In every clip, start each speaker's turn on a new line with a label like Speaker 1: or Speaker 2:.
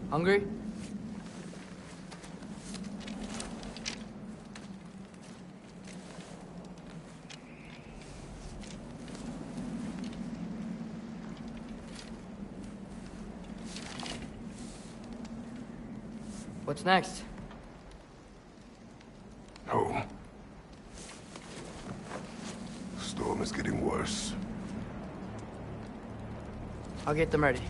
Speaker 1: Hungry? What's next?
Speaker 2: Home. Storm is getting worse.
Speaker 1: I'll get them ready.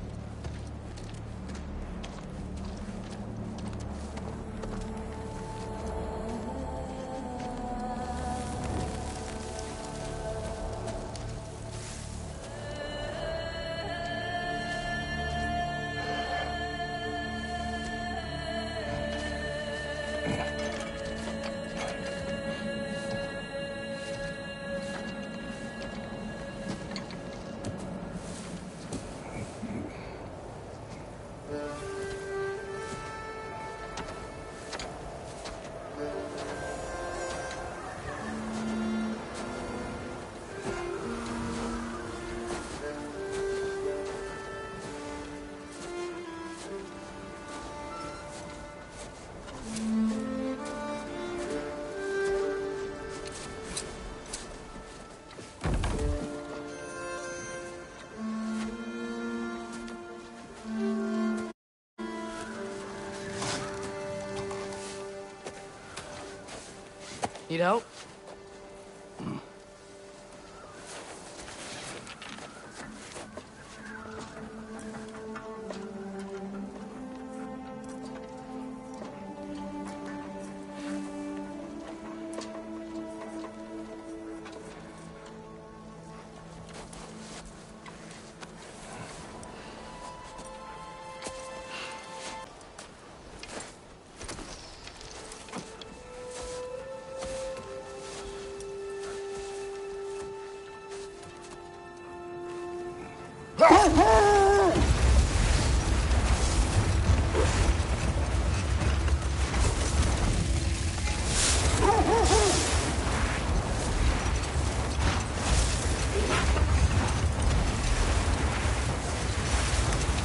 Speaker 1: Need help?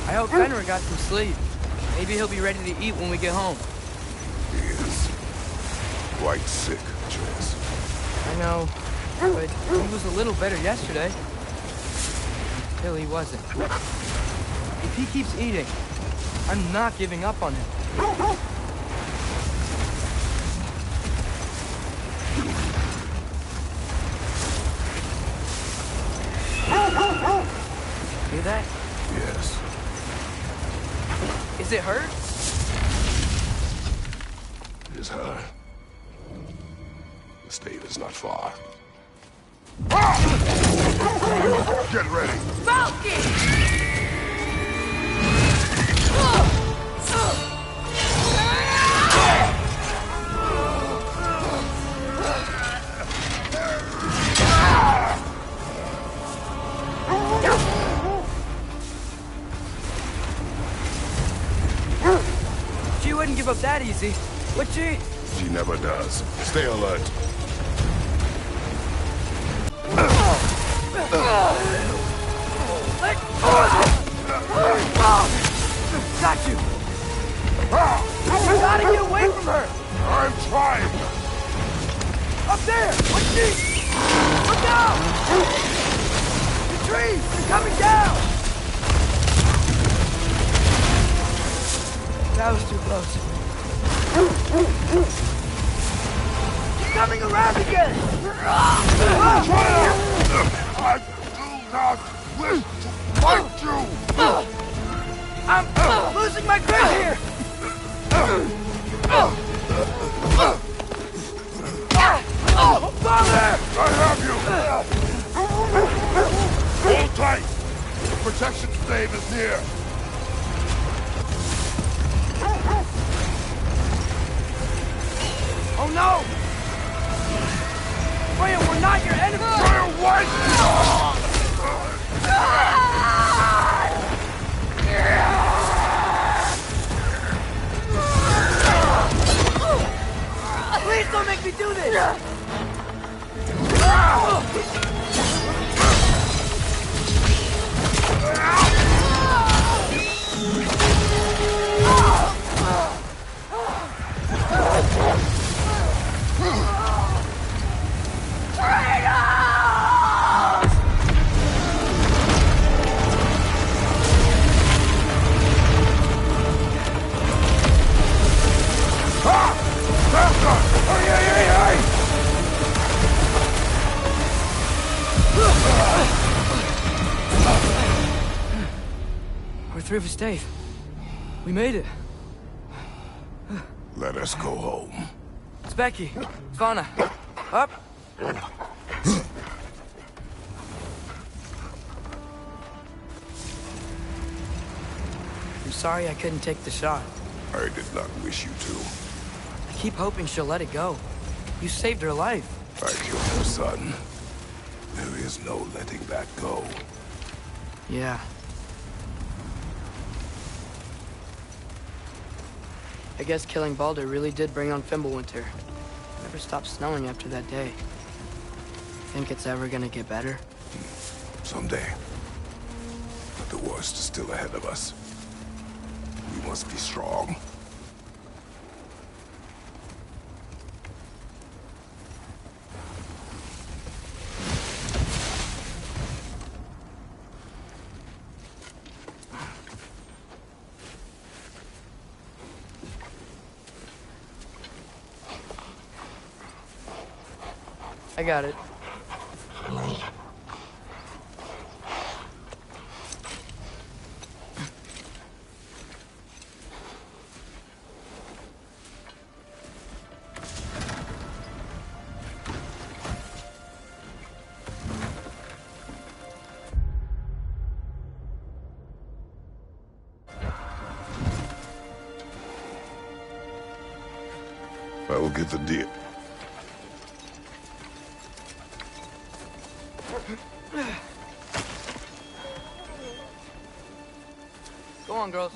Speaker 1: I hope Fenrir got some sleep. Maybe he'll be ready to eat when we get home.
Speaker 2: He is quite sick, Trace.
Speaker 1: I know, but he was a little better yesterday. Until he wasn't. If he keeps eating, I'm not giving up on him. Hear that?
Speaker 2: Yes.
Speaker 1: Is it hurt?
Speaker 2: It is her. The state is not far. Get ready!
Speaker 3: Falcon!
Speaker 1: She wouldn't give up that easy, would she?
Speaker 2: She never does. Stay alert.
Speaker 1: Got you! You gotta get away from her!
Speaker 2: I'm trying!
Speaker 1: Up there! What's she? Look out! Freeze! They're coming down! That was too close. He's coming around again!
Speaker 2: I do not wish to fight you!
Speaker 1: I'm losing my grip here! Father!
Speaker 2: I have you! Hold tight! The protection stave is near!
Speaker 1: Oh no! Freya, we're not your enemy!
Speaker 2: Fire white!
Speaker 1: Please don't make me do this! We're through the stave. We made it.
Speaker 2: Let us go home.
Speaker 1: It's Becky. Fauna. Up. I'm sorry I couldn't take the shot.
Speaker 2: I did not wish you to.
Speaker 1: I keep hoping she'll let it go. You saved her life.
Speaker 2: I killed her son. There is no letting that go.
Speaker 1: Yeah. I guess killing Baldur really did bring on Fimbulwinter. It never stopped snowing after that day. Think it's ever gonna get better?
Speaker 2: Someday. But the worst is still ahead of us. We must be strong.
Speaker 1: I got it.
Speaker 2: I will get the deal.
Speaker 1: Go on, girls.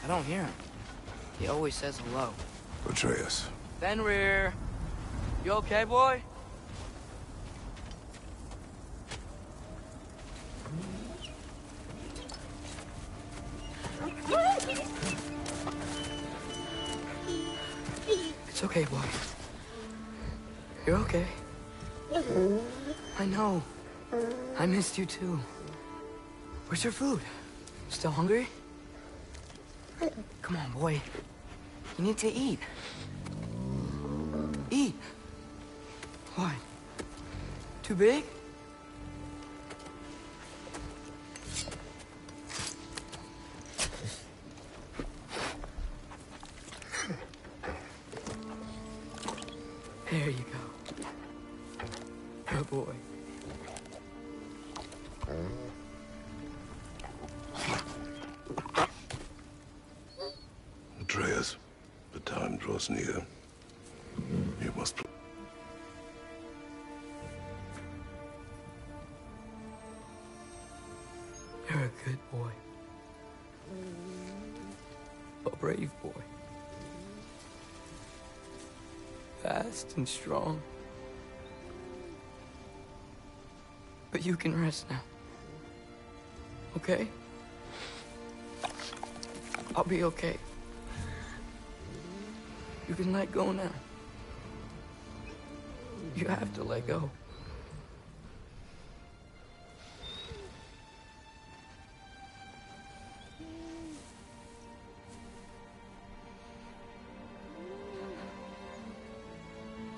Speaker 1: I don't hear him. He always says hello.
Speaker 2: Atreus.
Speaker 1: Fenrir. You okay, boy? It's okay, boy. You're okay. I know. I missed you too. Where's your food? Still hungry? Come on, boy. You need to eat. Eat. What? Too big? There you go. Good boy.
Speaker 2: Atreus, the time draws near. You must...
Speaker 1: You're a good boy. A brave boy. Fast and strong. But you can rest now. Okay? I'll be okay. You can let go now. You have to let go.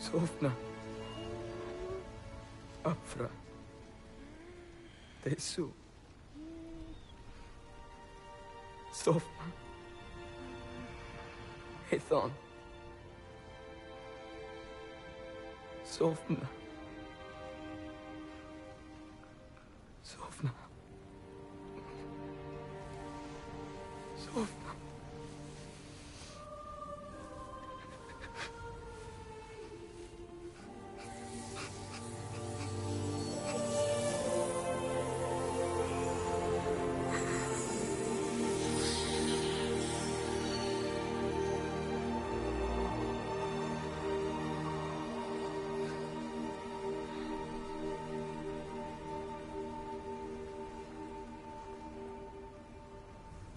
Speaker 1: Sofna. Afra. Tesu. Sofna. Ethon. Sofna. Sofna. Sofna.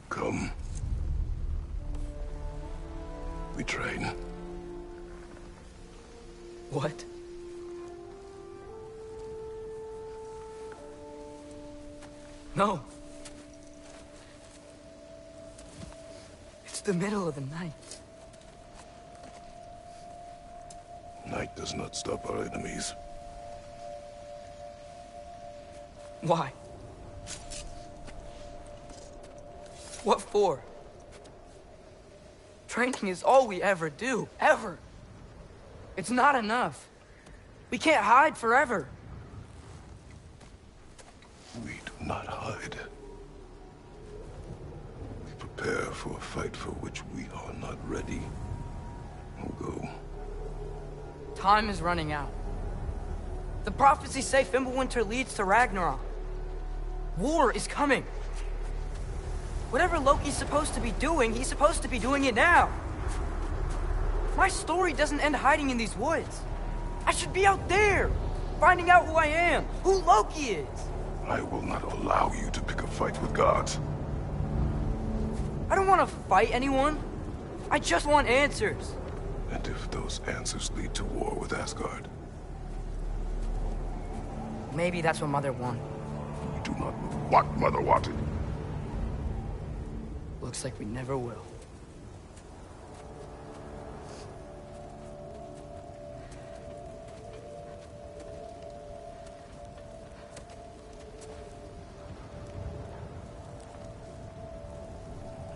Speaker 2: Come. We train.
Speaker 1: What? No. It's the middle of the night.
Speaker 2: Night does not stop our enemies.
Speaker 1: Why? What for? Training is all we ever do. Ever. It's not enough. We can't hide forever.
Speaker 2: We do not hide. We prepare for a fight for which we are not ready. We'll go.
Speaker 1: Time is running out. The prophecies say Fimbulwinter leads to Ragnarok. War is coming. Whatever Loki's supposed to be doing, he's supposed to be doing it now. My story doesn't end hiding in these woods. I should be out there, finding out who I am, who Loki is.
Speaker 2: I will not allow you to pick a fight with gods.
Speaker 1: I don't want to fight anyone. I just want answers.
Speaker 2: And if those answers lead to war with Asgard?
Speaker 1: Maybe that's what Mother wanted.
Speaker 2: We do not know what Mother wanted.
Speaker 1: Looks like we never will.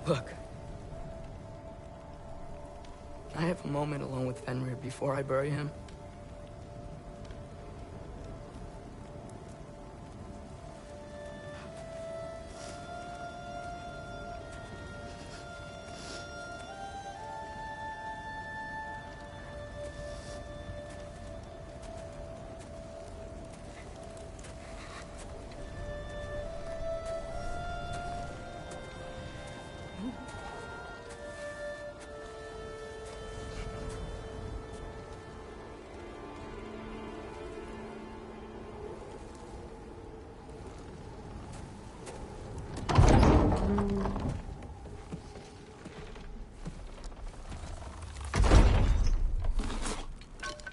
Speaker 1: Look. Can I have a moment alone with Fenrir before I bury him?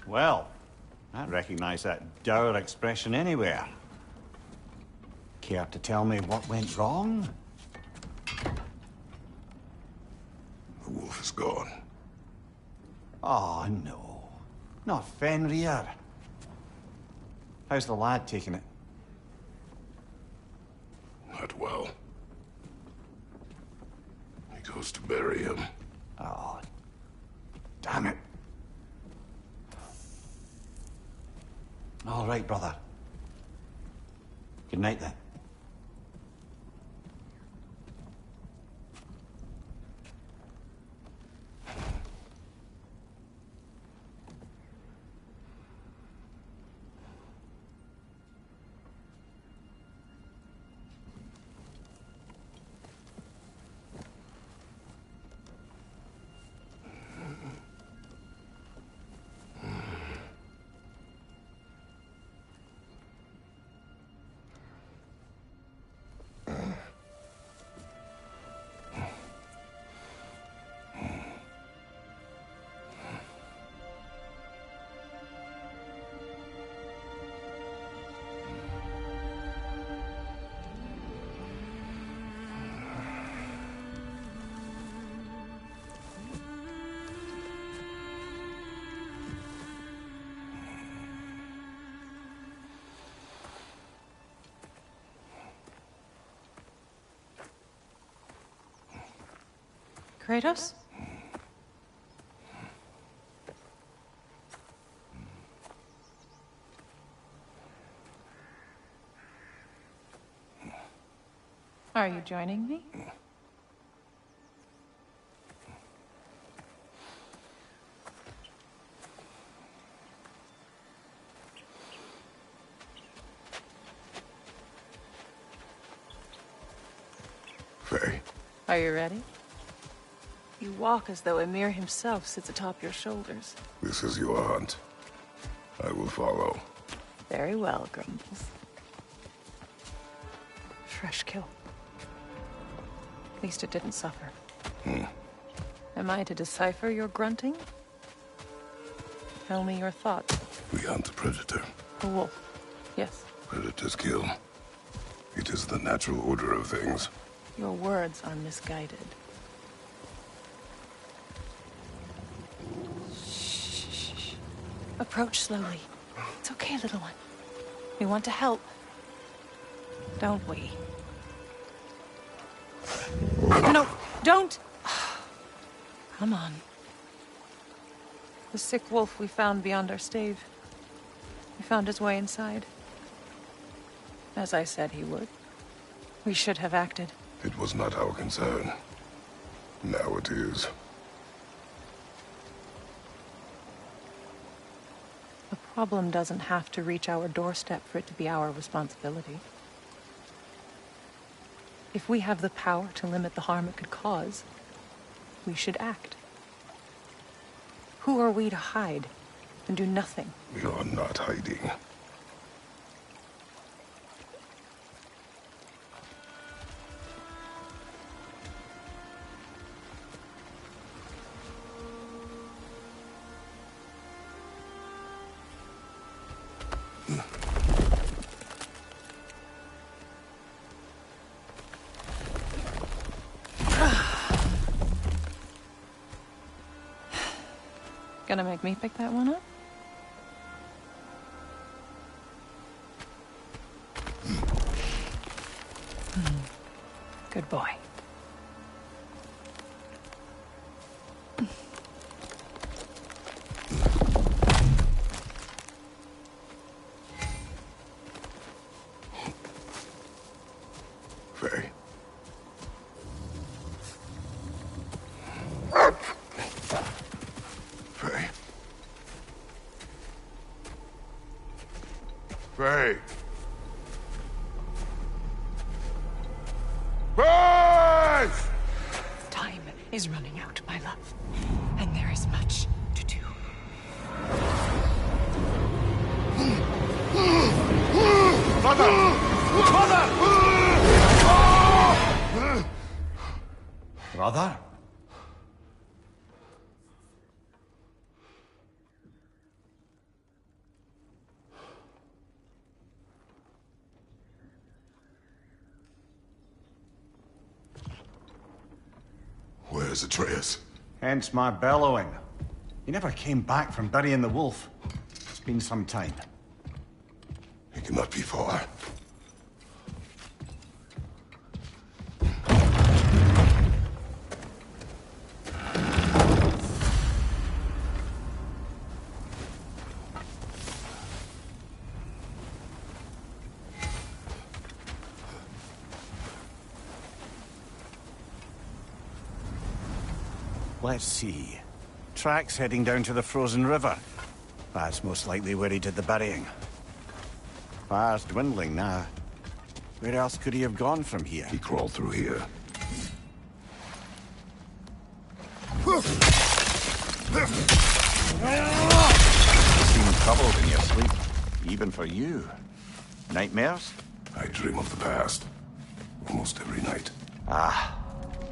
Speaker 3: Well, I recognize that dour expression anywhere. Care to tell me what went wrong?
Speaker 2: The wolf is gone.
Speaker 3: Oh, no. Not Fenrir. How's the lad taking it?
Speaker 2: Not well. He goes to bury him.
Speaker 3: Oh, damn it. All right, brother. Good night, then.
Speaker 4: Kratos? Are you joining me?
Speaker 2: Faye,
Speaker 4: Are you ready? You walk as though Emir himself sits atop your shoulders.
Speaker 2: this is your hunt. I will follow.
Speaker 4: Very well, Grumbles. Fresh kill. At least it didn't suffer. Am I to decipher your grunting? Tell me your thoughts.
Speaker 2: We hunt the predator.
Speaker 4: A wolf. Yes.
Speaker 2: Predators kill. It is the natural order of things.
Speaker 4: Your words are misguided. Shh. Approach slowly. It's okay, little one. We want to help. Don't we? No, don't! Come on. The sick wolf we found beyond our stave. He found his way inside. As I said he would. We should have acted.
Speaker 2: It was not our concern. Now it is.
Speaker 4: The problem doesn't have to reach our doorstep for it to be our responsibility. If we have the power to limit the harm it could cause, we should act. Who are we to hide and do nothing?
Speaker 2: We are not hiding.
Speaker 4: Gonna make me pick that one up? Good boy.
Speaker 2: Faye. Faye. Faye. Faye!
Speaker 4: Time is running out, my love. And there is much to do.
Speaker 2: Mother! Mother!
Speaker 3: Brother?
Speaker 2: Where's Atreus?
Speaker 3: Hence my bellowing. He never came back from burying the wolf. It's been some time.
Speaker 2: He cannot be far.
Speaker 3: Let's see. Tracks heading down to the frozen river. That's most likely where he did the burying. Fire's dwindling now. Where else could he have gone from here?
Speaker 2: He crawled through here.
Speaker 3: You seem troubled in your sleep. Even for you. Nightmares?
Speaker 2: I dream of the past. Almost every night.
Speaker 3: Ah,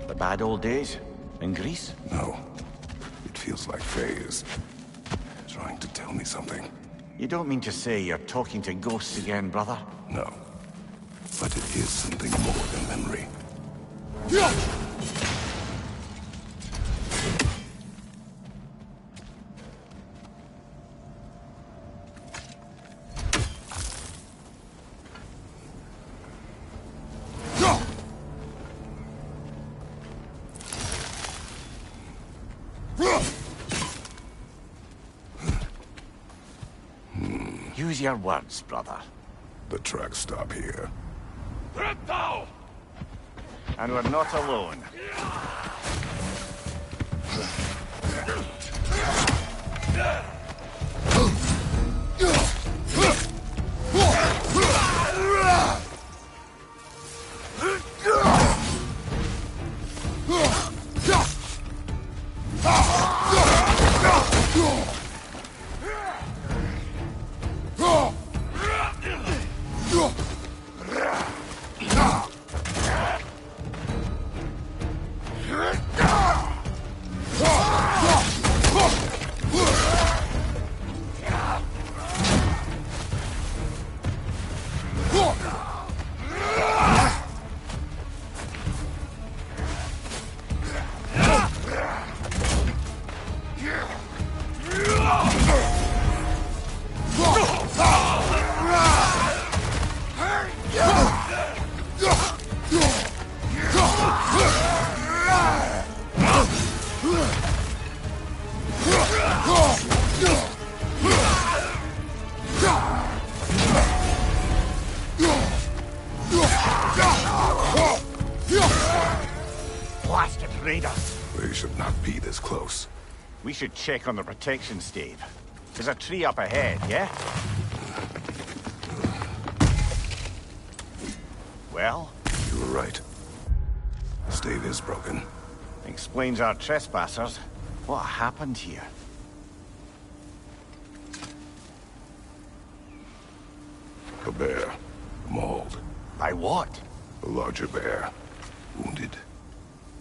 Speaker 3: the bad old days? In Greece?
Speaker 2: No. It feels like Faye is trying to tell me something.
Speaker 3: You don't mean to say you're talking to ghosts again, brother?
Speaker 2: No. But it is something more than memory.
Speaker 3: Choose your words, brother.
Speaker 2: The tracks stop here.
Speaker 3: And we're not alone.
Speaker 2: Blasted raiders! They should not be this close.
Speaker 3: We should check on the protection stave. There's a tree up ahead, yeah? Well?
Speaker 2: You were right. The stave is broken.
Speaker 3: Explains our trespassers. What happened here?
Speaker 2: A bear. Mauled.
Speaker 3: By what?
Speaker 2: A larger bear. Wounded.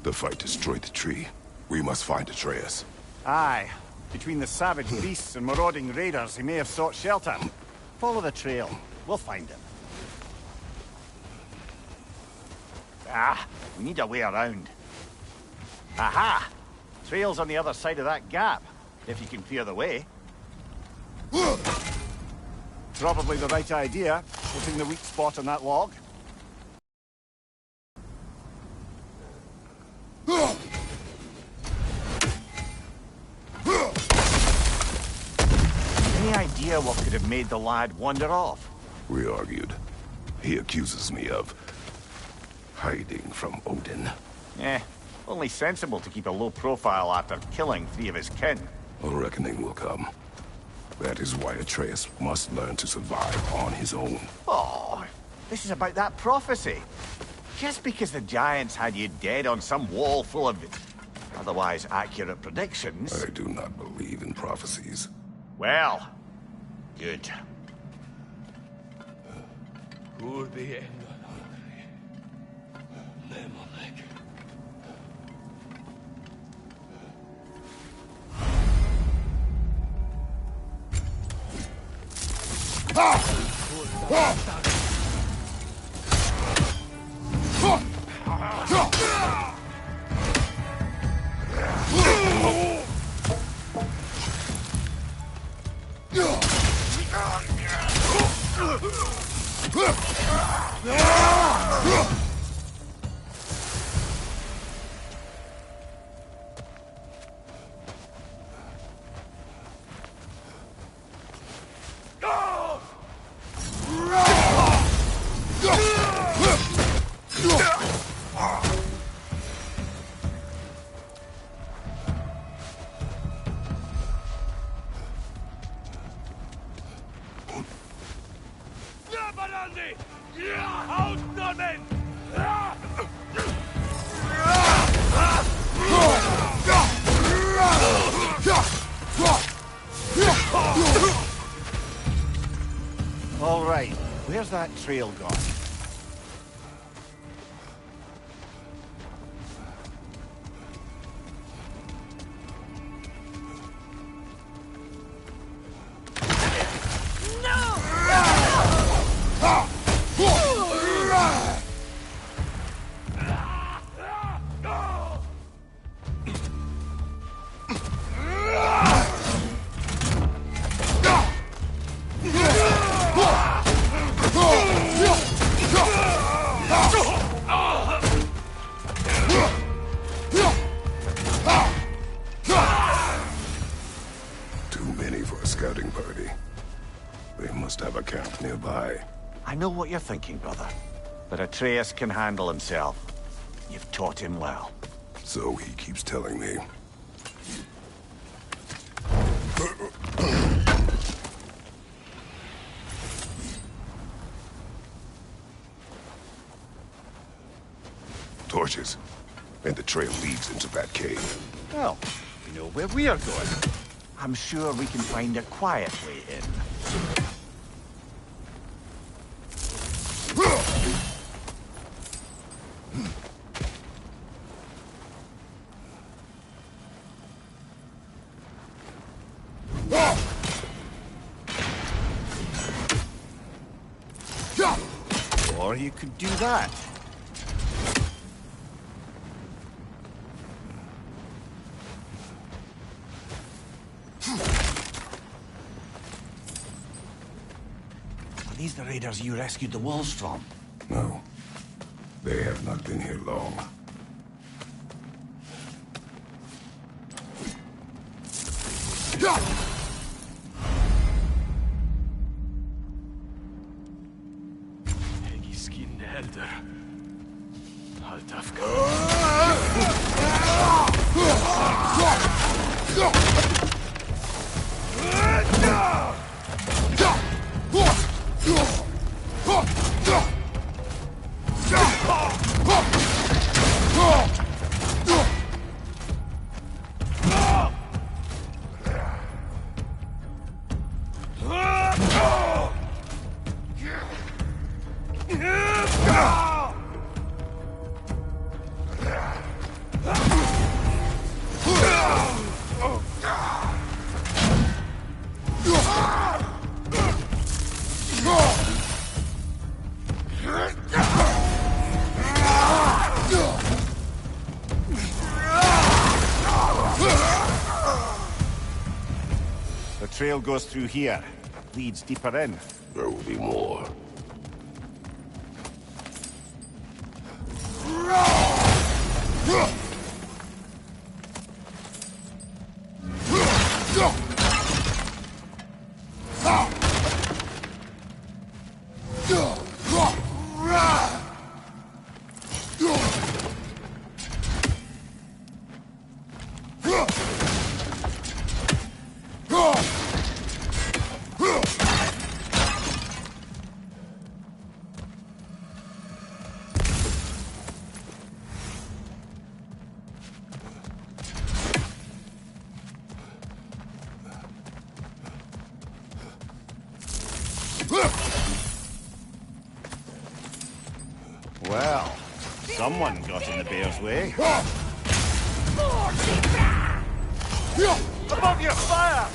Speaker 2: The fight destroyed the tree. We must find Atreus.
Speaker 3: Aye. Between the savage beasts and marauding raiders, he may have sought shelter. Follow the trail. We'll find him. Ah, we need a way around. Aha! Trail's on the other side of that gap, if you can clear the way. Probably the right idea, putting the weak spot on that log. Any idea what could have made the lad wander off?
Speaker 2: We argued. He accuses me of hiding from Odin.
Speaker 3: Only sensible to keep a low profile after killing 3 of his kin.
Speaker 2: A reckoning will come. That is why Atreus must learn to survive on his own.
Speaker 3: Oh, this is about that prophecy. Just because the giants had you dead on some wall full of otherwise accurate predictions...
Speaker 2: I do not believe in prophecies.
Speaker 3: Well, good. All right, where's that trail gone?
Speaker 2: nearby.
Speaker 3: I know what you're thinking, brother. But Atreus can handle himself. You've taught him well.
Speaker 2: So he keeps telling me. Torches. And the trail leads into that cave.
Speaker 3: Well, we know where we are going. I'm sure we can find a quiet way in. Or you could do that. Are these the raiders you rescued the wolves from?
Speaker 2: No. They have not been here long.
Speaker 3: The trail goes through here. Leads deeper in.
Speaker 2: There will be more.
Speaker 3: Well, someone got in the bear's way. Above your fire!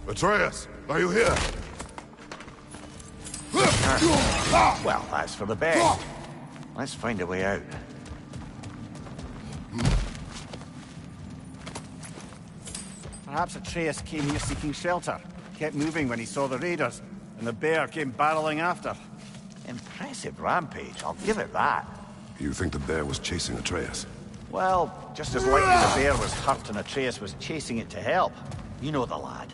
Speaker 2: Atreus, are you here?
Speaker 3: Well, that's for the best. Let's find a way out. Perhaps Atreus came here seeking shelter, kept moving when he saw the raiders, and the bear came barreling after. Impressive rampage, I'll give it that.
Speaker 2: You think the bear was chasing Atreus?
Speaker 3: Well, just as likely the bear was hurt and Atreus was chasing it to help. You know the lad.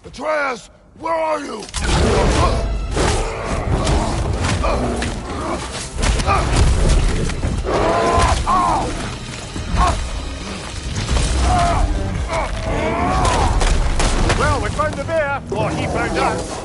Speaker 2: Atreus! Where are you?
Speaker 3: Well, we found the bear, or he found us.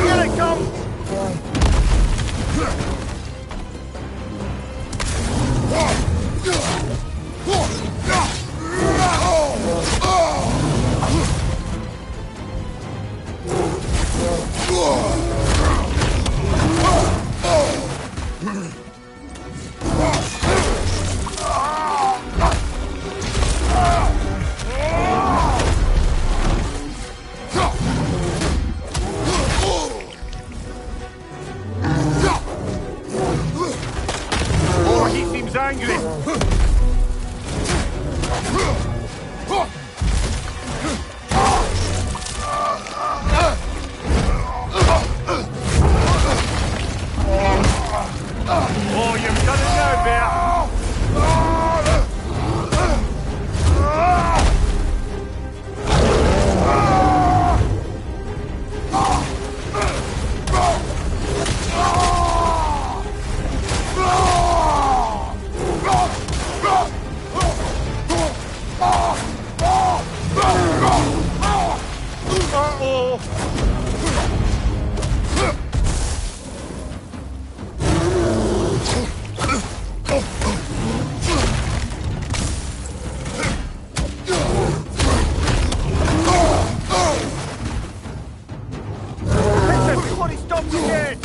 Speaker 3: Here it comes! Oh, he seems angry. Oh, you've done it now, bear. Uh-oh. Listen, before he stops again!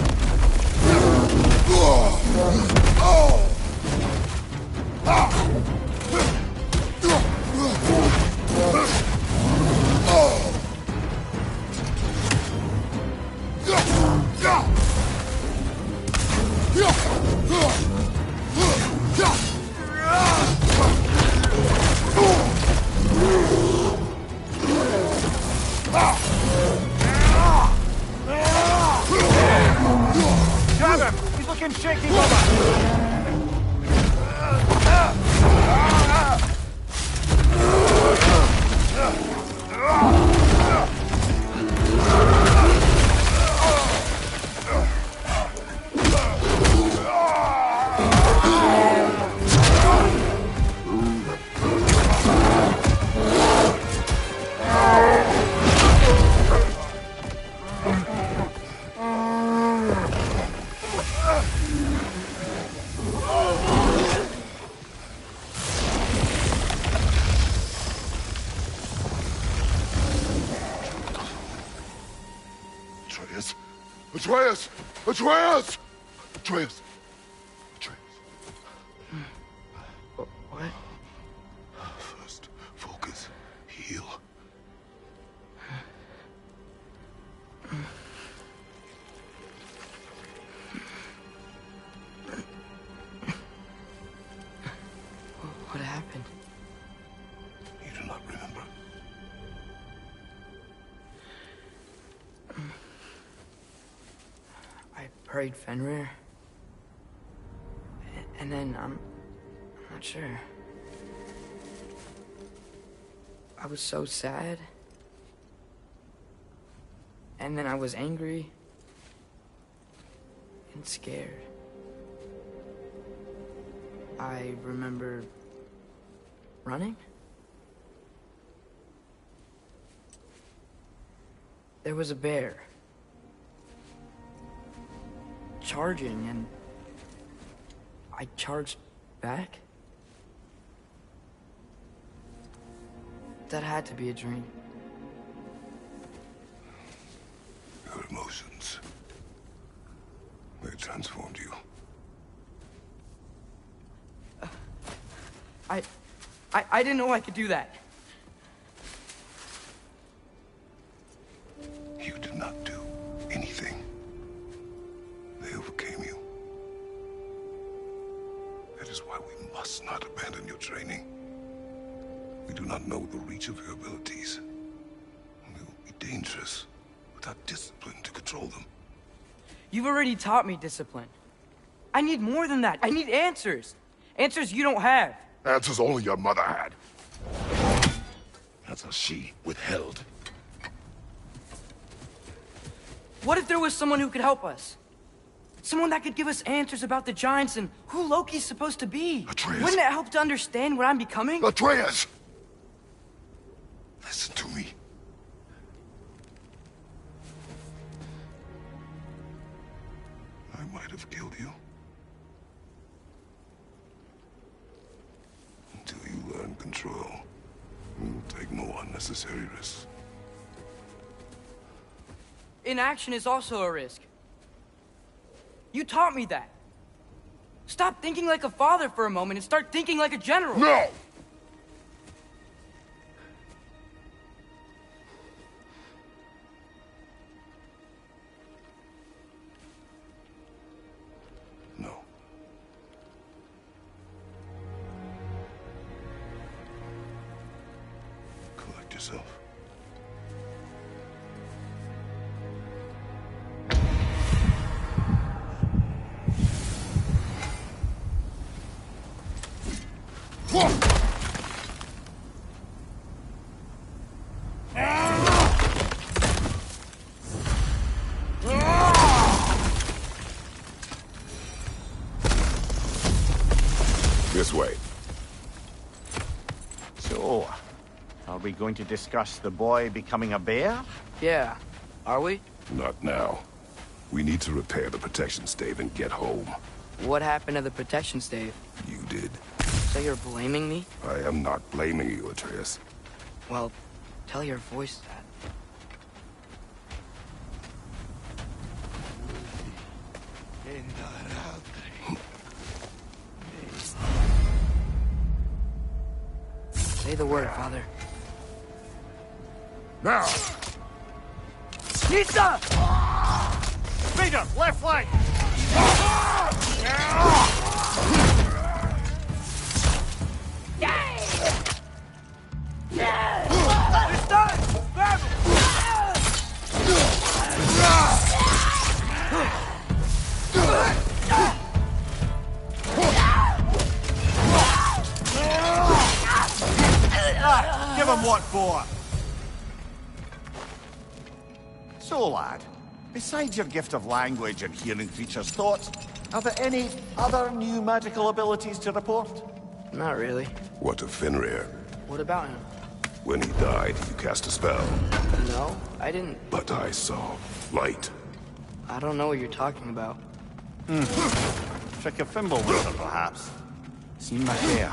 Speaker 3: Grab him! He's looking shaky, Bubba!
Speaker 2: Atreus! Atreus! Atreus! Atreus! Atreus.
Speaker 1: What?
Speaker 2: First, focus. Heal.
Speaker 1: What happened?
Speaker 2: You do not remember.
Speaker 1: I prayed Fenrir. And then, I'm not sure. I was so sad. And then I was angry. And scared. I remember running. There was a bear. Charging, and I charged back. That had to be a dream.
Speaker 2: emotions. They transformed you.
Speaker 1: I didn't know I could do that.
Speaker 2: You did not do anything. They overcame you. That is why we must not abandon your training. We do not know the reach of your abilities. They will be dangerous without discipline to control them.
Speaker 1: You've already taught me discipline. I need more than that. I need answers. Answers you don't have.
Speaker 2: Answers only your mother had. Answers she withheld.
Speaker 1: What if there was someone who could help us? Someone that could give us answers about the Giants and who Loki's supposed to be.
Speaker 2: Atreus.
Speaker 1: Wouldn't it help to understand what I'm becoming?
Speaker 2: Atreus! Listen to me. I might have killed you. Until you learn control. You will take no unnecessary risks.
Speaker 1: Inaction is also a risk. You taught me that. Stop thinking like a father for a moment and start thinking like a general.
Speaker 2: No! No. Collect yourself. This way.
Speaker 3: So, are we going to discuss the boy becoming a bear?
Speaker 1: Yeah. Are we?
Speaker 2: Not now. We need to repair the protection stave and get home.
Speaker 1: What happened to the protection stave?
Speaker 2: You did.
Speaker 1: So you're blaming me?
Speaker 2: I am not blaming you, Atreus.
Speaker 1: Well, tell your voice that. Say the word, Father.
Speaker 2: Now!
Speaker 1: Nisa!
Speaker 3: Vader, left flank! Give him what for? So, lad, besides your gift of language and hearing creatures' thoughts, are there any other new magical abilities to report?
Speaker 1: Not really.
Speaker 2: What of Fenrir?
Speaker 1: What about him?
Speaker 2: When he died, you cast a spell.
Speaker 1: No, I didn't.
Speaker 2: But I saw light.
Speaker 1: I don't know what you're talking about.
Speaker 3: Trick of Fimbulwinter, perhaps. Seen my hair.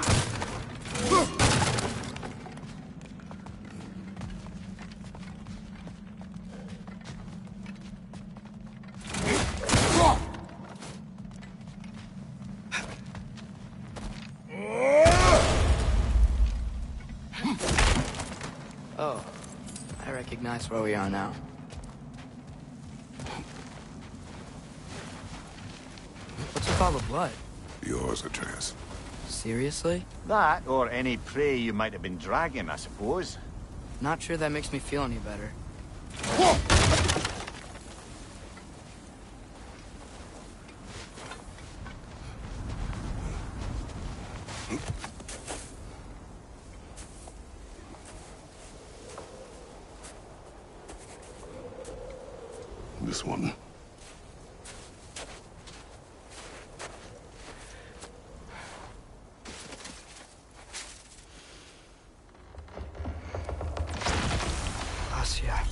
Speaker 1: Oh, I recognize where we are now. What's with all the blood?
Speaker 2: Yours, Atreus.
Speaker 1: Seriously?
Speaker 3: That, or any prey you might have been dragging, I suppose.
Speaker 1: Not sure that makes me feel any better.
Speaker 2: This one.
Speaker 1: Asya.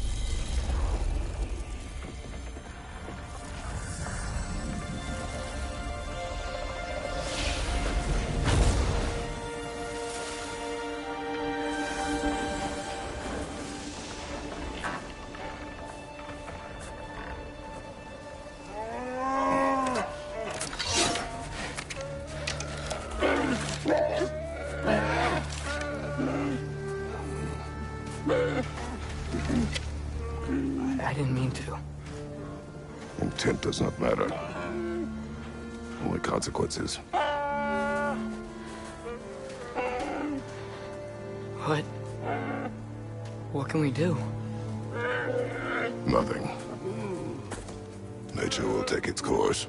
Speaker 2: Intent does not matter. Only consequences.
Speaker 1: What can we do?
Speaker 2: Nothing. Nature will take its course.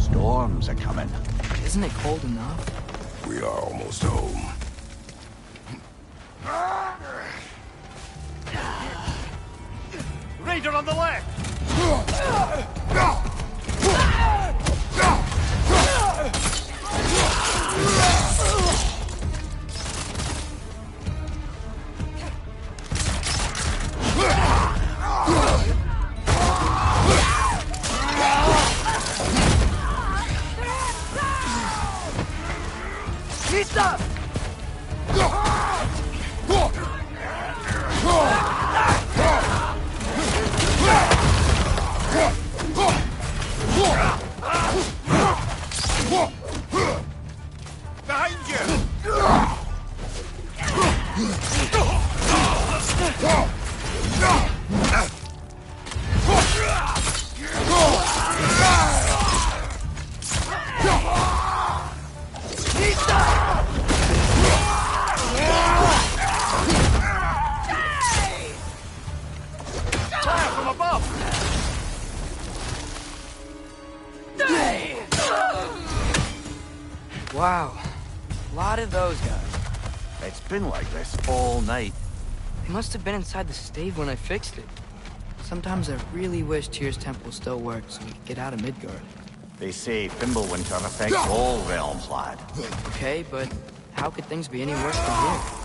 Speaker 3: Storms are coming.
Speaker 1: Isn't it cold enough?
Speaker 2: We are almost home.
Speaker 3: Raider on the left! Behind you! Fire from above!
Speaker 1: Wow. A lot of those guys.
Speaker 3: It's been like this all night.
Speaker 1: They must have been inside the stave when I fixed it. Sometimes I really wish Tyr's temple still worked so we could get out of Midgard.
Speaker 3: They say Fimbulwinter affects all realms, lad.
Speaker 1: Okay, but how could things be any worse than here?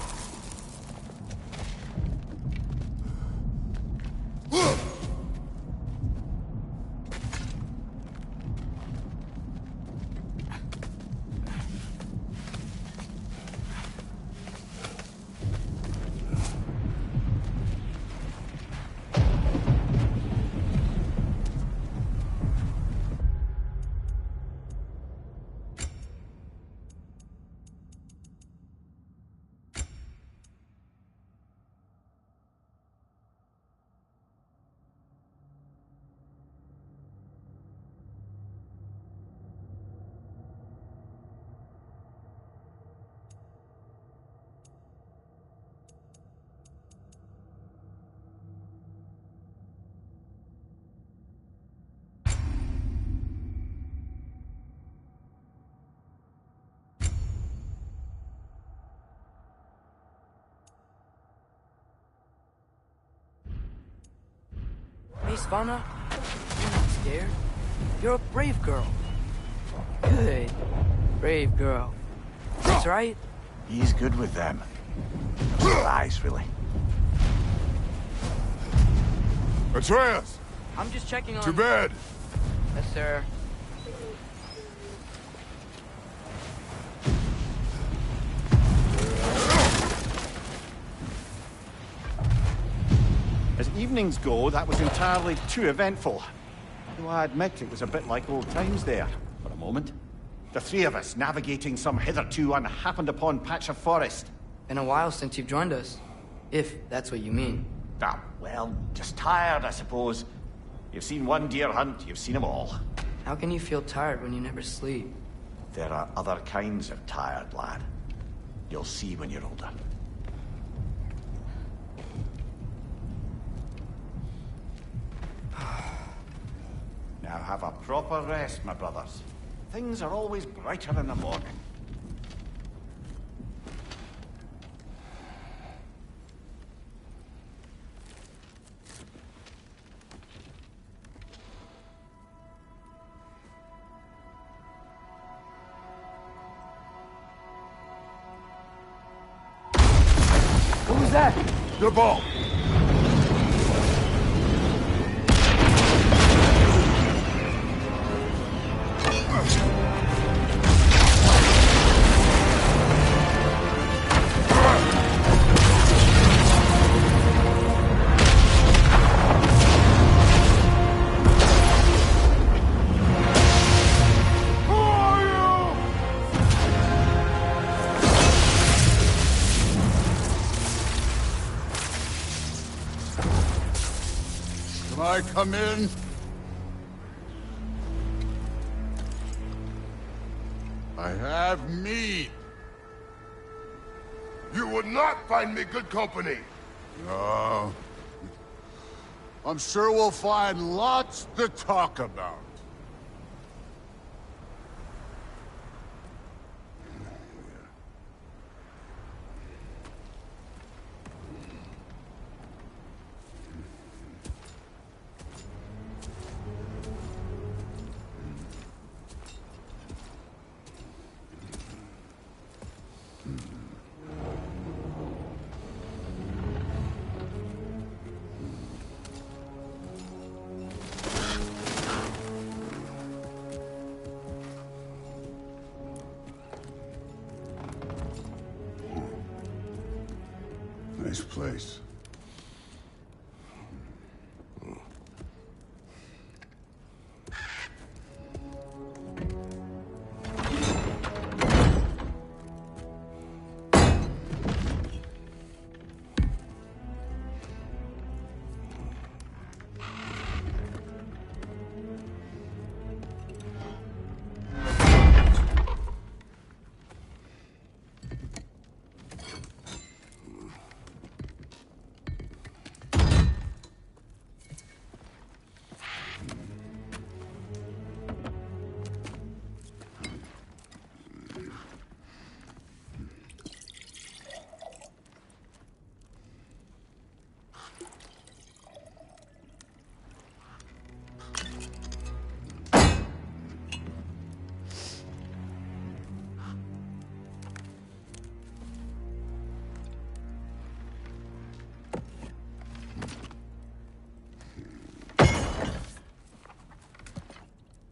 Speaker 1: Hey, Svanna, you're not scared. You're a brave girl. Good. Brave girl. That's right.
Speaker 3: He's good with them. Just her eyes, really.
Speaker 2: Atreus!
Speaker 1: I'm just checking on...
Speaker 2: To bed!
Speaker 1: Yes, sir.
Speaker 3: As evenings go, that was entirely too eventful. Though I admit it was a bit like old times there, for a moment. The three of us navigating some hitherto unhappened-upon patch of forest.
Speaker 1: Been a while since you've joined us. If that's what you mean.
Speaker 3: Ah, well, just tired, I suppose. You've seen one deer hunt, you've seen them all.
Speaker 1: How can you feel tired when you never sleep?
Speaker 3: There are other kinds of tired, lad. You'll see when you're older. Now have a proper rest, my brothers. Things are always brighter in the morning.
Speaker 1: Who's that?
Speaker 2: The ball!
Speaker 5: I come in? I have meat.
Speaker 2: You would not find me good company.
Speaker 5: No. I'm sure we'll find lots to talk about. Nice place.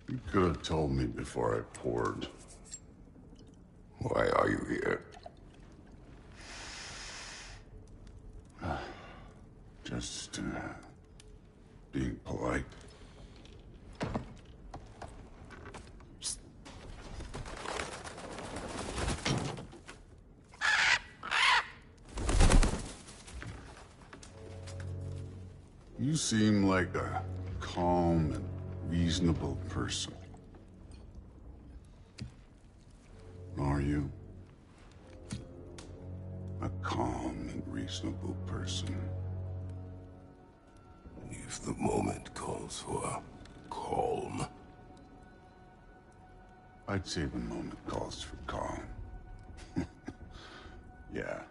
Speaker 5: You could have told me before I poured.
Speaker 2: Why are you here?
Speaker 5: Just, being polite. You seem like a calm and reasonable person. Are you? A calm and reasonable person.
Speaker 2: If the moment calls for calm.
Speaker 5: I'd say the moment calls for calm. Yeah.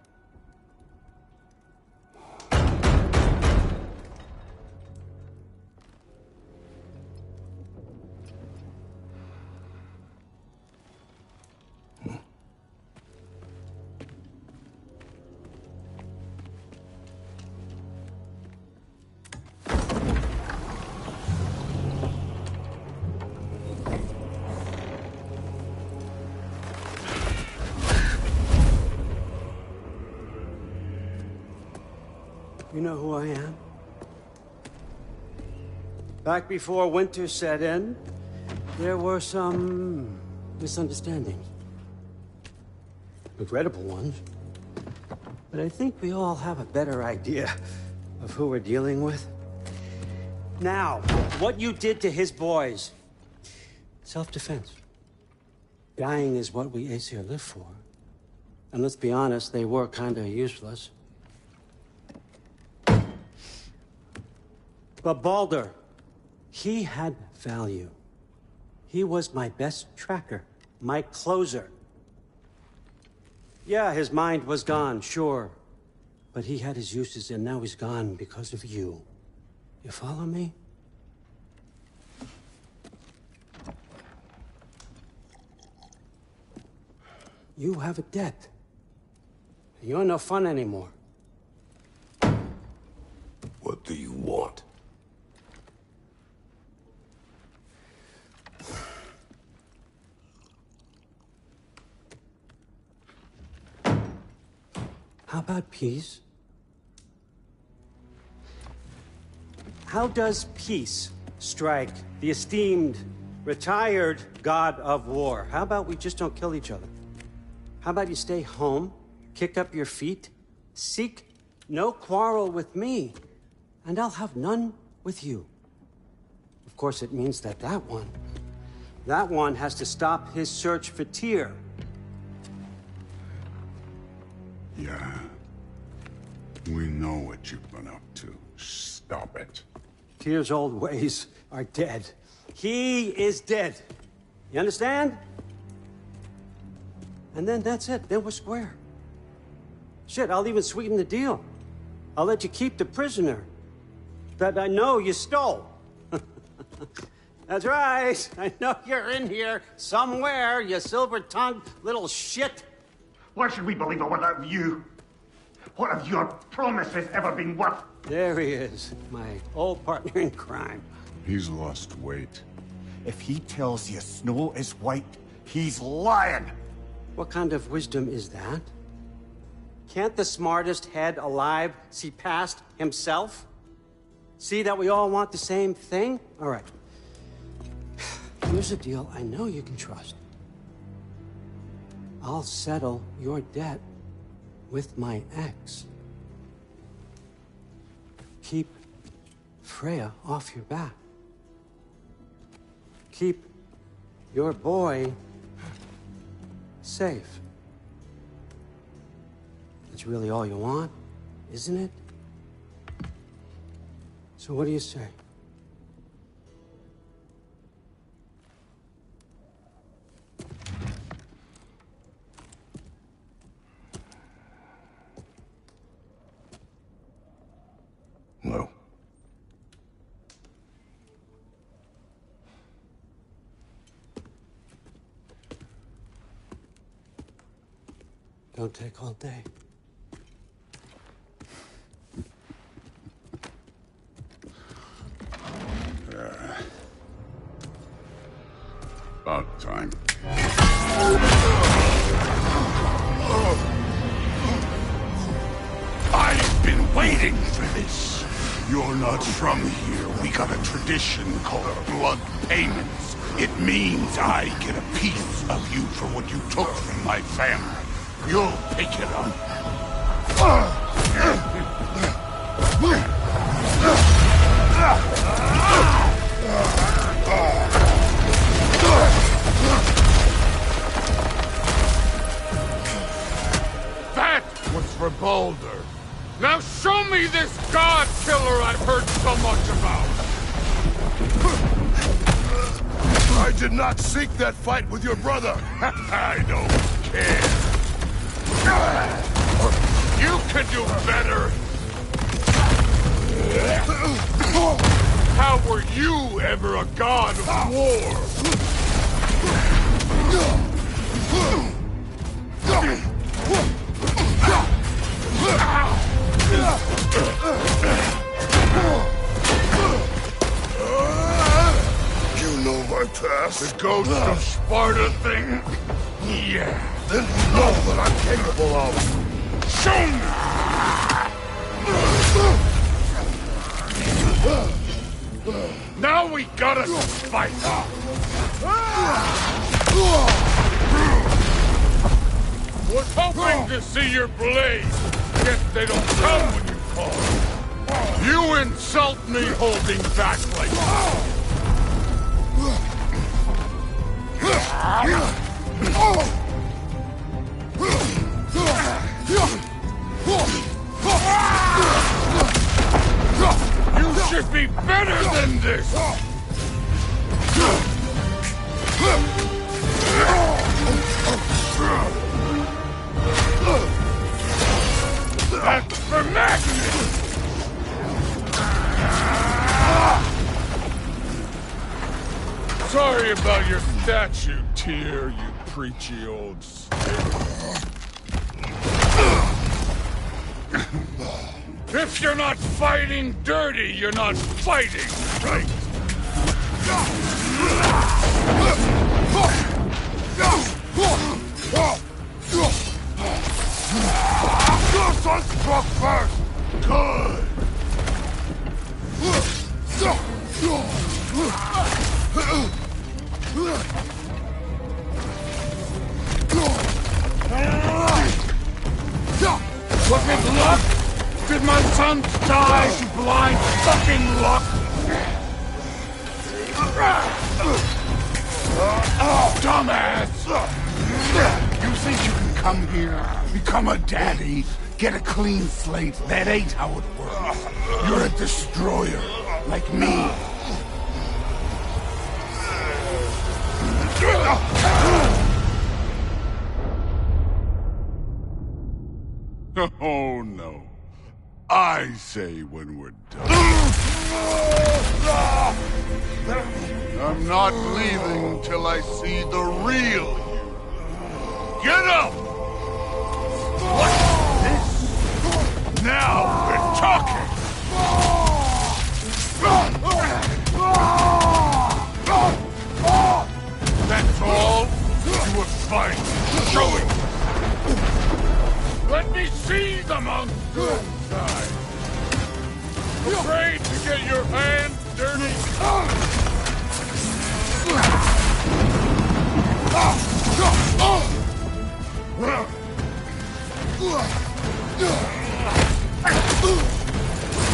Speaker 6: You know who I am? Back before winter set in, there were some misunderstandings. Regrettable ones. But I think we all have a better idea of who we're dealing with. Now, what you did to his boys. Self-defense. Dying is what we Aesir live for. And let's be honest, they were kinda useless. But Baldur, he had value. He was my best tracker, my closer. Yeah, his mind was gone, sure. But he had his uses, and now he's gone because of you. You follow me? You have a debt. You're no fun anymore.
Speaker 2: What do you want?
Speaker 6: How about peace? How does peace strike the esteemed, retired god of war? How about we just don't kill each other? How about you stay home, kick up your feet, seek no quarrel with me, and I'll have none with you. course, it means that that one has to stop his search for Tyr.
Speaker 5: Yeah. We know what you've been up to. Stop it.
Speaker 6: Tyr's old ways are dead. He is dead. You understand? And then that's it. Then we're square. Shit, I'll even sweeten the deal. I'll let you keep the prisoner that I know you stole. That's right. I know you're in here somewhere, you silver-tongued little shit.
Speaker 3: Why should we believe a word of you? What have your promises ever been worth?
Speaker 6: There he is, my old partner in crime.
Speaker 5: He's lost weight.
Speaker 3: If he tells you snow is white, he's lying.
Speaker 6: What kind of wisdom is that? Can't the smartest head alive see past himself? See that we all want the same thing? All right. Here's a deal I know you can trust. I'll settle your debt with my ex. Keep Freya off your back. Keep your boy safe. That's really all you want, isn't it? So what do you say?
Speaker 2: No.
Speaker 6: Don't take all day.
Speaker 5: About time.
Speaker 2: I've been waiting for this. You're not from here. We got a tradition called blood payments. It means I get a piece of you for what you took from my family. You'll pick it up.
Speaker 7: That was for Baldur. Now show me this god killer I've heard so much about!
Speaker 2: I did not seek that fight with your brother. I don't care.
Speaker 7: You can do better! How were you ever a god of war?
Speaker 2: You know my past.
Speaker 7: The ghost of Sparta thing? Yeah.
Speaker 2: Then you know what I'm capable of.
Speaker 7: Show me! Now we gotta fight! Was hoping to see your blade. Guess they don't come when you call. You insult me holding back like that. You should be better than this! That's for Magnus! Sorry about your statue, Tyr, you preachy old stick. If you're not fighting dirty, you're not fighting right.
Speaker 2: Your son struck first. Good.
Speaker 7: Look at luck! Did my son die to blind fucking luck?
Speaker 2: Dumbass! You think you can come here, become a daddy, get a clean slate? That ain't how it works. You're a destroyer, like me. Oh, no. I say when we're done. I'm not leaving till I see the real you. Get up! What's this? Now we're talking! That's all? You were fine. Show it! Let me see the monster inside! Afraid to get your hands dirty?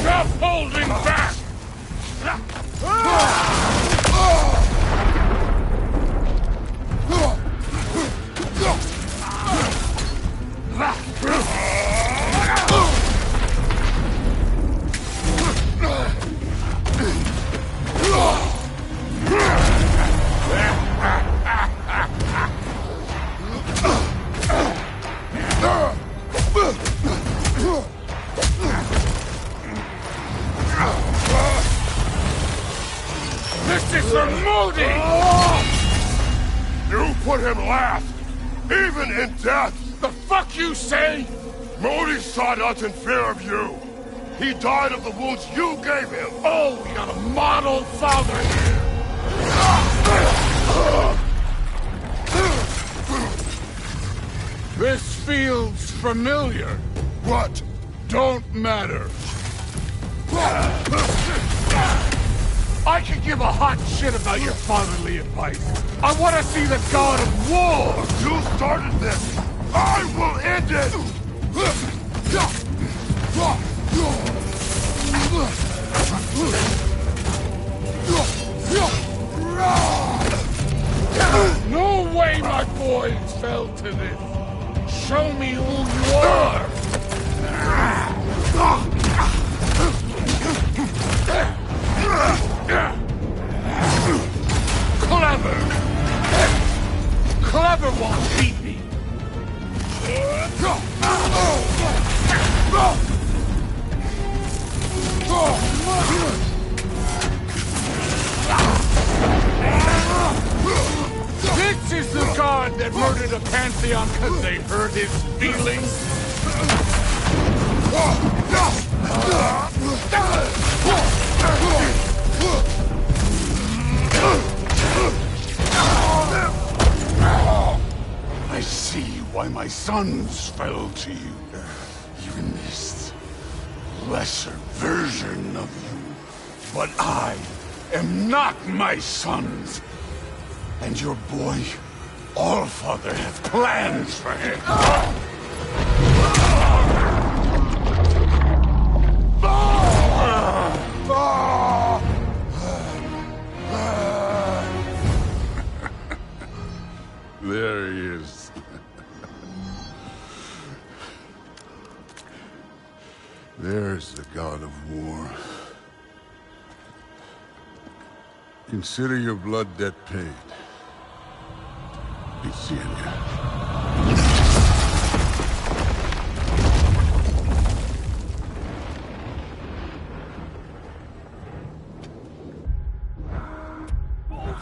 Speaker 2: Stop holding back! This is for Modi! You put him last, even in death! The fuck you say? Modi sought us in fear of you. He died of the wounds you gave him. Oh, we got a model father here. This feels familiar. What? Don't matter. I can give a hot shit about your fatherly advice. I want to see the god of war! You started this! I will end it! No way my boys fell to this! Show me who you are! Clever! Clever won't beat me! This is the god that murdered a pantheon because they hurt his feelings? I see why my sons fell to you. Even this lesser version of you. But I am not my sons. And your boy, Allfather, has plans for him. There he is. There's the god of war. Consider your blood debt paid. Be seeing you.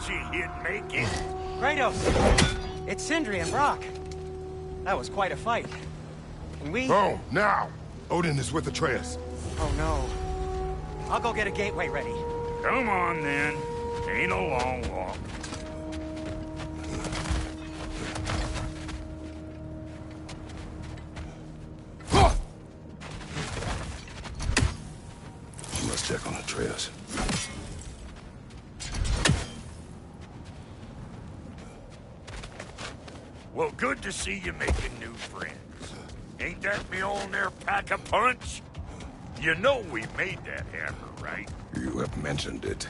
Speaker 8: She didn't make it.
Speaker 9: Kratos! It's Sindri and Brock. That was quite a fight. And we...
Speaker 7: Oh, now! Odin is with Atreus.
Speaker 9: Oh, no. I'll go get a gateway ready.
Speaker 8: Come on, then. Ain't a long walk.
Speaker 7: You must check on Atreus.
Speaker 8: Well, good to see you making new friends. Ain't that me on there pack a punch? You know we made that hammer, right?
Speaker 7: You have mentioned it.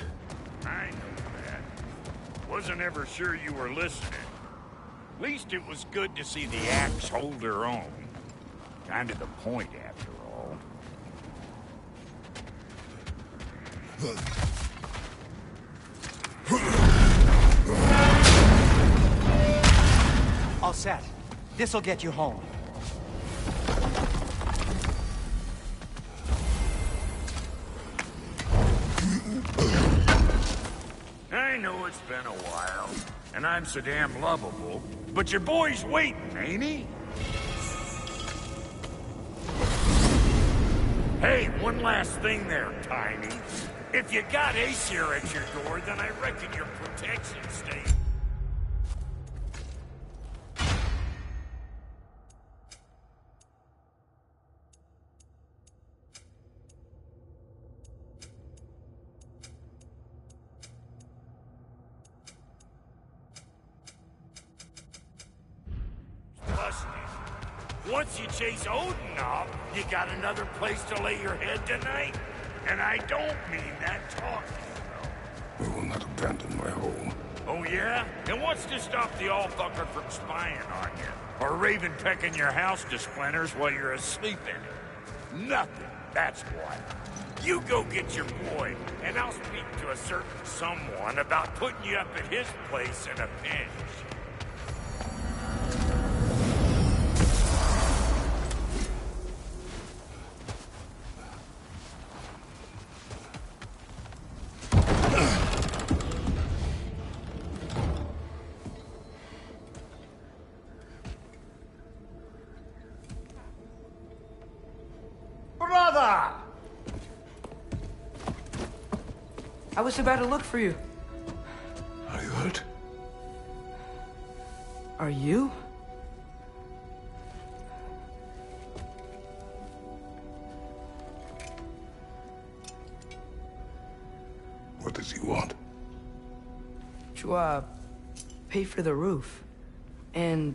Speaker 8: I know Wasn't ever sure you were listening. At least it was good to see the axe hold her own. Kind of the point, after all.
Speaker 9: All set. This'll get you home.
Speaker 8: I know it's been a while, and I'm so damn lovable, but your boy's waiting, ain't he? Hey, one last thing there, Tiny. If you got Aesir at your door, then I reckon your protection stays. Once you chase Odin off, you got another place to lay your head tonight? And I don't mean that talking.
Speaker 2: We will not abandon my home.
Speaker 8: Oh yeah? And what's to stop the all-fucker from spying on you? Or Raven pecking your house to splinters while you're asleep in it? Nothing, that's why. You go get your boy, and I'll speak to a certain someone about putting you up at his place in a pinch.
Speaker 3: Brother!
Speaker 1: I was about to look for you.
Speaker 2: Are you hurt?
Speaker 1: Are you?
Speaker 2: What does he want?
Speaker 1: To, pay for the roof. And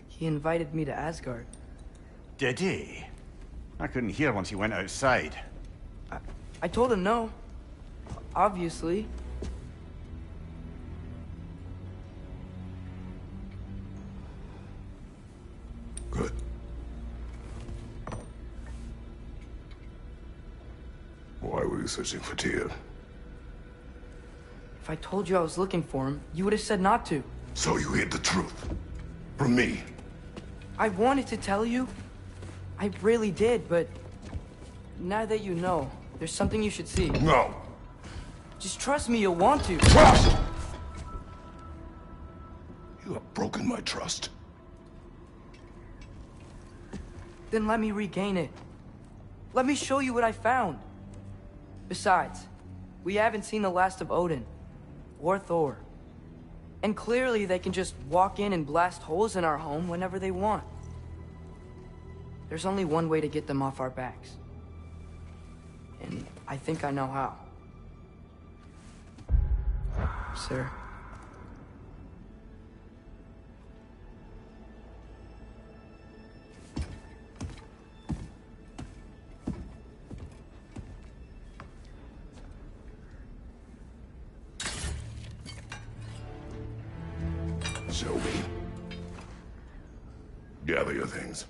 Speaker 1: he invited me to Asgard.
Speaker 3: Did he? I couldn't hear once he went outside.
Speaker 1: I told him no. Obviously.
Speaker 2: Good. Why were you searching for Tyr?
Speaker 1: If I told you I was looking for him, you would have said not to.
Speaker 2: So you hid the truth. From me.
Speaker 1: I wanted to tell you. I really did, but now that you know, there's something you should see.
Speaker 2: No.
Speaker 1: Just trust me, you'll want to.
Speaker 2: Trust! You have broken my trust.
Speaker 1: Then let me regain it. Let me show you what I found. Besides, we haven't seen the last of Odin. Or Thor. And clearly they can just walk in and blast holes in our home whenever they want. There's only one way to get them off our backs. And I think I know how. Sir.
Speaker 2: Show me. Gather your things.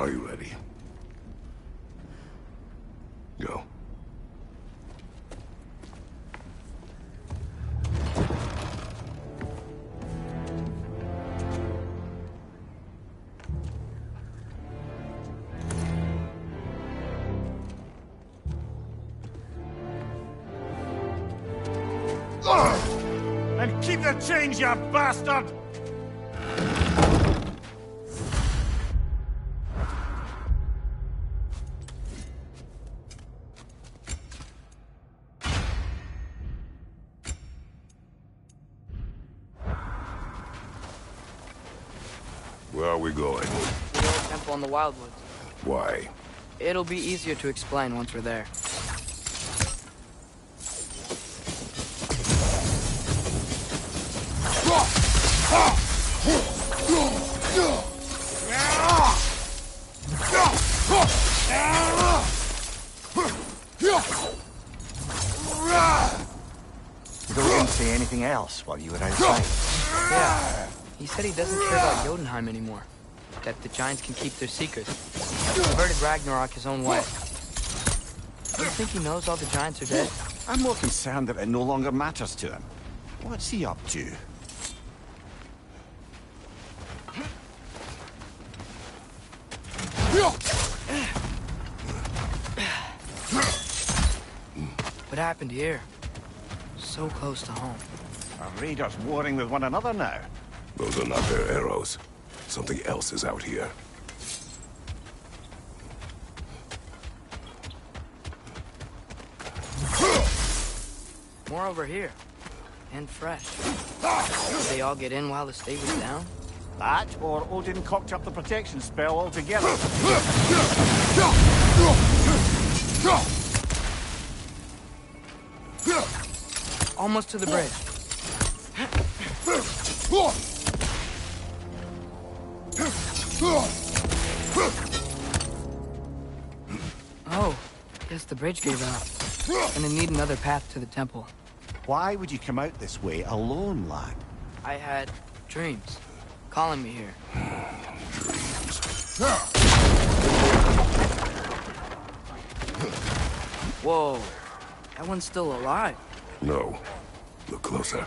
Speaker 10: Are you ready? Go.
Speaker 3: And keep the change, you bastard!
Speaker 10: Where are we going?
Speaker 1: The old temple in the Wildwoods.
Speaker 10: Why?
Speaker 1: It'll be easier to explain once we're there.
Speaker 3: You didn't say anything else while you were outside.
Speaker 1: Yeah. He said he doesn't care about Jotunheim anymore. That the Giants can keep their secrets. He converted Ragnarok his own way. Do you think he knows all the Giants are dead?
Speaker 3: I'm more concerned that it no longer matters to him. What's he up to?
Speaker 1: What happened here? So close to home.
Speaker 3: Are raiders warring with one another now?
Speaker 10: Those are not their arrows. Something else is out here.
Speaker 1: More over here. And fresh. Did they all get in while the state was down?
Speaker 3: That, or Odin cocked up the protection spell altogether.
Speaker 1: Almost to the bridge. Oh, guess the bridge gave out. Gonna need another path to the temple.
Speaker 3: Why would you come out this way alone, lad?
Speaker 1: I had dreams calling me here. Whoa, that one's still alive.
Speaker 10: No. Look closer.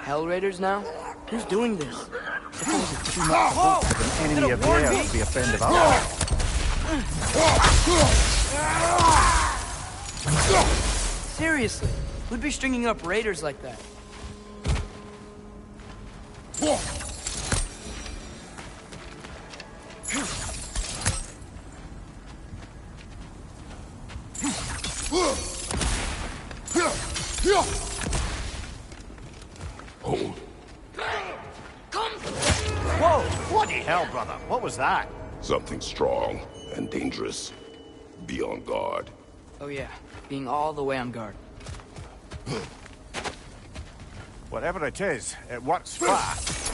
Speaker 1: Hell Raiders now? Who's doing this?
Speaker 3: Suppose it's too much hope for an enemy of theirs to be a friend of ours.
Speaker 1: Seriously, who'd be stringing up raiders like that?
Speaker 10: Home.
Speaker 3: Whoa! Bloody hell, brother. What was that?
Speaker 10: Something strong and dangerous. Be on guard.
Speaker 1: Oh yeah, being all the way on guard.
Speaker 3: Whatever it is, it works fast.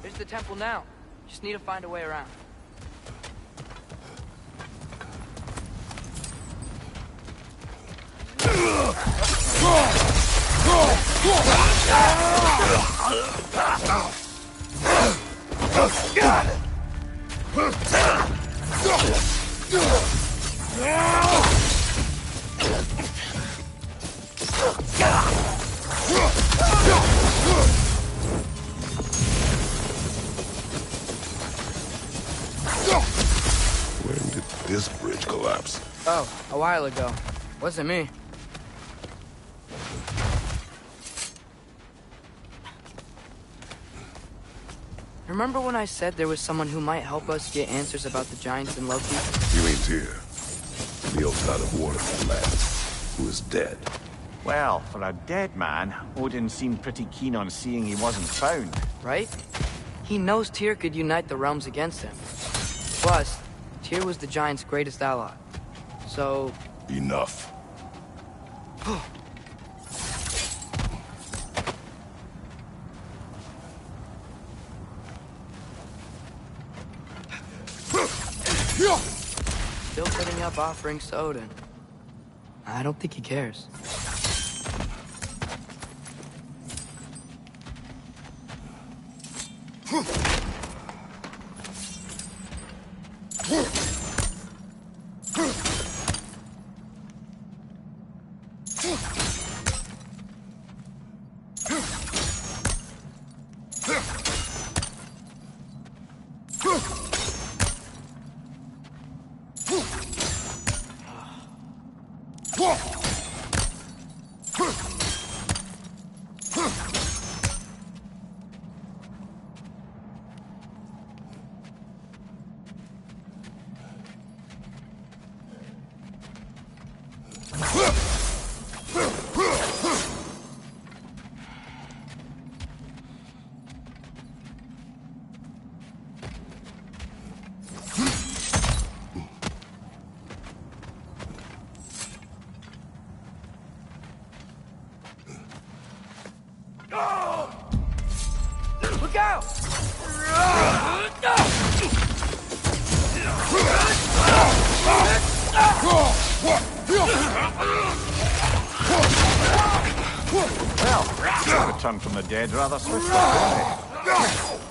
Speaker 1: There's the temple now. Just need to find a way around.
Speaker 10: When did this bridge collapse?
Speaker 1: Oh, a while ago. Wasn't me. Remember when I said there was someone who might help us get answers about the Giants and Loki?
Speaker 10: You mean Tyr, the old god of war of the land, who is dead.
Speaker 3: Well, for a dead man, Odin seemed pretty keen on seeing he wasn't found.
Speaker 1: Right? He knows Tyr could unite the realms against him. Plus, Tyr was the Giants' greatest ally. So...
Speaker 10: Enough.
Speaker 1: Still putting up offerings to Odin. I don't think he cares. Look out!
Speaker 3: Well, returned from the dead rather swiftly, didn't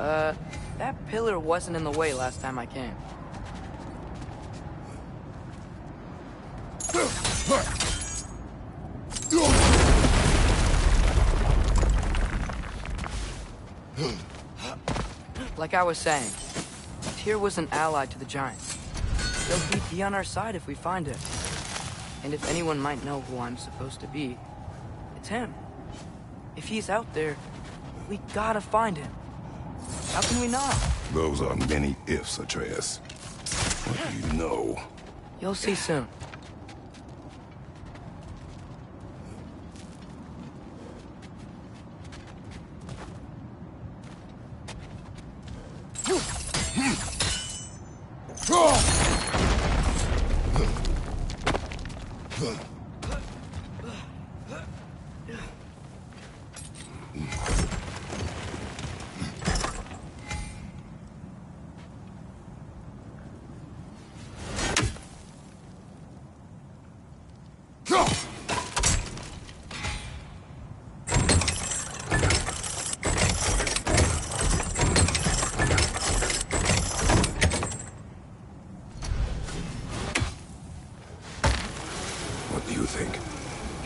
Speaker 1: That pillar wasn't in the way last time I came. Like I was saying, Tyr was an ally to the Giants. So he'd be on our side if we find him. And if anyone might know who I'm supposed to be, it's him. If he's out there, we gotta find him. How can we not?
Speaker 10: Those are many ifs, Atreus. What do you know?
Speaker 1: You'll see soon.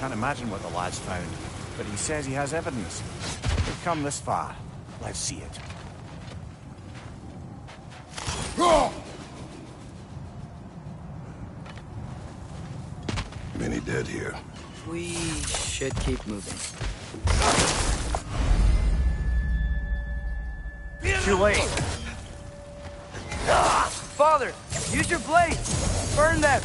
Speaker 3: Can't imagine what the lad's found, but he says he has evidence. We've come this far. Let's see it.
Speaker 10: Many dead here.
Speaker 1: We should keep moving.
Speaker 3: Too late.
Speaker 1: Father, use your blades! Burn them!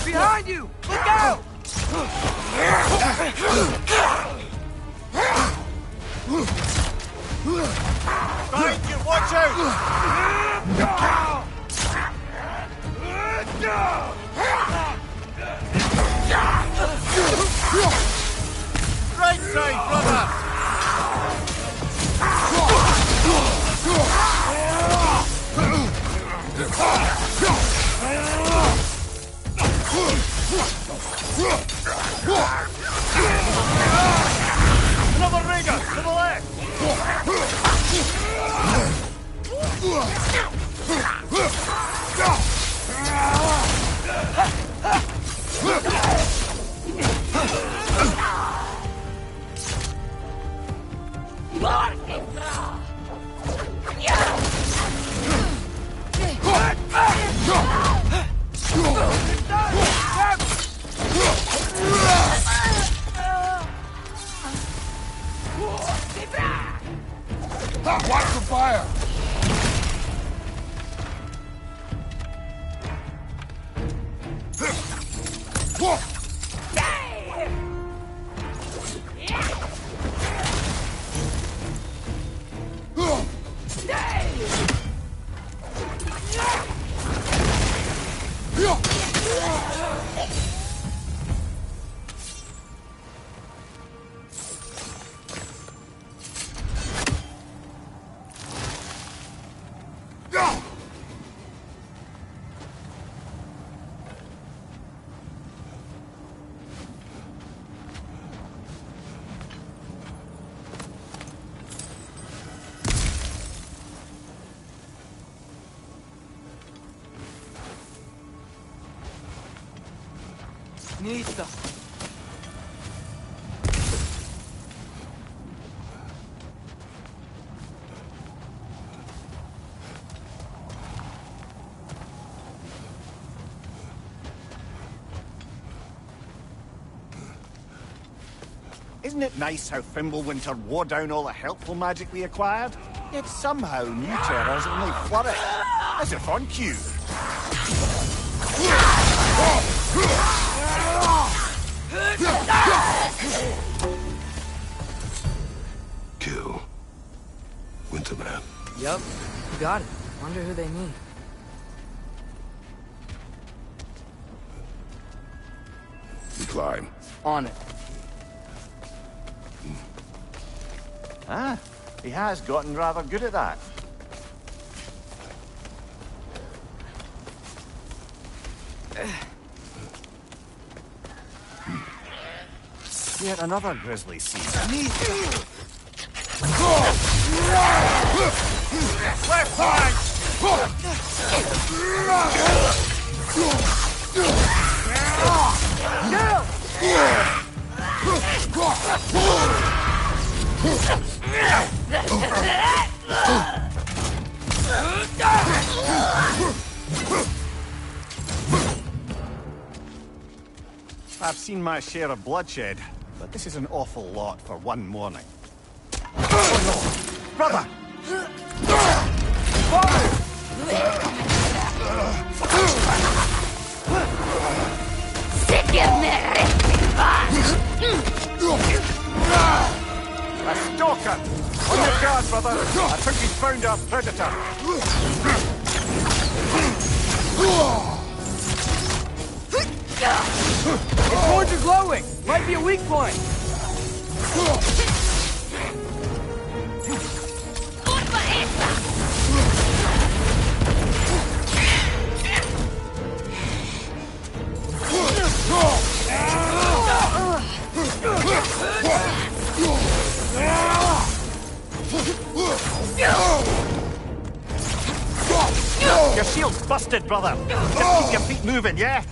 Speaker 1: Behind you! Look out!
Speaker 3: Behind you! Watch out! Right side, brother! Another Raider to the left!
Speaker 5: Watch the fire!
Speaker 1: Need some.
Speaker 3: Isn't it nice how Fimbulwinter wore down all the helpful magic we acquired? Yet somehow new terrors only flourish, as if on cue.
Speaker 10: Kill. Winterman.
Speaker 1: Yup, got it. Wonder who they mean.
Speaker 10: We climb.
Speaker 1: On it.
Speaker 3: Ah, He has gotten rather good at that. Yet another grisly scene. Left flank! I've seen my share of bloodshed, but this is an awful lot for one morning. Oh no! Brother! A stalker! On your guard, brother! I think he's found our predator!
Speaker 1: His horns are glowing! Might be a weak point!
Speaker 3: Your shield's busted, brother! Just keep your feet moving, yeah?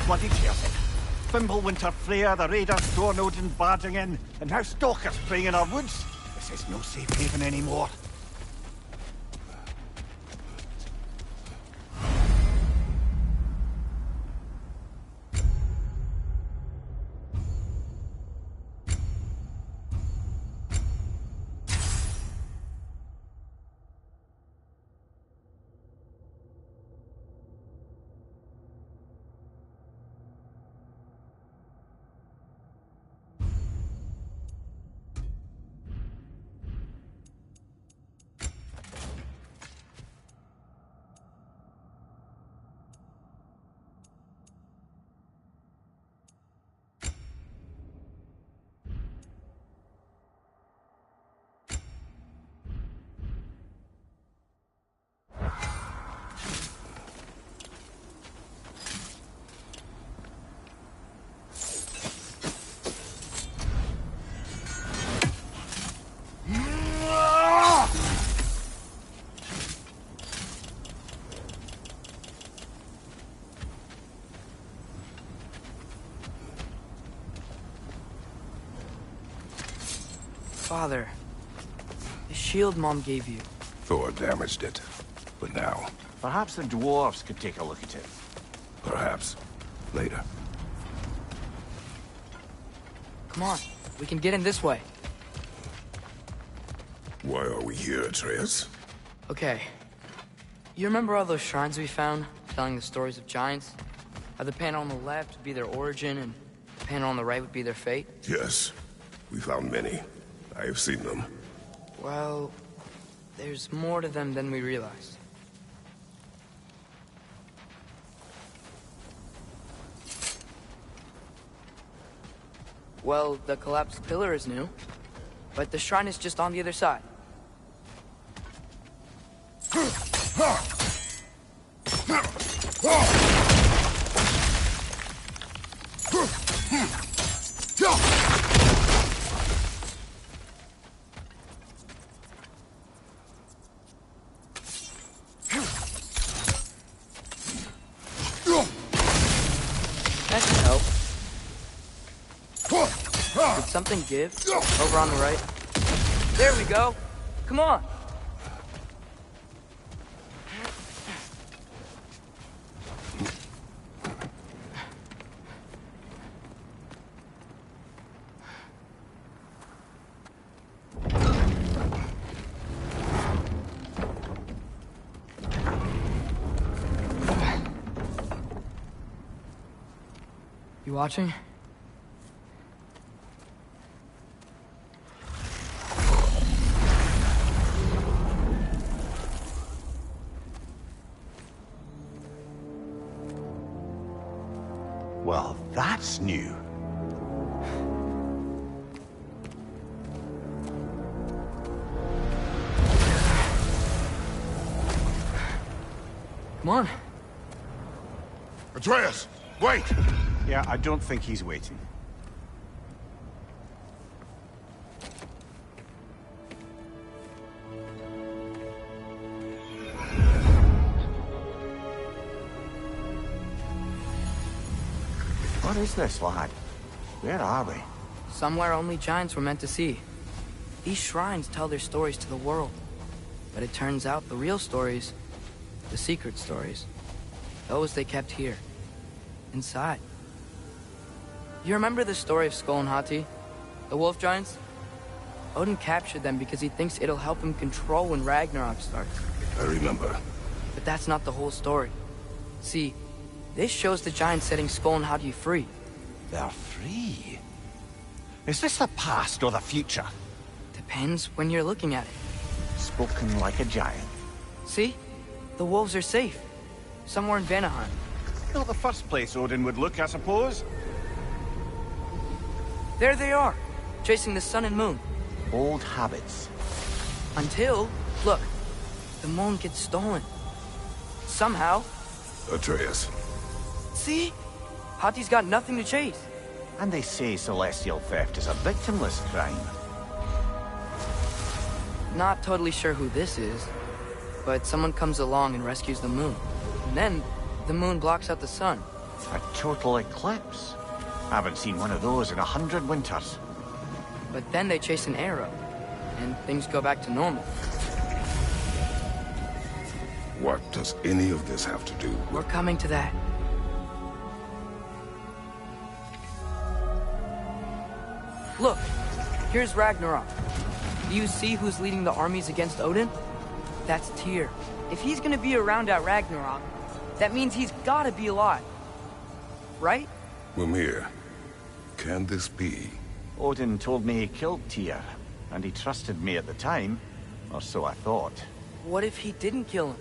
Speaker 3: Bloody chaotic. Fimbulwinter Freya, the raiders, Dornodin barging in, and now stalkers preying in our woods. This is no safe haven anymore.
Speaker 1: Father, the shield Mom gave you.
Speaker 10: Thor damaged it. But now,
Speaker 3: Perhaps the dwarves could take a look at it.
Speaker 10: perhaps, later.
Speaker 1: Come on, we can get in this way.
Speaker 10: Why are we here, Atreus?
Speaker 1: Okay. You remember all those shrines we found, telling the stories of giants? How the panel on the left would be their origin, and the panel on the right would be their fate?
Speaker 10: Yes. We found many. I have seen them.
Speaker 1: Well, there's more to them than we realized. Well, the collapsed pillar is new, but the shrine is just on the other side. That should help. Did something give? Over on the right. There we go. Come on. You watching?
Speaker 3: Well, that's new.
Speaker 1: Come on.
Speaker 2: Atreus, wait!
Speaker 3: Yeah, I don't think he's waiting. What is this, lad? Where are we?
Speaker 1: Somewhere only giants were meant to see. These shrines tell their stories to the world. But it turns out the real stories, the secret stories, those they kept here, inside. You remember the story of Skoll and Hati, the wolf giants? Odin captured them because he thinks it'll help him control when Ragnarok starts.
Speaker 10: I remember.
Speaker 1: But that's not the whole story. See, this shows the giants setting Skoll and Hati free.
Speaker 3: They're free? Is this the past or the future?
Speaker 1: Depends when you're looking at it.
Speaker 3: Spoken like a giant.
Speaker 1: See? The wolves are safe. Somewhere in Vanaheim.
Speaker 3: Not the first place Odin would look, I suppose.
Speaker 1: There they are, chasing the sun and moon.
Speaker 3: Old habits.
Speaker 1: Until, look, the moon gets stolen. Somehow.
Speaker 10: Atreus.
Speaker 1: See? Hati's got nothing to chase.
Speaker 3: And they say celestial theft is a victimless crime.
Speaker 1: Not totally sure who this is, but someone comes along and rescues the moon. And then, the moon blocks out the sun.
Speaker 3: A total eclipse. Haven't seen one of those in 100 winters.
Speaker 1: But then they chase an arrow, and things go back to normal.
Speaker 10: What does any of this have to do with...
Speaker 1: We're coming to that. Look, here's Ragnarok. Do you see who's leading the armies against Odin? That's Tyr. If he's gonna be around at Ragnarok, that means he's gotta be alive. Right?
Speaker 10: Mimir, can this be?
Speaker 3: Odin told me he killed Tyr, and he trusted me at the time, or so I thought.
Speaker 1: What if he didn't kill him?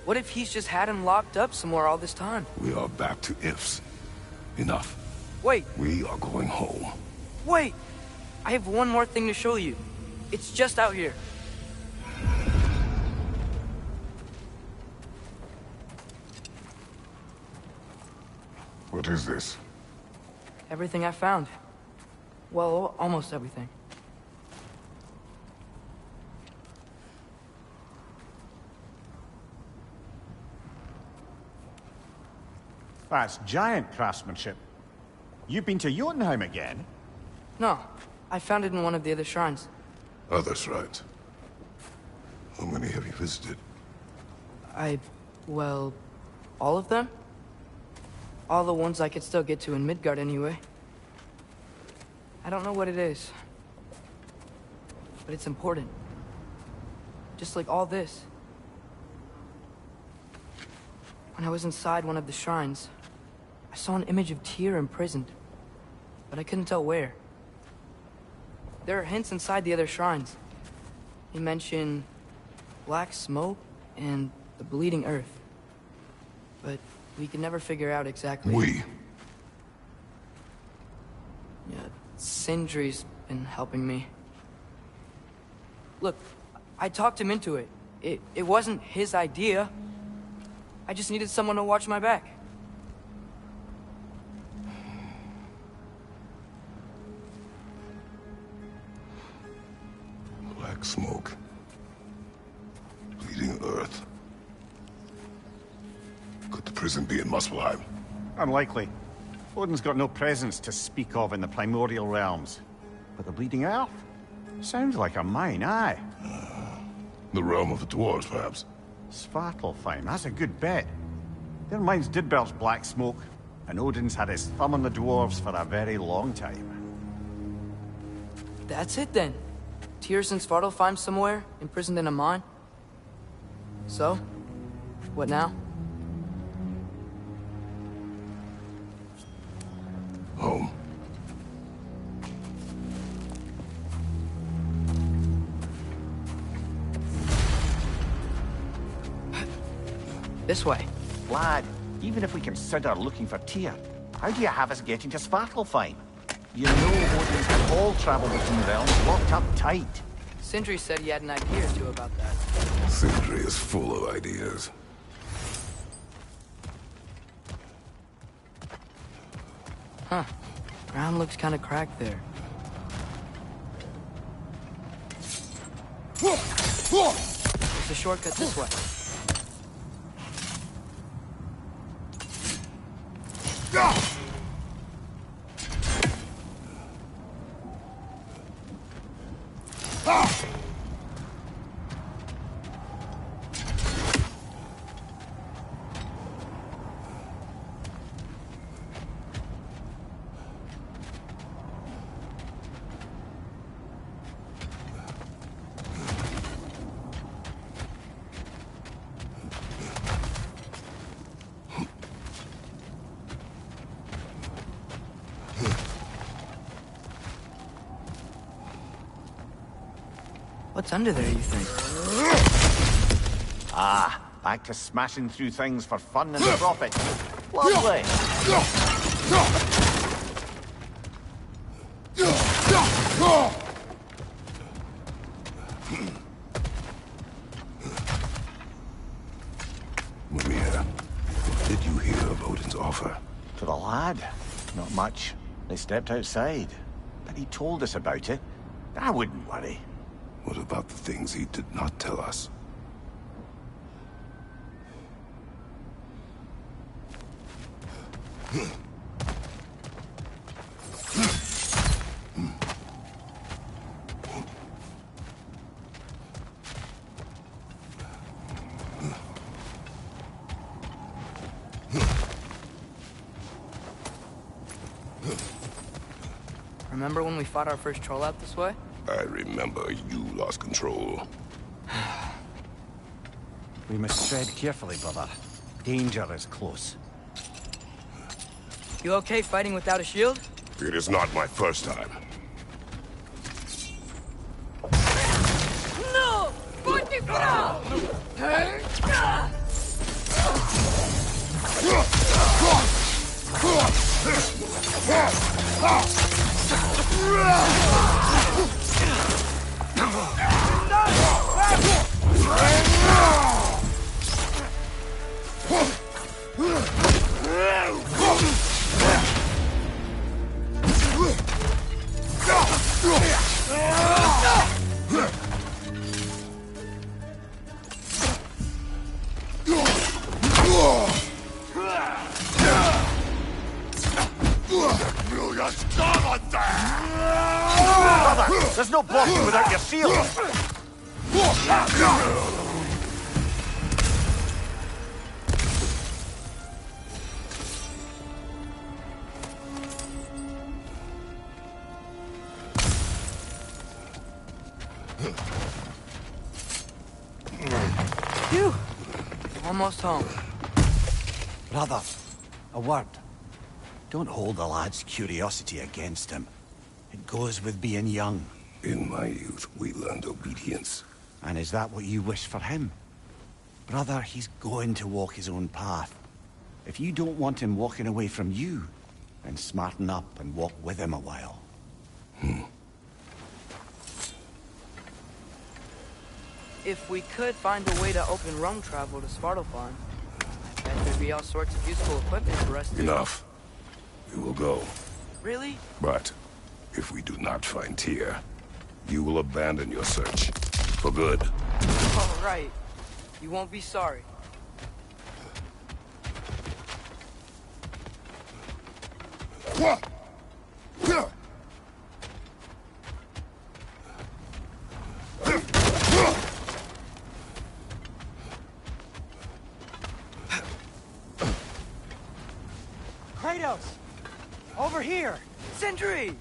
Speaker 1: What if he's just had him locked up somewhere all this time?
Speaker 10: We are back to ifs. Enough.
Speaker 1: Wait.
Speaker 10: We are going home.
Speaker 1: Wait! I have one more thing to show you. It's just out here.
Speaker 10: What is this?
Speaker 1: Everything I found. Well, almost everything.
Speaker 3: That's giant craftsmanship. You've been to Jotunheim again?
Speaker 1: No, I found it in one of the other shrines.
Speaker 10: Other shrines? How many have you visited?
Speaker 1: Well, all of them? All the ones I could still get to in Midgard anyway. I don't know what it is, but it's important. Just like all this. When I was inside one of the shrines, I saw an image of Tyr imprisoned, but I couldn't tell where. There are hints inside the other shrines. He mentioned black smoke and the bleeding earth. But we could never figure out exactly...
Speaker 10: We?
Speaker 1: Yeah, Sindri's been helping me. Look, I talked him into it. It wasn't his idea. I just needed someone to watch my back.
Speaker 10: Black smoke. Bleeding earth. Could the prison be in Muspelheim?
Speaker 3: Unlikely. Odin's got no presence to speak of in the primordial realms. But the Bleeding Earth? Sounds like a mine, aye.
Speaker 10: The realm of the dwarves, perhaps?
Speaker 3: Svartalfheim, that's a good bet. Their mines did belch black smoke, and Odin's had his thumb on the dwarves for a very long time.
Speaker 1: That's it then. Tyr's in Svartalfheim somewhere, imprisoned in a mine. So, what now? This way.
Speaker 3: Lad, even if we consider looking for Tyr, how do you have us getting to Svartalfheim? You know Odin's had all travel between realms locked up tight.
Speaker 1: Sindri said he had an idea or two about that.
Speaker 10: Sindri is full of ideas.
Speaker 1: Huh. Ground looks kind of cracked there. There's a shortcut this way. What's under there, you think?
Speaker 3: Ah, back to smashing through things for fun and profit. Lovely.
Speaker 10: Mimir, what did you hear of Odin's offer?
Speaker 3: To the lad? Not much. They stepped outside. But he told us about it. I wouldn't worry.
Speaker 10: What about the things he did not tell us?
Speaker 1: Remember when we fought our first troll out this way?
Speaker 10: I remember you lost control.
Speaker 3: We must tread carefully, brother. Danger is close.
Speaker 1: You okay fighting without a shield?
Speaker 10: It is not my first time.
Speaker 1: No! Будьте прав!
Speaker 3: Brother, there's no blocking without your shield!
Speaker 1: Phew! Almost home.
Speaker 3: Brother, a word. Don't hold the lad's curiosity against him. It goes with being young.
Speaker 10: In my youth, we learned obedience.
Speaker 3: And is that what you wish for him? Brother, he's going to walk his own path. If you don't want him walking away from you, then smarten up and walk with him a while.
Speaker 1: If we could find a way to open rum travel to Svartalfheim, I bet there'd be all sorts of useful equipment for us to...
Speaker 10: Enough. We will go.
Speaker 1: Really?
Speaker 10: But if we do not find Tyr, you will abandon your search. For good.
Speaker 1: All right. You won't be sorry.
Speaker 9: Kratos! Over here!
Speaker 1: Sindri!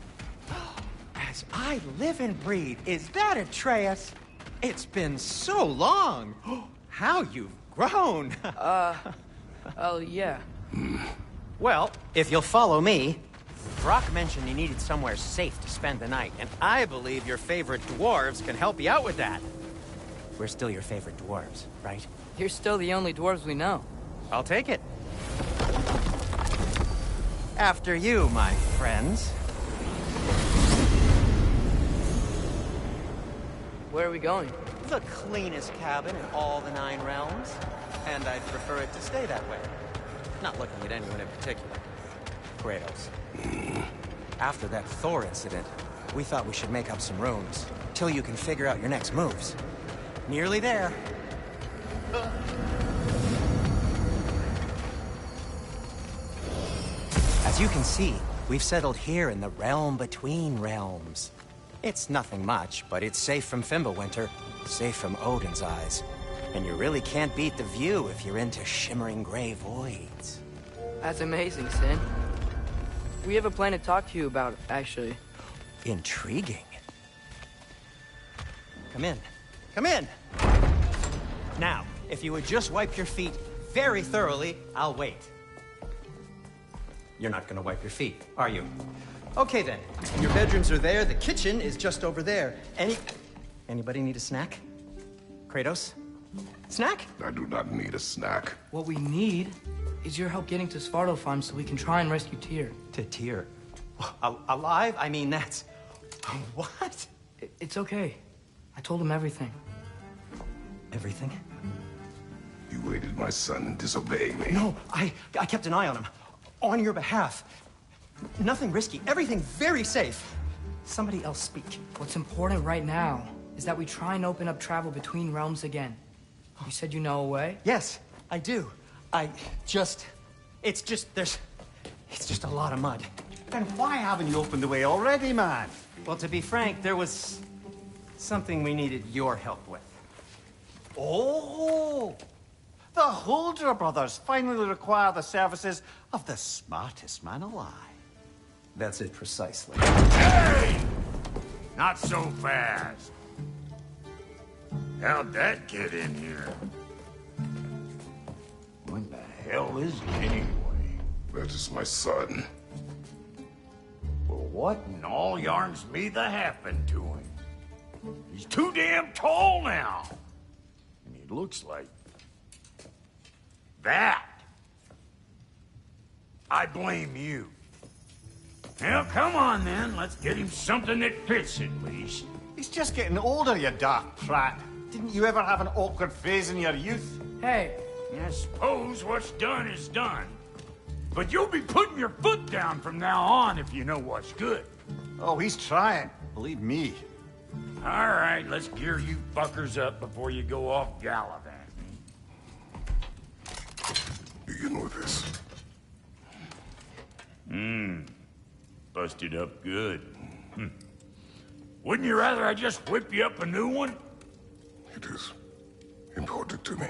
Speaker 9: As I live and breathe, is that Atreus? It's been so long! How you've grown!
Speaker 1: Oh, yeah.
Speaker 9: Well, if you'll follow me, Brock mentioned you needed somewhere safe to spend the night, and I believe your favorite dwarves can help you out with that. we're still your favorite dwarves, right?
Speaker 1: You're still the only dwarves we know.
Speaker 9: I'll take it. After you, my friends.
Speaker 1: Where are we going?
Speaker 9: The cleanest cabin in all the 9 realms. And I'd prefer it to stay that way. Not looking at anyone in particular. Kratos. After that Thor incident, we thought we should make up some rooms, till you can figure out your next moves. Nearly there. As you can see, we've settled here in the realm between realms. It's nothing much, but it's safe from Fimbulwinter, safe from Odin's eyes. And you really can't beat the view if you're into shimmering gray voids.
Speaker 1: That's amazing, Sin. We have a plan to talk to you about, actually.
Speaker 9: Intriguing. Come in. Come in! Now, if you would just wipe your feet very thoroughly, I'll wait. You're not gonna wipe your feet, are you? Okay then. Your bedrooms are there, the kitchen is just over there. Anybody need a snack? Kratos? Snack?
Speaker 10: I do not need a snack.
Speaker 1: What we need is your help getting to Svartalfheim so we can try and rescue Tyr.
Speaker 9: To Tyr? Alive? I mean, that's... What?
Speaker 1: It's okay. I told him everything.
Speaker 9: Everything?
Speaker 10: You aided my son in disobeying me.
Speaker 9: No, I kept an eye on him. On your behalf. Nothing risky. Everything very safe. Somebody else speak.
Speaker 1: What's important right now is that we try and open up travel between realms again. You said you know a way?
Speaker 9: Yes, I do. It's just a lot of mud.
Speaker 3: Then why haven't you opened the way already, man?
Speaker 9: Well, to be frank, there was something we needed your help with.
Speaker 3: Oh! The Huldra brothers finally require the services of the smartest man alive.
Speaker 9: That's it precisely.
Speaker 8: Hey! Not so fast. How'd that get in here? What the hell is he anyway?
Speaker 10: That is my son.
Speaker 8: Well, what in all yarns me the happened to him? He's too damn tall now. And he looks like... that. I blame you. Well, come on then. Let's get him something that fits at least.
Speaker 3: He's just getting older, you dark prat. Didn't you ever have an awkward phase in your youth?
Speaker 1: Hey.
Speaker 8: I suppose what's done is done. But you'll be putting your foot down from now on if you know what's good.
Speaker 3: Oh, he's trying. Believe me.
Speaker 8: All right, let's gear you fuckers up before you go off gallivanting.
Speaker 10: Begin with this.
Speaker 8: Busted up good. Wouldn't you rather I just whip you up a new one?
Speaker 10: It is important to me.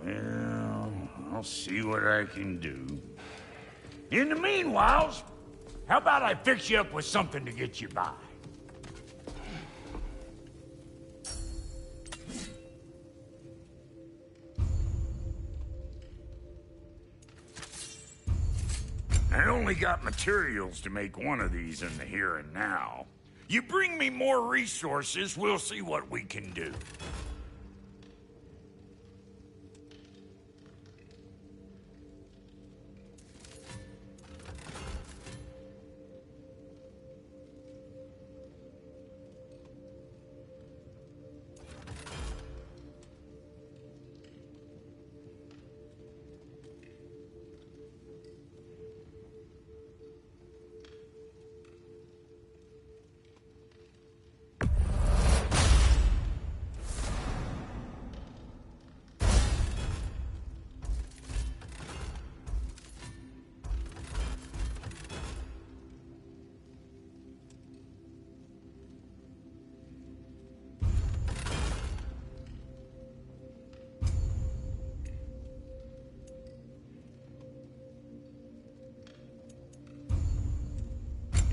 Speaker 8: Well, I'll see what I can do. In the meanwhile, how about I fix you up with something to get you by? I only got materials to make one of these in the here and now. You bring me more resources, we'll see what we can do.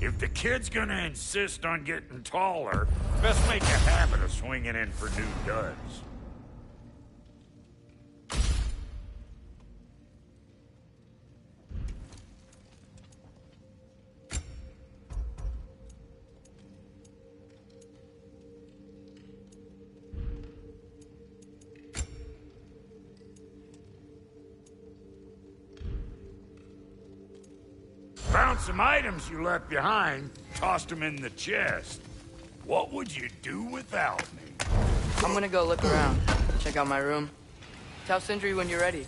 Speaker 8: If the kid's gonna insist on getting taller, best make a habit of swinging in for new duds. Found some items you left behind, tossed them in the chest. What would you do without me?
Speaker 1: I'm gonna go look around. Check out my room. Tell Sindri when you're ready.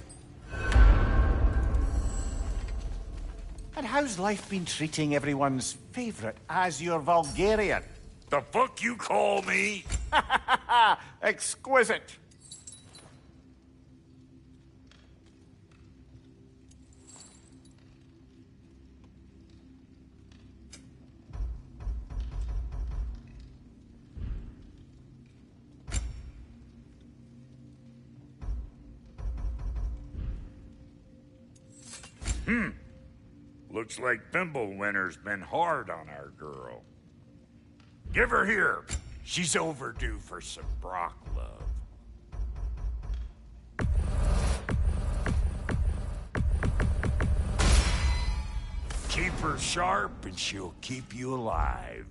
Speaker 3: And how's life been treating everyone's favorite Azure Vulgarian?
Speaker 8: The fuck you call me?
Speaker 3: Exquisite.
Speaker 8: Looks like Fimbulwinter's been hard on our girl. Give her here. She's overdue for some Brock love. Keep her sharp and she'll keep you alive.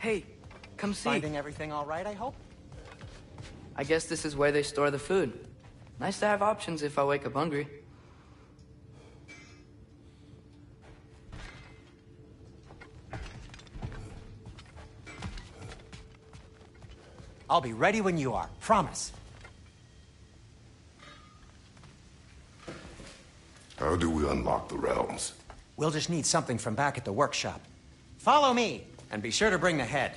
Speaker 1: Hey, come see.
Speaker 9: Finding everything all right, I hope?
Speaker 1: I guess this is where they store the food. Nice to have options if I wake up hungry.
Speaker 9: I'll be ready when you are. Promise.
Speaker 10: How do we unlock the realms?
Speaker 9: We'll just need something from back at the workshop. Follow me, and be sure to bring the head.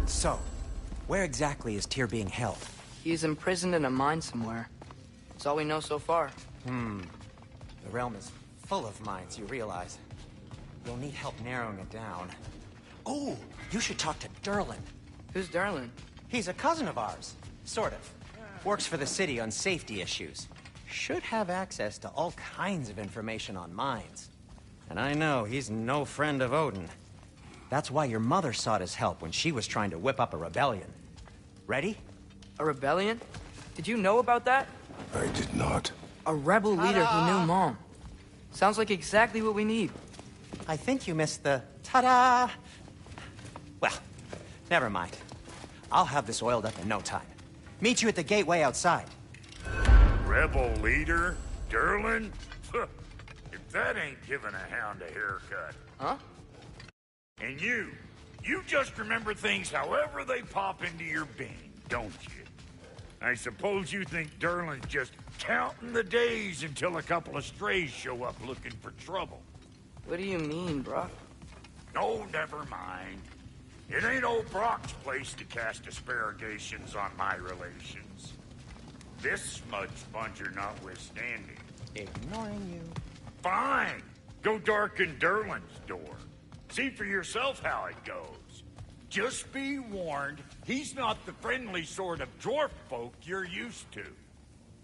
Speaker 9: So, where exactly is Tyr being held?
Speaker 1: He's imprisoned in a mine somewhere. That's all we know so far.
Speaker 9: The realm is full of mines, you realize. You'll need help narrowing it down. Oh, you should talk to Durlin.
Speaker 1: Who's Durlin?
Speaker 9: He's a cousin of ours. Sort of. Works for the city on safety issues. Should have access to all kinds of information on mines. And I know he's no friend of Odin. That's why your mother sought his help when she was trying to whip up a rebellion. Ready?
Speaker 1: A rebellion? Did you know about that?
Speaker 10: I did not.
Speaker 1: A rebel leader who knew Mom. Sounds like exactly what we need.
Speaker 9: I think you missed the ta-da! Well, never mind. I'll have this oiled up in no time. Meet you at the gateway outside.
Speaker 8: Rebel leader? Durlin? If that ain't giving a hound a haircut.
Speaker 1: Huh?
Speaker 8: And you just remember things however they pop into your bean, don't you? I suppose you think Durlin's just counting the days until a couple of strays show up looking for trouble.
Speaker 1: What do you mean, Brock?
Speaker 8: No, never mind. It ain't old Brock's place to cast asparagations on my relations. This smudge sponger notwithstanding.
Speaker 9: Ignoring you.
Speaker 8: Fine. Go darken Durlin's door. See for yourself how it goes. Just be warned, he's not the friendly sort of dwarf folk you're used to.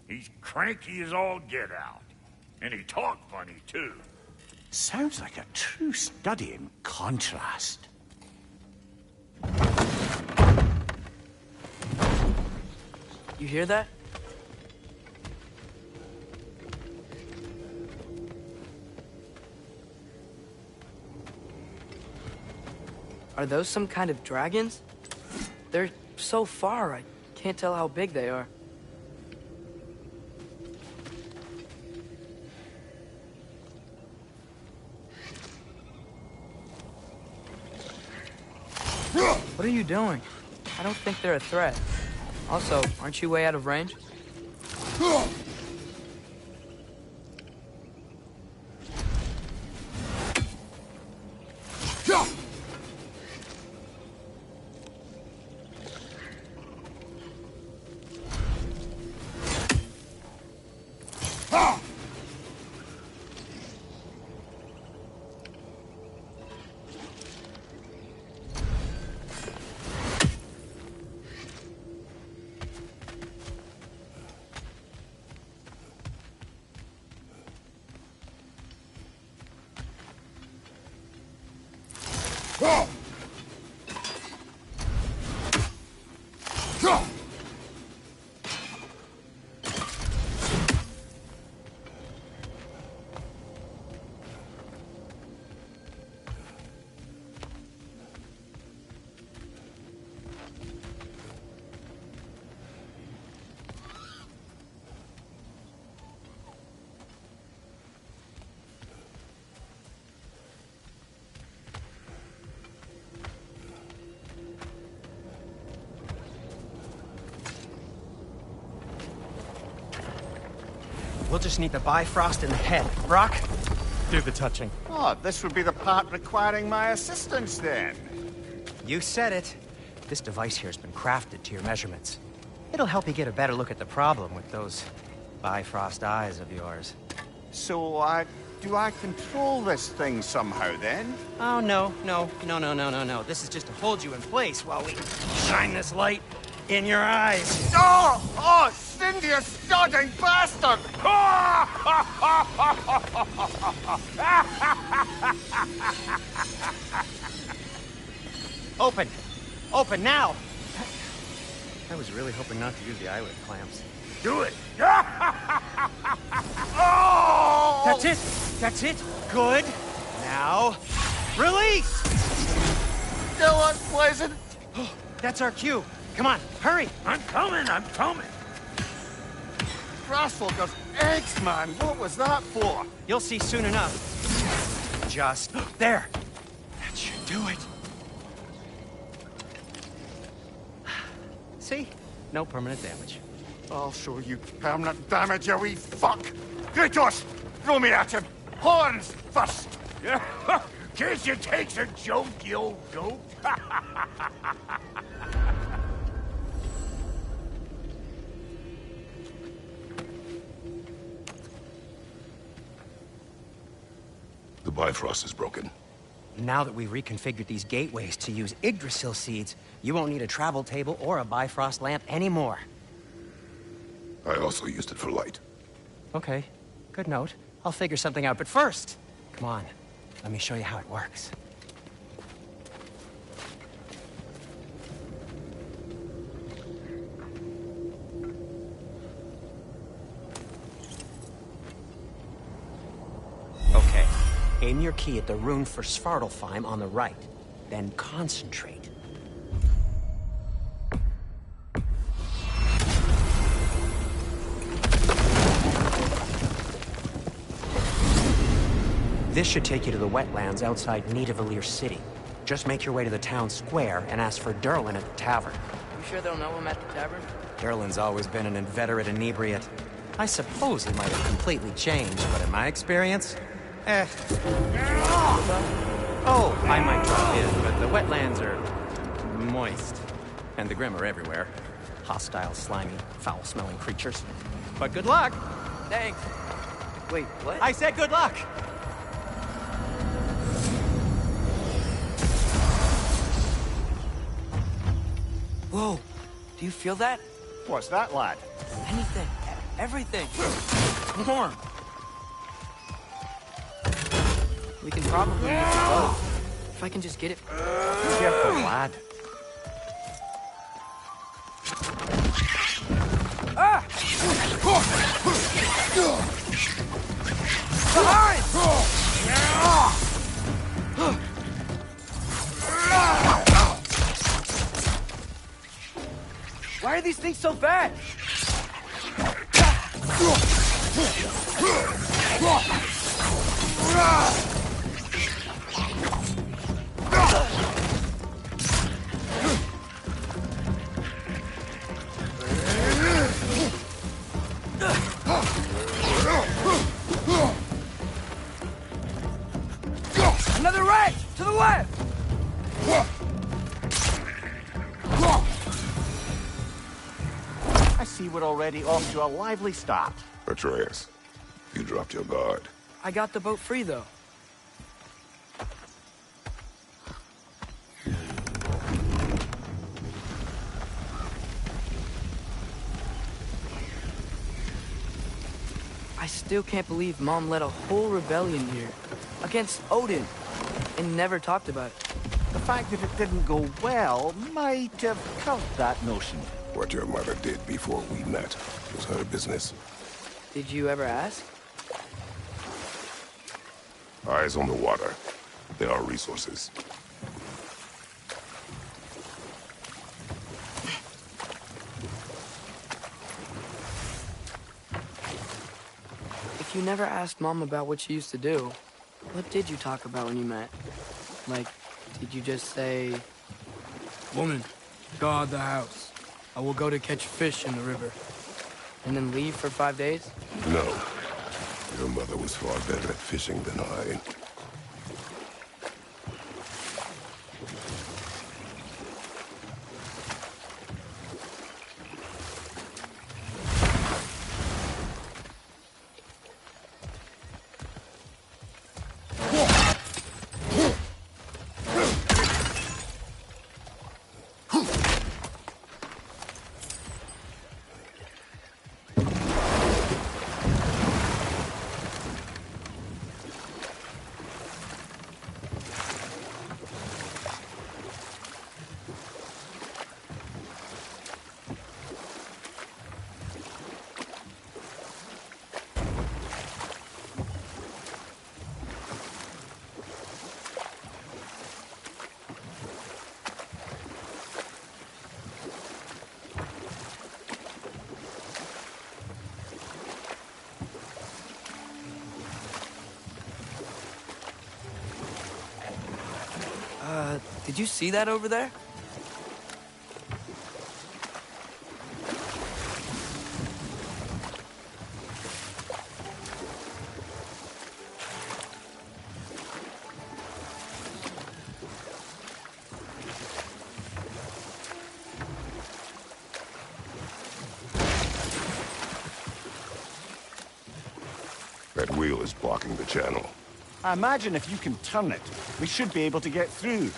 Speaker 8: He's cranky as all get out. And he talk funny, too.
Speaker 3: Sounds like a true study in contrast.
Speaker 1: You hear that? Are those some kind of dragons? They're so far, I can't tell how big they are. What are you doing? I don't think they're a threat. Also, aren't you way out of range?
Speaker 9: We'll just need the Bifrost in the head. Brock, do the touching.
Speaker 3: Oh, this would be the part requiring my assistance, then.
Speaker 9: You said it. This device here has been crafted to your measurements. It'll help you get a better look at the problem with those Bifrost eyes of yours.
Speaker 3: So, do I control this thing somehow, then?
Speaker 9: Oh, no. This is just to hold you in place while we shine this light in your eyes.
Speaker 3: Oh, Cindy, you starting bastard!
Speaker 9: Open now! I was really hoping not to use the eyelid clamps.
Speaker 8: Do it!
Speaker 3: Oh!
Speaker 9: That's it! Good! Now, release!
Speaker 3: Still unpleasant.
Speaker 9: That's our cue. Come on, hurry!
Speaker 8: I'm coming!
Speaker 3: Grassfuckers, eggs, man! What was that for?
Speaker 9: You'll see soon enough. Just there. That should do it. See? No permanent damage.
Speaker 3: I'll show you permanent damage, you wee fuck! Kratos! Throw me at him! Horns first!
Speaker 8: Can't you take a joke, you old goat?
Speaker 10: The Bifrost is broken.
Speaker 9: Now that we've reconfigured these gateways to use Yggdrasil seeds, you won't need a travel table or a Bifrost lamp anymore.
Speaker 10: I also used it for light.
Speaker 9: Okay, good note. I'll figure something out, but first, come on, let me show you how it works. Okay, aim your key at the rune for Svartalfheim on the right, then concentrate. This should take you to the wetlands outside Nidavellir City. Just make your way to the town square and ask for Durlin at the tavern.
Speaker 1: You sure they'll know him at the tavern?
Speaker 9: Durlin's always been an inveterate inebriate. I suppose he might have completely changed, but in my experience, Oh, I might drop in, but the wetlands are moist. And the Grimm are everywhere. Hostile, slimy, foul-smelling creatures. But good luck!
Speaker 1: Thanks. Wait, what?
Speaker 9: I said good luck!
Speaker 1: Whoa, do you feel that?
Speaker 3: What's that, lad?
Speaker 1: Anything. Everything. Warm. We can probably use the boat. If I can just get it.
Speaker 9: Careful, lad.
Speaker 1: Ah! Behind! Why are these things so bad? Another right! To the left!
Speaker 3: I see we're already off to a lively start.
Speaker 10: Atreus, you dropped your guard.
Speaker 1: I got the boat free, though. I still can't believe Mom led a whole rebellion here. Against Odin. And never talked about it.
Speaker 3: The fact that it didn't go well might have curbed that notion.
Speaker 10: What your mother did before we met was her business.
Speaker 1: Did you ever ask?
Speaker 10: Eyes on the water. There are resources.
Speaker 1: If you never asked Mom about what she used to do, what did you talk about when you met? Like, did you just say, "Woman, guard the house. I will go to catch fish in the river," and then leave for 5 days?
Speaker 10: No. Your mother was far better at fishing than I.
Speaker 1: Did you see that over there?
Speaker 10: That wheel is blocking the channel.
Speaker 3: I imagine if you can turn it, we should be able to get through.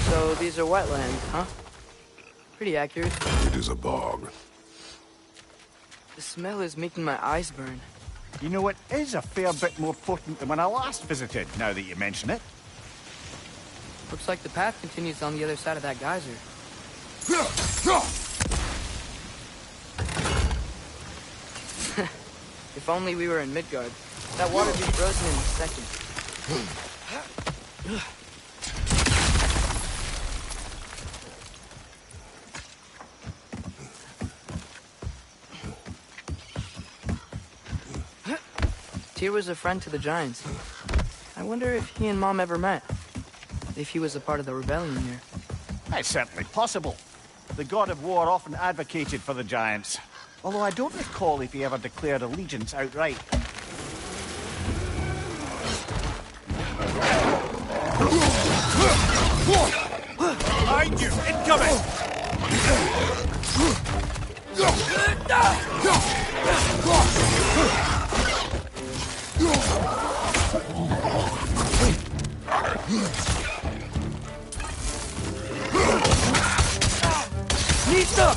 Speaker 1: So these are wetlands, huh? Pretty accurate.
Speaker 10: It is a bog.
Speaker 1: The smell is making my eyes burn.
Speaker 3: You know, it is a fair bit more potent than when I last visited, now that you mention it.
Speaker 1: Looks like the path continues on the other side of that geyser. If only we were in Midgard. That water'd be frozen in a second. Tyr was a friend to the Giants. I wonder if he and Mom ever met. If he was a part of the rebellion here.
Speaker 3: It's certainly possible. The god of war often advocated for the Giants. Although I don't recall if he ever declared allegiance outright.
Speaker 8: Behind you! Incoming!
Speaker 1: Nista!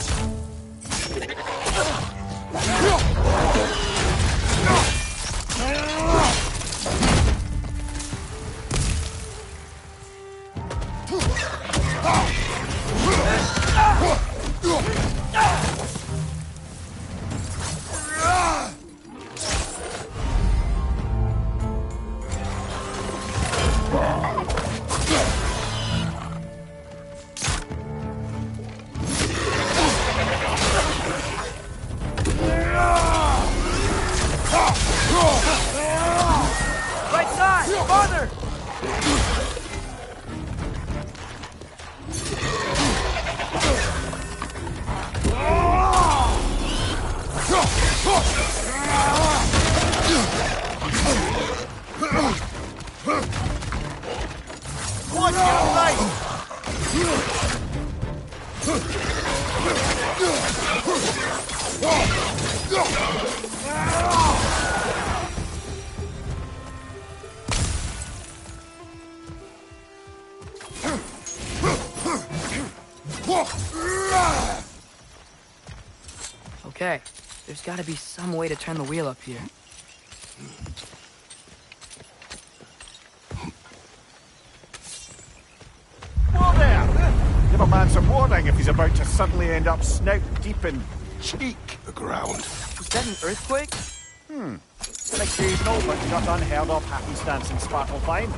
Speaker 1: Right side! Farther!
Speaker 3: Watch your light!
Speaker 1: Okay, there's gotta be some way to turn the wheel up here.
Speaker 3: about to suddenly end up snout deep in cheek.
Speaker 10: The ground.
Speaker 1: Was that an earthquake?
Speaker 3: Occasional, but not unheard of happenstance in Svartalfheim.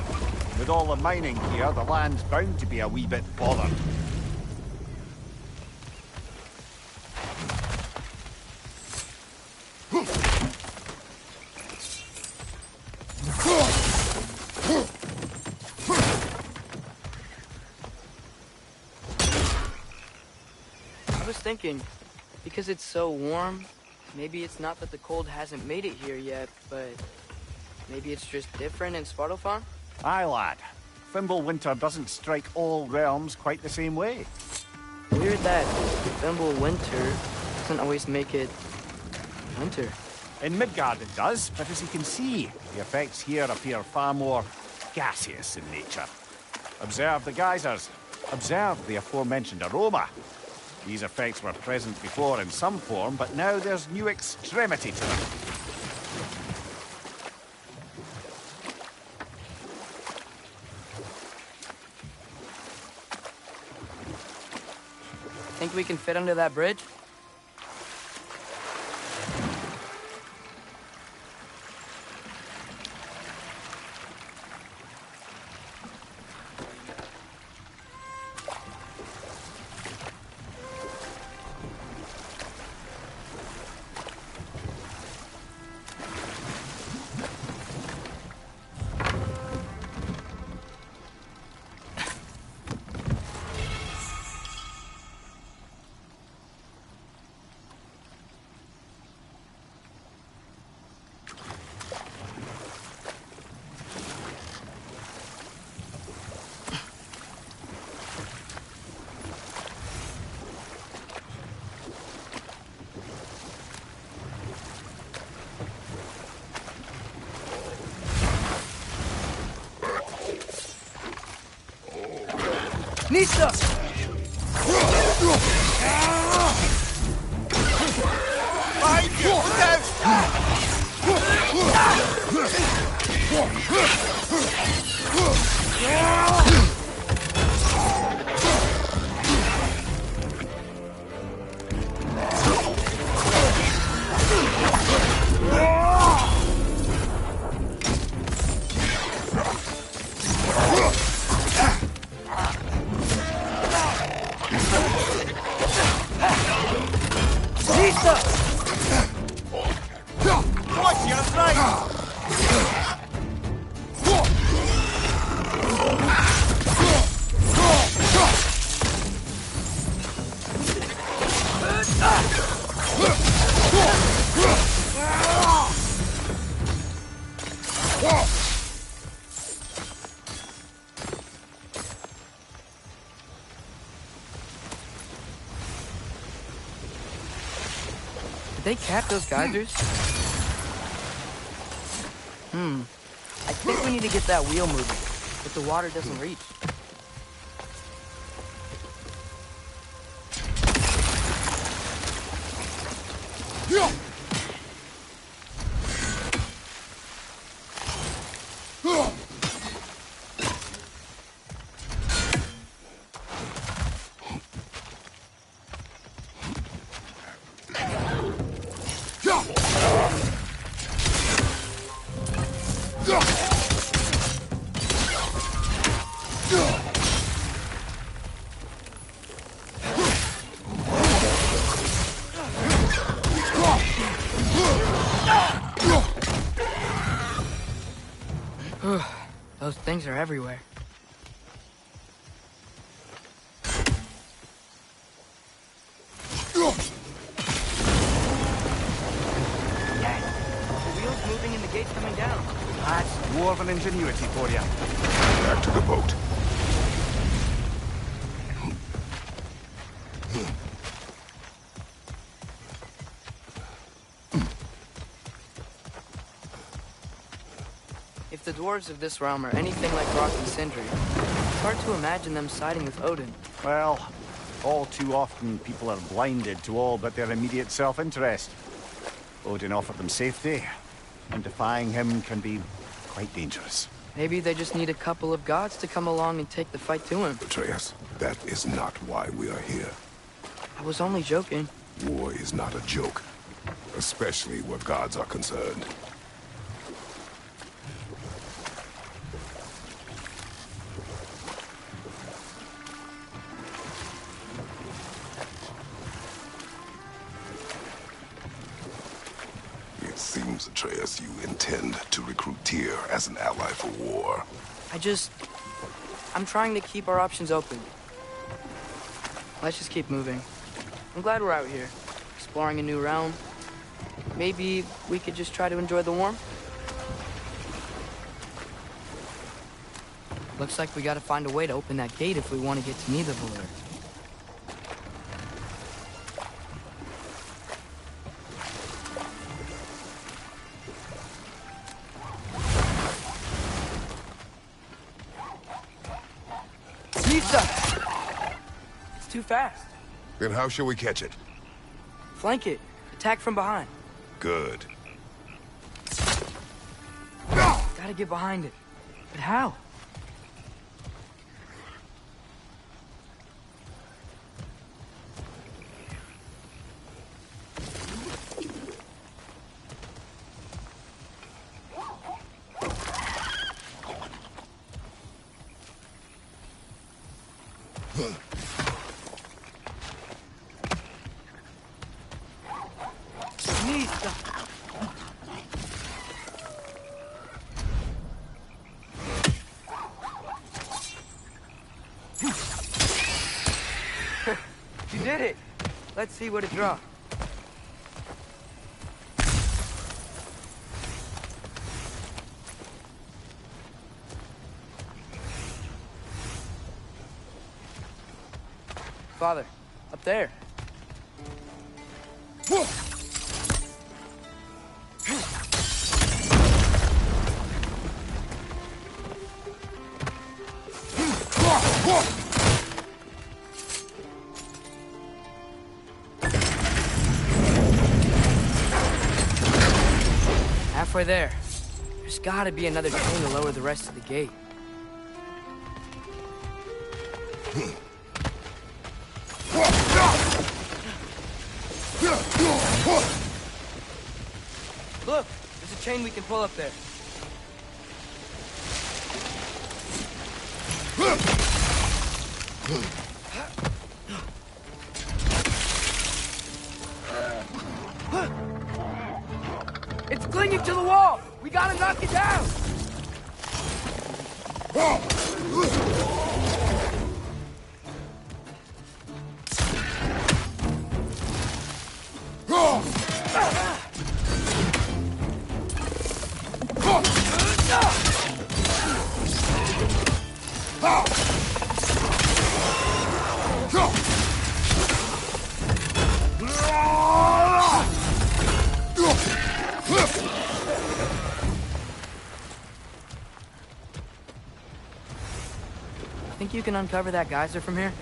Speaker 3: With all the mining here, the land's bound to be a wee bit bothered.
Speaker 1: I was thinking, because it's so warm, maybe it's not that the cold hasn't made it here yet, but maybe it's just different in Svartalfheim?
Speaker 3: Aye, lad. Fimbulwinter doesn't strike all realms quite the same way.
Speaker 1: Weird that Fimbulwinter doesn't always make it winter.
Speaker 3: In Midgard it does, but as you can see, the effects here appear far more gaseous in nature. Observe the geysers. Observe the aforementioned aroma. These effects were present before in some form, but now there's new extremity to them.
Speaker 1: Think we can fit under that bridge? Nista! Did they cap those geysers? I think we need to get that wheel moving, but the water doesn't reach. Those things are everywhere. The wheel's moving and the gate's coming down.
Speaker 3: That's dwarven ingenuity for you.
Speaker 10: Back to the boat.
Speaker 1: If the dwarves of this realm are anything like Rock and Sindri, it's hard to imagine them siding with Odin.
Speaker 3: Well, all too often people are blinded to all but their immediate self-interest. Odin offered them safety, and defying him can be quite dangerous.
Speaker 1: Maybe they just need a couple of gods to come along and take the fight to him.
Speaker 10: Atreus, that is not why we are here.
Speaker 1: I was only joking.
Speaker 10: War is not a joke, especially where gods are concerned. It seems, Atreus, you intend to recruit Tyr as an ally for war.
Speaker 1: I'm trying to keep our options open. Let's just keep moving. I'm glad we're out here, exploring a new realm. Maybe we could just try to enjoy the warmth? Looks like we gotta find a way to open that gate if we want to get to Nidavellir. It's too fast.
Speaker 10: Then how shall we catch it?
Speaker 1: Flank it. Attack from behind.
Speaker 10: Good.
Speaker 1: Gotta get behind it. But how? You did it! Let's see what it draws. Father, up there. Halfway there. There's gotta be another chain to lower the rest of the gate. Look, there's a chain we can pull up there. It's clinging to the wall! We gotta knock it down! Think you can uncover that geyser from here?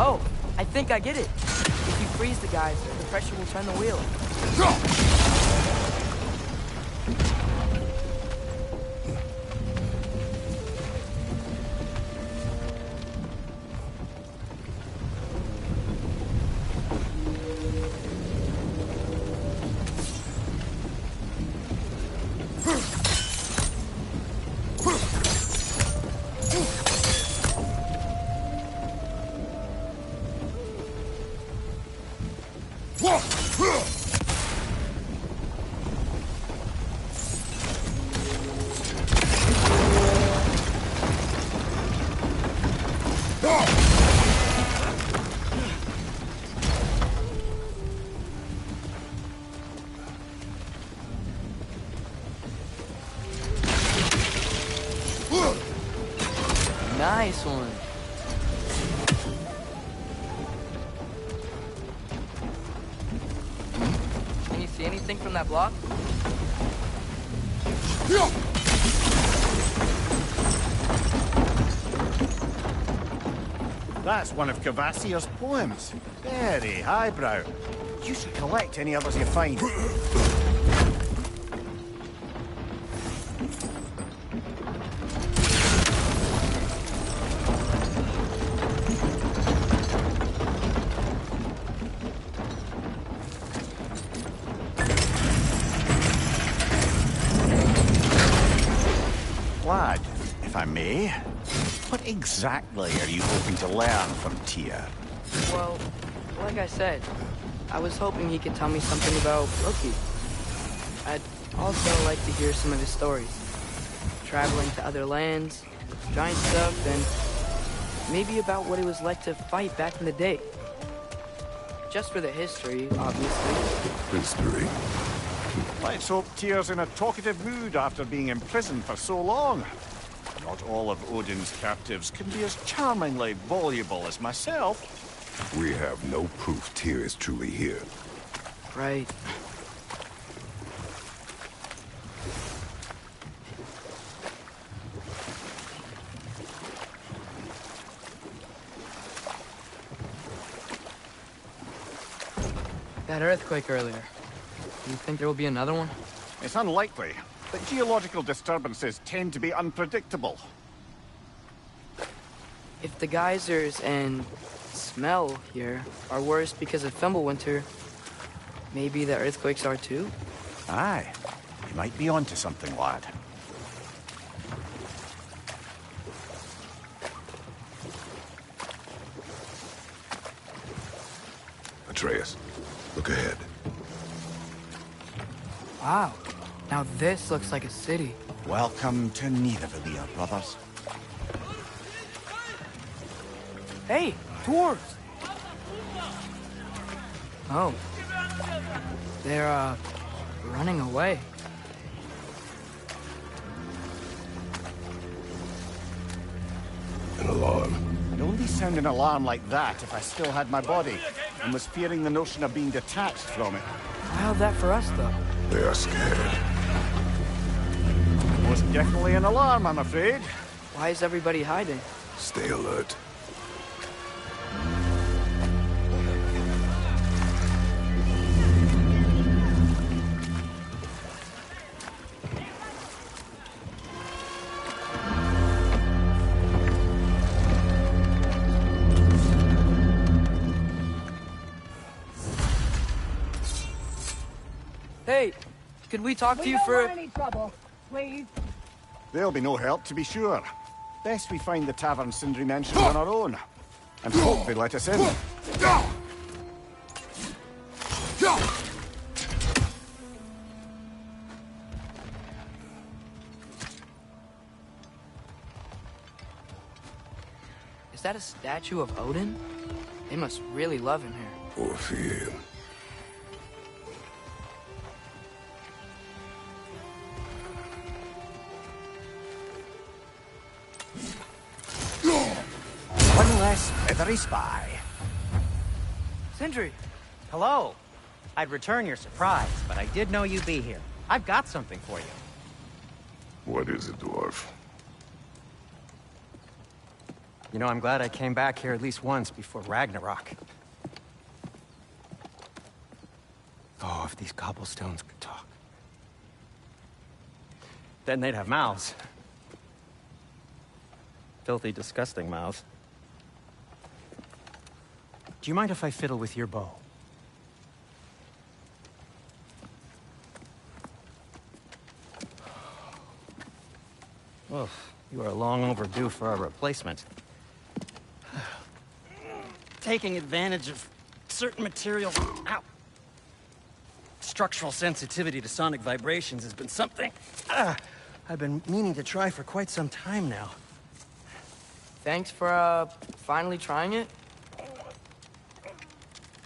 Speaker 1: Oh, I think I get it. If you freeze the geyser, the pressure will turn the wheel. Nice one. Can you see anything from that block?
Speaker 3: That's one of Cavassier's poems. Very highbrow. You should collect any others you find. Lad, if I may, what exactly are you hoping to learn from Tyr?
Speaker 1: Well, like I said, I was hoping he could tell me something about Loki. I'd also like to hear some of his stories. Traveling to other lands, giant stuff, and maybe about what it was like to fight back in the day. Just for the history, obviously.
Speaker 10: History.
Speaker 3: Let's hope Tyr's in a talkative mood after being imprisoned for so long. Not all of Odin's captives can be as charmingly voluble as myself.
Speaker 10: We have no proof Tyr is truly here.
Speaker 1: Right. That earthquake earlier. Do you think there will be another one?
Speaker 3: It's unlikely, but geological disturbances tend to be unpredictable.
Speaker 1: If the geysers and smell here are worse because of Fimbulwinter, maybe the earthquakes are too?
Speaker 3: Aye. You might be onto something, lad.
Speaker 10: Atreus, look ahead.
Speaker 1: Wow. Now this looks like a city.
Speaker 3: Welcome to Nidavellir, brothers.
Speaker 1: Hey, dwarves! Oh. They're, running away.
Speaker 10: An alarm.
Speaker 3: I'd only sound an alarm like that if I still had my body, and was fearing the notion of being detached from it.
Speaker 1: How'd that for us, though?
Speaker 10: They are scared.
Speaker 3: Most definitely an alarm, I'm afraid.
Speaker 1: Why is everybody hiding?
Speaker 10: Stay alert.
Speaker 1: Hey, could we talk to you
Speaker 11: don't
Speaker 1: for...
Speaker 11: want any trouble, please.
Speaker 3: There'll be no help, to be sure. Best we find the tavern Sindri mentioned on our own. And hope they let us in.
Speaker 1: Is that a statue of Odin? They must really love him here.
Speaker 10: Or fear him.
Speaker 9: One less feathery spy.
Speaker 1: Sindri!
Speaker 9: Hello. I'd return your surprise, but I did know you'd be here. I've got something for you.
Speaker 10: What is it, dwarf?
Speaker 9: You know, I'm glad I came back here at least once before Ragnarok. Oh, if these cobblestones could talk. Then they'd have mouths. Filthy, disgusting mouths. Do you mind if I fiddle with your bow? Oh, you are long overdue for a replacement. Taking advantage of certain materials. Ow! Structural sensitivity to sonic vibrations has been something I've been meaning to try for quite some time now.
Speaker 1: Thanks for, finally trying it.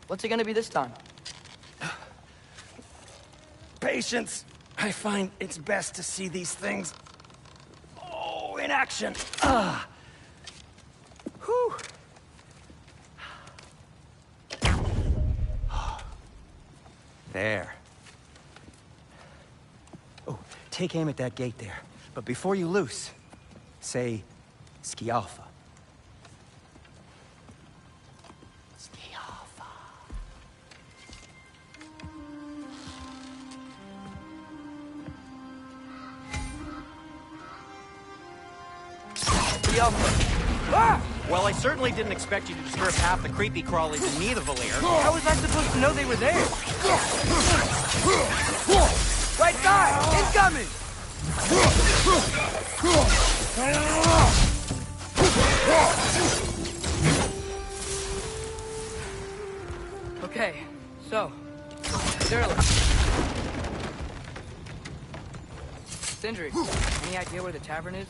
Speaker 1: What's it gonna be this time?
Speaker 9: Patience. I find it's best to see these things, in action. Oh, take aim at that gate there. But before you loose, say, Scialfa. Scialfa.
Speaker 1: Scialfa. Ah!
Speaker 9: Well, I certainly didn't expect you to disturb half the creepy crawlies in Nidavellir.
Speaker 1: How was I supposed to know they were there? Right side! Incoming! Okay, so, Durlin. Sindri, any idea where the tavern is?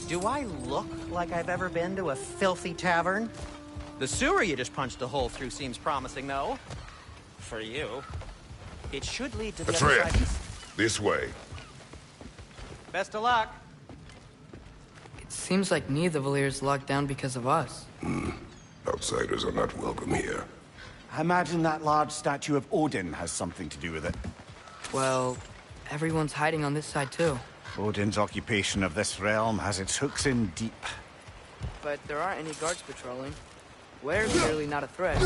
Speaker 9: Do I look like I've ever been to a filthy tavern? The sewer you just punched a hole through seems promising, though. For you. It should lead to the other
Speaker 10: Atreus,
Speaker 9: side.
Speaker 10: this way.
Speaker 9: Best of luck.
Speaker 1: It seems like Nidavellir is locked down because of us.
Speaker 10: Outsiders are not welcome here.
Speaker 3: I imagine that large statue of Odin has something to do with it.
Speaker 1: Well, everyone's hiding on this side too.
Speaker 3: Odin's occupation of this realm has its hooks in deep.
Speaker 1: But there aren't any guards patrolling. We're clearly not a threat.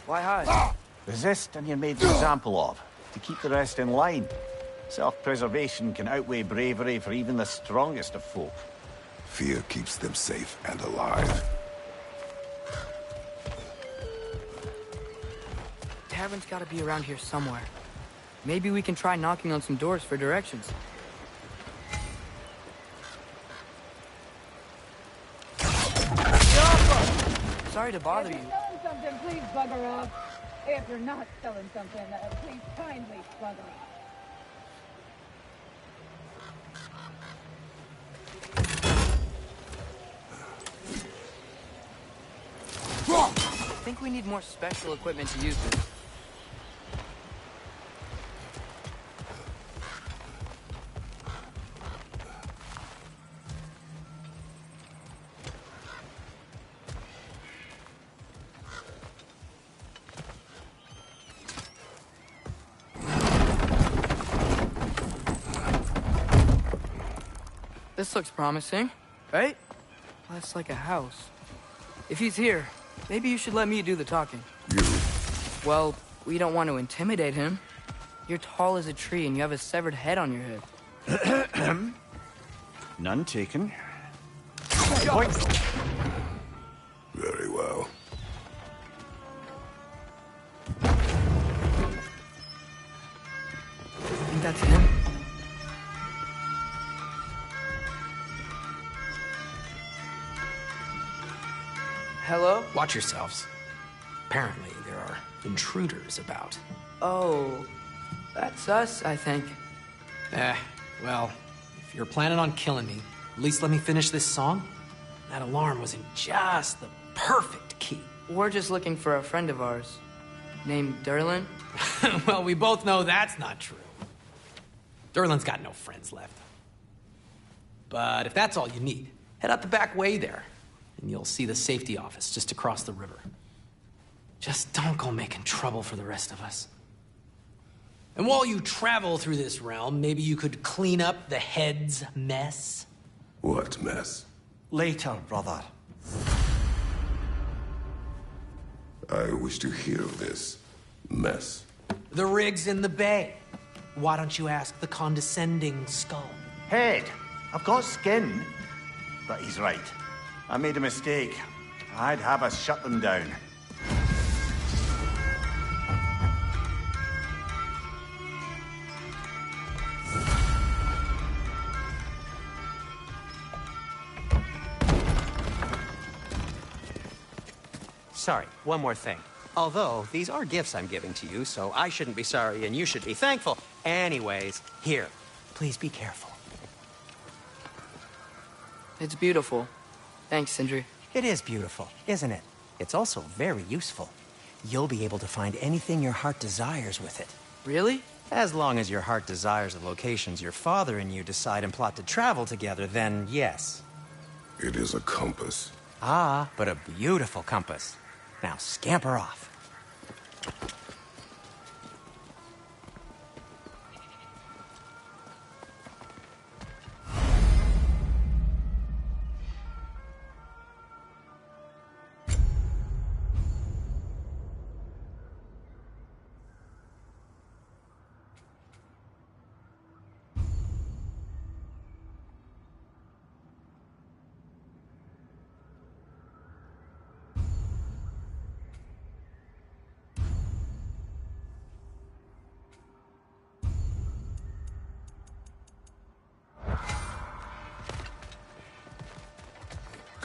Speaker 1: Why hide?
Speaker 3: Resist and you're made an example of, to keep the rest in line. Self-preservation can outweigh bravery for even the strongest of folk.
Speaker 10: Fear keeps them safe and alive.
Speaker 1: Tavern's gotta be around here somewhere. Maybe we can try knocking on some doors for directions. Sorry to bother you.
Speaker 11: If you're selling something, please bugger off. If you're not selling something, please kindly bugger off.
Speaker 1: I think we need more special equipment to use this. This looks promising, right? Well, that's like a house. If he's here, maybe you should let me do the talking.
Speaker 10: You?
Speaker 1: Well, we don't want to intimidate him. You're tall as a tree and you have a severed head on your head.
Speaker 3: None taken.
Speaker 10: Very well.
Speaker 1: I think that's him. Hello?
Speaker 12: Watch yourselves. Apparently, there are intruders about.
Speaker 1: Oh, that's us, I think.
Speaker 12: Well, if you're planning on killing me, at least let me finish this song. That alarm was in just the perfect key.
Speaker 1: We're just looking for a friend of ours, named Durlin.
Speaker 12: Well, we both know that's not true. Durlin's got no friends left. But if that's all you need, head out the back way there, and you'll see the safety office just across the river. Just don't go making trouble for the rest of us. And while you travel through this realm, maybe you could clean up the head's mess?
Speaker 10: What mess?
Speaker 3: Later, brother.
Speaker 10: I wish to hear of this mess.
Speaker 12: The rig's in the bay. Why don't you ask the condescending skull?
Speaker 3: Head, I've got skin. But he's right. I made a mistake. I'd have us shut them down.
Speaker 9: Sorry, one more thing. Although, these are gifts I'm giving to you, so I shouldn't be sorry and you should be thankful. Anyways, here, please be careful.
Speaker 1: It's beautiful. Thanks, Sindri.
Speaker 9: It is beautiful, isn't it? It's also very useful. You'll be able to find anything your heart desires with it.
Speaker 1: Really?
Speaker 9: As long as your heart desires the locations your father and you decide and plot to travel together, then yes.
Speaker 10: It is a compass.
Speaker 9: Ah, but a beautiful compass. Now scamper off.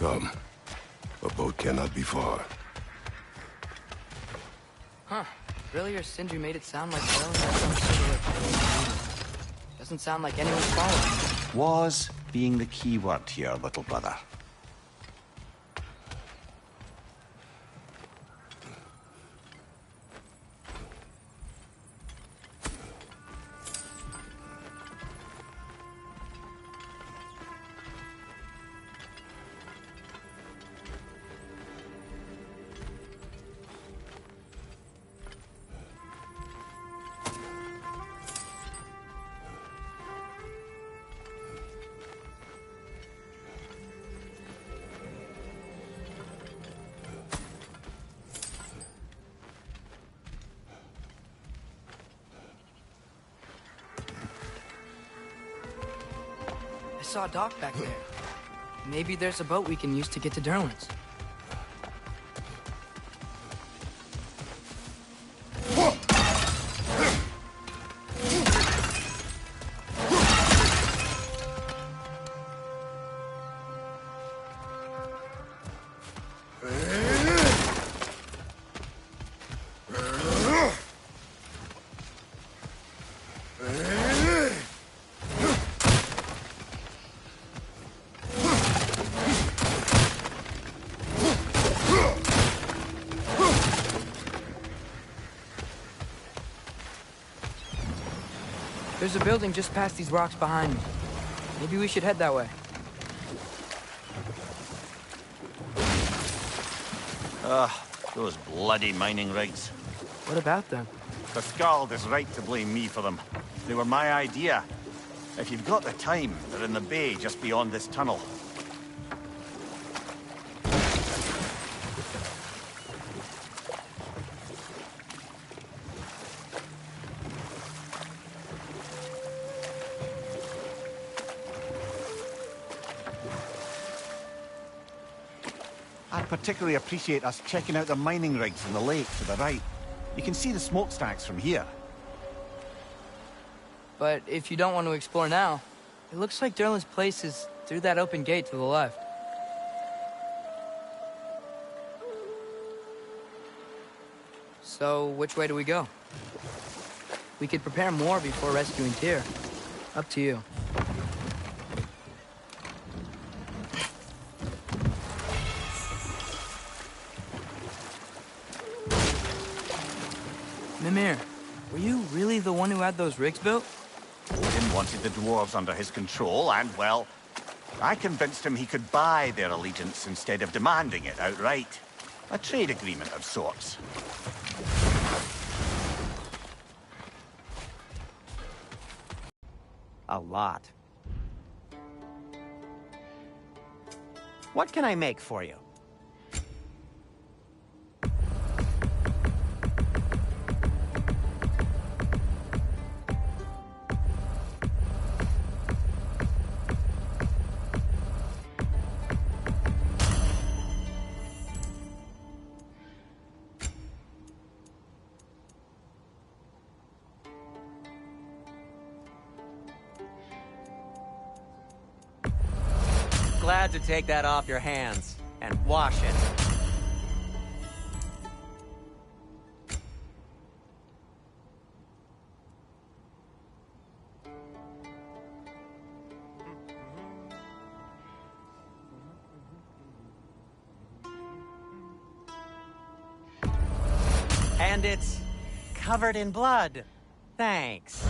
Speaker 10: Come. A boat cannot be far.
Speaker 1: Huh. Really, or Sindri made it sound like Darlin had some sort of... Doesn't sound like anyone's following.
Speaker 3: Was being the key word here, little brother.
Speaker 1: I saw a dock back there. Maybe there's a boat we can use to get to Durlin's. There's a building just past these rocks behind me. Maybe we should head that way.
Speaker 3: Those bloody mining rigs.
Speaker 1: What about them?
Speaker 3: The Skald is right to blame me for them. They were my idea. If you've got the time, they're in the bay just beyond this tunnel. I'd particularly appreciate us checking out the mining rigs in the lake to the right. You can see the smokestacks from here.
Speaker 1: But if you don't want to explore now, it looks like Durlin's place is through that open gate to the left. So, which way do we go? We could prepare more before rescuing Tyr. Up to you. Mimir, were you really the one who had those rigs built?
Speaker 3: Odin wanted the dwarves under his control, and, well, I convinced him he could buy their allegiance instead of demanding it outright. A trade agreement of sorts.
Speaker 9: A lot. What can I make for you? Glad to take that off your hands and wash it. And it's covered in blood. Thanks.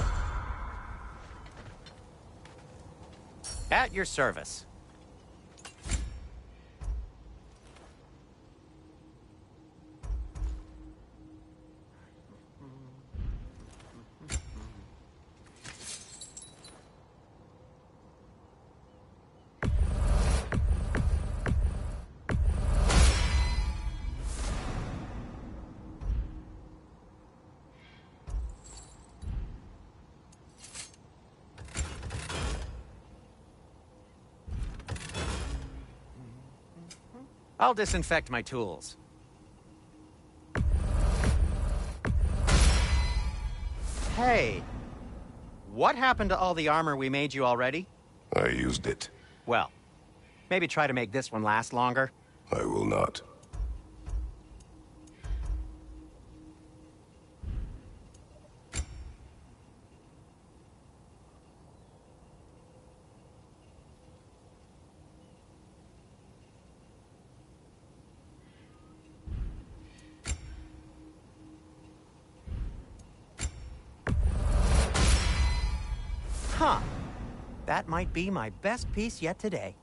Speaker 9: At your service. I'll disinfect my tools. Hey, what happened to all the armor we made you already?
Speaker 10: I used it.
Speaker 9: Well, Maybe try to make this one last longer.
Speaker 10: I will not.
Speaker 9: Huh. That might be my best piece yet today.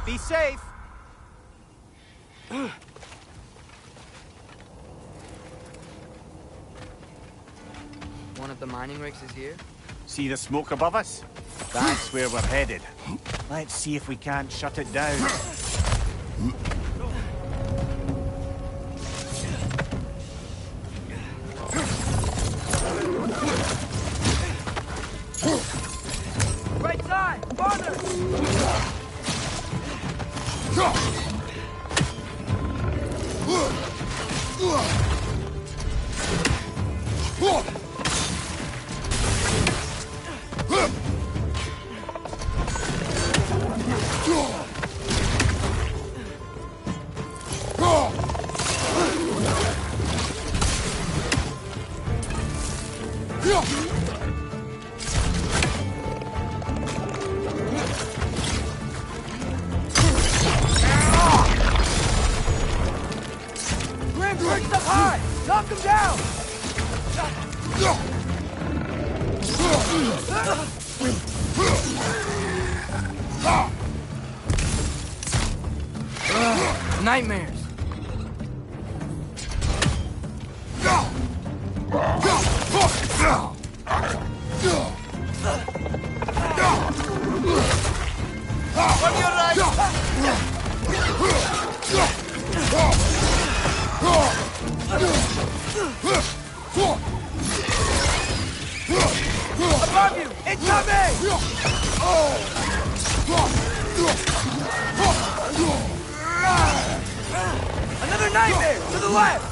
Speaker 9: Be safe!
Speaker 1: One of the mining rigs is here?
Speaker 3: See the smoke above us? That's where we're headed. Let's see if we can't shut it down.
Speaker 1: Right side! Farther! Grim, perched up high! Knock him down! Nightmares!
Speaker 3: On your right!
Speaker 1: Above you! Incoming! Another nightmare! To the left!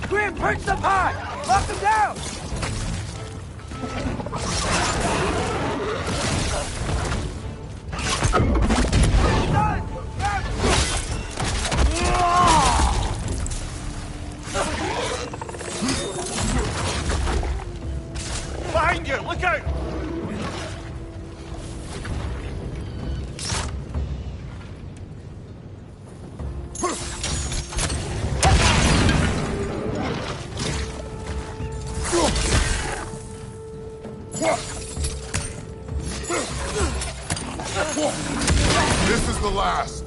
Speaker 1: Grim, perched up high! Lock him down!
Speaker 3: Behind you! Look out!
Speaker 5: This is the last.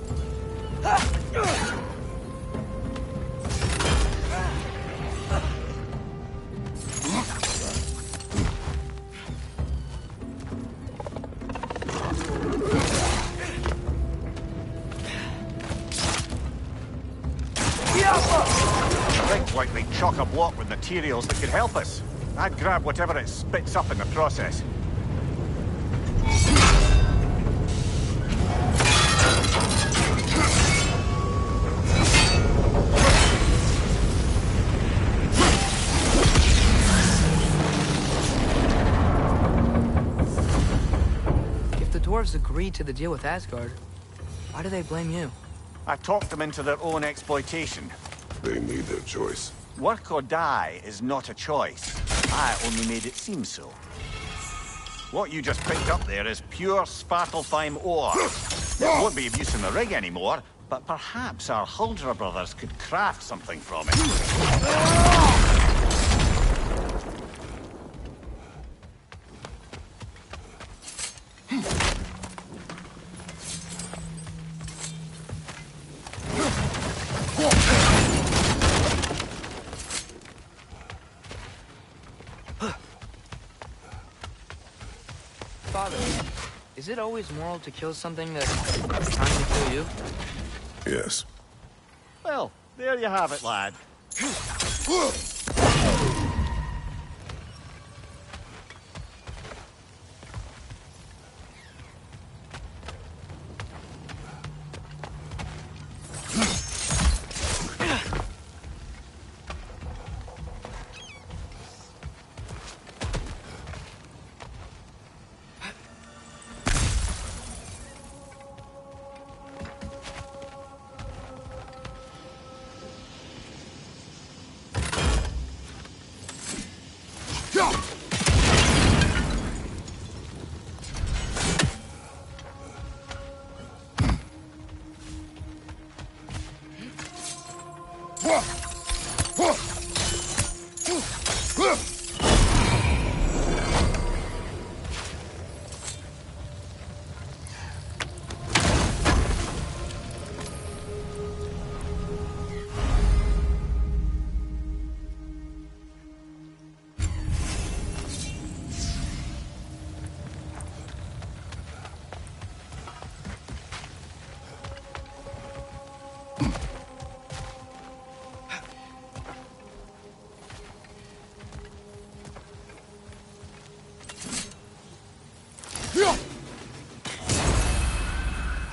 Speaker 3: Rigged like they chock a block with materials that could help us. I'd grab whatever it spits up in the process.
Speaker 1: If the dwarves agreed to the deal with Asgard, why do they blame you?
Speaker 3: I talked them into their own exploitation.
Speaker 10: They made their choice.
Speaker 3: Work or die is not a choice. I only made it seem so. What you just picked up there is pure Svartalfheim ore. It won't be of use in the rig anymore, but perhaps our Huldra brothers could craft something from it.
Speaker 1: Father, Is it always moral to kill something that's trying to kill you?
Speaker 10: Yes.
Speaker 3: Well, there you have it, lad.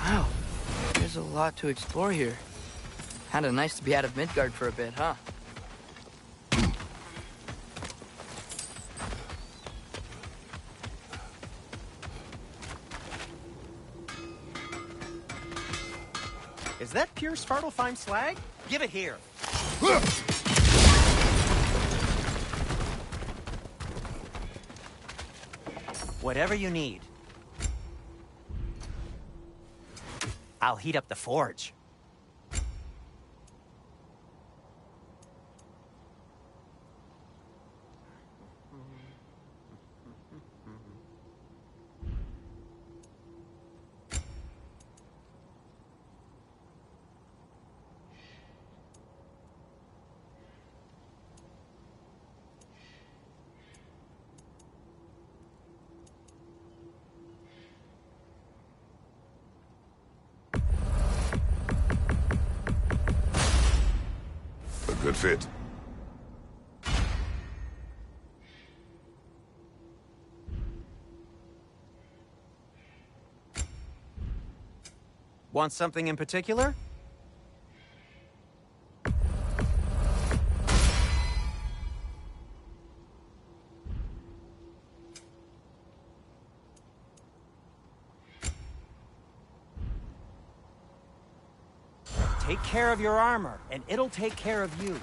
Speaker 1: Wow, there's a lot to explore here. Kinda nice to be out of Midgard for a bit, huh?
Speaker 9: Is that pure Svartalfheim slag? Give it here. Whatever you need. I'll heat up the forge.
Speaker 10: Good fit.
Speaker 9: Want something in particular? Take care of your armor, and it'll take care of you.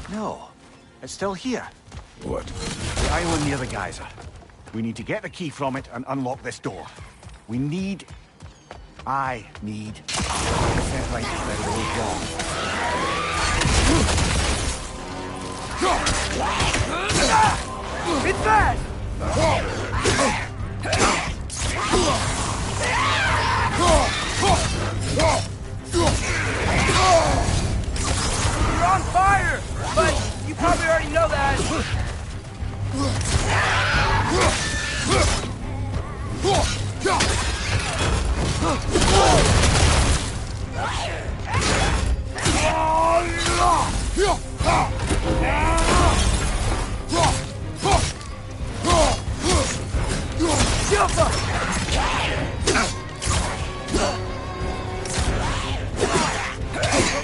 Speaker 3: No, it's still here.
Speaker 10: What?
Speaker 3: The island near the geyser. We need to get the key from it and unlock this door. I need to set right where it goes wrong.
Speaker 1: It's bad! You're on fire! But you probably already know that.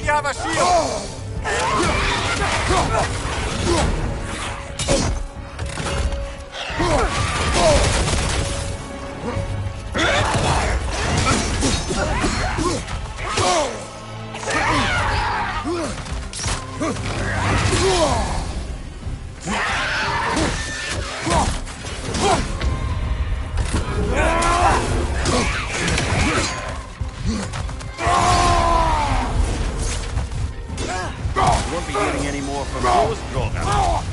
Speaker 3: You have a shield! won't be hearing any more from those Draugr.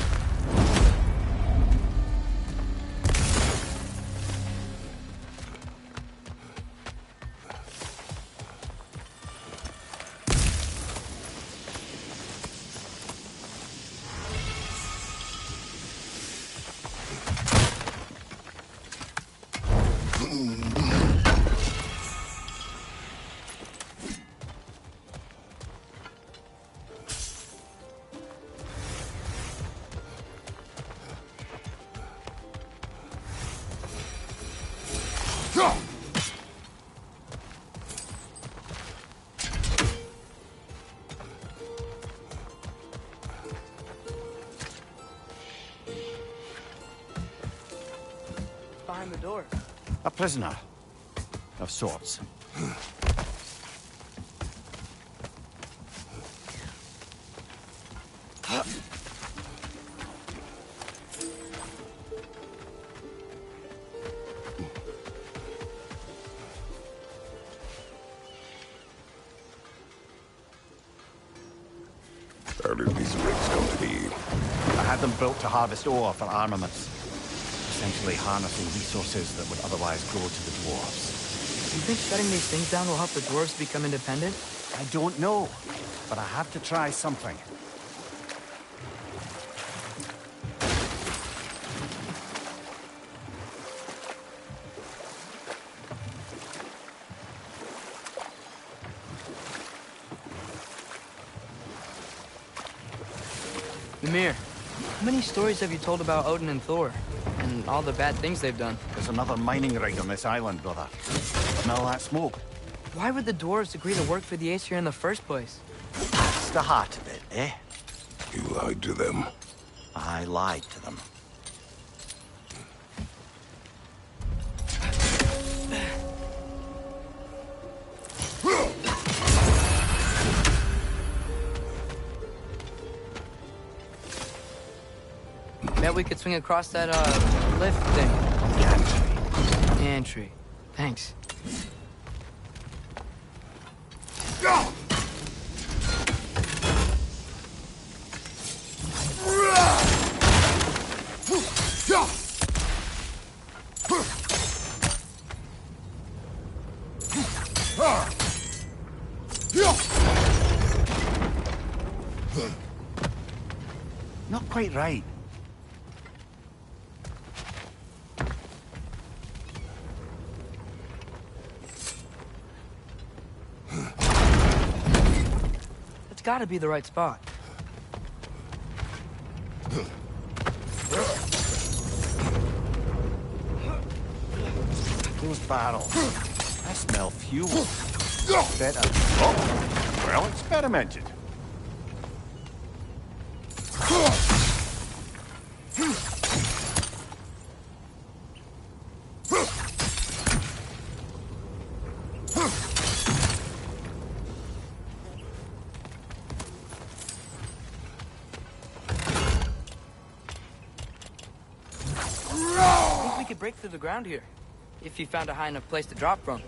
Speaker 1: Behind the door.
Speaker 3: A prisoner. Of sorts.
Speaker 10: How did these rigs come to be?
Speaker 3: I had them built to harvest ore for armaments. Essentially harnessing resources that would otherwise go to the dwarves.
Speaker 1: You think shutting these things down will help the dwarves become independent?
Speaker 3: I don't know, but I have to try something.
Speaker 1: Mimir, how many stories have you told about Odin and Thor? And all the bad things they've done?
Speaker 3: There's another mining rig on this island, brother. Smell that smoke?
Speaker 1: Why would the dwarves agree to work for the Aesir in the first place?
Speaker 3: That's the heart of it, eh?
Speaker 10: You lied to them.
Speaker 3: I lied to them.
Speaker 1: Bet we could swing across that, lift thing. Gantry. Thanks.
Speaker 3: Not quite right.
Speaker 1: It's gotta be the right spot.
Speaker 3: Those barrels. I smell fuel. Better. Oh, well experimented.
Speaker 1: I think we could break through the ground here, if you found a high enough place to drop from.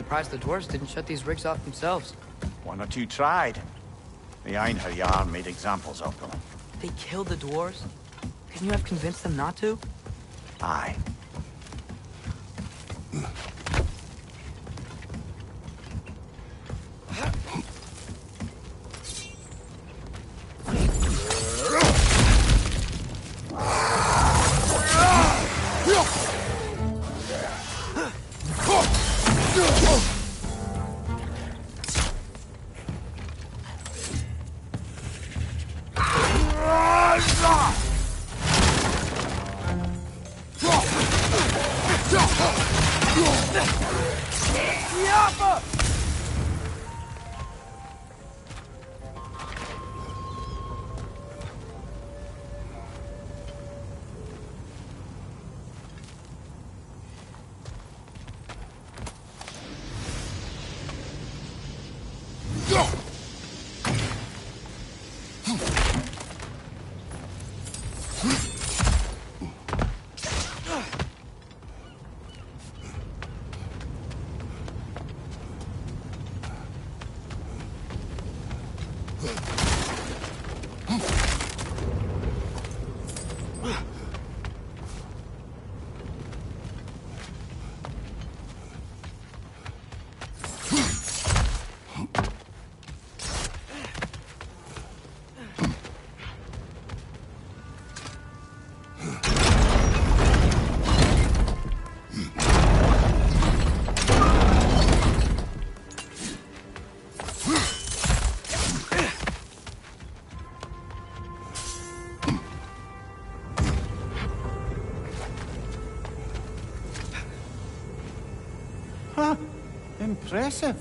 Speaker 1: Surprised the dwarves didn't shut these rigs off themselves.
Speaker 3: One or two tried. The Einherjar made examples of them.
Speaker 1: They killed the dwarves? Couldn't you have convinced them not to?
Speaker 3: Aye. Impressive.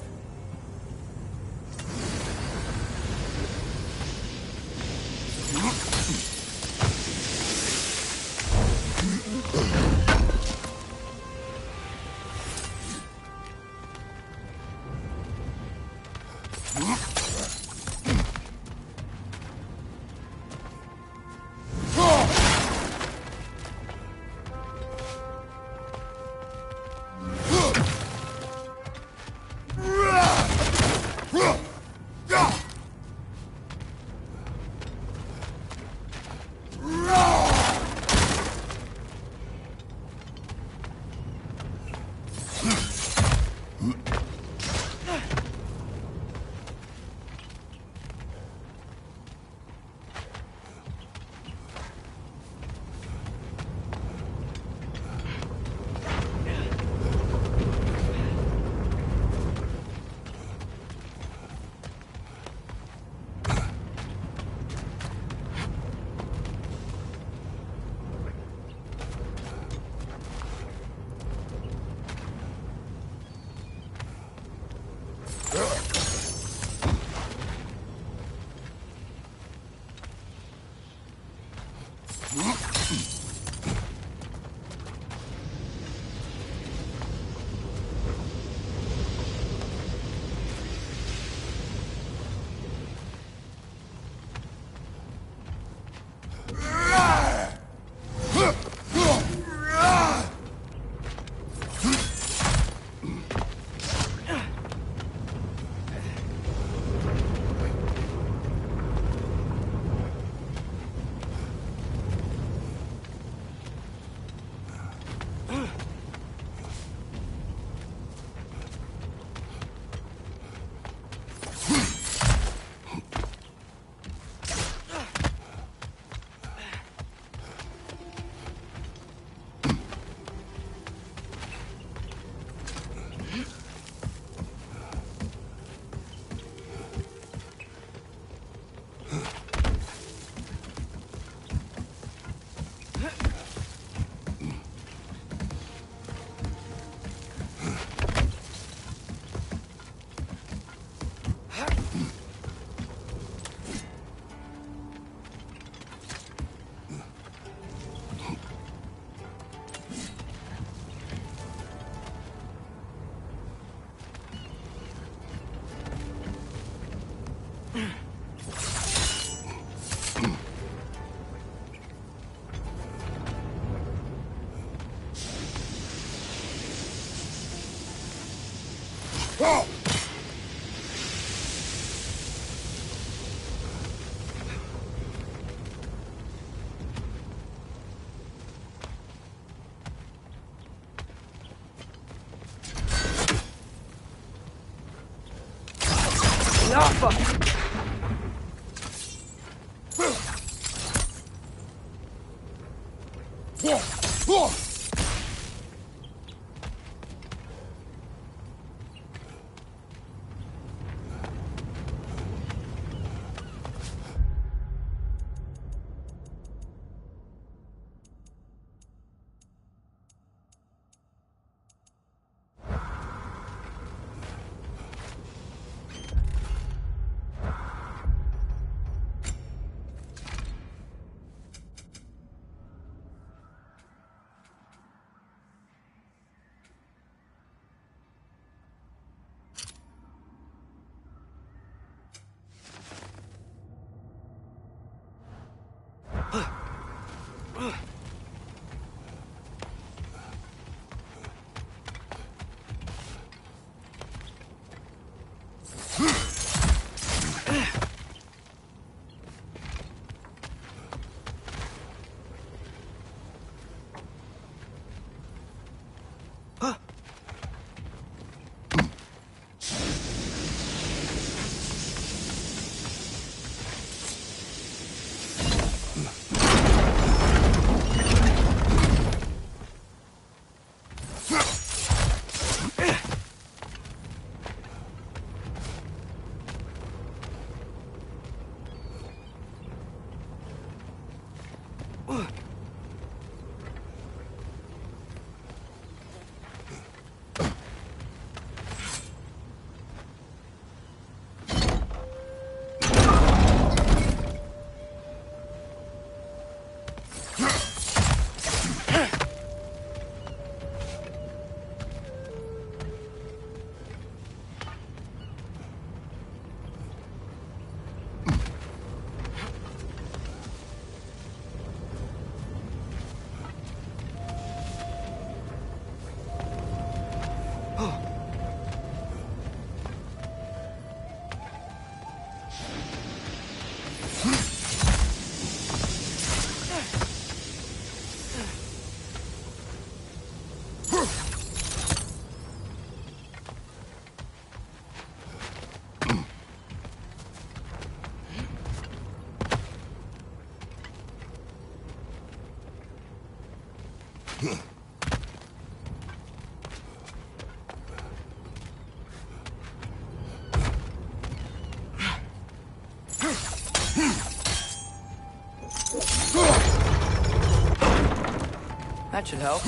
Speaker 1: That should help.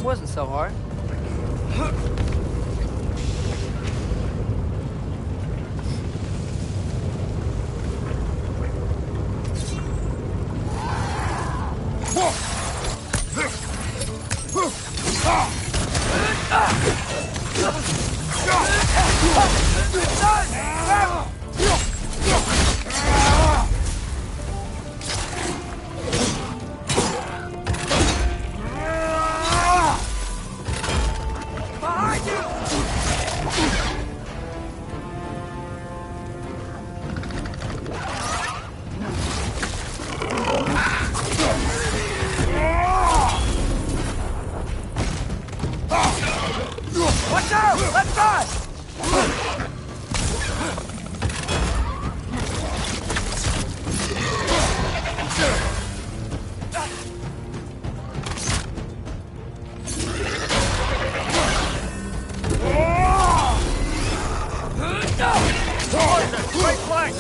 Speaker 1: Wasn't so hard. Watch out! Left side!
Speaker 8: Right flank!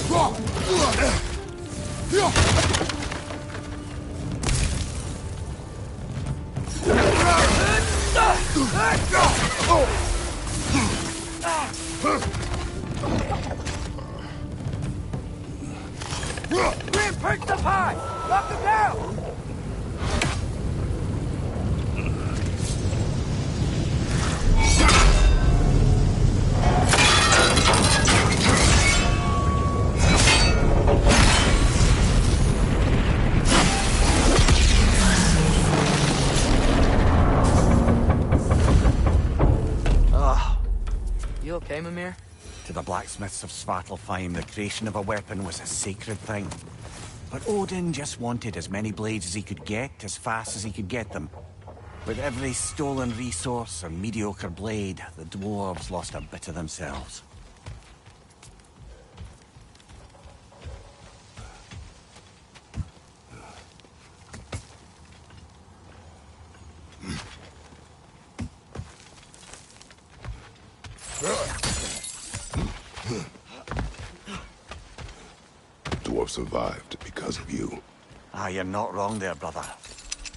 Speaker 1: Grim, perch up high! Knock him down! You okay, Mimir?
Speaker 3: To the blacksmiths of Svartalfheim, the creation of a weapon was a sacred thing. But Odin just wanted as many blades as he could get, as fast as he could get them. With every stolen resource or mediocre blade, the dwarves lost a bit of themselves.
Speaker 10: Dwarf survived because of you.
Speaker 3: Ah, you're not wrong there, brother.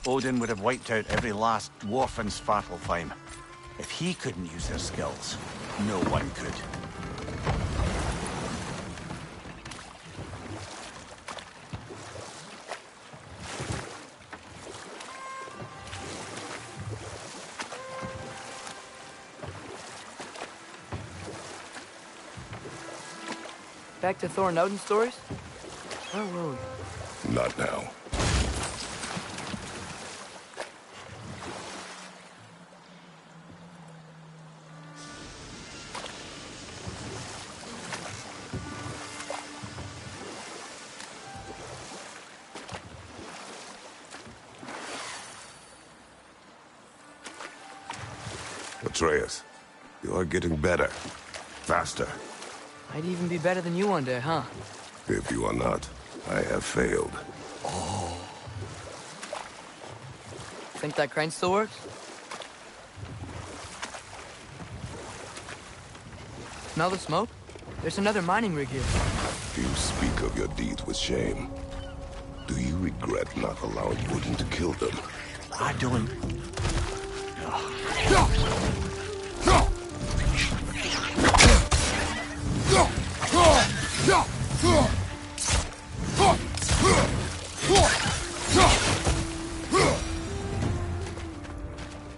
Speaker 3: Odin would have wiped out every last dwarf in Svartalfheim. If he couldn't use their skills, no one could.
Speaker 1: Back to Thor and Odin stories? Where were we?
Speaker 10: Not now. Atreus, you are getting better. Faster.
Speaker 1: I'd even be better than you one day, huh?
Speaker 10: If you are not, I have failed.
Speaker 1: Oh. Think that crane still works? Smell the smoke? There's another mining rig here.
Speaker 10: You speak of your deeds with shame. Do you regret not allowing Odin to kill them?
Speaker 3: I don't.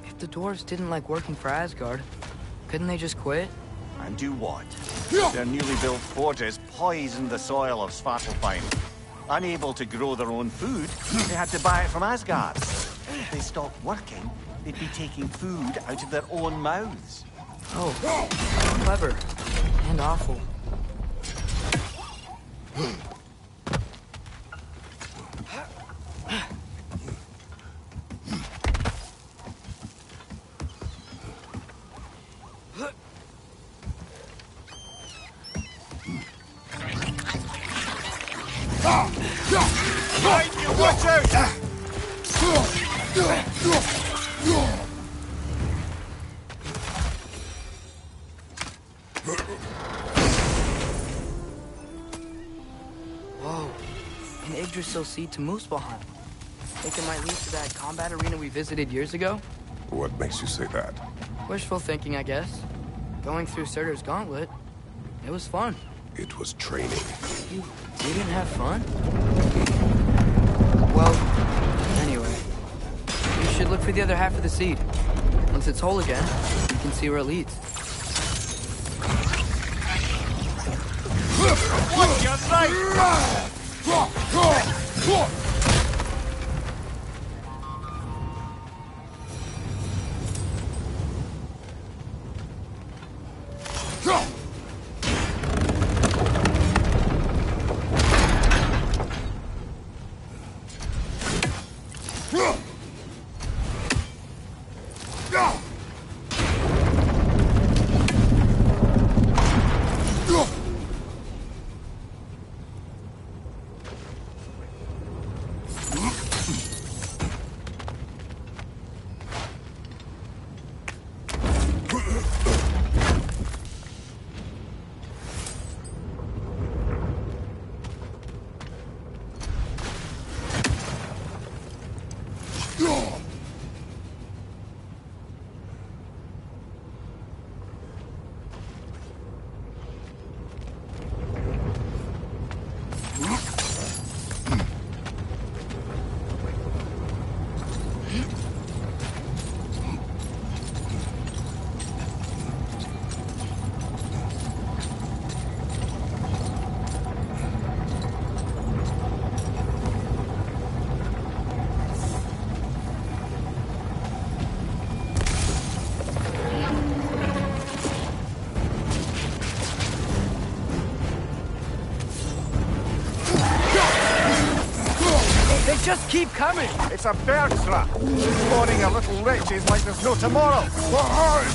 Speaker 1: If the dwarves didn't like working for Asgard, couldn't they just quit?
Speaker 3: And do what? Their newly built forges poisoned the soil of Svartalfheim. Unable to grow their own food, they had to buy it from Asgard. If they stopped working, they'd be taking food out of their own mouths.
Speaker 1: Oh, clever. And awful.
Speaker 3: Right, you watch out!
Speaker 1: Whoa. An Yggdrasil seed to Muspelheim. Think it might lead to that combat arena we visited years ago?
Speaker 10: What makes you say that?
Speaker 1: Wishful thinking, I guess. Going through Surtur's gauntlet. It was fun.
Speaker 10: It was training.
Speaker 1: You didn't have fun? Well, anyway. You should look for the other half of the seed. Once it's whole again, you can see where it leads.
Speaker 3: Watch your right!
Speaker 1: just keep coming!
Speaker 3: It's a bird trap. Spawning your little wretches like there's no tomorrow.
Speaker 7: Behind!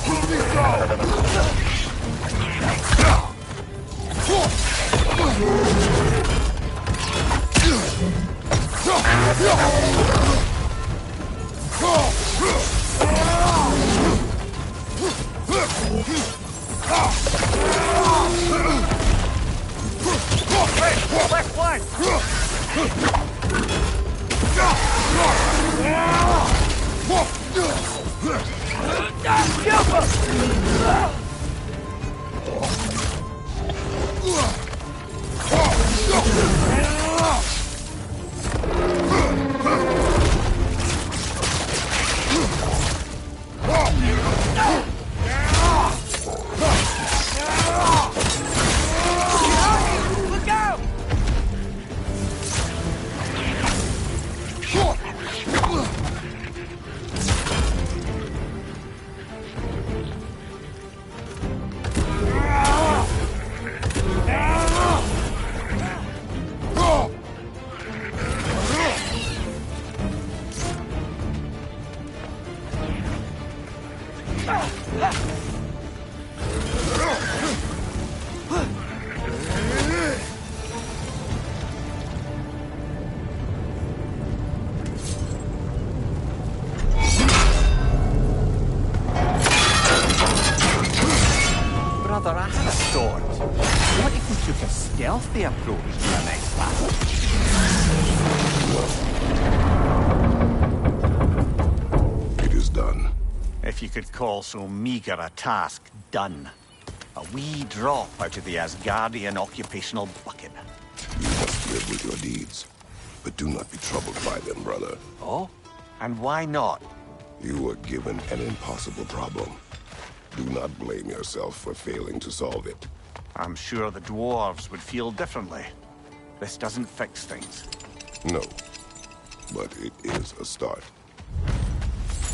Speaker 3: Left flank!
Speaker 1: Look out!
Speaker 3: Brother, I had a thought. What if we took a stealthy approach to the next battle?
Speaker 10: It is done.
Speaker 3: If you could call so meager a task done. A wee drop out of the Asgardian occupational bucket.
Speaker 10: You must live with your deeds. But do not be troubled by them, brother.
Speaker 3: Oh? And why not?
Speaker 10: You were given an impossible problem. Do not blame yourself for failing to solve it.
Speaker 3: I'm sure the dwarves would feel differently. This doesn't fix things.
Speaker 10: No. But it is a start.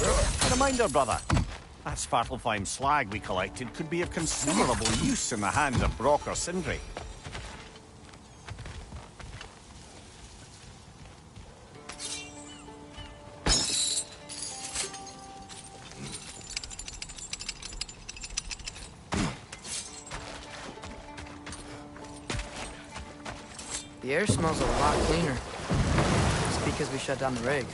Speaker 3: A reminder, brother. That Svartalfheim slag we collected could be of considerable use in the hands of Brok or Sindri.
Speaker 1: The air smells a lot cleaner. It's because we shut down the rig.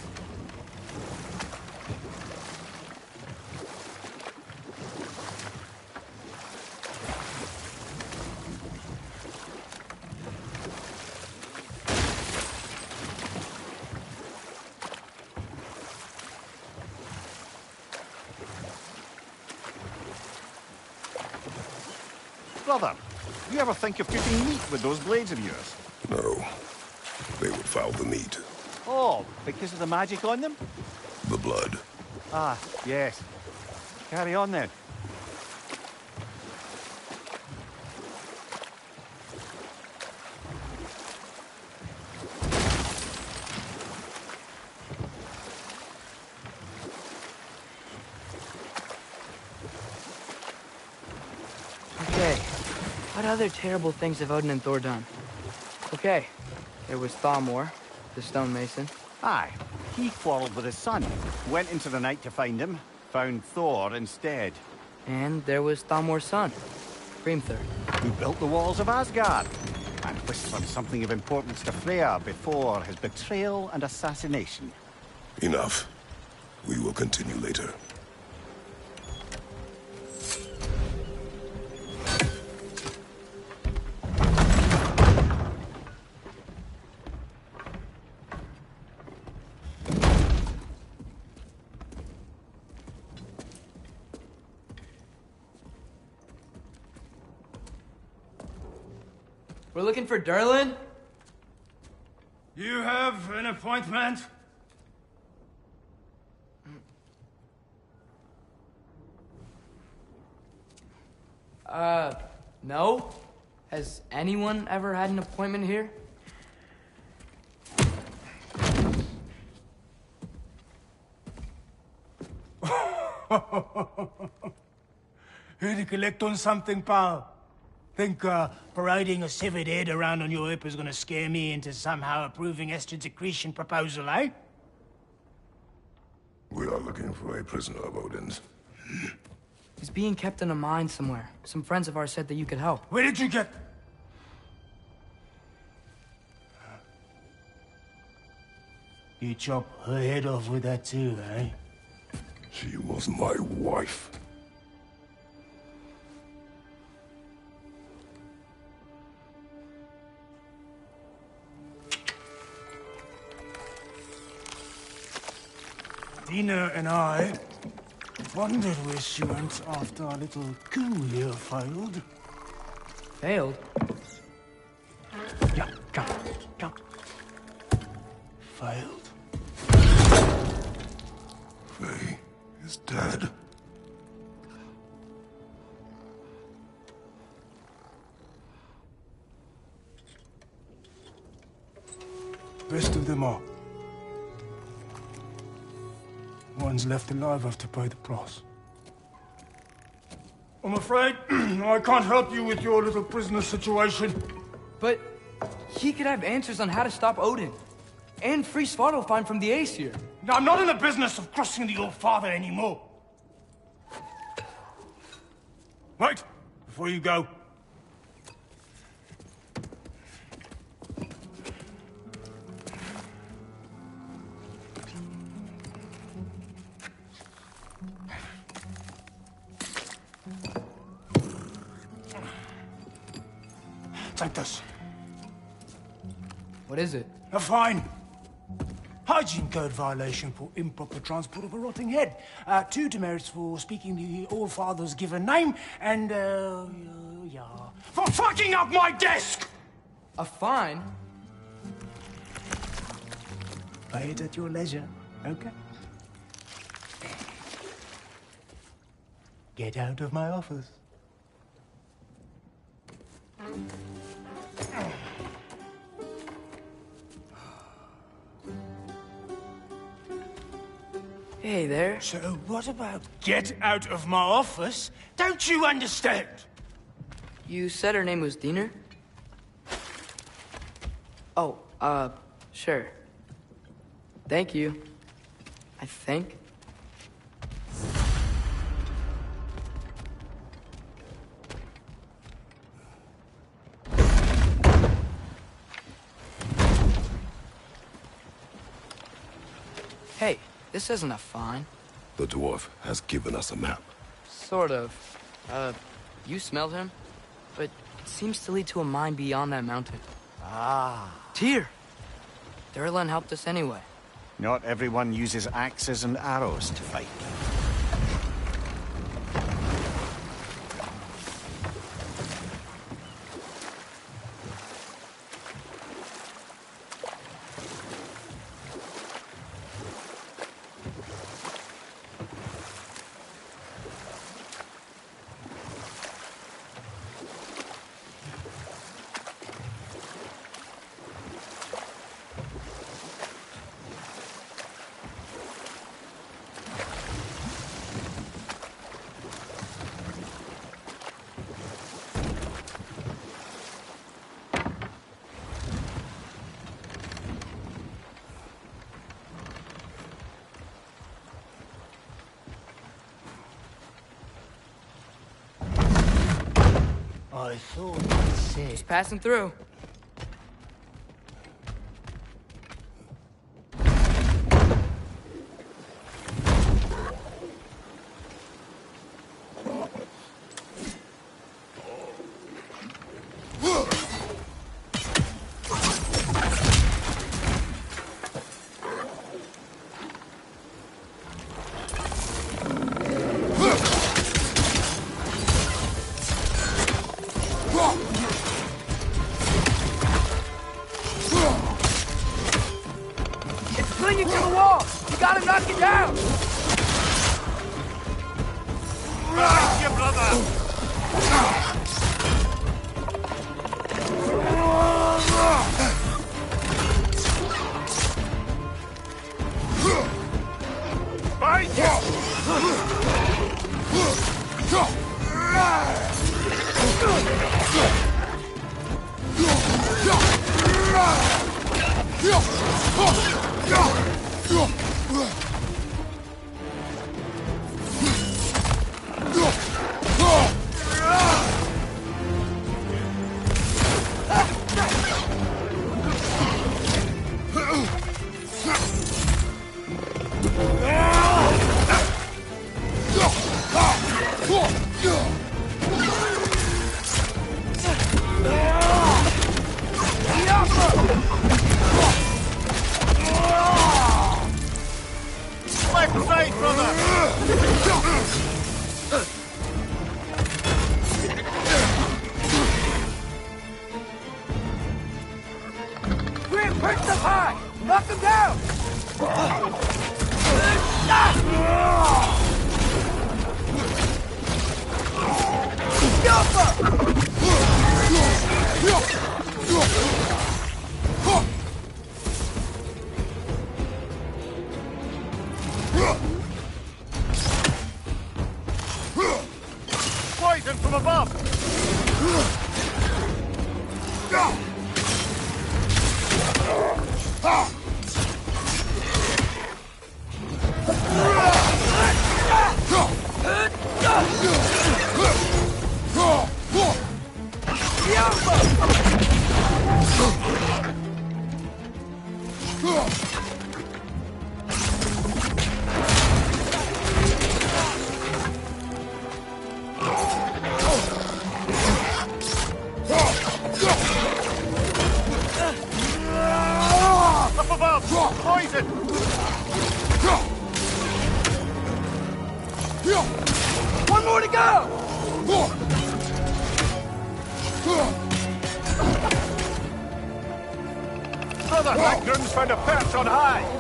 Speaker 3: Brother, you ever think of cooking meat with those blades of yours?
Speaker 10: No. They would foul the meat.
Speaker 3: Oh, because of the magic on them?
Speaker 10: The blood.
Speaker 3: Ah, yes. Carry on then.
Speaker 1: Okay, what other terrible things have Odin and Thor done? Okay, there was Thalmor, the stonemason.
Speaker 3: Aye, he quarreled with his son. Went into the night to find him, found Thor instead.
Speaker 1: And there was Thalmor's son, Hrimthur.
Speaker 3: Who built the walls of Asgard, and whispered something of importance to Freya before his betrayal and assassination.
Speaker 10: Enough. We will continue later.
Speaker 1: We're looking for Durlin?
Speaker 13: You have an appointment?
Speaker 1: No? Has anyone ever had an appointment here?
Speaker 13: Here to collect on something, pal. Think parading a severed head around on your hip is gonna scare me into somehow approving Estrid's accretion proposal, eh?
Speaker 10: We are looking for a prisoner of Odin's.
Speaker 1: He's being kept in a mine somewhere. Some friends of ours said that you could help.
Speaker 13: Where did you get... You chop her head off with that too, eh?
Speaker 10: She was my wife.
Speaker 13: Dina and I wondered where she went after our little coup here failed.
Speaker 1: Failed?
Speaker 13: Yeah, jump. Failed.
Speaker 10: Faye is dead.
Speaker 13: Best of them all. One's left alive have to pay the price. I'm afraid I can't help you with your little prisoner situation.
Speaker 1: But he could have answers on how to stop Odin. And free Svartalfheim from the Aesir.
Speaker 13: Now, I'm not in the business of crossing the All-Father anymore. Wait, before you go. Take this.
Speaker 1: What is it?
Speaker 13: A fine. Hygiene code violation for improper transport of a rotting head. 2 demerits for speaking the All-Father's given name, and, for fucking up my desk!
Speaker 1: A fine?
Speaker 13: Pay it at your leisure, okay? Get out of my office.
Speaker 1: Hey there.
Speaker 13: So what about get out of my office? Don't you understand?
Speaker 1: You said her name was Diener? Oh, sure. Thank you. I think. Hey, this isn't a fine.
Speaker 10: The dwarf has given us a map.
Speaker 1: Sort of. You smelled him? But it seems to lead to a mine beyond that mountain.
Speaker 3: Ah.
Speaker 1: Tyr! Durlan helped us anyway.
Speaker 3: Not everyone uses axes and arrows to fight.
Speaker 13: I thought it said...
Speaker 1: Just passing through. Clinging to the wall! You gotta knock it down!
Speaker 8: Right, you brother! Fight!
Speaker 13: them down!
Speaker 3: Poison from above! Up above! Poison!
Speaker 13: One more to go!
Speaker 3: Brother, that groom's found a perch on high!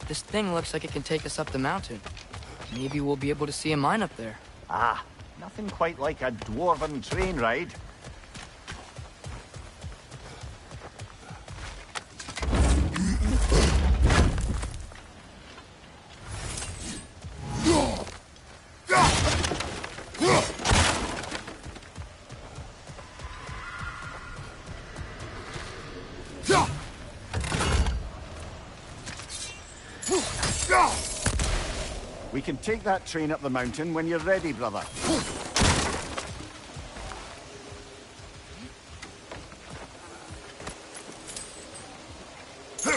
Speaker 1: This thing looks like it can take us up the mountain. Maybe we'll be able to see a mine up there.
Speaker 3: Ah, nothing quite like a dwarven train ride. We can take that train up the mountain when you're ready, brother.
Speaker 1: We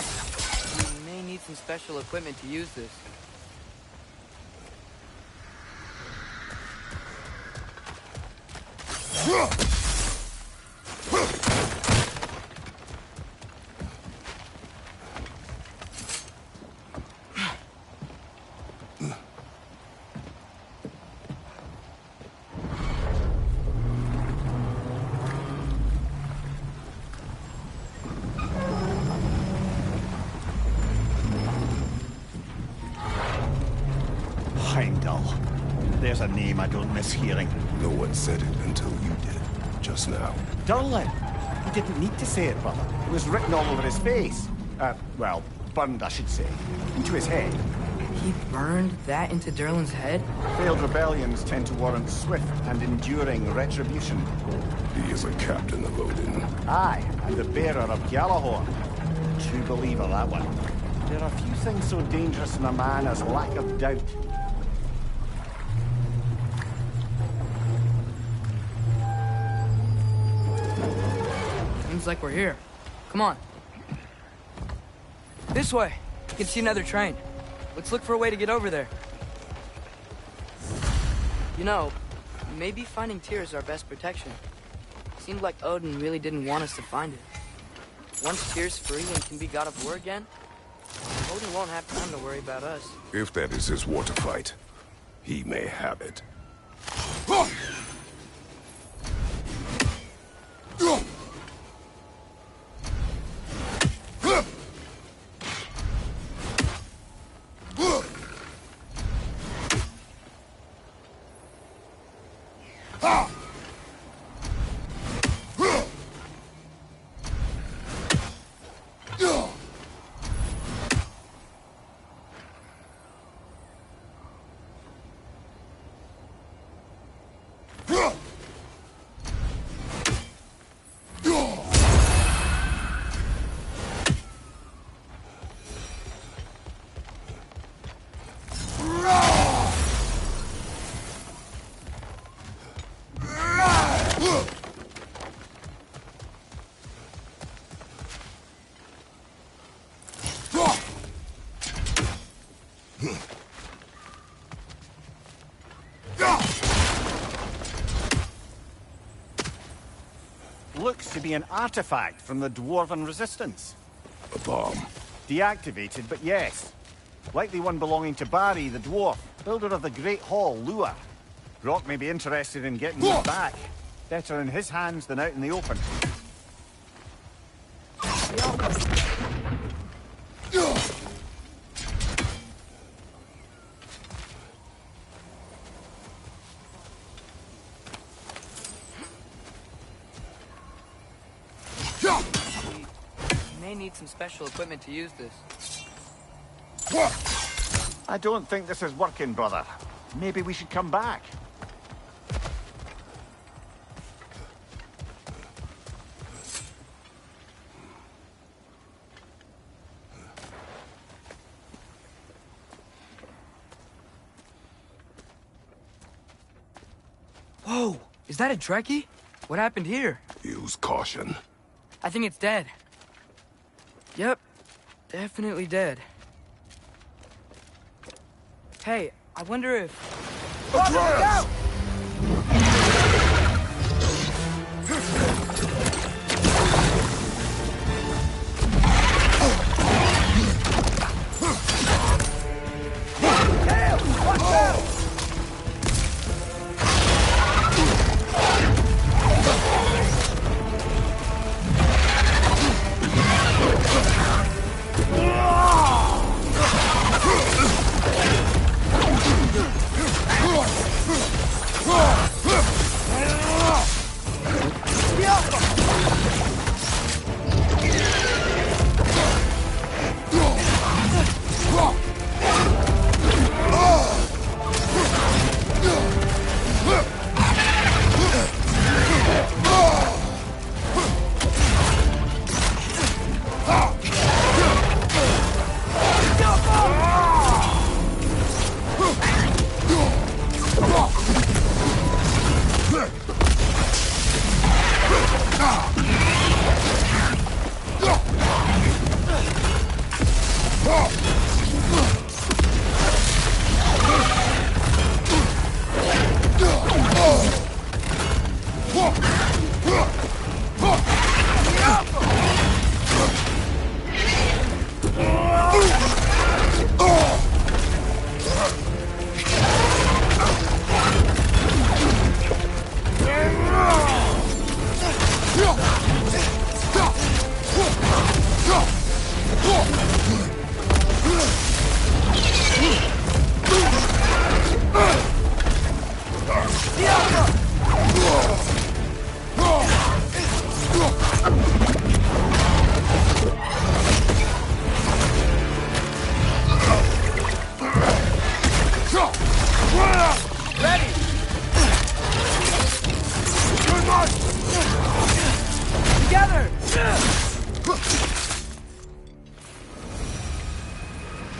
Speaker 1: may need some special equipment to use this.
Speaker 3: Heimdall. There's a name I don't miss hearing.
Speaker 10: No one said it until you did, just now.
Speaker 3: Durlin. He didn't need to say it, brother. It was written all over his face. Well, burned, I should say. Into his head.
Speaker 1: He burned that into Durlin's head?
Speaker 3: Failed rebellions tend to warrant swift and enduring retribution.
Speaker 10: He is a captain of Odin.
Speaker 3: Aye, and the bearer of Gjallarhorn. True believer, that one. There are few things so dangerous in a man as lack of doubt.
Speaker 1: Seems like we're here. Come on. This way. You can see another train. Let's look for a way to get over there. You know, maybe finding Tyr is our best protection. Seemed like Odin really didn't want us to find it. Once Tyr's free and can be god of war again, Odin won't have time to worry about us.
Speaker 10: If that is his war to fight, he may have it.
Speaker 3: Looks to be an artifact from the Dwarven Resistance.
Speaker 10: A bomb.
Speaker 3: Deactivated, but yes. Likely one belonging to Barry, the dwarf, builder of the Great Hall, Lua. Brock may be interested in getting it back. Better in his hands than out in the open.
Speaker 1: May need some special equipment to use this.
Speaker 3: I don't think this is working, brother. Maybe we should come back.
Speaker 1: Whoa! Is that a Trekkie? What happened here?
Speaker 10: Use caution.
Speaker 1: I think it's dead. Yep. Definitely dead. Hey, I wonder if...
Speaker 10: Atreus!
Speaker 13: Watch out!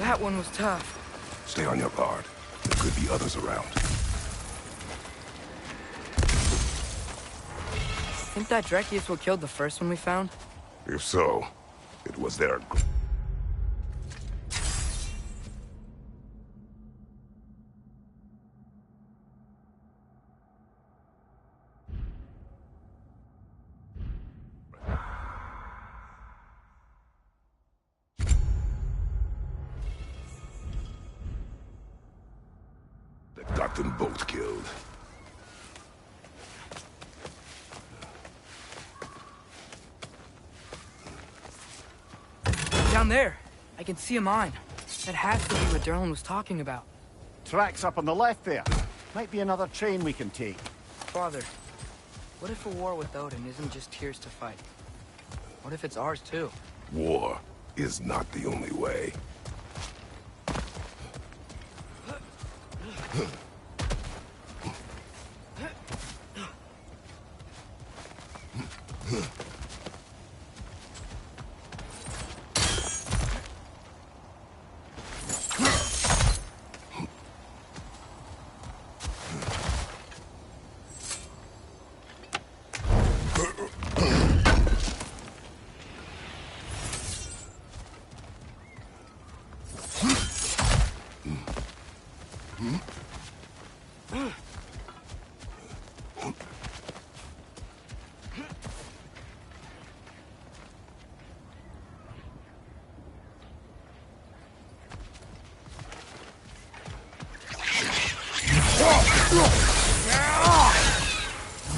Speaker 1: That one was tough.
Speaker 10: Stay on your guard. There could be others around.
Speaker 1: Think that Drekkie is what killed the first one we found?
Speaker 10: If so, it was their... that got them both killed.
Speaker 1: Down there. I can see a mine. That has to be what Durlin was talking about.
Speaker 3: Tracks up on the left there. Might be another train we can take.
Speaker 1: Father, what if a war with Odin isn't just Tyr's to fight? What if it's ours too?
Speaker 10: War is not the only way.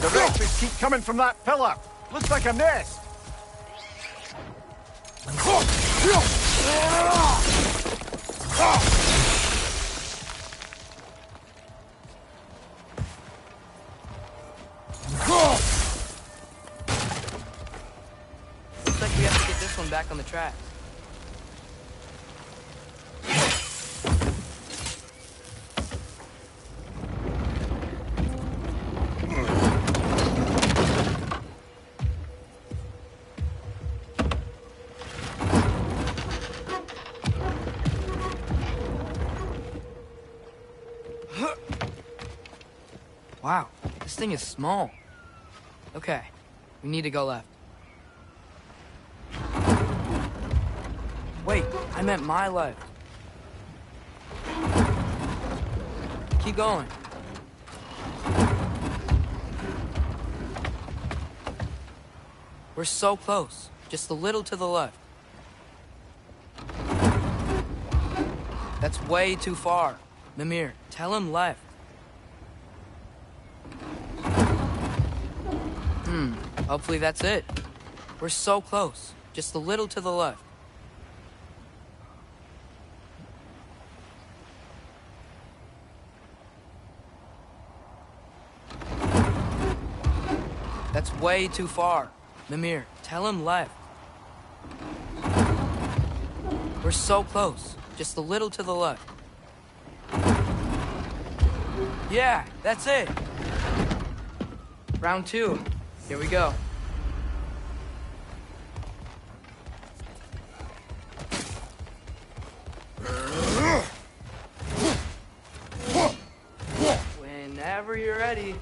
Speaker 3: The wretches keep coming from that pillar. Looks like a nest.
Speaker 1: Looks like we have to get this one back on the track. Wow, this thing is small. Okay, we need to go left. Wait, I meant my left. Keep going. We're so close, just a little to the left. That's way too far. Mimir, tell him left. Hopefully that's it. We're so close. Just a little to the left. That's way too far. Mimir, tell him left. We're so close. Just a little to the left. Yeah, that's it. Round 2. Here we go. Whenever you're ready.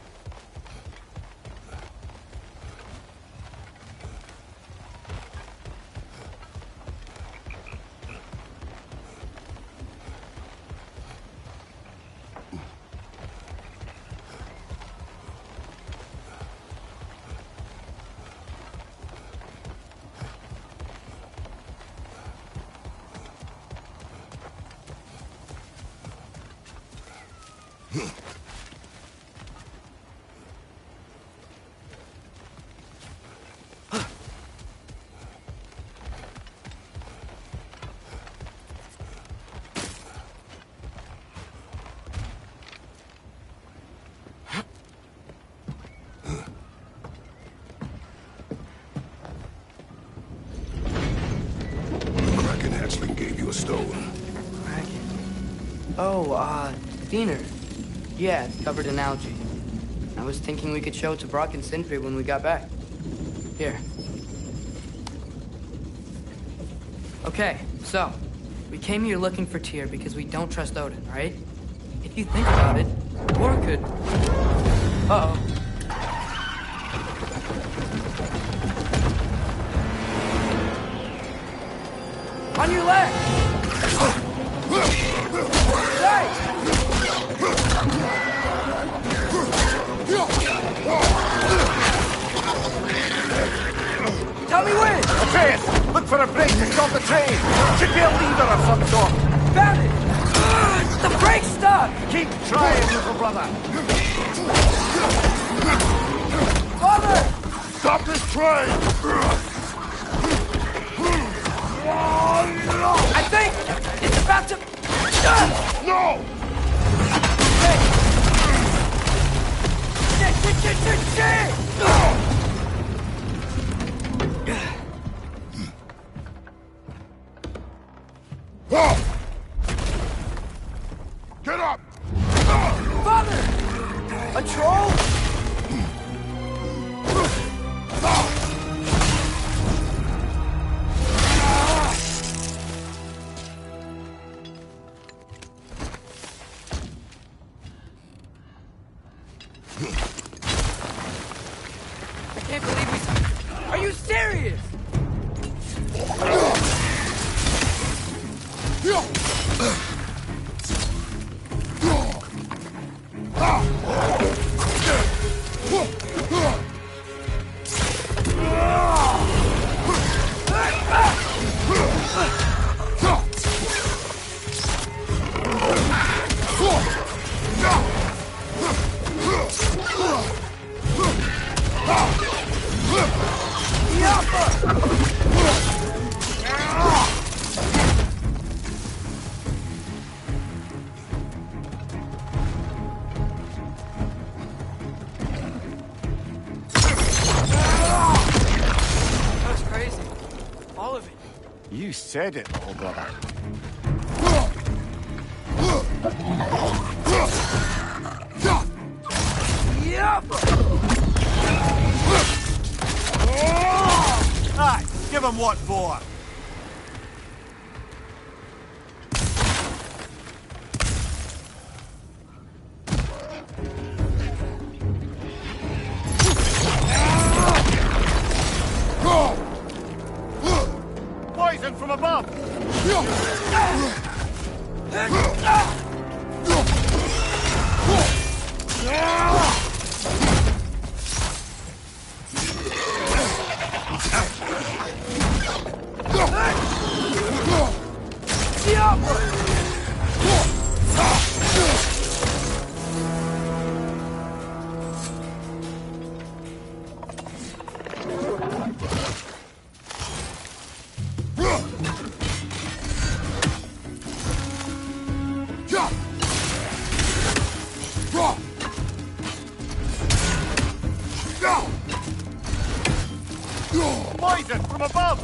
Speaker 10: Kraken hatchling gave you a stone.
Speaker 1: Kraken. Oh, Diener. Yeah, it's covered in algae. I was thinking we could show it to Brock and Sindri when we got back. Here. Okay, so, we came here looking for Tyr because we don't trust Odin, right? If you think about it, war could... Uh-oh. On your left! Hey! Tell me when!
Speaker 3: Atreus, look for a break to stop the train. Should be a lever of some sort.
Speaker 1: Found it! The brake's stuck!
Speaker 3: Keep trying, little brother.
Speaker 1: Father!
Speaker 5: Stop this train!
Speaker 1: I think it's about to...
Speaker 5: No!
Speaker 1: Hey! Shit!
Speaker 2: Get up!
Speaker 1: Father! A troll? I can't believe we... Are you serious? That's crazy. All of it.
Speaker 3: You said it, little brother. Aye, give him what for. Poison from above! Poison from above!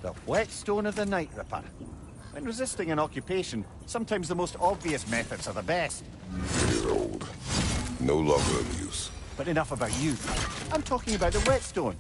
Speaker 3: The whetstone of the Night Ripper. When resisting an occupation, sometimes the most obvious methods are the best.
Speaker 10: You're old. No longer in use.
Speaker 3: But enough about you. I'm talking about the whetstone.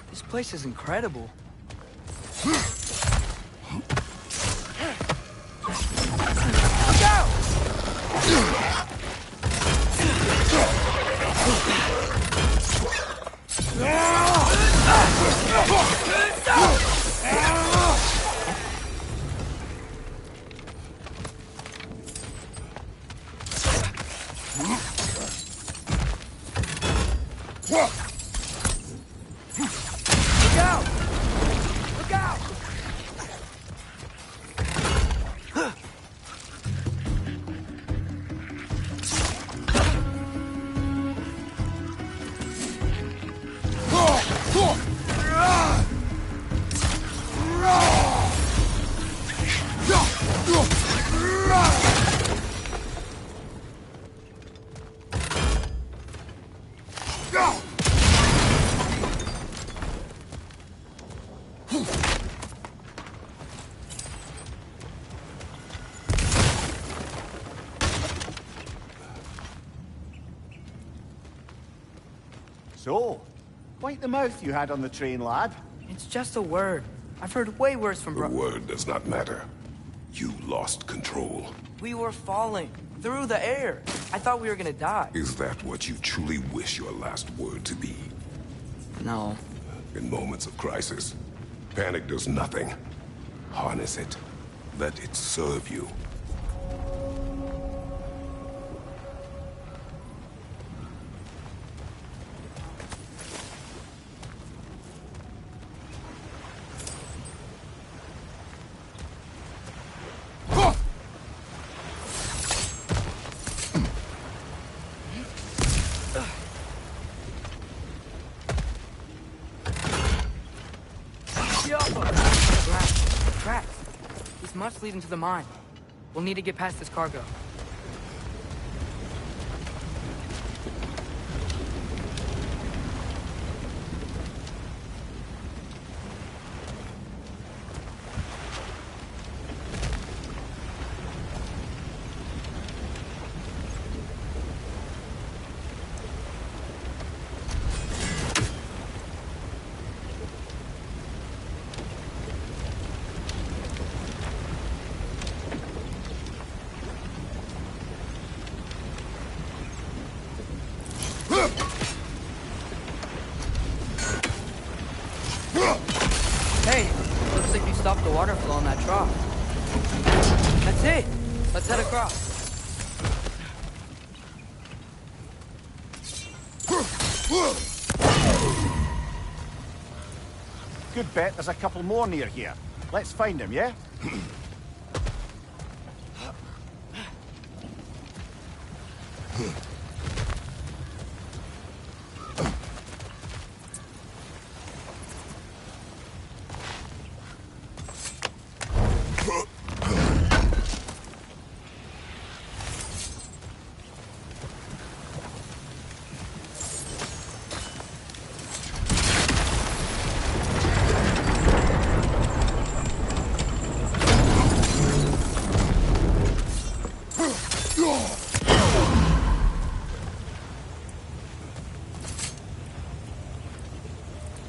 Speaker 1: This place is incredible.
Speaker 3: So, wipe the mouth you had on the train, lad.
Speaker 1: It's just a word. I've heard way worse from
Speaker 10: The word does not matter. You lost control.
Speaker 1: We were falling through the air. I thought we were gonna die.
Speaker 10: Is that what you truly wish your last word to be?
Speaker 1: No.
Speaker 10: In moments of crisis, panic does nothing. Harness it. Let it serve you.
Speaker 1: Tracks. This must lead into the mine. We'll need to get past this cargo. Hey, looks like you stopped the water flow in that trough. That's it. Let's head across.
Speaker 3: Good bet there's a couple more near here. Let's find them, yeah?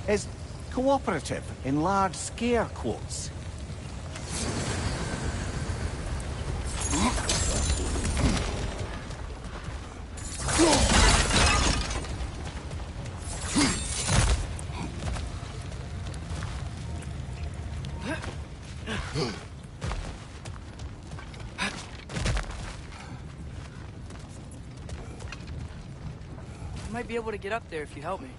Speaker 3: Is cooperative in large scare quotes.
Speaker 1: I might be able to get up there if you help me.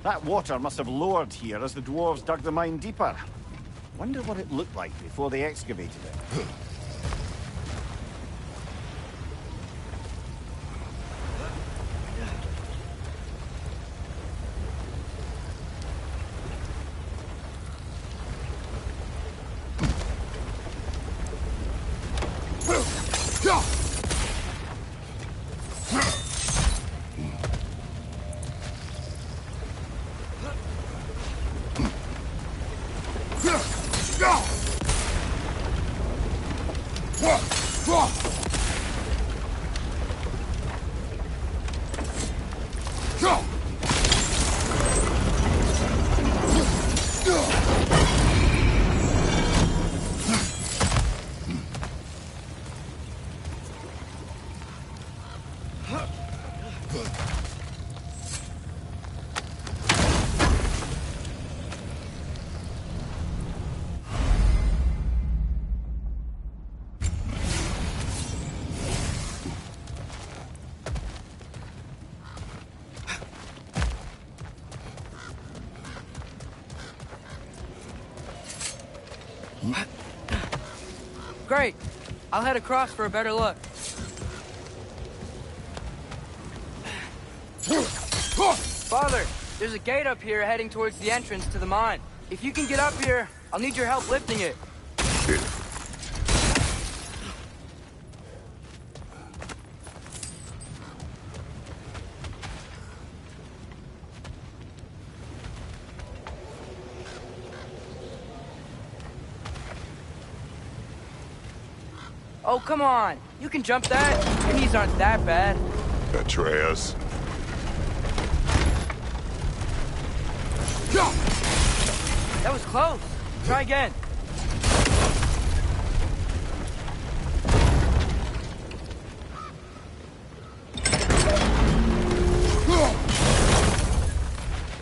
Speaker 3: That water must have lowered here as the dwarves dug the mine deeper. Wonder what it looked like before they excavated it.
Speaker 1: Great. I'll head across for a better look. Father, there's a gate up here heading towards the entrance to the mine. If you can get up here, I'll need your help lifting it. Oh, come on. You can jump that. Your knees aren't that bad.
Speaker 10: Atreus.
Speaker 1: That was close. Try again.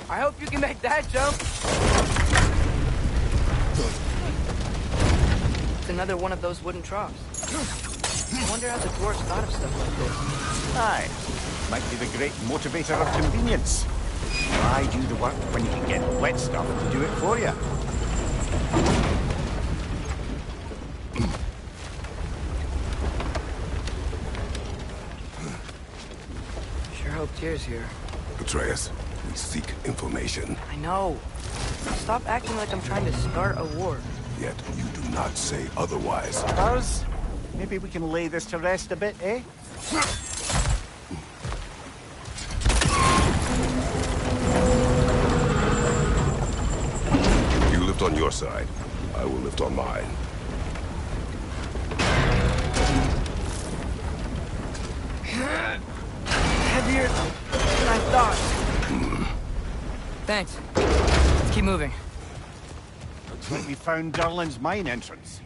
Speaker 1: I hope you can make that jump. It's another one of those wooden troughs. I wonder how the dwarves thought of stuff like this.
Speaker 3: Aye. Might be the great motivator of convenience. Why do the work when you can get wet stuff to do it for you?
Speaker 1: Sure hope Tyr's here.
Speaker 10: Atreus, we seek information.
Speaker 1: I know. Stop acting like I'm trying to start a war.
Speaker 10: Yet you do not say otherwise.
Speaker 3: Suppose maybe we can lay this to rest a bit, eh?
Speaker 10: You lift on your side. I will lift on mine.
Speaker 1: Heavier than I thought. Thanks. Let's keep moving.
Speaker 3: Looks like we found Durlin's mine entrance.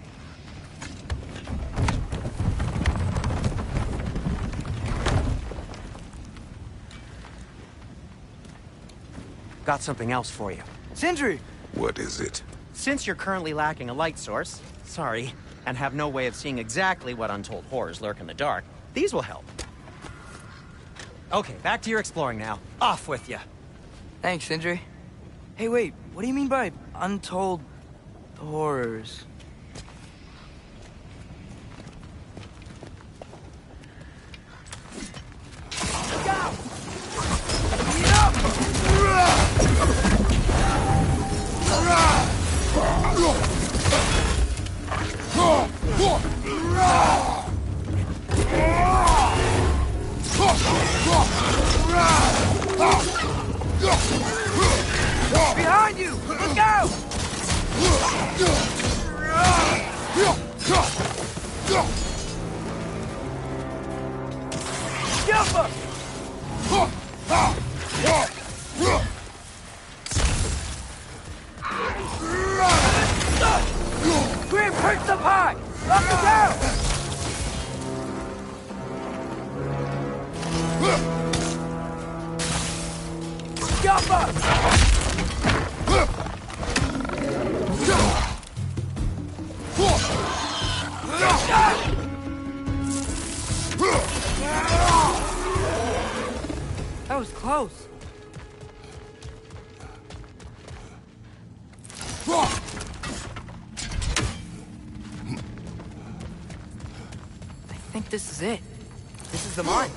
Speaker 9: Got something else for you.
Speaker 1: Sindri!
Speaker 10: What is it?
Speaker 9: Since you're currently lacking a light source, sorry, and have no way of seeing exactly what untold horrors lurk in the dark, these will help. Okay, back to your exploring now. Off with you.
Speaker 1: Thanks, Sindri. Hey, wait. What do you mean by untold horrors? Look out! Eat up! Behind you! Look out! Jump up! Grim, perch up high! Up and down! Jump up! That was close. I think this is it. This is the mine.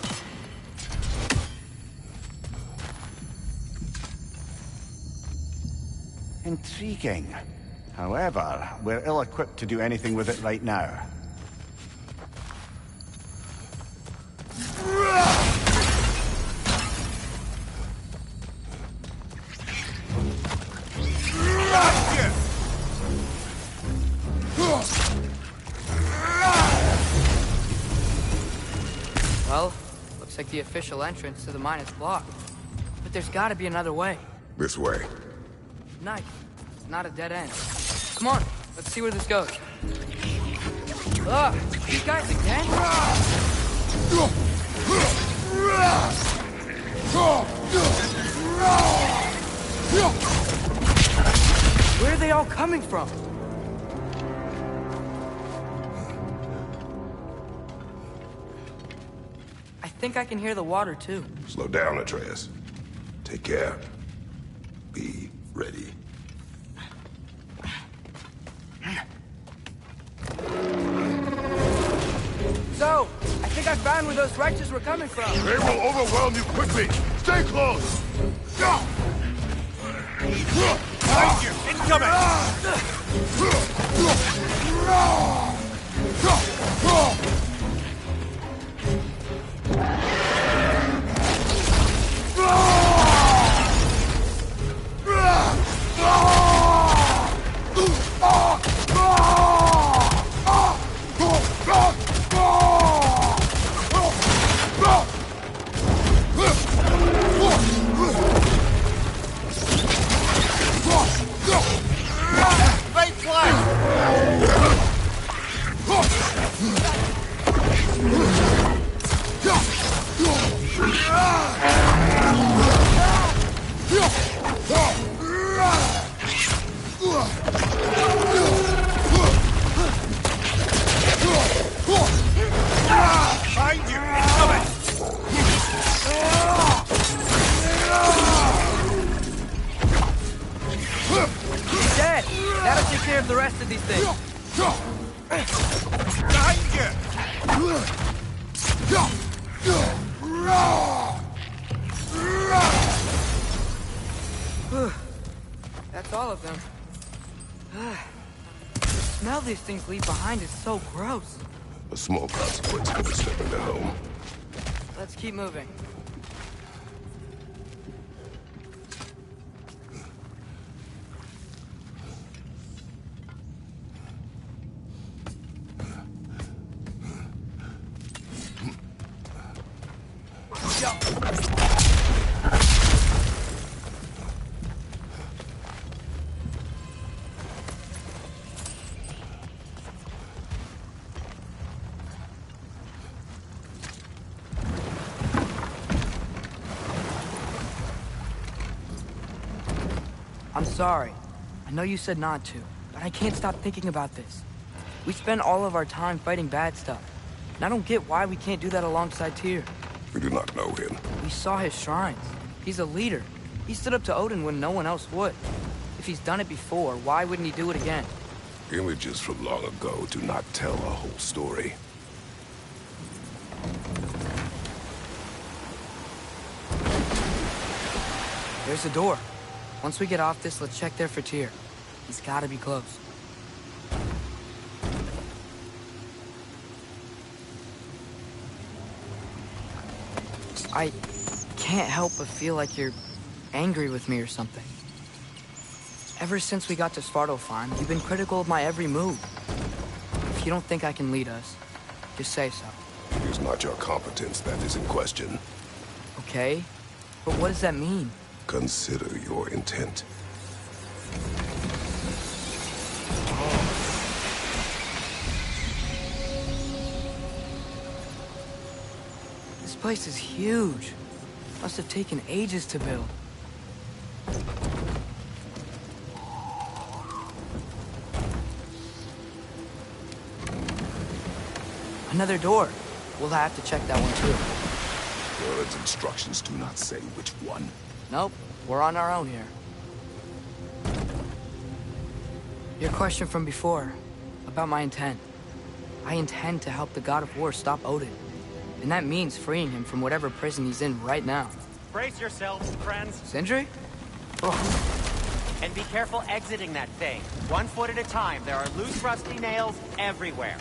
Speaker 3: Intriguing. However, we're ill-equipped to do anything with it right now.
Speaker 1: Well, looks like the official entrance to the mine is blocked. But there's gotta be another way.
Speaker 10: This way.
Speaker 1: Nice. It's not a dead end. Come on, let's see where this goes. Ugh, these guys again? Where are they all coming from? I think I can hear the water, too.
Speaker 10: Slow down, Atreus. Take care. Be ready.
Speaker 1: So, I think I found where those righteous were coming from.
Speaker 7: They will overwhelm you quickly. Stay close.
Speaker 3: Behind you!
Speaker 8: Find you! Incoming!
Speaker 1: He's dead! That'll take care of the rest of these things.
Speaker 8: Behind you!
Speaker 1: That's all of them. The smell these things leave behind is so gross.
Speaker 10: A small consequence for the step into home.
Speaker 1: Let's keep moving. I'm sorry. I know you said not to, but I can't stop thinking about this. We spend all of our time fighting bad stuff, and I don't get why we can't do that alongside Tyr.
Speaker 10: We do not know him.
Speaker 1: We saw his shrines. He's a leader. He stood up to Odin when no one else would. If he's done it before, why wouldn't he do it again?
Speaker 10: Images from long ago do not tell a whole story.
Speaker 1: There's a door. Once we get off this, let's check there for Tyr. He's gotta be close. I can't help but feel like you're angry with me or something. Ever since we got to Svartalfheim, you've been critical of my every move. If you don't think I can lead us, just say so.
Speaker 10: It is not your competence that is in question.
Speaker 1: Okay? But what does that mean?
Speaker 10: Consider your intent.
Speaker 1: This place is huge. Must have taken ages to build. Another door. We'll have to check that one too.
Speaker 10: God's instructions do not say which one.
Speaker 1: Nope, we're on our own here. Your question from before, about my intent. I intend to help the God of War stop Odin. And that means freeing him from whatever prison he's in right now.
Speaker 9: Brace yourselves, friends.
Speaker 1: Sindri?
Speaker 9: And be careful exiting that thing. 1 foot at a time. There are loose, rusty nails everywhere.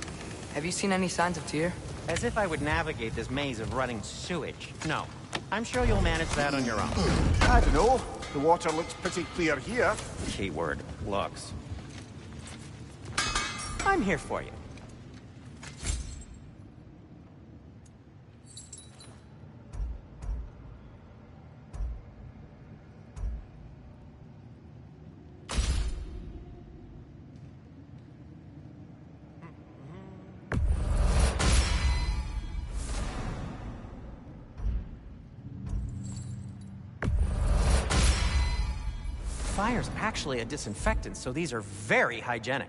Speaker 1: Have you seen any signs of Tyr?
Speaker 9: As if I would navigate this maze of running sewage. No. I'm sure you'll manage that on your own.
Speaker 3: I don't know. The water looks pretty clear here.
Speaker 9: Keyword, looks. I'm here for you. Fire's actually a disinfectant, so these are very hygienic.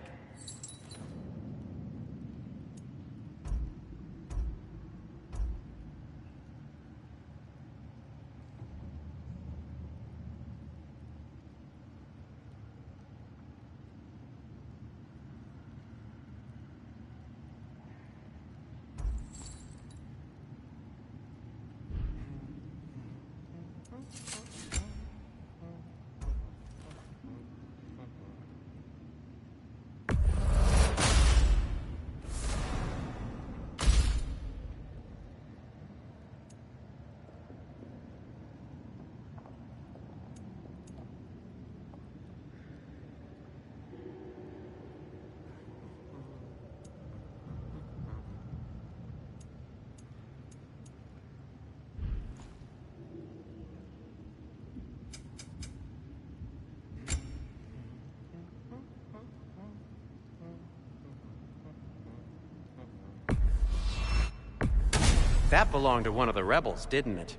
Speaker 9: That belonged to one of the rebels, didn't it?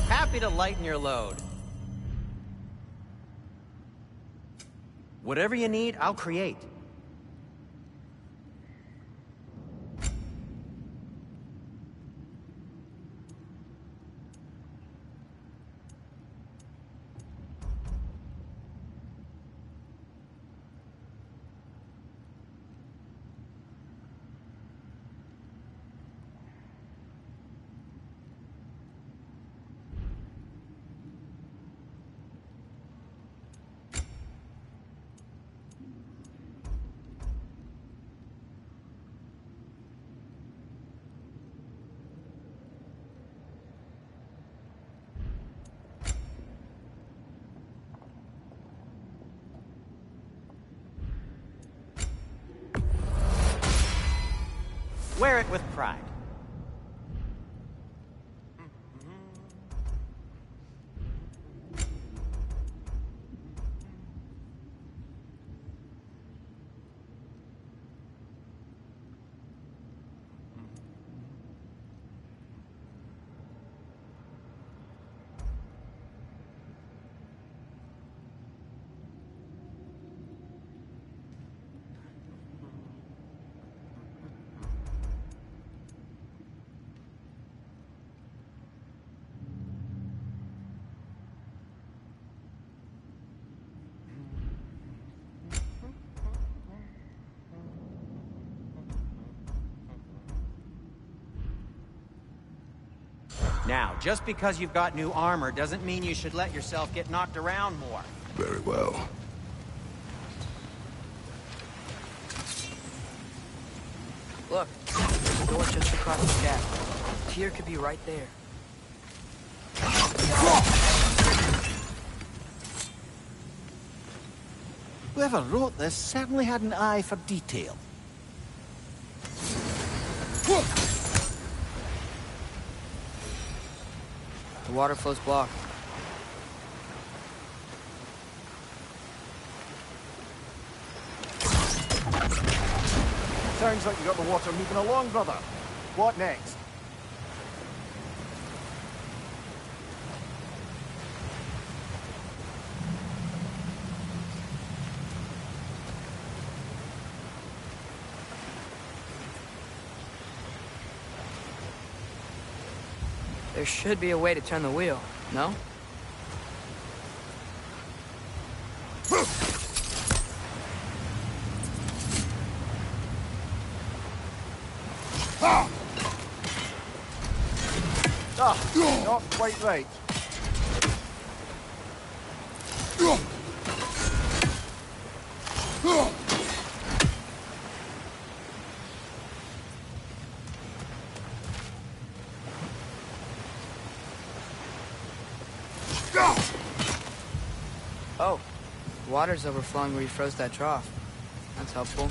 Speaker 9: Happy to lighten your load. Whatever you need, I'll create. Wear it with pride. Now, just because you've got new armor doesn't mean you should let yourself get knocked around more.
Speaker 10: Very well.
Speaker 1: Look, there's a door just across the gap. Tyr could be right there.
Speaker 3: Whoever wrote this certainly had an eye for detail.
Speaker 1: The water flow's blocked.
Speaker 3: Sounds like you got the water moving along, brother. What next?
Speaker 1: There should be a way to turn the wheel, no?
Speaker 3: Not quite right.
Speaker 1: Oh, water's overflowing where you froze that trough. That's helpful.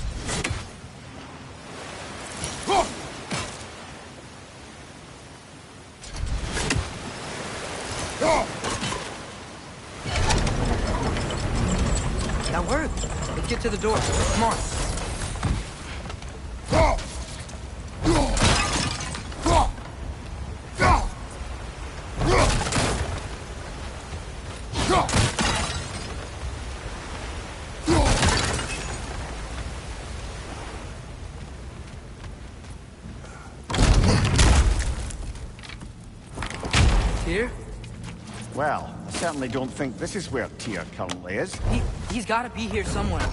Speaker 1: That worked. Let's get to the door. Come on. Tyr?
Speaker 3: Well, I certainly don't think this is where Tyr currently is.
Speaker 1: He's got to be here somewhere.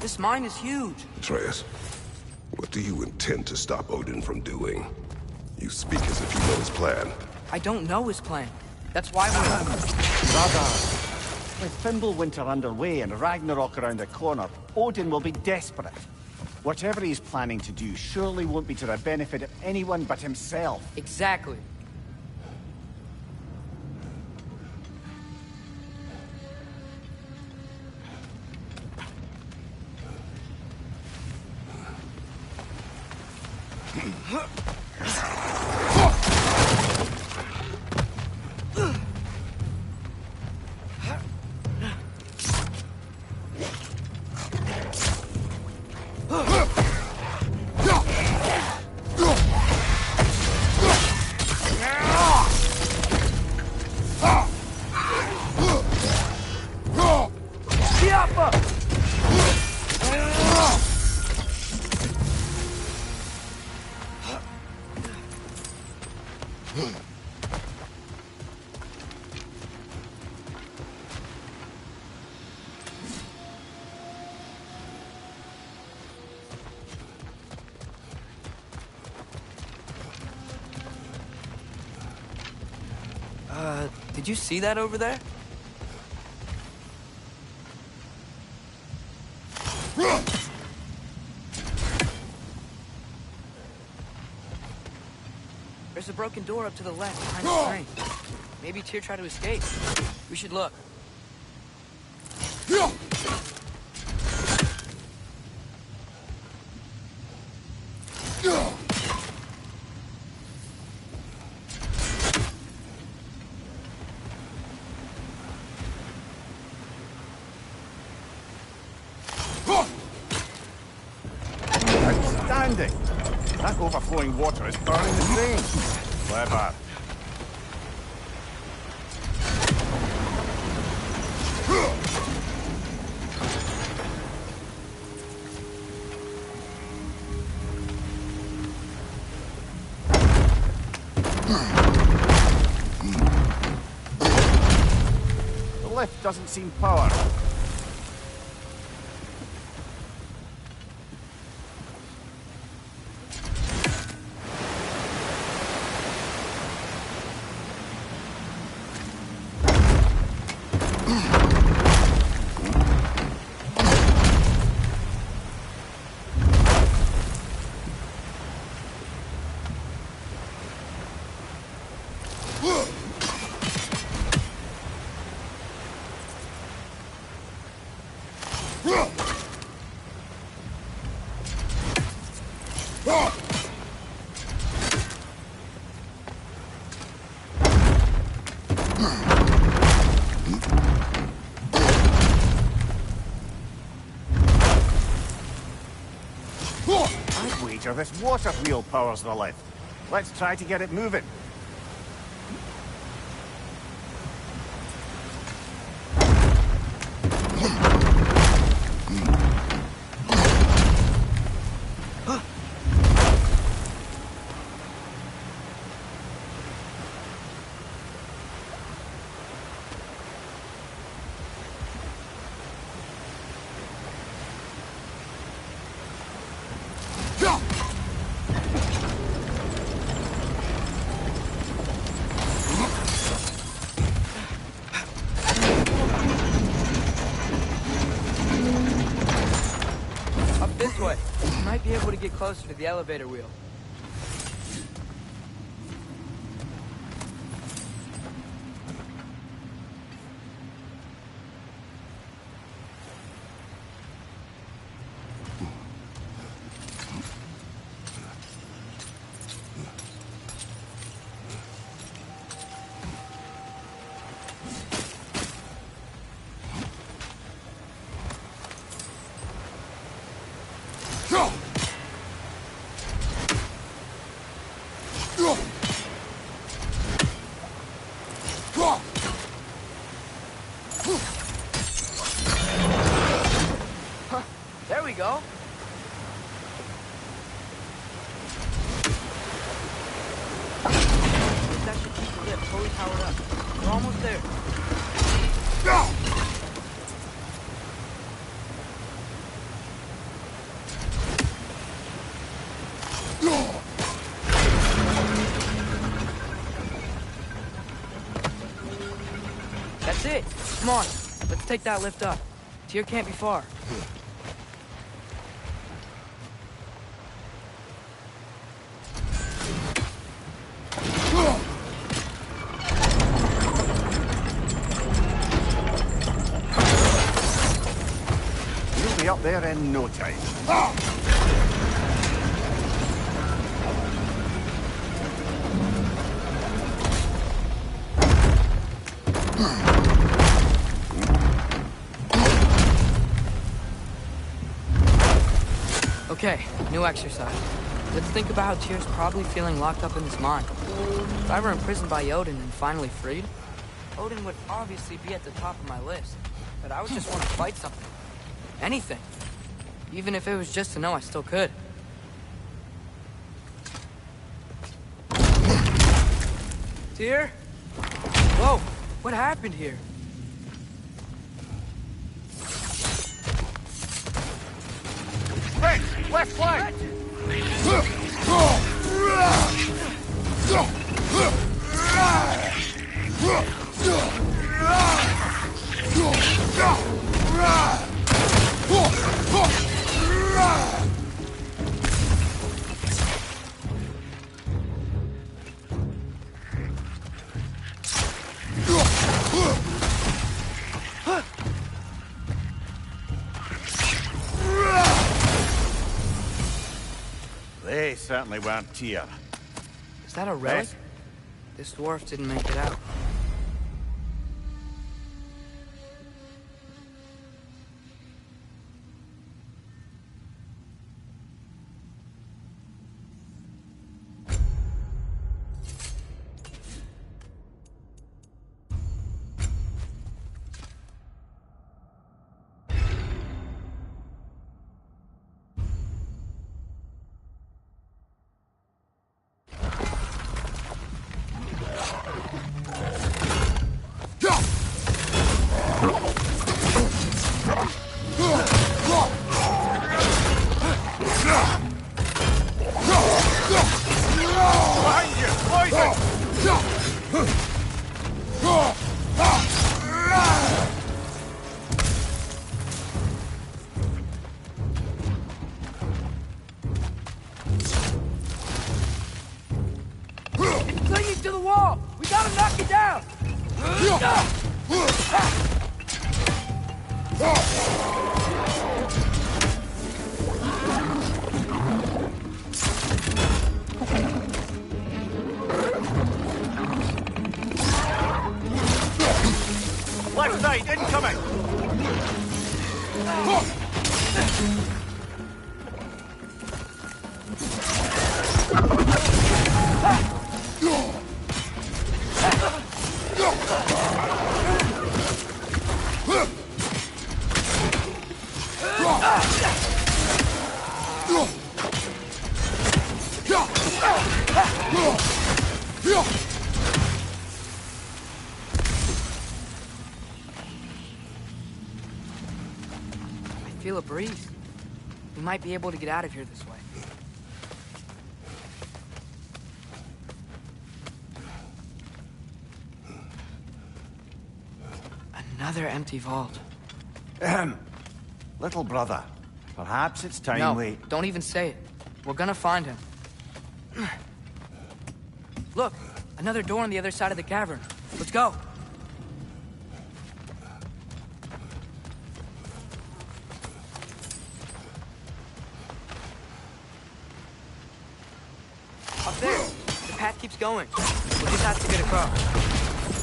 Speaker 1: This mine is huge.
Speaker 10: Atreus, what do you intend to stop Odin from doing? You speak as if you know his plan.
Speaker 1: I don't know his plan. That's why we're...
Speaker 3: Brother, with Fimbulwinter underway and Ragnarok around the corner, Odin will be desperate. Whatever he's planning to do surely won't be to the benefit of anyone but himself.
Speaker 1: Exactly. Did you see that over there? There's a broken door up to the left behind the screen. Maybe Tyr tried to escape. We should look.
Speaker 3: Outstanding! That overflowing water is burning the drain. Clever. The lift doesn't seem powered. I'd wager this water wheel powers the lift. Let's try to get it moving.
Speaker 1: This way. You might be able to get closer to the elevator wheel. There we go. That should keep the lift fully powered up. We're almost there. That's it. Come on. Let's take that lift up. Tyr can't be far.
Speaker 3: You'll be up there in no time.
Speaker 1: Okay, new exercise. Let's think about how Tyr's probably feeling locked up in this mine. If I were imprisoned by Odin and finally freed, Odin would obviously be at the top of my list. But I would just want to fight something. Anything. Even if it was just to know I still could. Tyr? Whoa, what happened here?
Speaker 3: Right, left flank! They certainly weren't Tyr.
Speaker 1: Is that a relic?
Speaker 3: Yes.
Speaker 1: This dwarf didn't make it out. Clinging to the wall! We gotta knock it down!
Speaker 3: Left side, incoming!
Speaker 1: I feel a breeze. We might be able to get out of here this way. Another empty vault.
Speaker 3: Little brother, perhaps it's time
Speaker 1: No,
Speaker 3: we...
Speaker 1: don't even say it. We're gonna find him. Look, another door on the other side of the cavern. Let's go. Up there. The path keeps going. We'll just have to get across.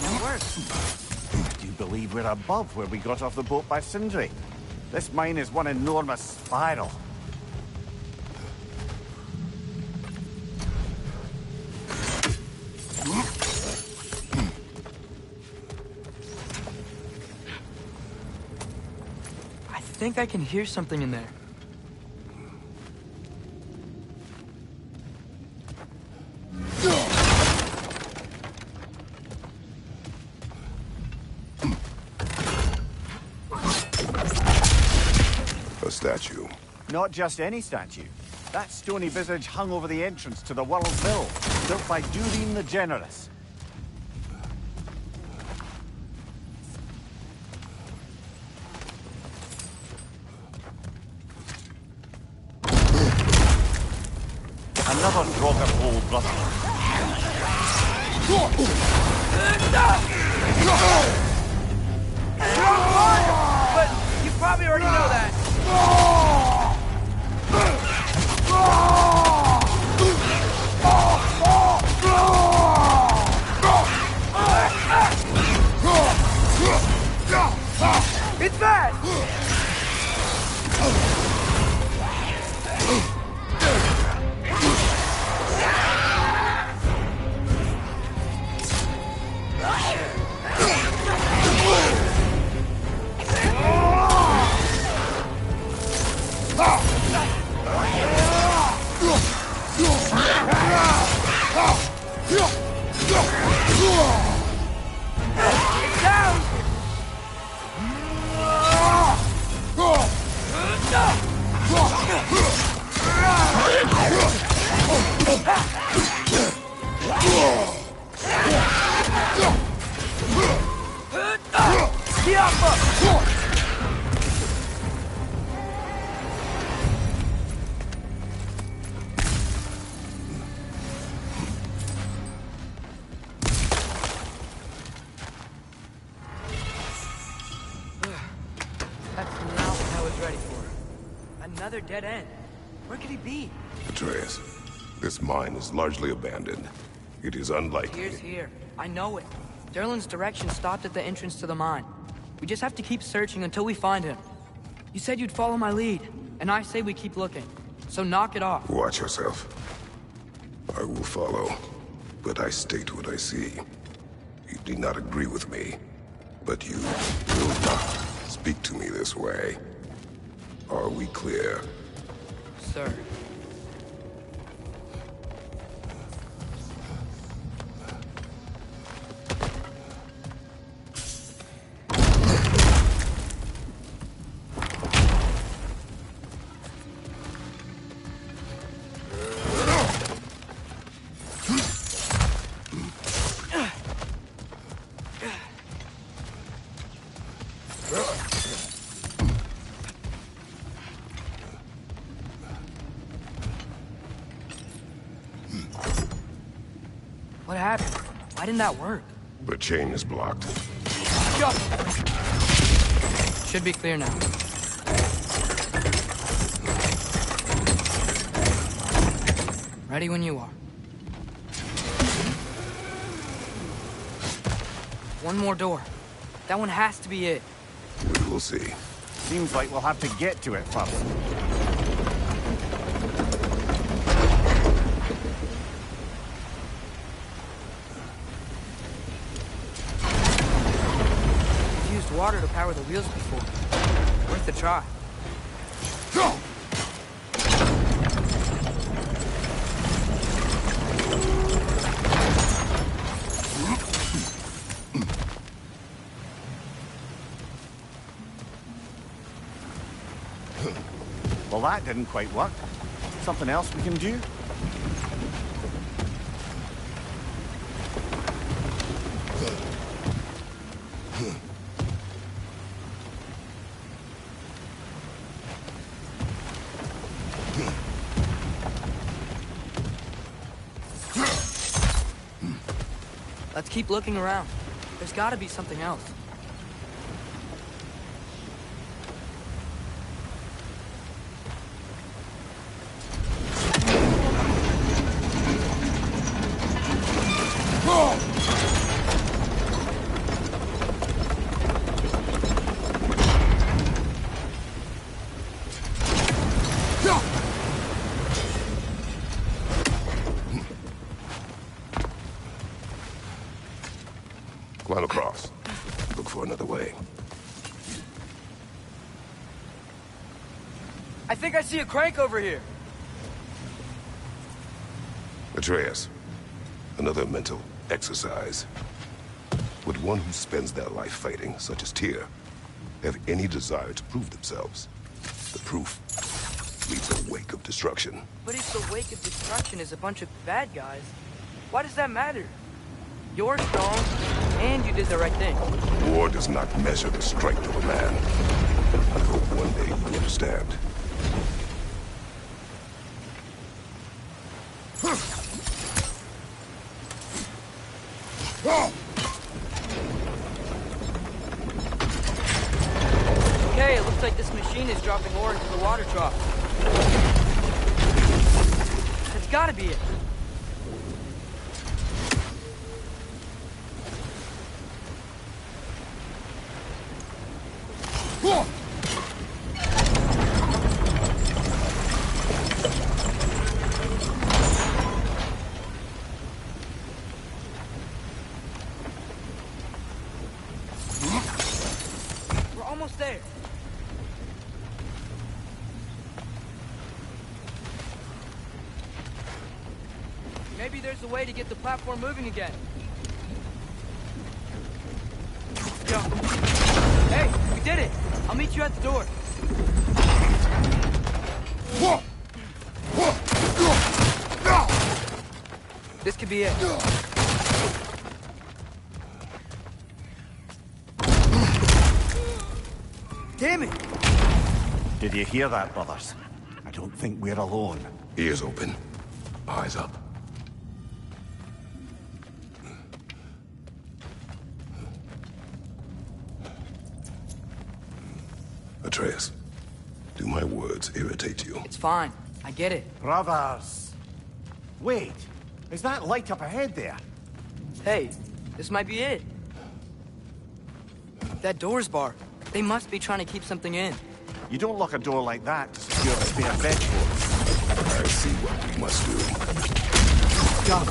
Speaker 1: That works.
Speaker 3: Do you believe we're above where we got off the boat by Sindri? This mine is one enormous spiral.
Speaker 1: I think I can hear something in there.
Speaker 10: A statue.
Speaker 3: Not just any statue. That stony visage hung over the entrance to the World's Mill, built by Durin the Generous. Another Draugr hole, brother.
Speaker 1: But you probably already know that. It's fast! It's down! Tiafa! That's not what I was ready for. Another dead end. Where could he be?
Speaker 10: Atreus, this mine is largely abandoned. It is unlikely.
Speaker 1: Here's here. I know it. Durlin's direction stopped at the entrance to the mine. We just have to keep searching until we find him. You said you'd follow my lead, and I say we keep looking. So knock it off.
Speaker 10: Watch yourself. I will follow, but I state what I see. You do not agree with me, but you will not speak to me this way. Are we clear?
Speaker 1: Sir. What happened? Why didn't that work?
Speaker 10: The chain is blocked.
Speaker 1: Jump! Should be clear now. Ready when you are. One more door. That one has to be it.
Speaker 10: We will see.
Speaker 3: Seems like we'll have to get to it first.
Speaker 1: Used water to power the wheels before. Worth a try. Go!
Speaker 3: Well, that didn't quite work. Something else we can do?
Speaker 1: Let's keep looking around. There's gotta be something else.
Speaker 10: Climb across. Look for another way.
Speaker 1: I think I see a crank over here.
Speaker 10: Atreus, another mental exercise. Would one who spends their life fighting, such as Tyr, have any desire to prove themselves? The proof leaves a wake of destruction.
Speaker 1: But if the wake of destruction is a bunch of bad guys, why does that matter? You're strong, and you did the right thing.
Speaker 10: War does not measure the strength of a man. I hope one day you understand.
Speaker 1: Okay, it looks like this machine is dropping ore into the water trough. That's gotta be it. We're almost there. Maybe there's a way to get the platform moving again. Go. Hey, we did it! I'll meet you at the door. This could be it. Damn it!
Speaker 3: Did you hear that, brothers? I don't think we're alone.
Speaker 10: Ears open, eyes up. Atreus, do my words irritate you?
Speaker 1: It's fine. I get it.
Speaker 3: Brothers! Wait, is that light up ahead there?
Speaker 1: Hey, this might be it. That door's barred. They must be trying to keep something in.
Speaker 3: You don't lock a door like that to secure a spare bedroom.
Speaker 10: I see what we must do.
Speaker 1: Go.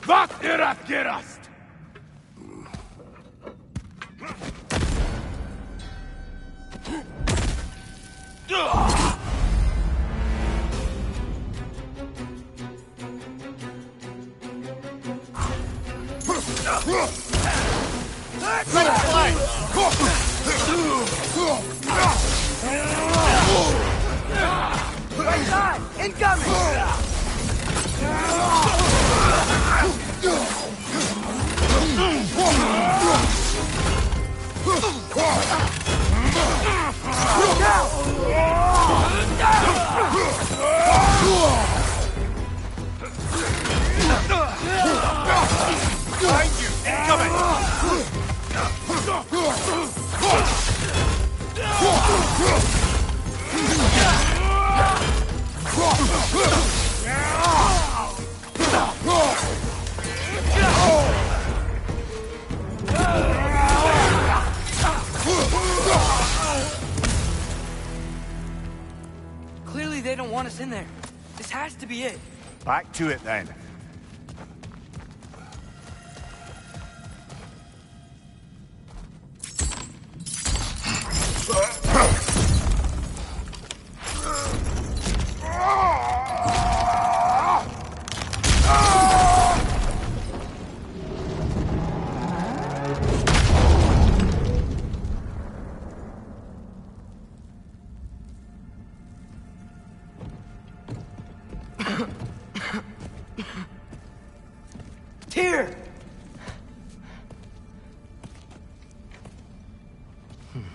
Speaker 7: Was ihr das gerast?
Speaker 1: Right side! Incoming!
Speaker 8: Behind you! Incoming!
Speaker 1: Clearly they don't want us in there. This has to be it.
Speaker 3: Back to it then.
Speaker 1: Tyr!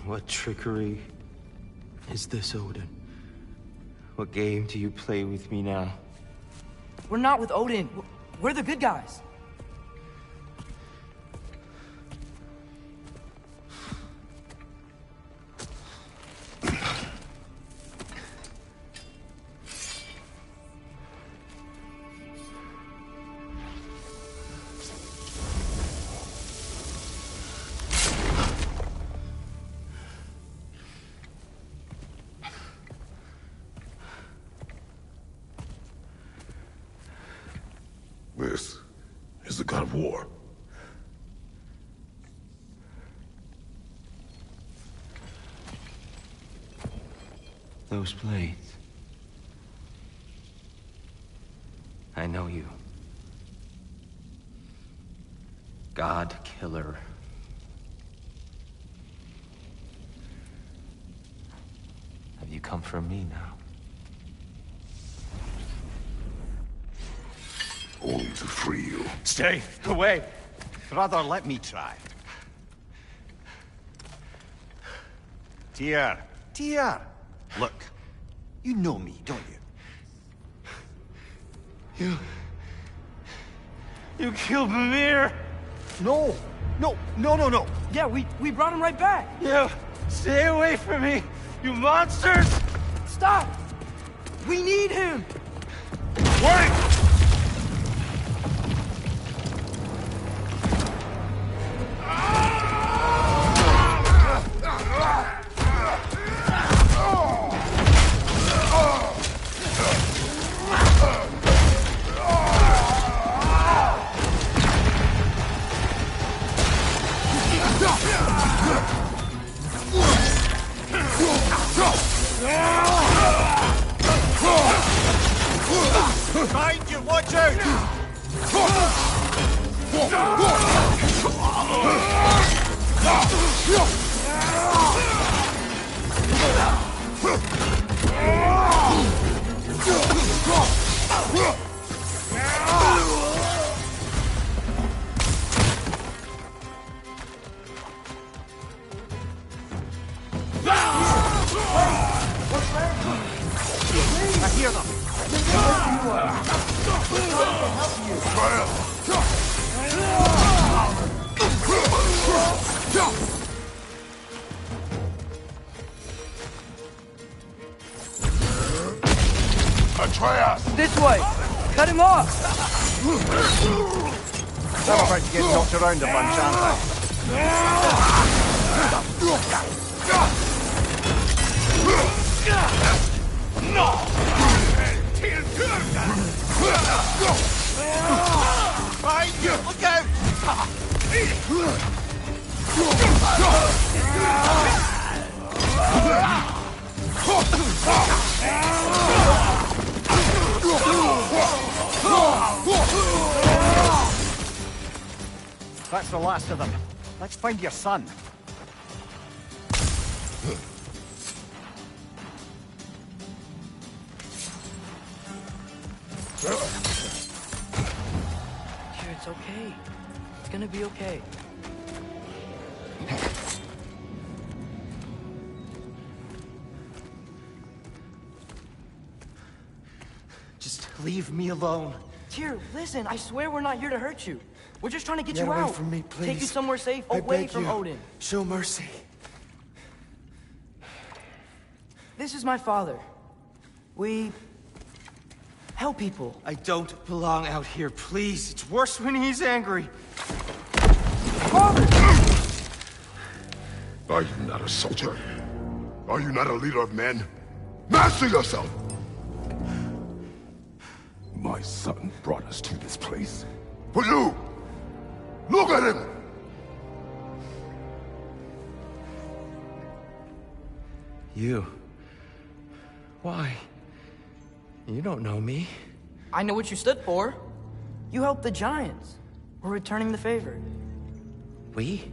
Speaker 14: What trickery is this, Odin? What game do you play with me now?
Speaker 1: We're not with Odin. We're the good guys.
Speaker 10: This is the god of war.
Speaker 14: Those blades. I know you. God Killer. Have you come for me now?
Speaker 10: Only to free you.
Speaker 3: Stay away! Brother, let me try. Tyr! Tyr! Look, you know me, don't you?
Speaker 14: You killed Mimir!
Speaker 3: No! No! No, no, no!
Speaker 1: Yeah, we brought him right back!
Speaker 14: You! Stay away from me! You monsters!
Speaker 1: Stop! We need him!
Speaker 3: Wait! Behind you, watch out!
Speaker 12: near them!
Speaker 2: Atreus!
Speaker 1: This way! Cut him off!
Speaker 3: I'm about to get knocked around a bunch, aren't I?
Speaker 2: No!
Speaker 3: Right, look out! That's the last of them. Let's find your son.
Speaker 1: Sure, it's okay. It's gonna be okay.
Speaker 14: Just leave me alone.
Speaker 1: Tyr, listen, I swear we're not here to hurt you. We're just trying to get you
Speaker 14: away
Speaker 1: out.
Speaker 14: from me, please.
Speaker 1: Take you somewhere safe,
Speaker 14: I
Speaker 1: away
Speaker 14: beg
Speaker 1: from
Speaker 14: you.
Speaker 1: Odin.
Speaker 14: Show mercy.
Speaker 1: This is my father. We help people.
Speaker 14: I don't belong out here, please. It's worse when he's angry.
Speaker 1: Father!
Speaker 10: Are you not a soldier? Are you not a leader of men? Master yourself! My son brought us to this place. For you! Look at him!
Speaker 14: You. Why? You don't know me.
Speaker 1: I know what you stood for. You helped the Giants. We're returning the favor.
Speaker 14: We?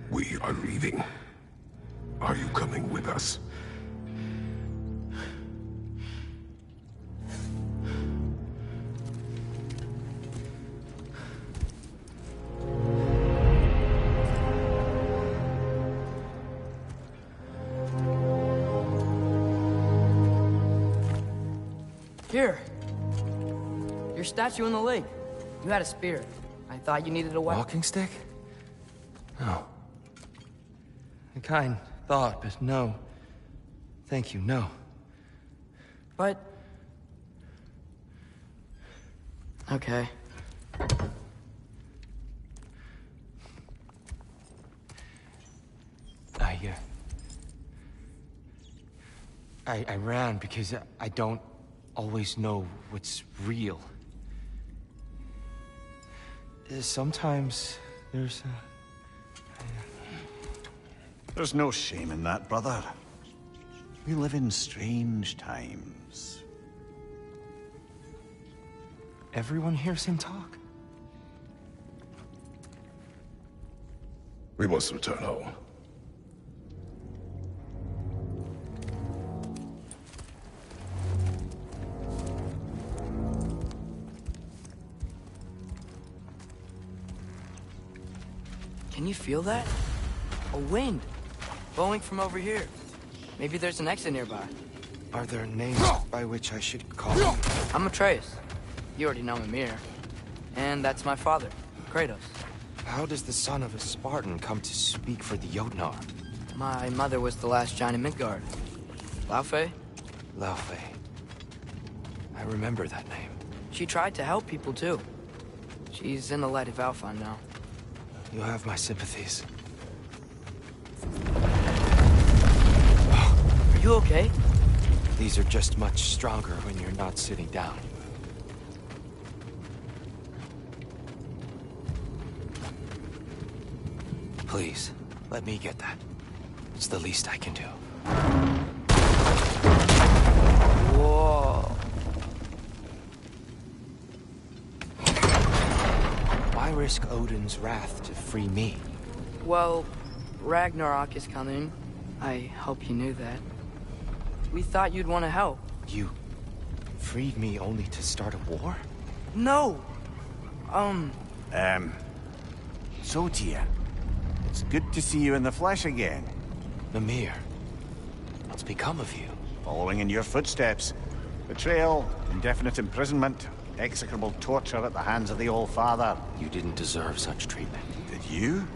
Speaker 10: We are leaving. Are you coming with us?
Speaker 1: Here. Your statue in the lake. You had a spear. I thought you needed a weapon.
Speaker 14: Walking stick? No. A kind thought, but no. Thank you, no.
Speaker 1: But... okay.
Speaker 14: I ran because I don't always know what's real. Sometimes there's
Speaker 3: There's no shame in that, brother. We live in strange times.
Speaker 14: Everyone hears him talk.
Speaker 10: We must return home.
Speaker 1: Can you feel that? A wind. Blowing from over here. Maybe there's an exit nearby.
Speaker 14: Are there names by which I should call you?
Speaker 1: I'm Atreus. You already know Mimir. And that's my father, Kratos.
Speaker 14: How does the son of a Spartan come to speak for the Jotnar?
Speaker 1: My mother was the last giant in Midgard. Laufey?
Speaker 14: Laufey. I remember that name.
Speaker 1: She tried to help people, too. She's in the light of Alfheim now.
Speaker 14: You have my sympathies.
Speaker 1: Are you okay?
Speaker 14: These are just much stronger when you're not sitting down. Please, let me get that. It's the least I can do.
Speaker 1: Whoa.
Speaker 14: Why risk Odin's wrath to free me?
Speaker 1: Well, Ragnarok is coming. I hope you knew that. We thought you'd want to help.
Speaker 14: You freed me only to start a war?
Speaker 1: No!
Speaker 3: So, Tyr, it's good to see you in the flesh again.
Speaker 14: Mimir, what's become of you?
Speaker 3: Following in your footsteps. Betrayal, indefinite imprisonment, execrable torture at the hands of the All-Father.
Speaker 15: You didn't deserve such treatment.
Speaker 3: Did you?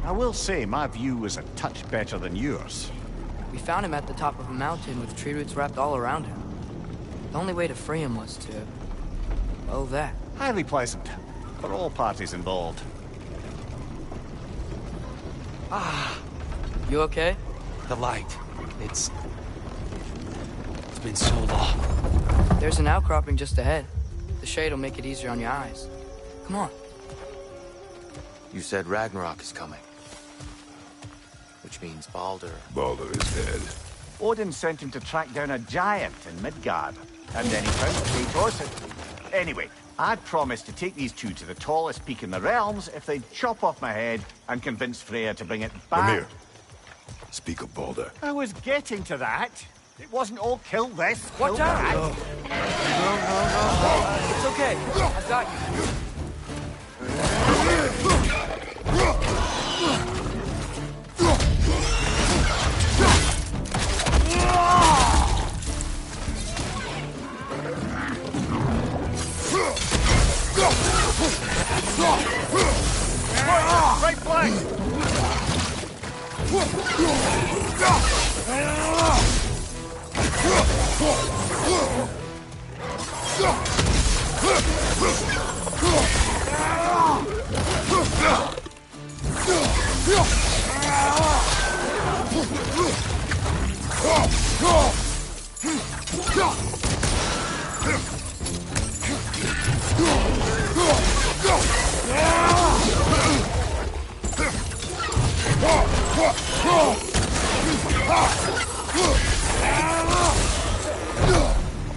Speaker 3: I will say, my view was a touch better than yours.
Speaker 1: We found him at the top of a mountain with tree roots wrapped all around him. The only way to free him was to... well, that.
Speaker 3: Highly pleasant, for all parties involved.
Speaker 1: Ah, you okay?
Speaker 14: The light. It's been so long.
Speaker 1: There's an outcropping just ahead. The shade will make it easier on your eyes. Come on.
Speaker 15: You said Ragnarok is coming. Which means Baldur.
Speaker 10: Baldur is dead.
Speaker 3: Odin sent him to track down a giant in Midgard. And then he found Kratos. Anyway, I'd promised to take these two to the tallest peak in the realms if they'd chop off my head and convince Freya to bring it back.
Speaker 10: Mimir, speak of Baldur.
Speaker 3: I was getting to that. It wasn't all kill this,
Speaker 1: Watch
Speaker 3: kill
Speaker 1: out!
Speaker 3: that.
Speaker 1: No. It's okay. I've got you.
Speaker 3: Right flank!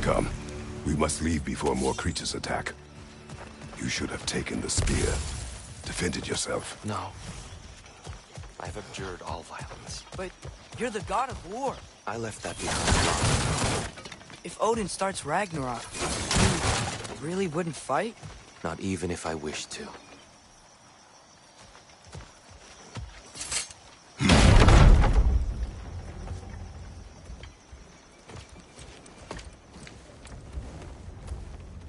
Speaker 10: Come. We must leave before more creatures attack. You should have taken the spear. Defended yourself.
Speaker 15: No. I've abjured all violence.
Speaker 1: But you're the god of war.
Speaker 15: I left that behind.
Speaker 1: If Odin starts Ragnarok, you really wouldn't fight?
Speaker 15: Not even if I wished to.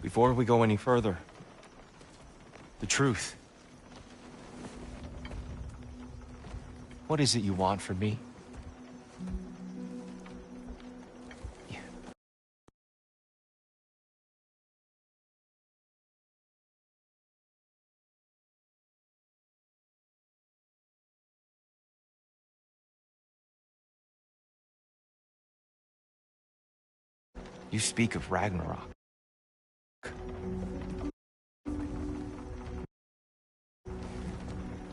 Speaker 14: Before we go any further, the truth. What is it you want from me? You speak of Ragnarok.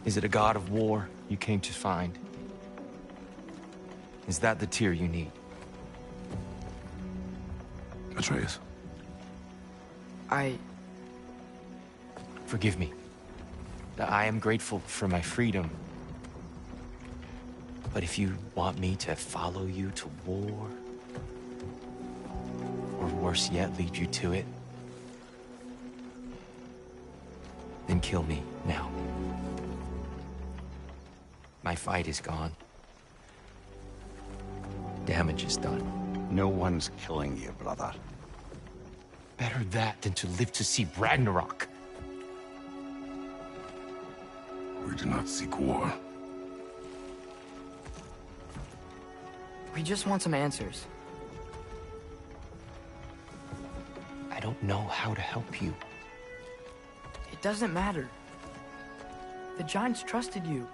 Speaker 14: Is it a god of war you came to find? Is that the tear you need?
Speaker 10: Atreus.
Speaker 14: Forgive me. I am grateful for my freedom. But if you want me to follow you to war, or worse yet, lead you to it, then kill me now. My fight is gone. Damage is done.
Speaker 3: No one's killing you, brother.
Speaker 14: Better that than to live to see Ragnarok.
Speaker 10: We do not seek war.
Speaker 1: We just want some answers.
Speaker 14: I don't know how to help you.
Speaker 1: It doesn't matter. The Giants trusted you.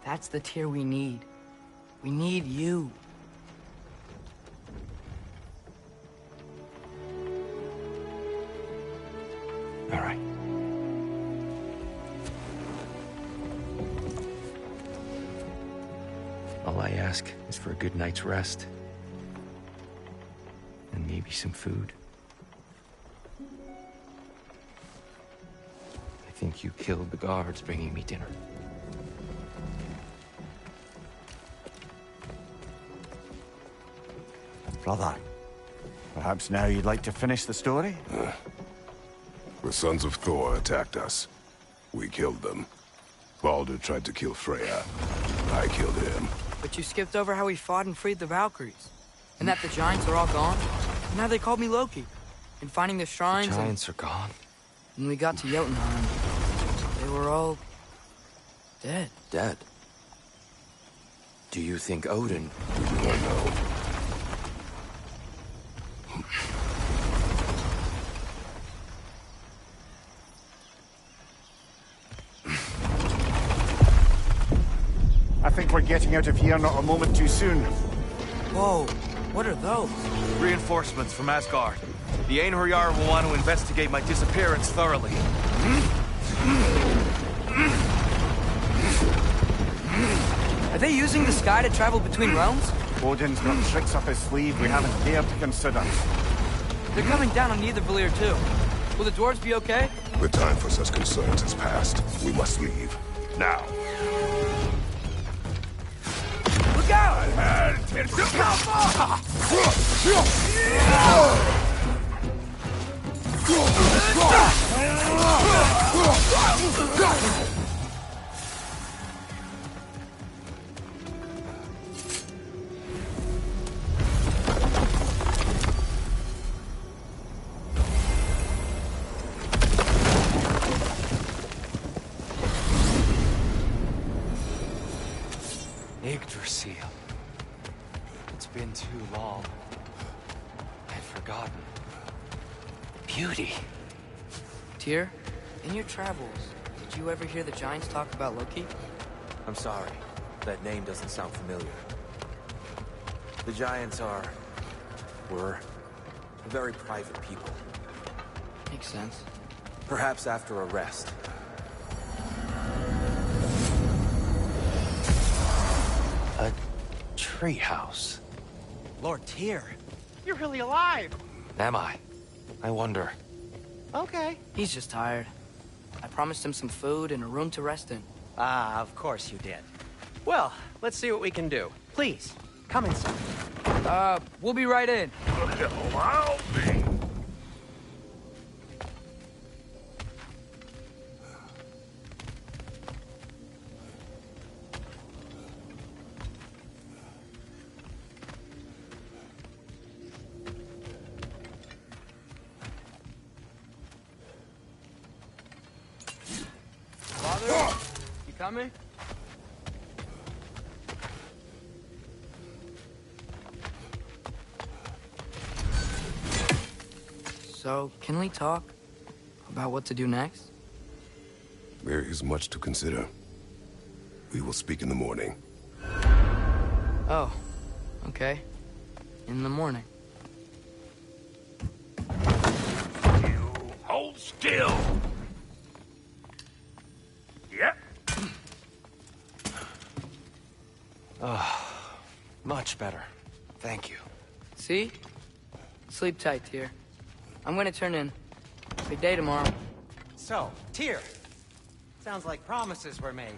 Speaker 1: That's the tear we need. We need you.
Speaker 14: All right. All I ask is for a good night's rest. And maybe some food. I think you killed the guards bringing me dinner.
Speaker 3: Brother, perhaps now you'd like to finish the story?
Speaker 10: The sons of Thor attacked us. We killed them. Baldur tried to kill Freya. I killed him.
Speaker 1: But you skipped over how we fought and freed the Valkyries. And that the Giants are all gone? Now they called me Loki. And finding the shrines.
Speaker 14: The giants are gone.
Speaker 1: When we got to Jotunheim, they were all dead.
Speaker 14: Dead? Do you think Odin...
Speaker 10: No.
Speaker 3: I think we're getting out of here not a moment too soon.
Speaker 1: Whoa, what are those?
Speaker 14: Reinforcements from Asgard. The Einherjar will want to investigate my disappearance thoroughly.
Speaker 1: Are they using the sky to travel between realms?
Speaker 3: Odin's got tricks up his sleeve we haven't dared to consider.
Speaker 1: They're coming down on Nidavellir too. Will the dwarves be okay?
Speaker 10: The time for such concerns has passed. We must leave. Now.
Speaker 1: Look out!
Speaker 14: Yggdrasil. It's been too long. I've forgotten. Beauty.
Speaker 1: Tyr, in your travels, did you ever hear the giants talk about Loki?
Speaker 14: I'm sorry. That name doesn't sound familiar. The giants were very private people.
Speaker 1: Makes sense.
Speaker 14: Perhaps after a rest. A treehouse.
Speaker 9: Lord Tyr.
Speaker 13: You're really alive.
Speaker 14: Am I? I wonder.
Speaker 13: Okay.
Speaker 1: He's just tired. I promised him some food and a room to rest in.
Speaker 9: Ah, of course you did. Well, let's see what we can do. Please, come inside.
Speaker 1: We'll be right in.
Speaker 8: I'll be.
Speaker 1: Father, you coming? So, can we talk about what to do next?
Speaker 10: There is much to consider. We will speak in the morning.
Speaker 1: Oh, okay. In the morning.
Speaker 8: You hold still. Yep.
Speaker 14: Much better. Thank you.
Speaker 1: See? Sleep tight, Tyr. I'm gonna turn in. Big day tomorrow.
Speaker 9: So, Tyr. Sounds like promises were made.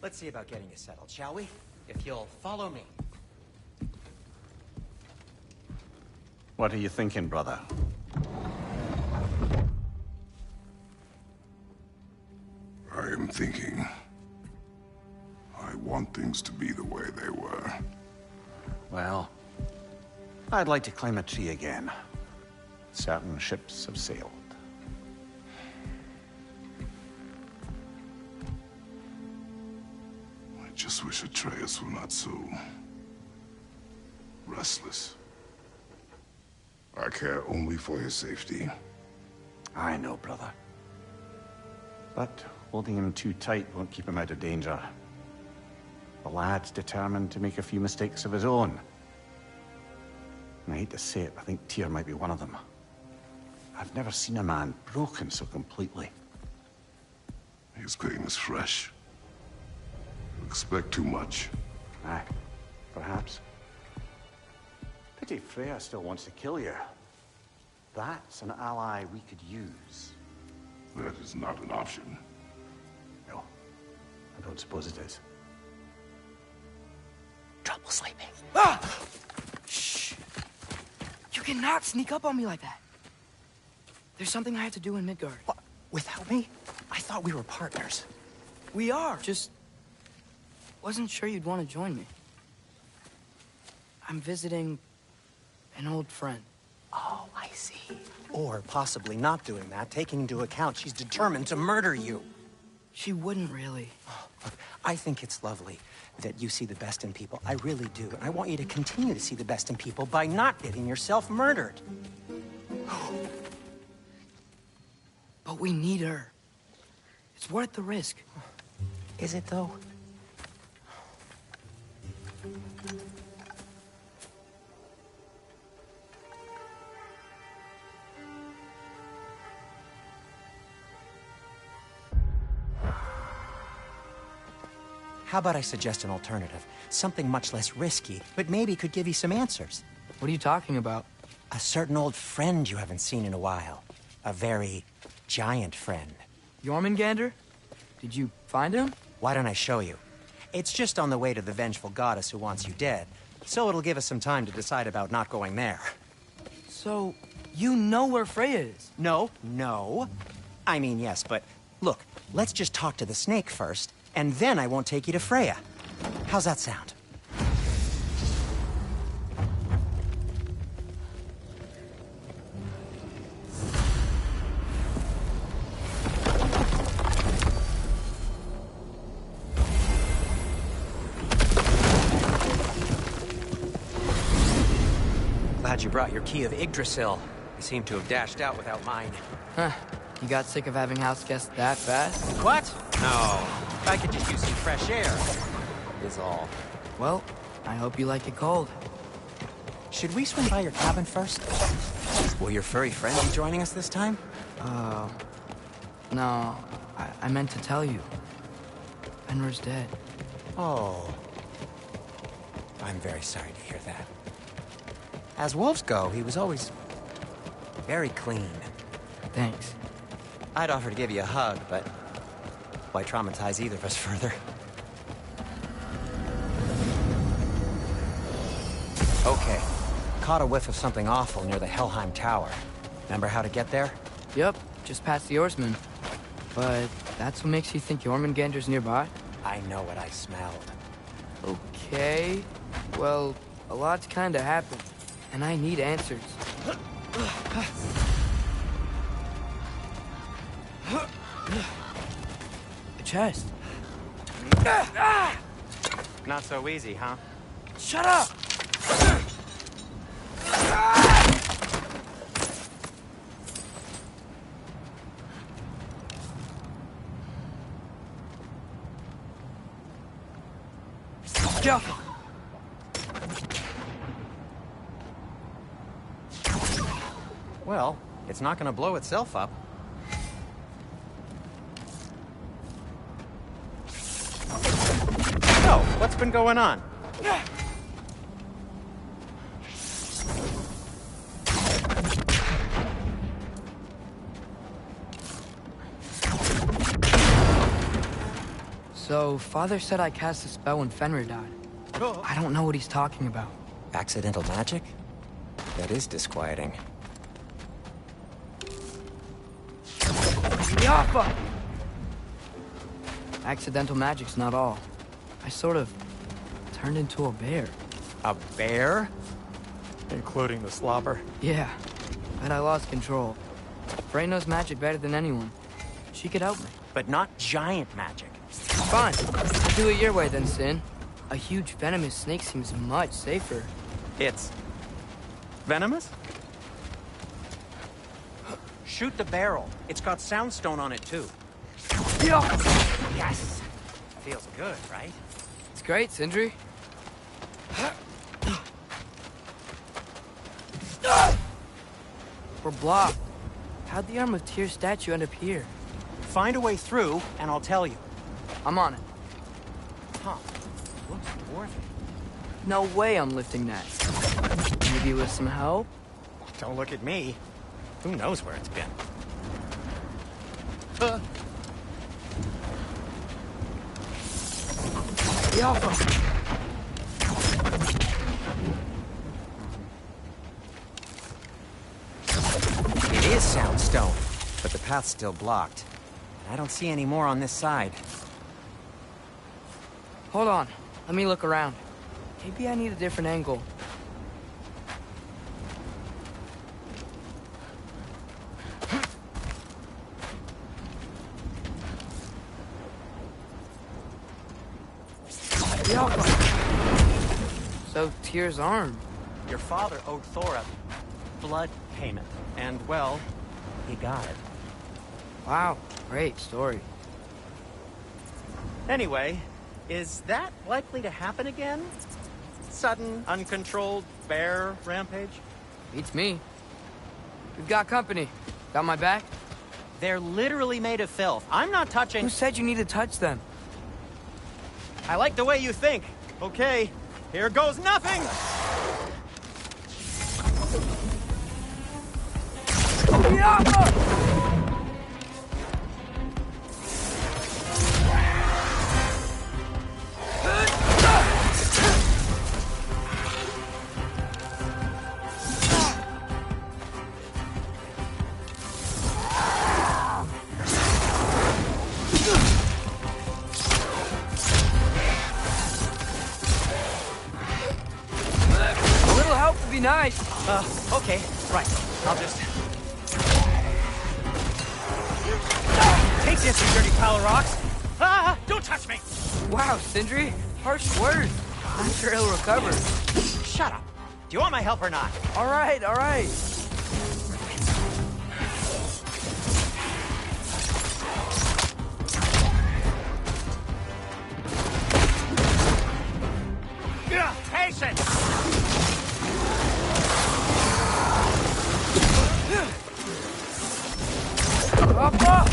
Speaker 9: Let's see about getting you settled, shall we? If you'll follow me.
Speaker 3: What are you thinking, brother?
Speaker 10: I am thinking. I want things to be the way they were.
Speaker 3: Well, I'd like to climb a tree again. Certain ships have sailed.
Speaker 10: I just wish Atreus were not so... restless. I care only for his safety.
Speaker 3: I know, brother. But holding him too tight won't keep him out of danger. The lad's determined to make a few mistakes of his own. And I hate to say it, I think Tyr might be one of them. I've never seen a man broken so completely.
Speaker 10: His pain is fresh. You expect too much.
Speaker 3: Aye, perhaps. Pity Freya still wants to kill you. That's an ally we could use.
Speaker 10: That is not an option.
Speaker 3: No, I don't suppose it is.
Speaker 1: Trouble sleeping. Ah! Shh! You cannot sneak up on me like that. There's something I have to do in Midgard.
Speaker 9: What? Without me? I thought we were partners.
Speaker 1: We are. Just wasn't sure you'd want to join me. I'm visiting an old friend.
Speaker 9: see. Or possibly not doing that, taking into account she's determined to murder you.
Speaker 1: She wouldn't really.
Speaker 9: Look, I think it's lovely that you see the best in people. I really do. And I want you to continue to see the best in people by not getting yourself murdered.
Speaker 1: But we need her. It's worth the risk.
Speaker 9: Is it, though? How about I suggest an alternative? Something much less risky, but maybe could give you some answers.
Speaker 1: What are you talking about?
Speaker 9: A certain old friend you haven't seen in a while. A very giant friend.
Speaker 1: Jormungandr? Did you find him?
Speaker 9: Why don't I show you? It's just on the way to the vengeful goddess who wants you dead, so it'll give us some time to decide about not going there.
Speaker 1: So, you know where Freya is?
Speaker 9: No. I mean, yes, but look, let's just talk to the snake first, and then I won't take you to Freya. How's that sound? Glad you brought your key of Yggdrasil. You seem to have dashed out without mine.
Speaker 1: Huh. You got sick of having house guests that fast?
Speaker 9: What? No. I could just use some fresh air, is all.
Speaker 1: Well, I hope you like it cold.
Speaker 9: Should we swing by your cabin first? Will your furry friend be joining us this time?
Speaker 1: No. I meant to tell you. Fenrir's dead.
Speaker 9: Oh. I'm very sorry to hear that. As wolves go, he was always very clean.
Speaker 1: Thanks.
Speaker 9: I'd offer to give you a hug, but why traumatize either of us further? Okay. Caught a whiff of something awful near the Helheim Tower. Remember how to get there?
Speaker 1: Yep, just past the Oarsman. But that's what makes you think Jormungandr's nearby?
Speaker 9: I know what I smelled.
Speaker 1: Okay. Well, a lot's kinda happened, and I need answers. A chest.
Speaker 9: Not so easy, huh?
Speaker 1: Shut up! Careful.
Speaker 9: Well, it's not gonna blow itself up. So, what's been going on?
Speaker 1: So, Father said I cast a spell when Fenrir died. I don't know what he's talking about.
Speaker 9: Accidental magic? That is disquieting.
Speaker 1: Yappa! Accidental magic's not all. I sort of turned into a bear.
Speaker 9: A bear? Including the slobber?
Speaker 1: Yeah, but I lost control. Frey knows magic better than anyone. She could help me.
Speaker 9: But not giant magic.
Speaker 1: Fine. I'll do it your way then, Sin. A huge venomous snake seems much safer.
Speaker 9: It's venomous? Shoot the barrel. It's got soundstone on it, too. Yes! Feels good, right?
Speaker 1: It's great, Sindri. We're blocked. How'd the Arm of Tyr statue end up here?
Speaker 9: Find a way through, and I'll tell you.
Speaker 1: I'm on it.
Speaker 9: Huh. Looks dwarven.
Speaker 1: No way I'm lifting that. Maybe with some help?
Speaker 9: Don't look at me. Who knows where it's been? It is soundstone, but the path's still blocked. I don't see any more on this side.
Speaker 1: Hold on. Let me look around. Maybe I need a different angle. So, Tyr's arm.
Speaker 9: Your father owed Thor a blood payment, and, well, he got it.
Speaker 1: Wow, great story.
Speaker 9: Anyway, is that likely to happen again? Sudden, uncontrolled bear rampage?
Speaker 1: Beats me. We've got company. Got my back?
Speaker 9: They're literally made of filth. I'm not touching...
Speaker 1: Who said you need to touch them?
Speaker 9: I like the way you think. Okay, here goes nothing!
Speaker 1: A little help would be nice.
Speaker 9: Okay, right. I'll just... Take this, you dirty pile of rocks! Ah, don't touch me!
Speaker 1: Wow, Sindri, harsh words. I'm sure he'll recover.
Speaker 9: Shut up. Do you want my help or not?
Speaker 1: All right, all right.
Speaker 9: Patience!
Speaker 1: Up, up!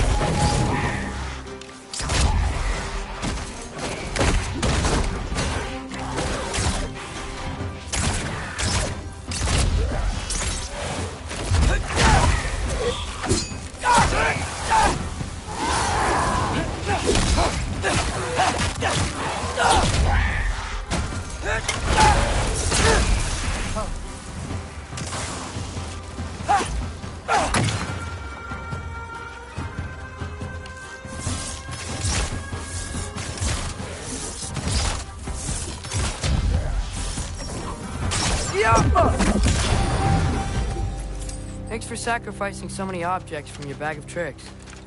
Speaker 1: Thanks for sacrificing so many objects from your bag of tricks.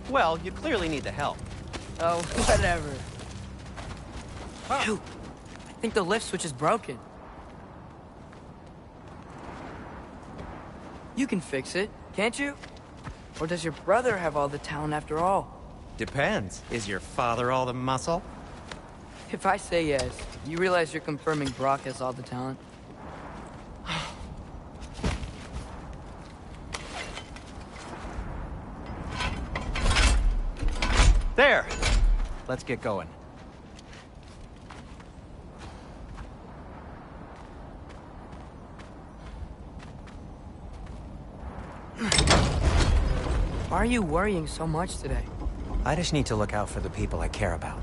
Speaker 9: Well, you clearly need the help.
Speaker 1: Oh, whatever. Shoot, I think the lift switch is broken. You can fix it, can't you? Or does your brother have all the talent after all?
Speaker 9: Depends. Is your father all the muscle?
Speaker 1: If I say yes, you realize you're confirming Brock has all the talent?
Speaker 9: There! Let's get going.
Speaker 1: Why are you worrying so much today?
Speaker 9: I just need to look out for the people I care about.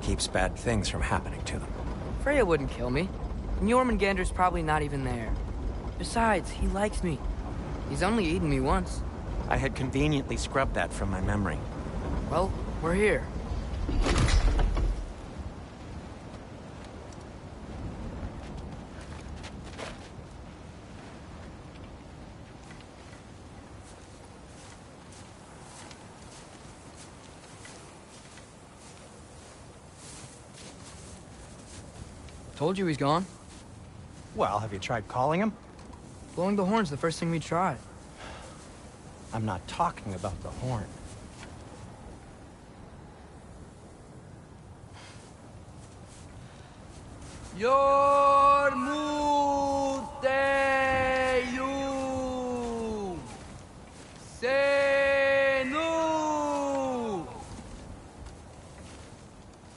Speaker 9: Keeps bad things from happening to them.
Speaker 1: Freya wouldn't kill me. And Jormungandr's probably not even there. Besides, he likes me. He's only eaten me once.
Speaker 9: I had conveniently scrubbed that from my memory.
Speaker 1: Well, we're here. Told you he's gone.
Speaker 9: Well, have you tried calling him?
Speaker 1: Blowing the horn's the first thing we tried.
Speaker 9: I'm not talking about the horn.
Speaker 1: Yormuteyu Senu.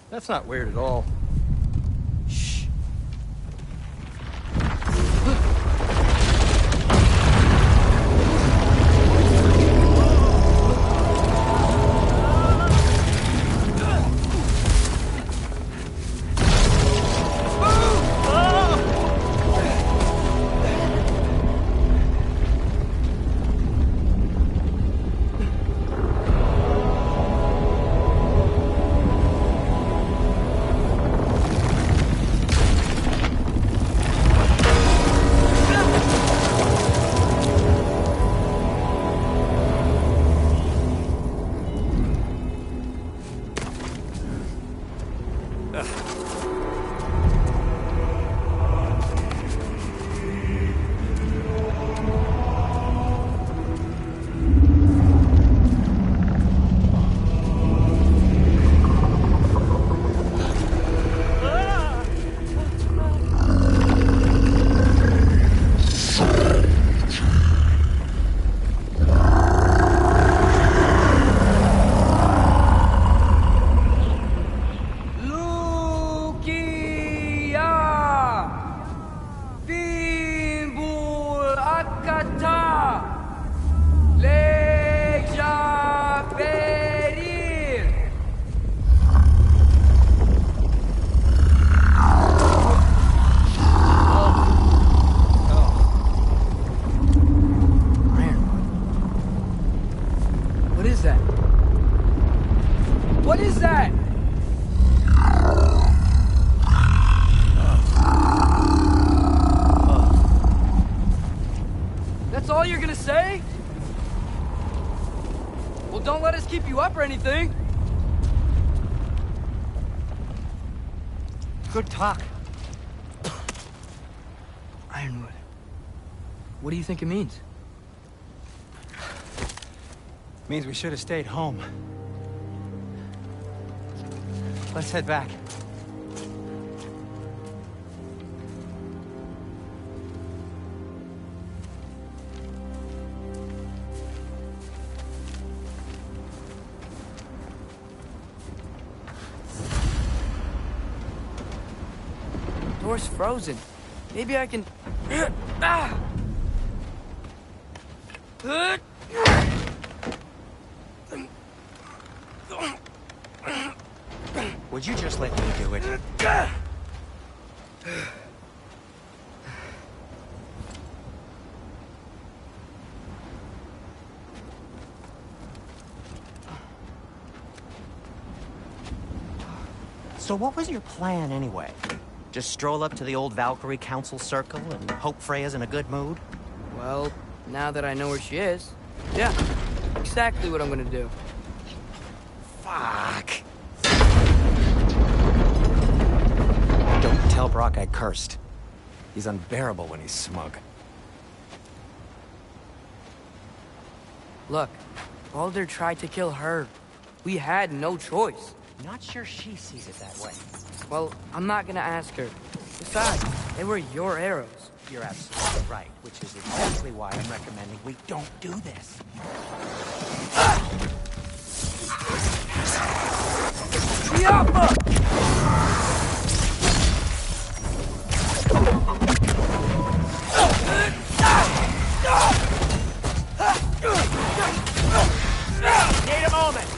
Speaker 9: That's not weird at all.
Speaker 1: Rakata! Leja Perir! What is that? What is that? That's all you're gonna say? Well, don't let us keep you up or anything.
Speaker 9: Good talk.
Speaker 1: Ironwood. What do you think it means?
Speaker 9: Means we should have stayed home. Let's head back.
Speaker 1: Door's frozen. Maybe I can... Ah!
Speaker 9: Would you just let me do it? So what was your plan anyway? Just stroll up to the old Valkyrie Council circle and hope Freya's in a good mood?
Speaker 1: Well, now that I know where she is, yeah, exactly what I'm gonna do.
Speaker 9: Fuck. Don't tell Brock I cursed. He's unbearable when he's smug.
Speaker 1: Look, Baldur tried to kill her. We had no choice.
Speaker 9: Not sure she sees it that way.
Speaker 1: Well, I'm not gonna ask her. Besides, they were your arrows.
Speaker 9: You're absolutely right, which is exactly why I'm recommending we don't do this. Need a moment.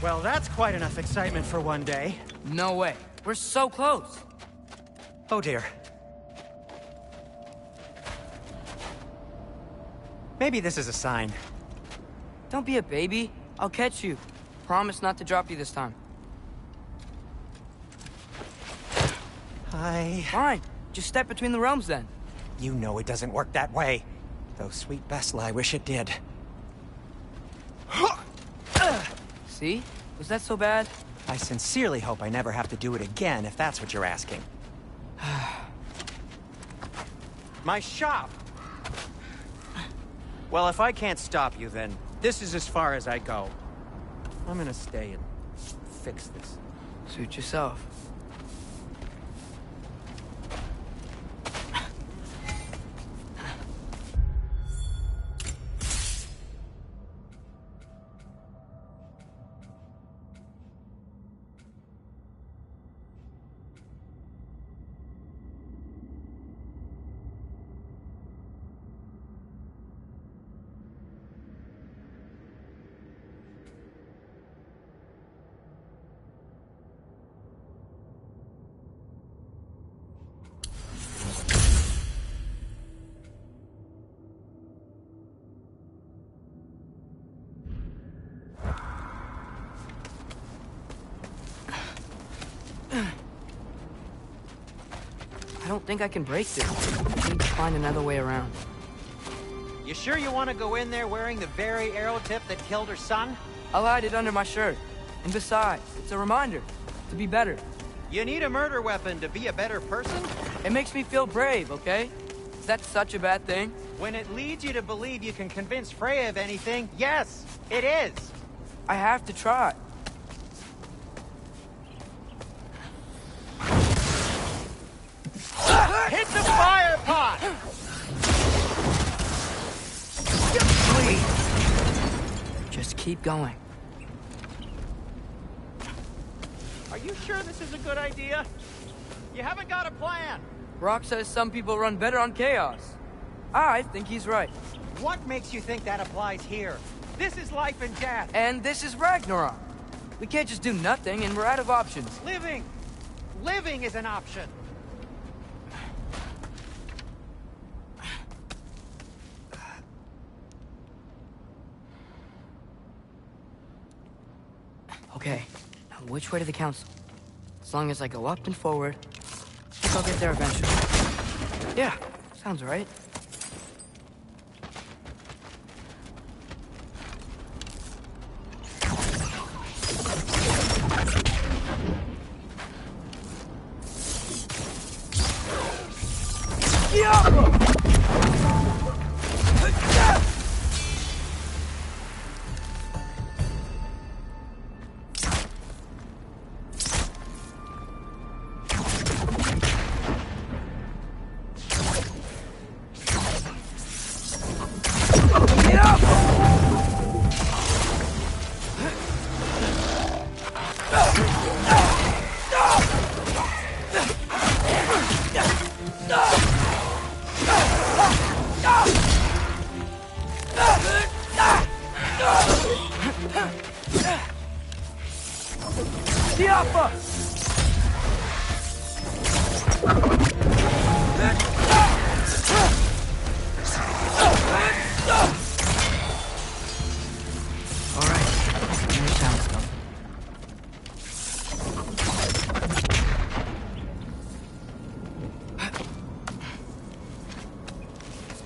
Speaker 9: Well, that's quite enough excitement for one day.
Speaker 1: No way. We're so close.
Speaker 9: Oh dear. Maybe this is a sign.
Speaker 1: Don't be a baby. I'll catch you. Promise not to drop you this time. Fine. Just step between the realms then.
Speaker 9: You know it doesn't work that way. Though sweet Bessla, I wish it did.
Speaker 1: See? Was that so bad?
Speaker 9: I sincerely hope I never have to do it again, if that's what you're asking. My shop! Well, if I can't stop you, then this is as far as I go. I'm gonna stay and fix this.
Speaker 1: Suit yourself. I don't think I can break this. I need to find another way around.
Speaker 9: You sure you want to go in there wearing the very arrow tip that killed her son?
Speaker 1: I'll hide it under my shirt. And besides, it's a reminder. to be better.
Speaker 9: You need a murder weapon to be a better person?
Speaker 1: It makes me feel brave, okay? Is that such a bad thing?
Speaker 9: When it leads you to believe you can convince Freya of anything, yes, it is.
Speaker 1: I have to try.
Speaker 9: Hit the fire pot!
Speaker 1: Please. Just keep going.
Speaker 9: Are you sure this is a good idea? You haven't got a plan.
Speaker 1: Rock says some people run better on chaos. I think he's right.
Speaker 9: What makes you think that applies here? This is life and death.
Speaker 1: And this is Ragnarok. We can't just do nothing, and we're out of options.
Speaker 9: Living! Living is an option.
Speaker 1: Okay, now which way to the council? As long as I go up and forward, I think I'll get there eventually. Yeah, sounds right.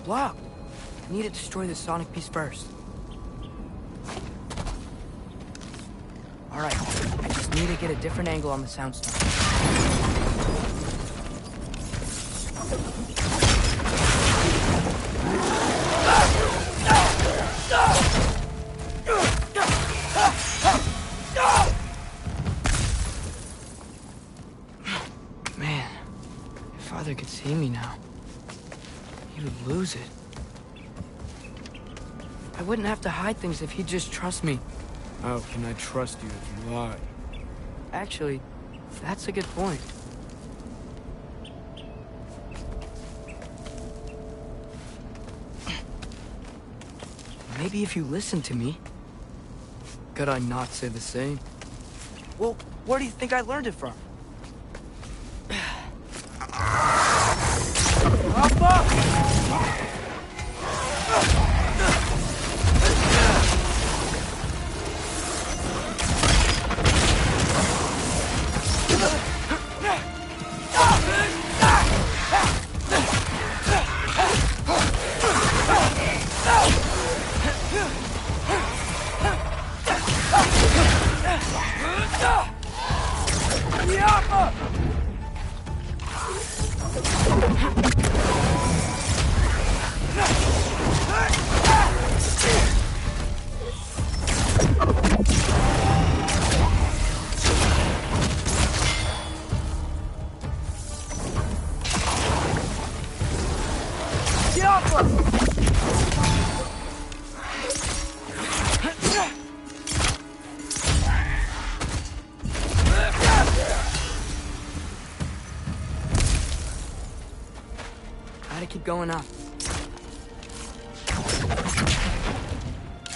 Speaker 1: Blocked. I need to destroy the sonic piece first. Alright, I just need to get a different angle on the soundstone. Man, if Father could see me now, he would lose it. I wouldn't have to hide things if he'd just trust me.
Speaker 16: How can I trust you if you lie?
Speaker 1: Actually, that's a good point. Maybe if you listen to me.
Speaker 16: Could I not say the same?
Speaker 1: Well, where do you think I learned it from? Gotta keep going up.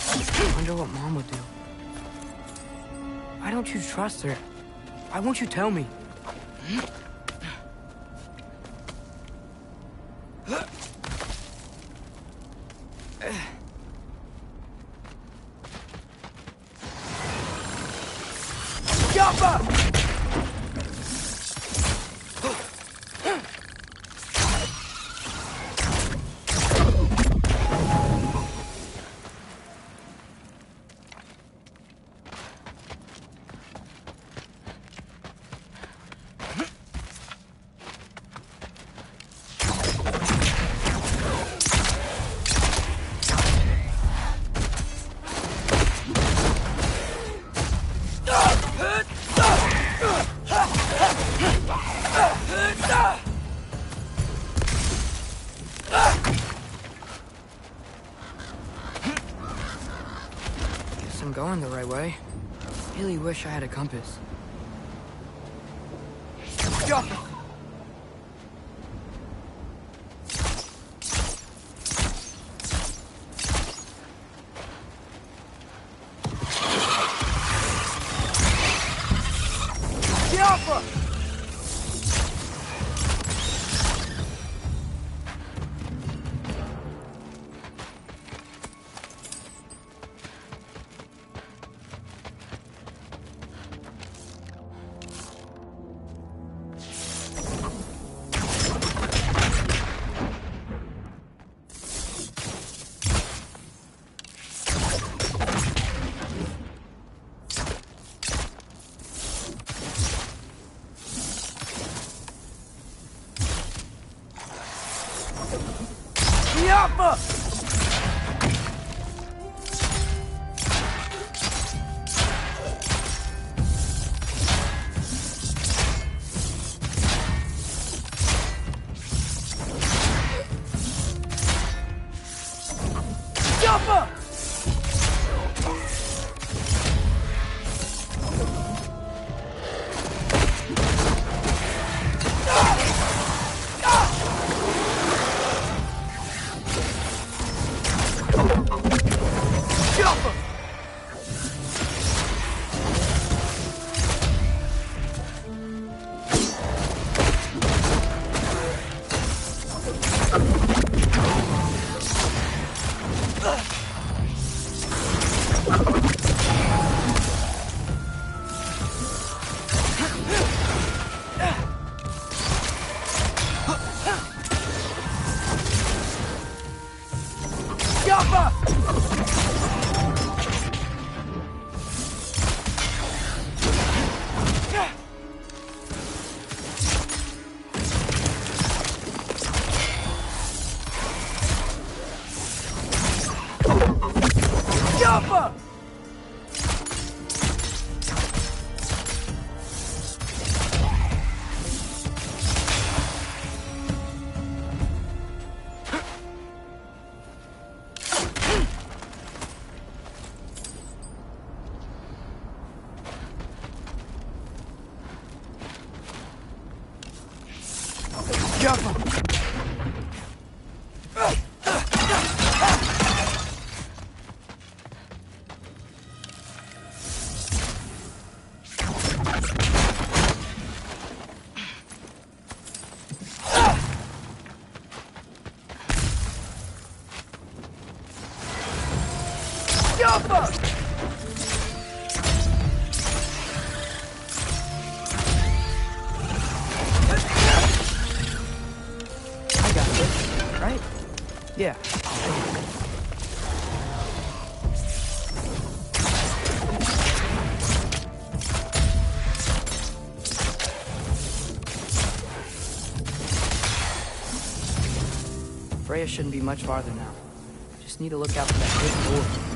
Speaker 1: I wonder what Mom would do. Why don't you trust her? Why won't you tell me? going the right way. Really wish I had a compass. Jump! Yeah. Freya shouldn't be much farther now. Just need to look out for that big door.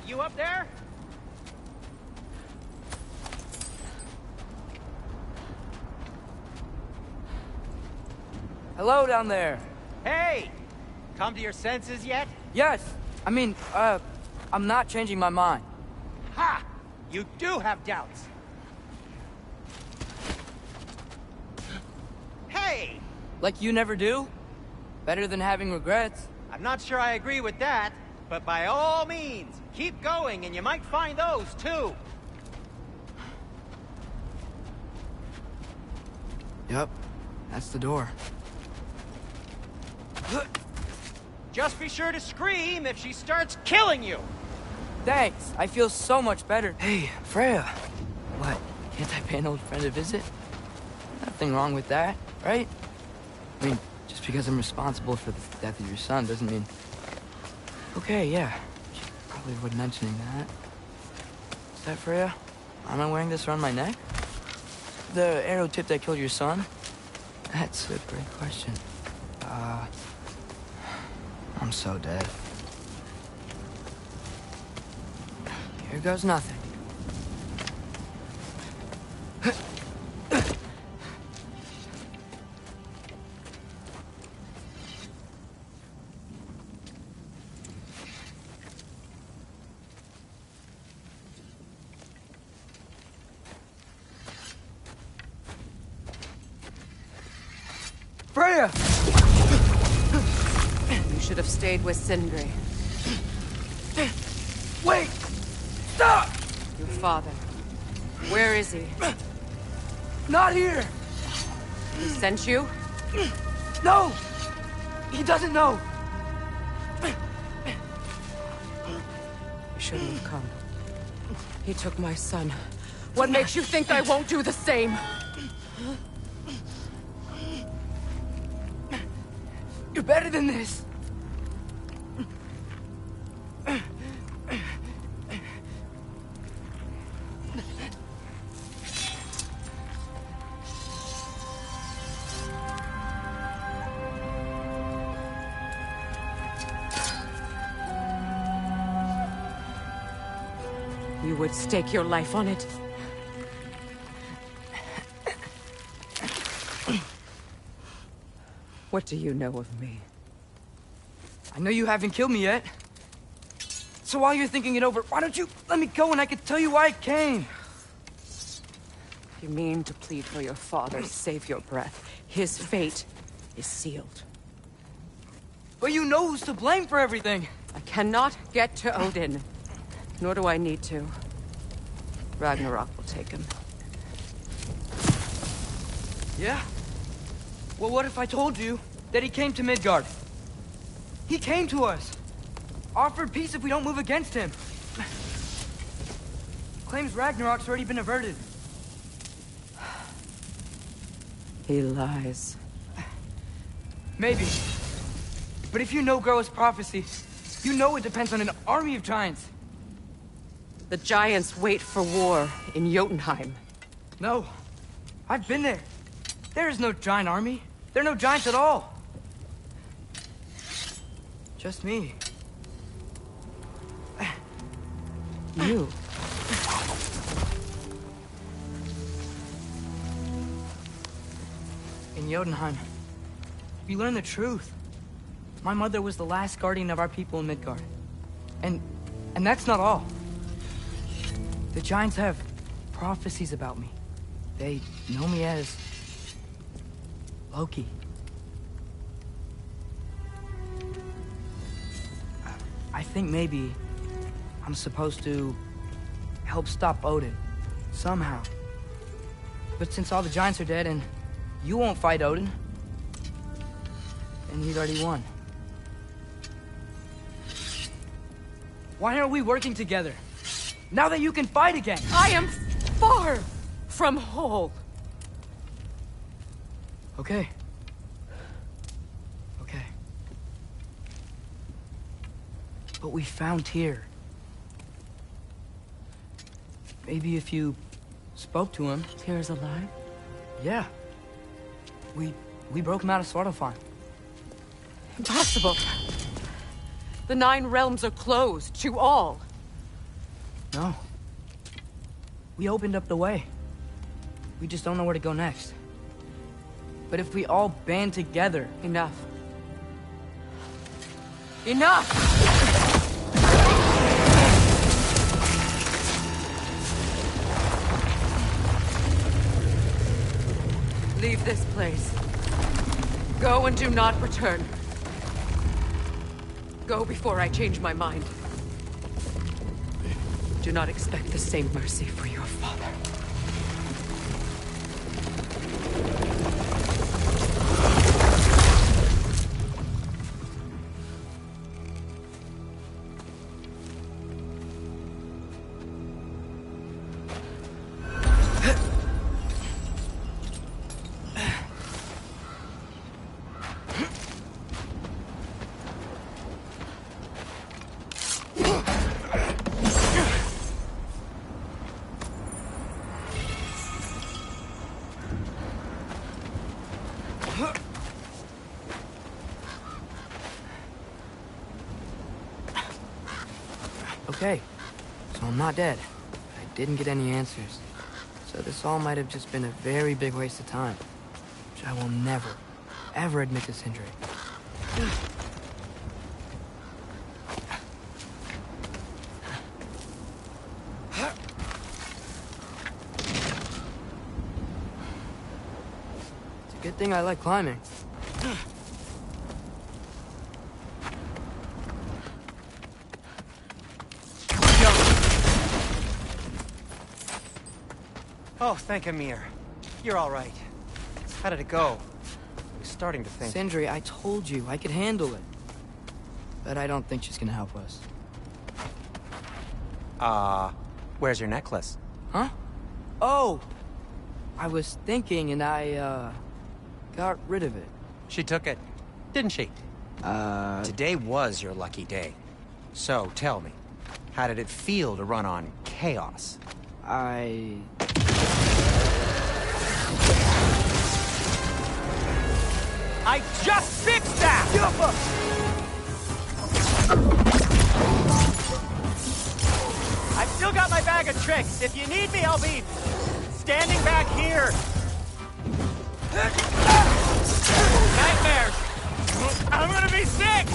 Speaker 9: You up there?
Speaker 1: Hello down there.
Speaker 9: Hey! Come to your senses yet?
Speaker 1: Yes. I mean, I'm not changing my mind.
Speaker 9: Ha! You do have doubts. Hey!
Speaker 1: Like you never do? Better than having regrets.
Speaker 9: I'm not sure I agree with that, but by all means, keep going and you might find those too.
Speaker 1: Yep, that's the door.
Speaker 9: Just be sure to scream if she starts killing you.
Speaker 1: Thanks, I feel so much better. Hey, Freya. What, can't I pay an old friend a visit?
Speaker 16: nothing wrong with that, right? I mean, just because I'm responsible for the death of your son doesn't mean... Okay, yeah. Probably avoid mentioning that. Is that Freya? Am I wearing this around my neck? The arrow tip that killed your son? That's a great question. I'm so dead. Here goes nothing.
Speaker 17: Freya! You should have stayed with Sindri.
Speaker 16: Wait! Stop!
Speaker 17: Your father. Where is he?
Speaker 16: Not here!
Speaker 17: He sent you?
Speaker 16: No! He doesn't know!
Speaker 17: You shouldn't have come. He took my son. What makes you think I won't do the same?
Speaker 16: You're better than this!
Speaker 17: You would stake your life on it? What do you know of me?
Speaker 16: I know you haven't killed me yet. So while you're thinking it over, why don't you let me go and I can tell you why I came?
Speaker 17: You mean to plead for your father, save your breath. His fate is sealed.
Speaker 16: But you know who's to blame for everything.
Speaker 17: I cannot get to Odin. Nor do I need to. Ragnarok will take him.
Speaker 16: Yeah? Well, what if I told you that he came to Midgard? He came to us. Offered peace if we don't move against him. Claims Ragnarok's already been averted.
Speaker 17: He lies.
Speaker 16: Maybe. But if you know Groa's prophecy, you know it depends on an army of giants.
Speaker 17: The giants wait for war in Jotunheim.
Speaker 16: No. I've been there. There is no giant army. There are no giants at all. Just me.
Speaker 17: You?
Speaker 16: In Jotunheim, we learn the truth. My mother was the last guardian of our people in Midgard. And that's not all. The giants have prophecies about me. They know me as Loki. I think maybe I'm supposed to help stop Odin, somehow. But since all the giants are dead and you won't fight Odin, then he's already won. Why aren't we working together? Now that you can fight again!
Speaker 17: I am far from whole.
Speaker 16: Okay. Okay. But we found Tyr. Maybe if you spoke to him...
Speaker 17: Tyr's alive?
Speaker 16: Yeah. We broke him out of Svartalfheim.
Speaker 17: Impossible. The 9 realms are closed to all.
Speaker 16: No. We opened up the way. We just don't know where to go next. But if we all band together...
Speaker 17: Enough. Enough! Leave this place. Go and do not return. Go before I change my mind. Do not expect the same mercy for your father.
Speaker 16: Okay, so I'm not dead. I didn't get any answers. So this all might have just been a very big waste of time. Which I will never, ever admit to Sindri. It's a good thing I like climbing.
Speaker 9: Oh, thank Amir. You're all right. How did it go? I was starting to think...
Speaker 16: Sindri, I told you I could handle it. But I don't think she's gonna help us.
Speaker 9: Where's your necklace?
Speaker 16: Huh? Oh! I was thinking and I, got rid of it.
Speaker 9: She took it, didn't she? Today was your lucky day. So, tell me, how did it feel to run on chaos?
Speaker 16: I
Speaker 9: just fixed that! I've still got my bag of tricks. If you need me, I'll be standing back here. Nightmares! I'm gonna be sick!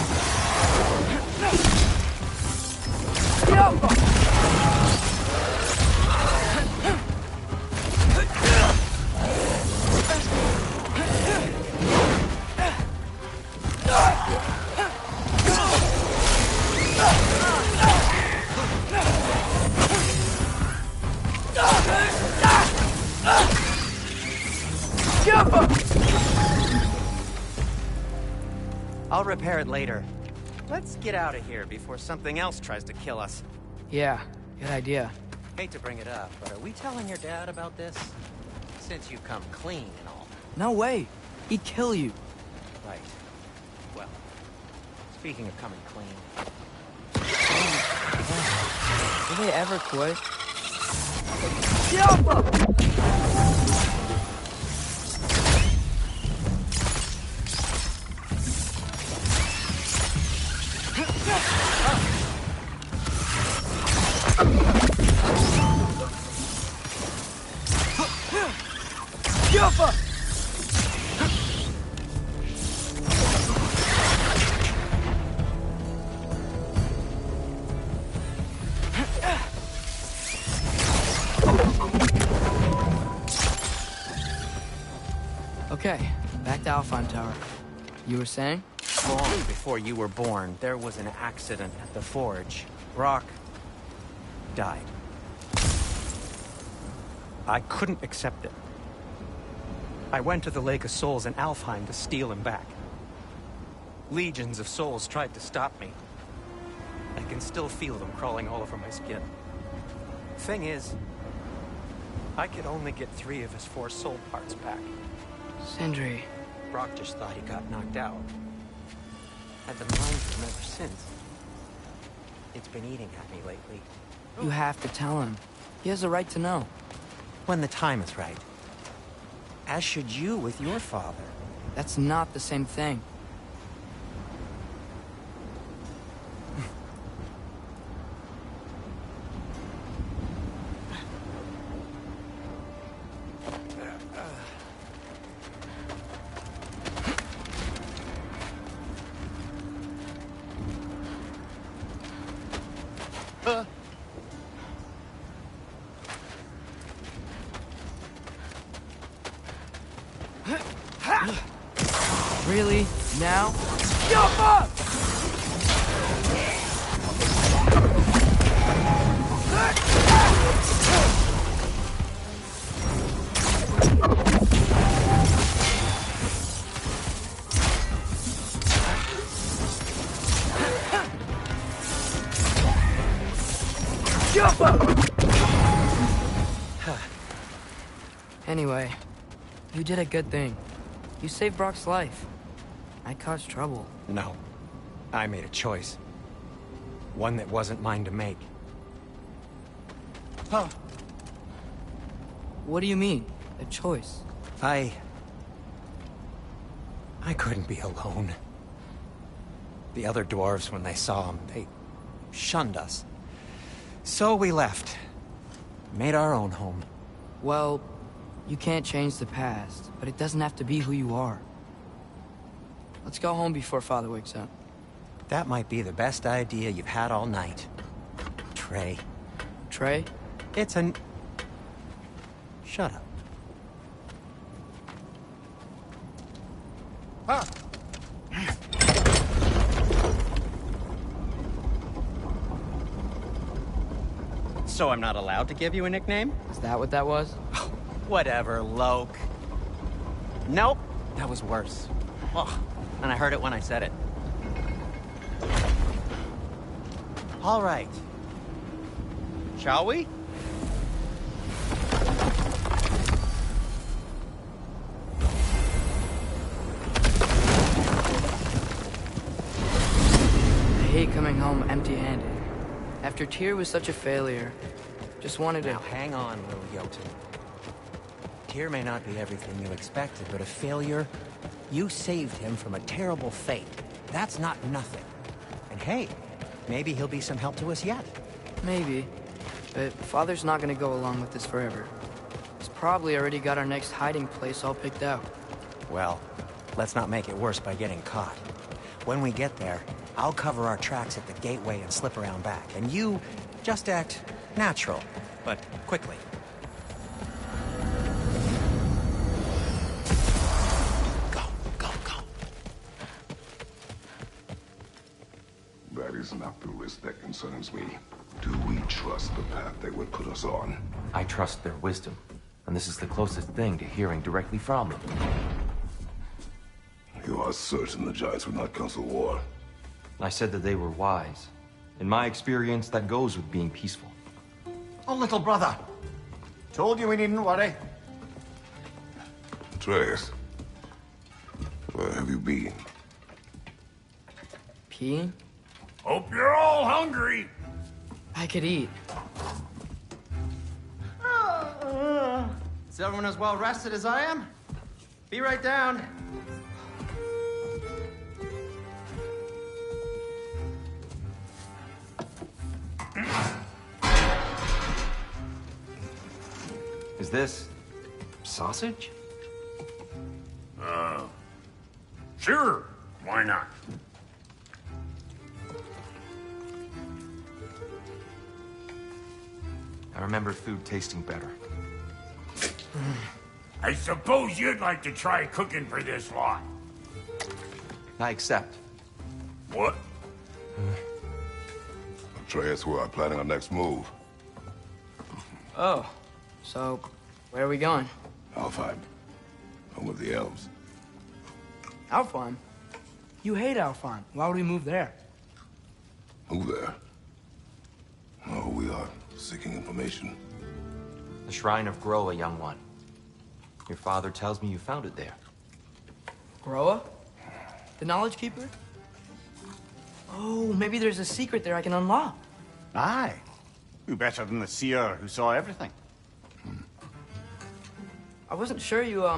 Speaker 9: I'll repair it later. Let's get out of here before something else tries to kill us.
Speaker 16: Yeah, good idea.
Speaker 9: Hate to bring it up, but are we telling your dad about this? Since you've come clean and all.
Speaker 16: No way. He'd kill you.
Speaker 9: Right. Well, speaking of coming clean...
Speaker 16: Will they ever quit? Okay, back to Alfheim Tower. You were saying?
Speaker 9: Long before you were born, there was an accident at the forge. Brock died. I couldn't accept it. I went to the Lake of Souls in Alfheim to steal him back. Legions of souls tried to stop me. I can still feel them crawling all over my skin. Thing is, I could only get 3 of his 4 soul parts back.
Speaker 16: Sindri.
Speaker 9: Brock just thought he got knocked out. I've been lying to him ever since. It's been eating at me lately.
Speaker 16: You have to tell him. He has a right to know.
Speaker 9: When the time is right. As should you with your father.
Speaker 16: That's not the same thing. Really? Now? Anyway, you did a good thing. You saved Brock's life. I caused trouble.
Speaker 9: No. I made a choice. One that wasn't mine to make.
Speaker 16: Huh. What do you mean? A choice?
Speaker 9: I I couldn't be alone. The other dwarves, when they saw him, they shunned us. So we left. Made our own home.
Speaker 16: Well, you can't change the past, but it doesn't have to be who you are. Let's go home before Father wakes up.
Speaker 9: That might be the best idea you've had all night. Trey.
Speaker 16: Trey?
Speaker 9: It's an... Shut up.
Speaker 13: Ah.
Speaker 9: So I'm not allowed to give you a nickname?
Speaker 16: Is that what that was?
Speaker 9: Whatever, Loke. Nope, that was worse. Oh, and I heard it when I said it. All right. Shall we?
Speaker 16: I hate coming home empty-handed. After Tyr was such a failure, just wanted to...
Speaker 9: Now hang on, little Jotun. Tyr may not be everything you expected, but a failure, you saved him from a terrible fate. That's not nothing. And hey, maybe he'll be some help to us yet.
Speaker 16: Maybe. But Father's not gonna go along with this forever. He's probably already got our next hiding place all picked out.
Speaker 9: Well, let's not make it worse by getting caught. When we get there, I'll cover our tracks at the gateway and slip around back. And you just act natural, but quickly.
Speaker 10: That is not the risk that concerns me. Do we trust the path they would put us on?
Speaker 14: I trust their wisdom, and this is the closest thing to hearing directly from them.
Speaker 10: You are certain the Giants would not counsel war?
Speaker 14: I said that they were wise. In my experience, that goes with being peaceful.
Speaker 3: Oh, little brother. Told you we needn't worry.
Speaker 10: Atreus, where have you been?
Speaker 16: Peeing?
Speaker 8: Hope you're all hungry.
Speaker 16: I could eat.
Speaker 9: Is everyone as well rested as I am? Be right down.
Speaker 14: Is this... sausage?
Speaker 8: Sure. Why not?
Speaker 14: I remember food tasting better.
Speaker 8: I suppose you'd like to try cooking for this lot.
Speaker 14: I accept.
Speaker 8: What?
Speaker 10: Atreus, we are planning our next move.
Speaker 16: Oh, so where are we going?
Speaker 10: Alfheim. Home of the elves.
Speaker 1: Alfheim? You hate Alfheim. Why would we move there?
Speaker 10: Who there? Oh, we are seeking information.
Speaker 14: The Shrine of Groa, young one. Your father tells me you found it there.
Speaker 1: Groa? The Knowledge Keeper? Oh, maybe there's a secret there I can unlock.
Speaker 3: Aye. Who better than the seer who saw everything?
Speaker 1: I wasn't sure you,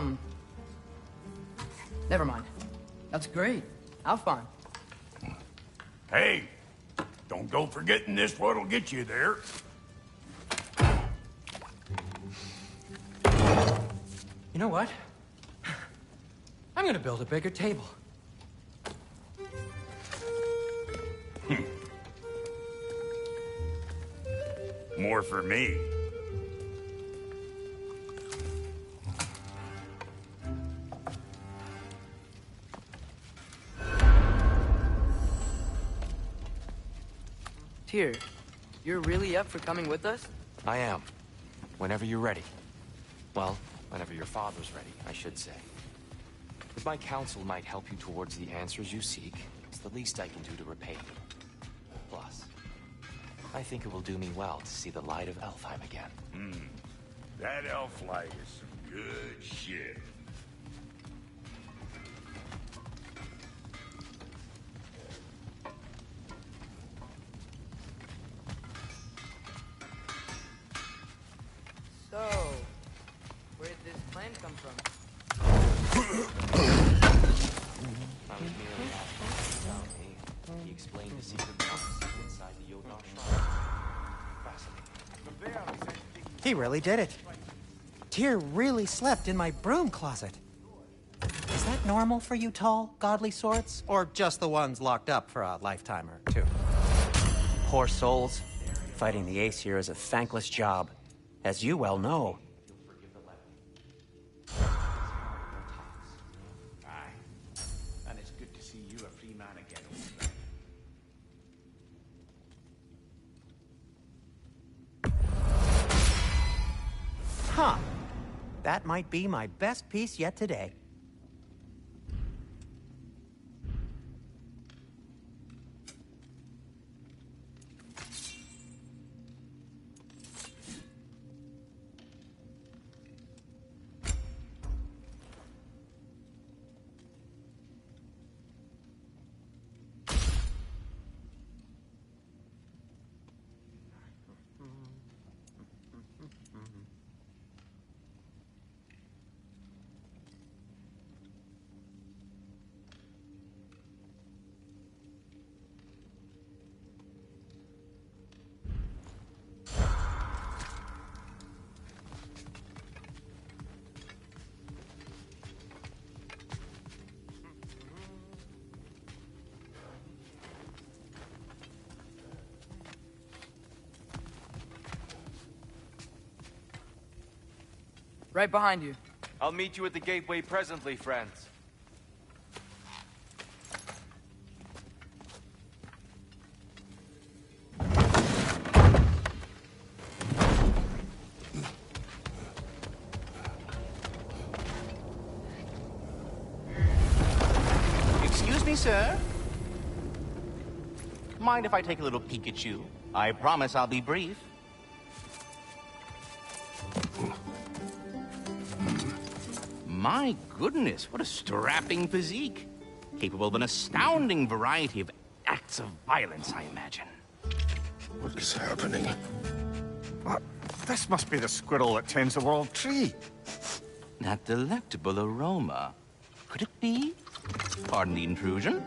Speaker 1: Never mind. That's great. Alfheim.
Speaker 8: Hey, don't go forgetting this what'll get you there.
Speaker 14: You know what? I'm gonna build a bigger table.
Speaker 8: More for me.
Speaker 16: Tyr, you're really up for coming with us?
Speaker 14: I am. Whenever you're ready. Well, whenever your father's ready, I should say. If my counsel might help you towards the answers you seek, it's the least I can do to repay you. Plus, I think it will do me well to see the light of Alfheim again.
Speaker 8: That elf light is some good shit.
Speaker 16: So, where did this plan come from?
Speaker 9: He really did it. Tyr really slept in my broom closet. Is that normal for you tall, godly sorts? Or just the ones locked up for a lifetime or two? Poor souls. Fighting the Aesir is a thankless job, as you well know.
Speaker 3: Aye. And it's good to see you a free man again.
Speaker 9: Huh. That might be my best piece yet today.
Speaker 16: Right behind you.
Speaker 14: I'll meet you at the gateway presently, friends.
Speaker 18: Excuse me, sir. Mind if I take a little peek at you? I promise I'll be brief. My goodness, what a strapping physique. Capable of an astounding variety of acts of violence, I imagine.
Speaker 10: What is happening?
Speaker 3: What? This must be the squirrel that tends the world tree.
Speaker 18: That delectable aroma. Could it be? Pardon the intrusion.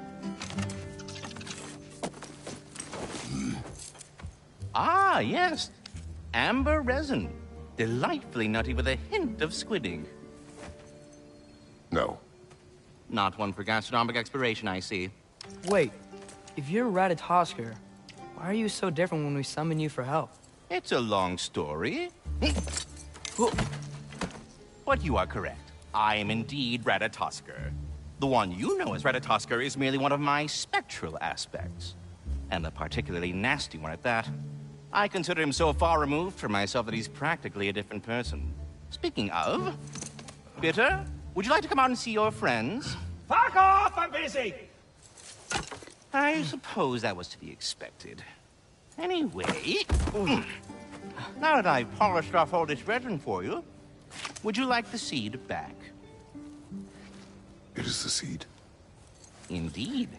Speaker 18: Ah, yes. Amber resin. Delightfully nutty with a hint of squidding.
Speaker 10: No.
Speaker 18: Not one for gastronomic exploration, I see.
Speaker 16: Wait, if you're Ratatoskr, why are you so different when we summon you for help?
Speaker 18: It's a long story. But you are correct. I am indeed Ratatoskr. The one you know as Ratatoskr is merely one of my spectral aspects. And a particularly nasty one at that. I consider him so far removed from myself that he's practically a different person. Speaking of... Bitter, would you like to come out and see your friends?
Speaker 13: Fuck off! I'm busy!
Speaker 18: I suppose that was to be expected. Anyway... Now that I've polished off all this resin for you, would you like the seed back?
Speaker 10: It is the seed.
Speaker 18: Indeed.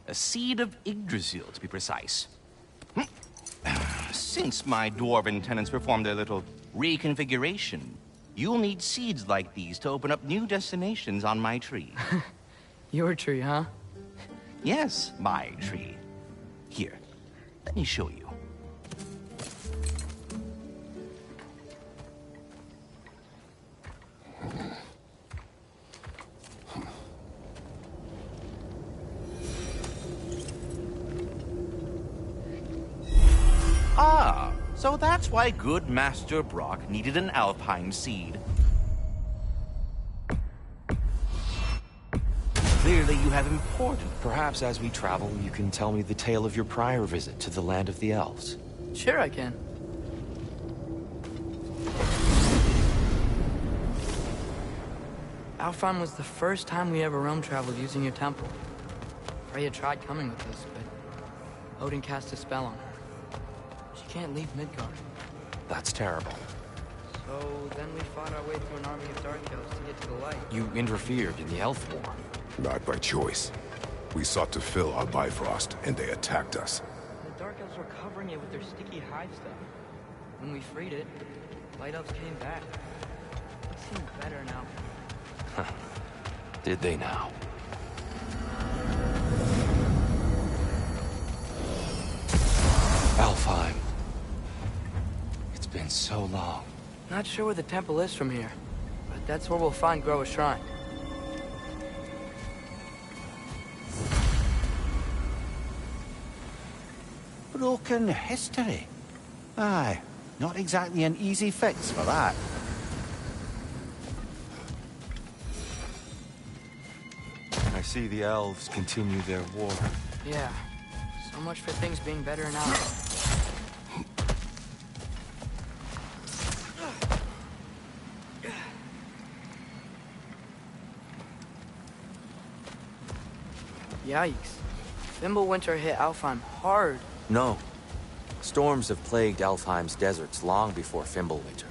Speaker 18: A seed of Yggdrasil, to be precise. Since my dwarven tenants performed their little reconfiguration, you'll need seeds like these to open up new destinations on my tree.
Speaker 16: Your tree, huh?
Speaker 18: Yes, my tree. Here, let me show you. Ah, so that's why good Master Brock needed an Alpine seed.
Speaker 14: Clearly you have important. Perhaps as we travel, you can tell me the tale of your prior visit to the land of the elves.
Speaker 16: Sure I can. Alfheim was the first time we ever realm traveled using your temple. Freya tried coming with us, but Odin cast a spell on her. She can't leave Midgard.
Speaker 14: That's terrible.
Speaker 16: So then we fought our way through an army of Dark Elves to get to the light.
Speaker 14: You interfered in the Elf War.
Speaker 10: Not by choice. We sought to fill our Bifrost, and they attacked us.
Speaker 16: The Dark Elves were covering it with their sticky hive stuff. When we freed it, Light Elves came back. It seemed better now.
Speaker 14: Did they now? Alfheim. It's been so long.
Speaker 16: Not sure where the temple is from here, but that's where we'll find Groa's shrine.
Speaker 3: Broken history. Aye, not exactly an easy fix for that.
Speaker 14: I see the elves continue their war.
Speaker 16: Yeah, so much for things being better now. Yikes. Fimbulwinter hit Alfheim hard.
Speaker 14: No. Storms have plagued Alfheim's deserts long before Fimbulwinter.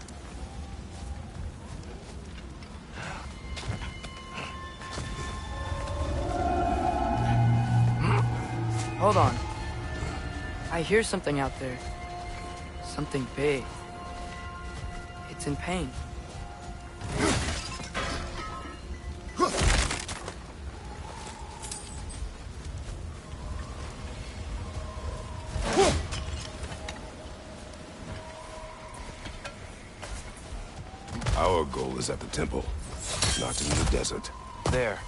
Speaker 16: Hold on. I hear something out there. Something big. It's in pain.
Speaker 10: Our goal is at the temple, not in the desert.
Speaker 14: There.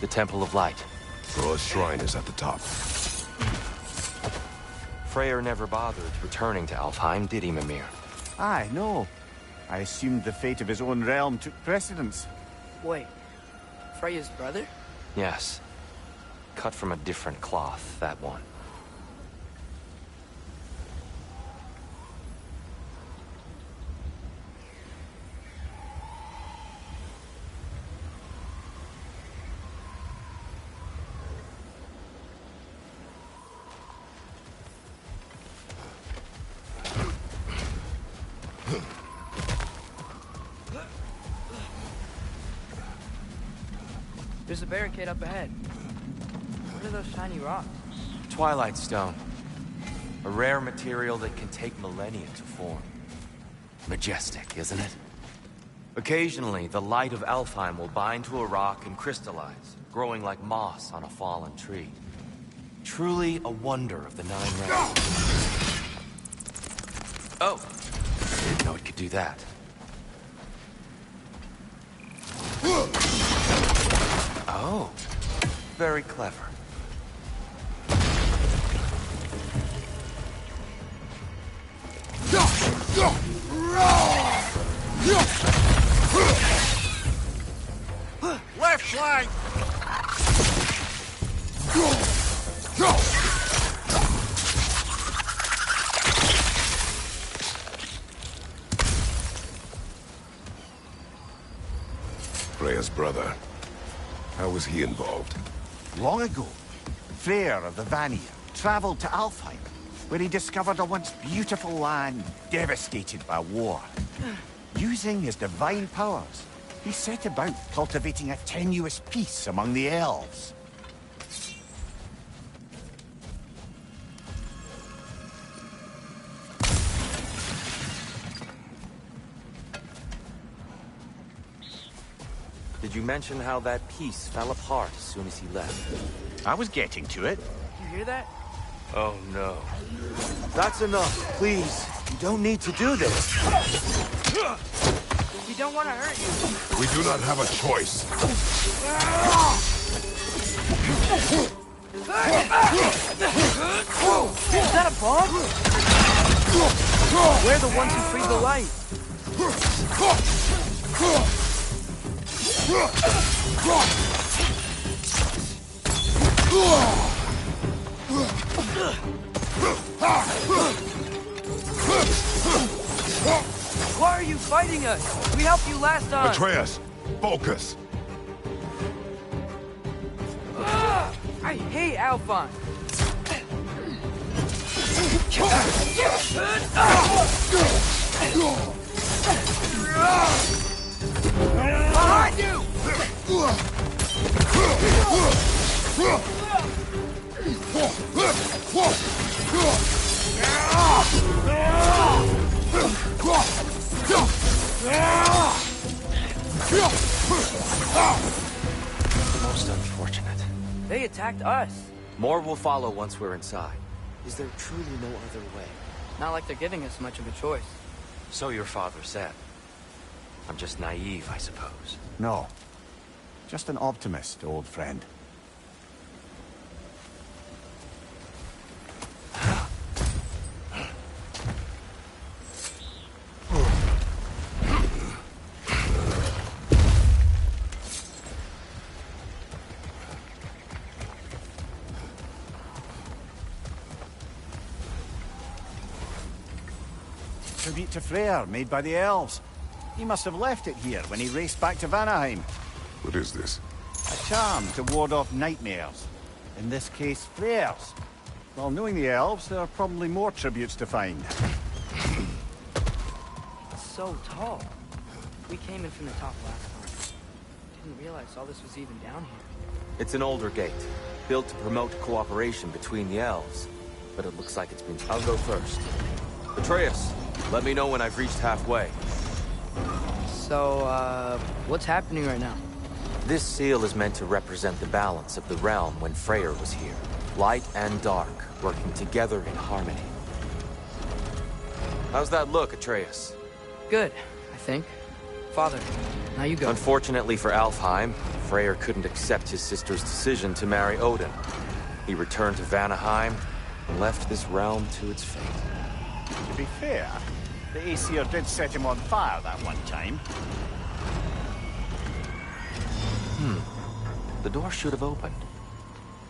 Speaker 14: The Temple of Light.
Speaker 10: Groa's shrine is at the top.
Speaker 14: Freyr never bothered returning to Alfheim, did he, Mimir?
Speaker 3: Aye, no. I assumed the fate of his own realm took precedence.
Speaker 16: Wait. Freya's brother?
Speaker 14: Yes. Cut from a different cloth, that one.
Speaker 16: There's a barricade up ahead. What are those shiny rocks?
Speaker 14: Twilight Stone. A rare material that can take millennia to form. Majestic, isn't it? Occasionally, the light of Alfheim will bind to a rock and crystallize, growing like moss on a fallen tree. Truly a wonder of the Nine Realms. Oh! I didn't know it could do that. Oh. Very clever.
Speaker 8: Left flank!
Speaker 10: Freya's brother. How was he involved?
Speaker 3: Long ago, Freyr of the Vanir traveled to Alfheim, where he discovered a once beautiful land devastated by war. Using his divine powers, he set about cultivating a tenuous peace among the elves.
Speaker 14: Did you mention how that peace fell apart as soon as he left?
Speaker 3: I was getting to it.
Speaker 16: You hear that?
Speaker 14: Oh no. That's enough, please. You don't need to do this.
Speaker 16: We don't want to hurt you.
Speaker 10: We do not have a choice.
Speaker 16: Is that a bomb? We're the ones who freed the light. Why are you fighting us? We helped you last time.
Speaker 10: Atreus, focus.
Speaker 16: I hate Alphon. Behind you!
Speaker 14: Most unfortunate.
Speaker 16: They attacked us.
Speaker 14: More will follow once we're inside. Is there truly no other way?
Speaker 16: Not like they're giving us much of a choice.
Speaker 14: So your father said. I'm just naive, I suppose.
Speaker 3: No. Just an optimist, old friend. Tribute to Freyr, made by the elves. He must have left it here when he raced back to Vanaheim.
Speaker 10: What is this?
Speaker 3: A charm to ward off nightmares. In this case, Freyr's. Well, knowing the elves, there are probably more tributes to find.
Speaker 16: It's so tall. We came in from the top last time. Didn't realize all this was even down here.
Speaker 14: It's an older gate, built to promote cooperation between the elves. But it looks like it's been... I'll go first. Atreus, let me know when I've reached halfway.
Speaker 16: So, what's happening right now?
Speaker 14: This seal is meant to represent the balance of the realm when Freyr was here. Light and dark, working together in harmony. How's that look, Atreus?
Speaker 16: Good, I think. Father, now you go.
Speaker 14: Unfortunately for Alfheim, Freyr couldn't accept his sister's decision to marry Odin. He returned to Vanaheim and left this realm to its fate.
Speaker 3: To be fair, the Aesir did set him on fire that one time.
Speaker 14: The door should have opened.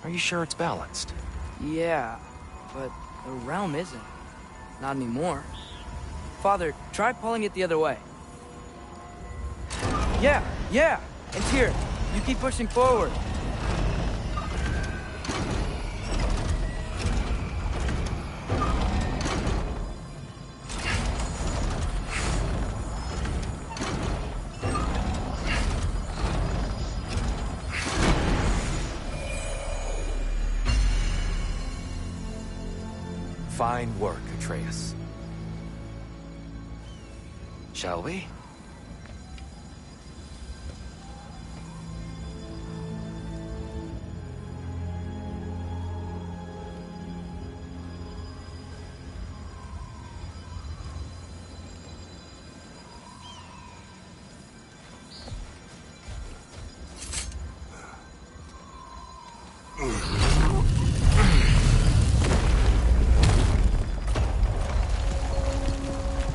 Speaker 14: Are you sure it's balanced?
Speaker 16: Yeah, but the realm isn't. Not anymore. Father, try pulling it the other way. Yeah, it's here. You keep pushing forward.
Speaker 14: Fine work, Atreus. Shall we?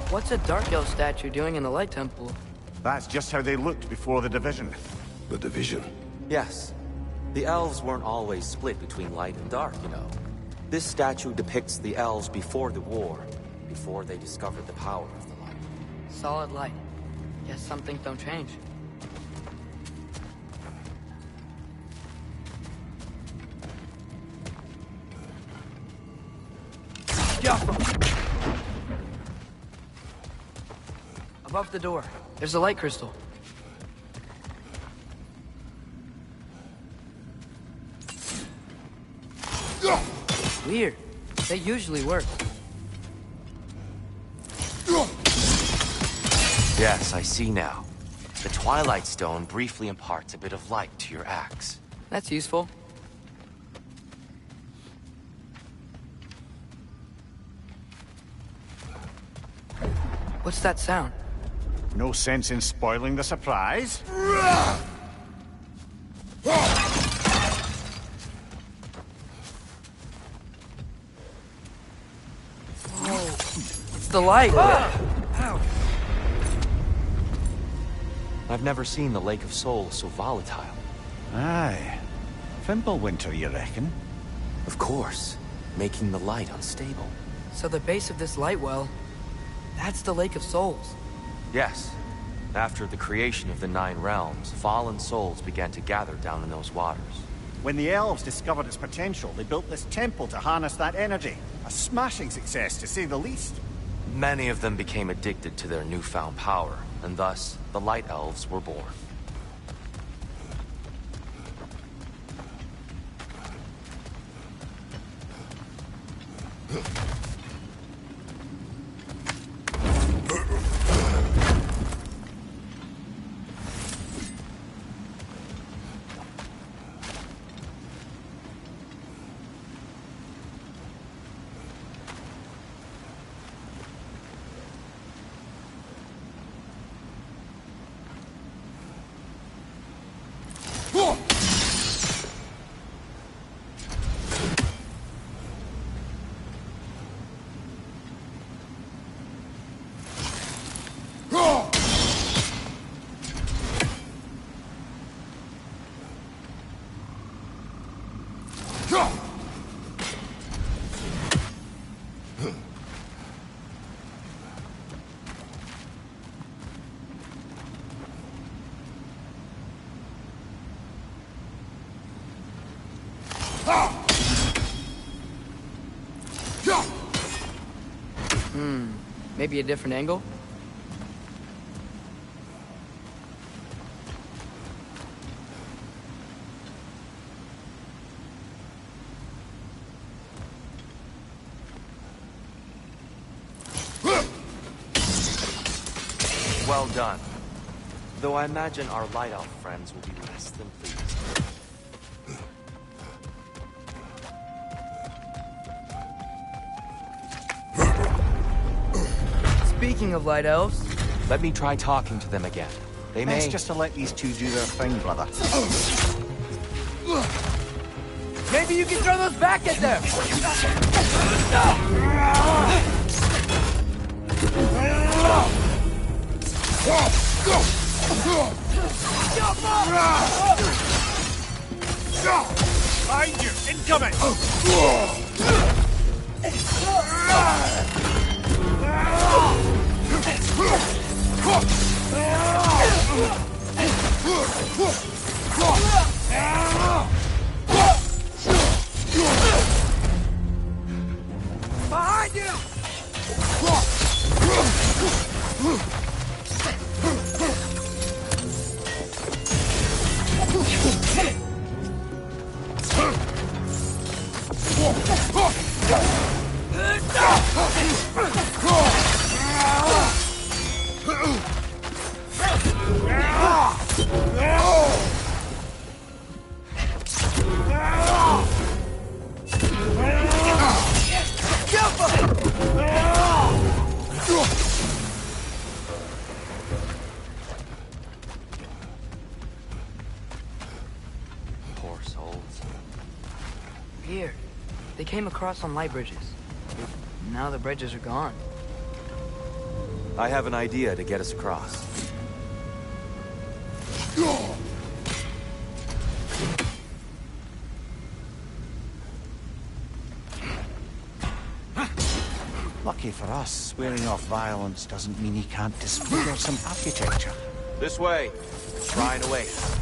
Speaker 16: What's a Dark Elf statue doing in the Light Temple?
Speaker 3: That's just how they looked before the division.
Speaker 10: The division?
Speaker 14: Yes. The elves weren't always split between light and dark, you know. This statue depicts the elves before the war, before they discovered the power of the light.
Speaker 16: Solid light. Guess some things don't change. Above the door, there's a light crystal. Weird. They usually work.
Speaker 14: Yes, I see now. The Twilight Stone briefly imparts a bit of light to your axe.
Speaker 16: That's useful. What's that sound?
Speaker 3: No sense in spoiling the surprise.
Speaker 16: It's the light!
Speaker 14: Ow. I've never seen the Lake of Souls so volatile.
Speaker 3: Aye. Fimbulwinter, you reckon?
Speaker 14: Of course. Making the light unstable.
Speaker 16: So the base of this light well, that's the Lake of Souls.
Speaker 14: Yes. After the creation of the Nine Realms, fallen souls began to gather down in those waters.
Speaker 3: When the elves discovered its potential, they built this temple to harness that energy. A smashing success, to say the least.
Speaker 14: Many of them became addicted to their newfound power, and thus, the Light Elves were born.
Speaker 16: Maybe a different angle?
Speaker 14: Well done. Though I imagine our Light Elf friends will be less than pleased.
Speaker 16: Speaking of Light Elves...
Speaker 14: Let me try talking to them again. They may...
Speaker 3: Best just to let these two do their thing, brother.
Speaker 16: Maybe you can throw those back at them!
Speaker 3: Behind you! Incoming!
Speaker 16: Behind you!
Speaker 14: Poor souls.
Speaker 16: Here. They came across on light bridges. Now the bridges are gone.
Speaker 14: I have an idea to get us across.
Speaker 3: Lucky for us, swearing off violence doesn't mean he can't disfigure some architecture.
Speaker 14: This way. Shrine awaits.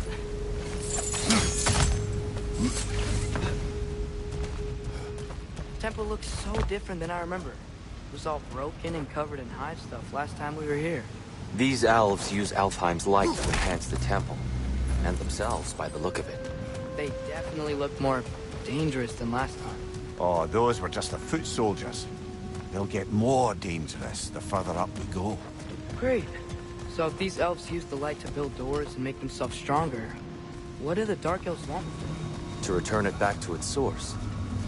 Speaker 16: Temple looks so different than I remember. It was all broken and covered in hive stuff last time we were here.
Speaker 14: These elves use Alfheim's light to enhance the temple. And themselves, by the look of it.
Speaker 16: They definitely look more dangerous than last time.
Speaker 3: Oh, those were just the foot soldiers. They'll get more dangerous the further up we go.
Speaker 16: Great. So if these elves use the light to build doors and make themselves stronger, what do the Dark Elves want?
Speaker 14: To return it back to its source.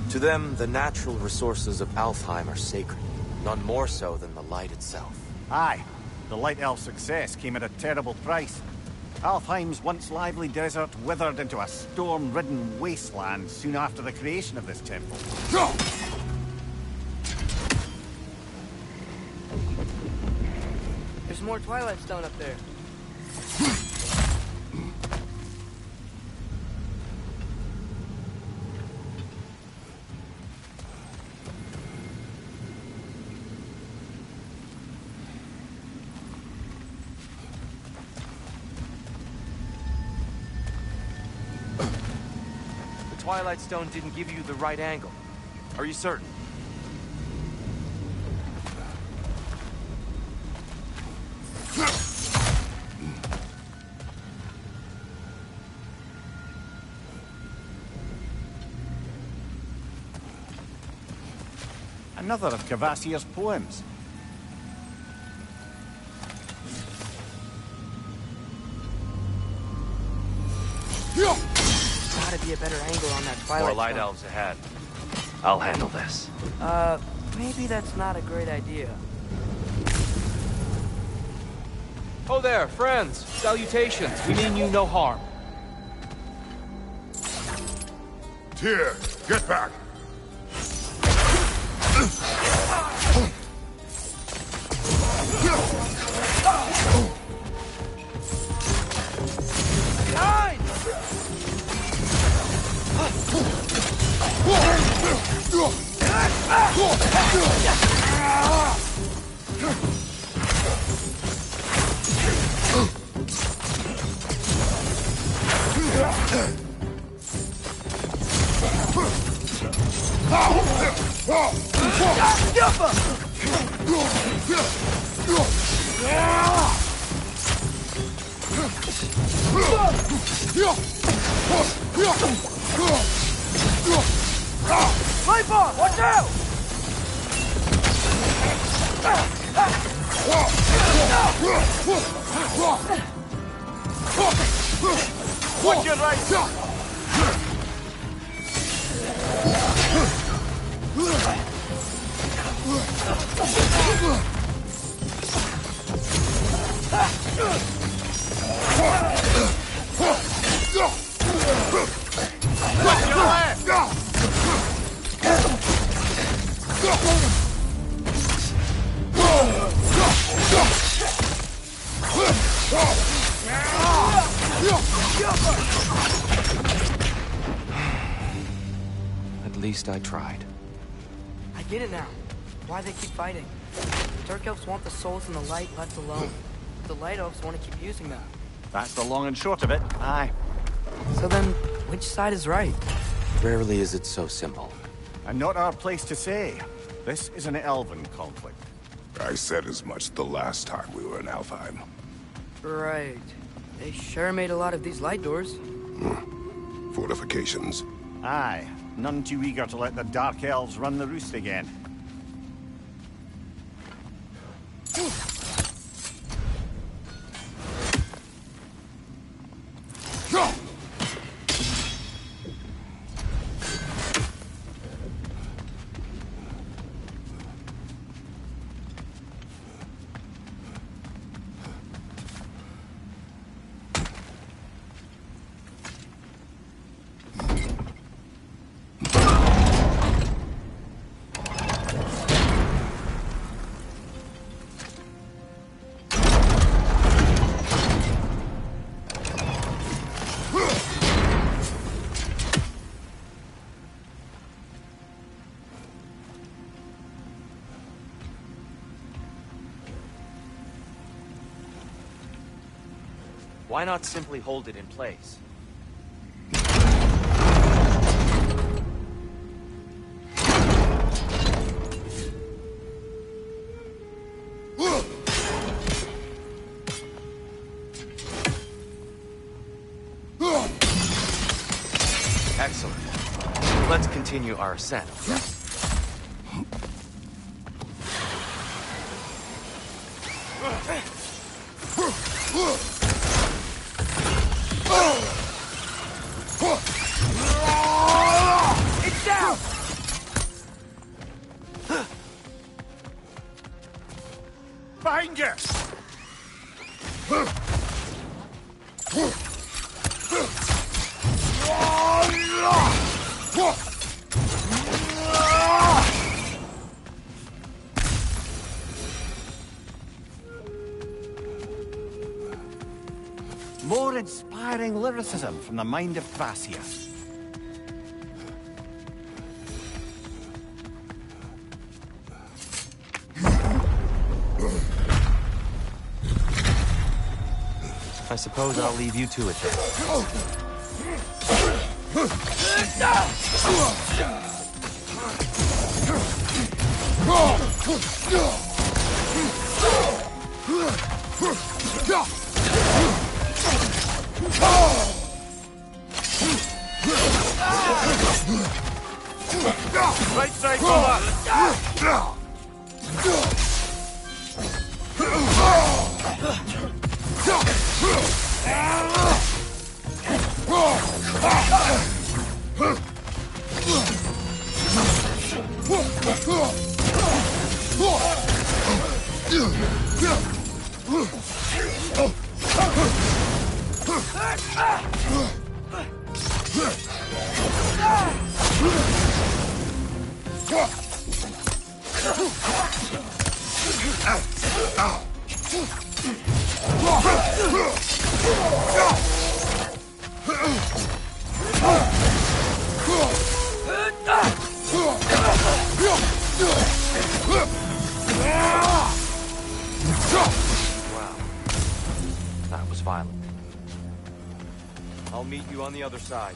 Speaker 14: To them, the natural resources of Alfheim are sacred. None more so than the light itself.
Speaker 3: Aye. The Light Elf success came at a terrible price. Alfheim's once lively desert withered into a storm-ridden wasteland soon after the creation of this temple.
Speaker 16: There's more Twilight Stone up there.
Speaker 14: The Twilight Stone didn't give you the right angle. Are you certain?
Speaker 3: Another of Kvasir's poems.
Speaker 16: Gotta be a better angle on that Twilight
Speaker 14: More light
Speaker 16: Stone.
Speaker 14: elves ahead. I'll handle this.
Speaker 16: Maybe that's not a great idea.
Speaker 12: Oh there, friends. Salutations. We mean you no harm.
Speaker 7: Tyr, get back!
Speaker 16: Light bar! Watch out!
Speaker 3: Watch your right! Watch your left!
Speaker 14: At least I tried.
Speaker 16: I get it now. Why they keep fighting. Dark Elves want the souls in the light left alone. The Light Elves want to keep using them.
Speaker 3: That's the long and short of it. Aye.
Speaker 16: So then, which side is right?
Speaker 14: Rarely is it so simple.
Speaker 3: And not our place to say. This is an elven conflict.
Speaker 10: I said as much the last time we were in Alfheim.
Speaker 16: Right. They sure made a lot of these light doors.
Speaker 10: Fortifications.
Speaker 3: Aye. None too eager to let the Dark Elves run the roost again.
Speaker 14: Why not simply hold it in place? Excellent. Let's continue our ascent.
Speaker 16: It's down!
Speaker 3: Behind you! More inspiring lyricism from the mind of Thracia.
Speaker 14: I suppose I'll leave you to it then.
Speaker 3: Right side, go up!
Speaker 14: Wow. That was violent. I'll meet you on the other side.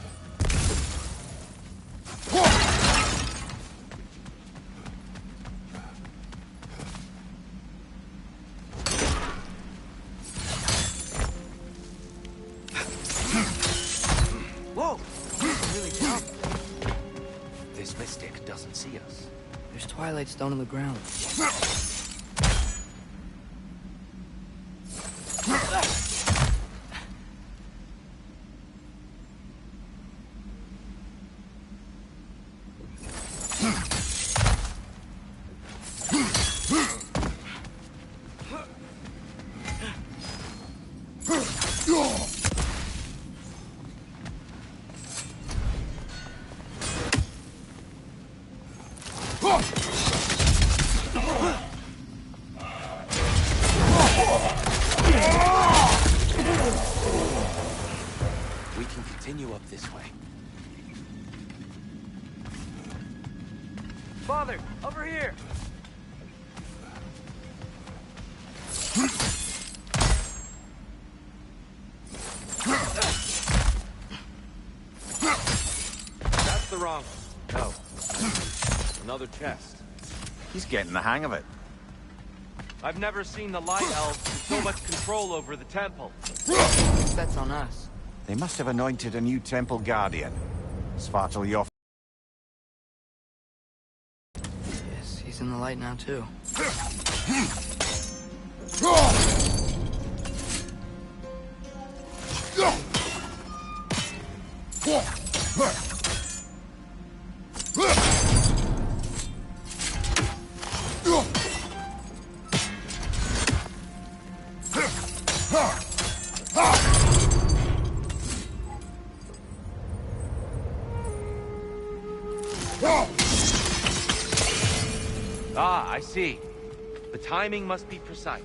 Speaker 14: doesn't see us.
Speaker 16: There's Twilight Stone in the ground.
Speaker 14: We can continue up this way.
Speaker 16: Father, over here!
Speaker 14: That's the wrong one. No. Another chest.
Speaker 3: He's getting the hang of it.
Speaker 14: I've never seen the Light Elves with so much control over the temple.
Speaker 16: That's on us.
Speaker 3: They must have anointed a new temple guardian. Svartalfheim.
Speaker 16: Yes, he's in the light now, too.
Speaker 14: Ah, I see. The timing must be precise.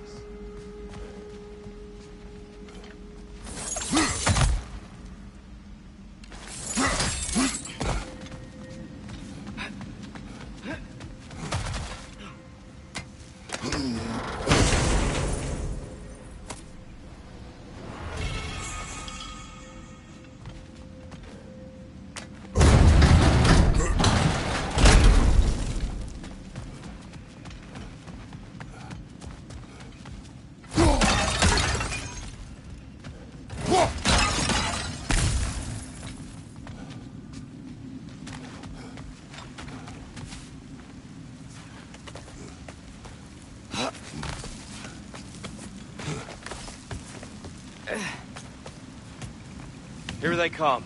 Speaker 14: Here they come.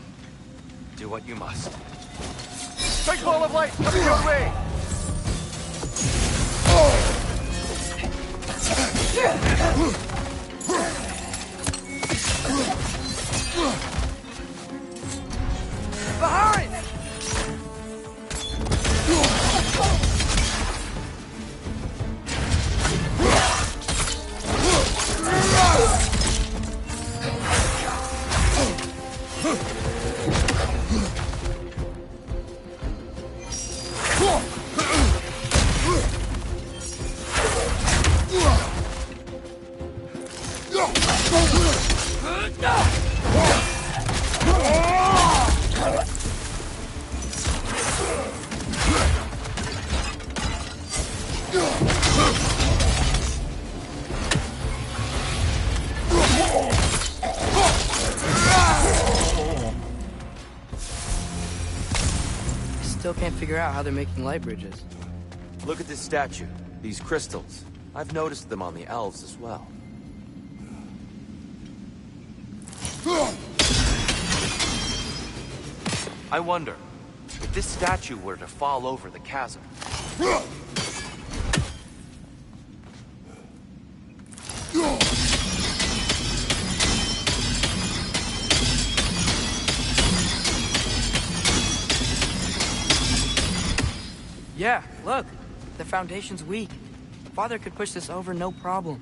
Speaker 14: Do what you must.
Speaker 3: Big ball of light coming your way!
Speaker 16: Behind! Still can't figure out how they're making light bridges.
Speaker 14: Look at this statue. These crystals. I've noticed them on the elves as well. I wonder, if this statue were to fall over the chasm...
Speaker 16: Yeah, look. The foundation's weak. Father could push this over, no problem.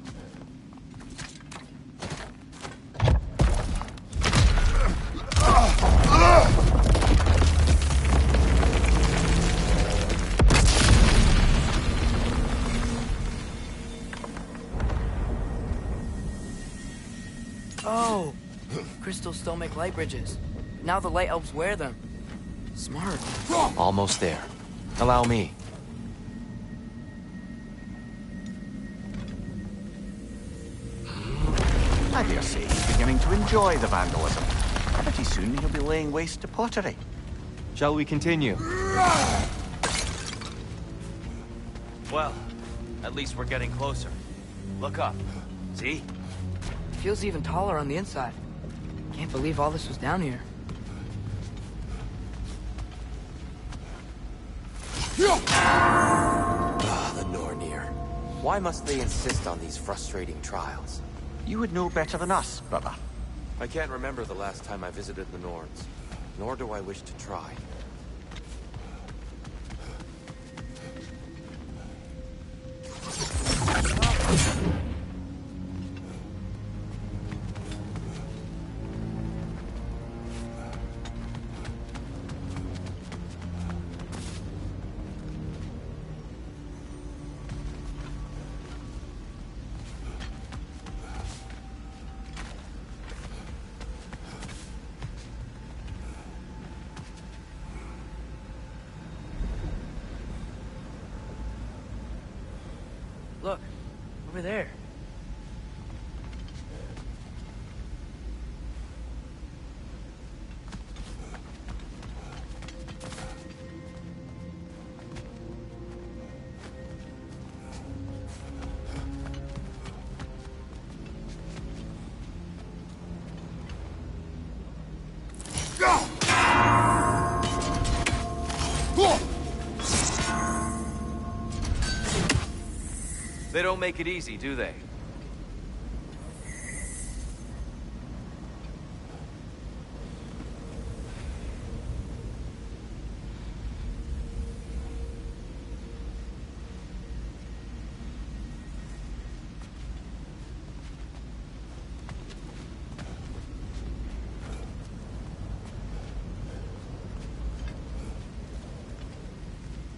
Speaker 16: Oh! Crystals still make light bridges. Now the light elves wear them. Smart.
Speaker 14: Almost there. Allow me.
Speaker 3: I dare say he's beginning to enjoy the vandalism. Pretty soon he'll be laying waste to pottery.
Speaker 14: Shall we continue? Well, at least we're getting closer. Look up. See?
Speaker 16: It feels even taller on the inside. Can't believe all this was down here.
Speaker 14: Ah, the Nornir. Why must they insist on these frustrating trials?
Speaker 9: You would know better than us, brother.
Speaker 14: I can't remember the last time I visited the Norns, nor do I wish to try.
Speaker 16: Look, over there.
Speaker 14: They don't make it easy, do they?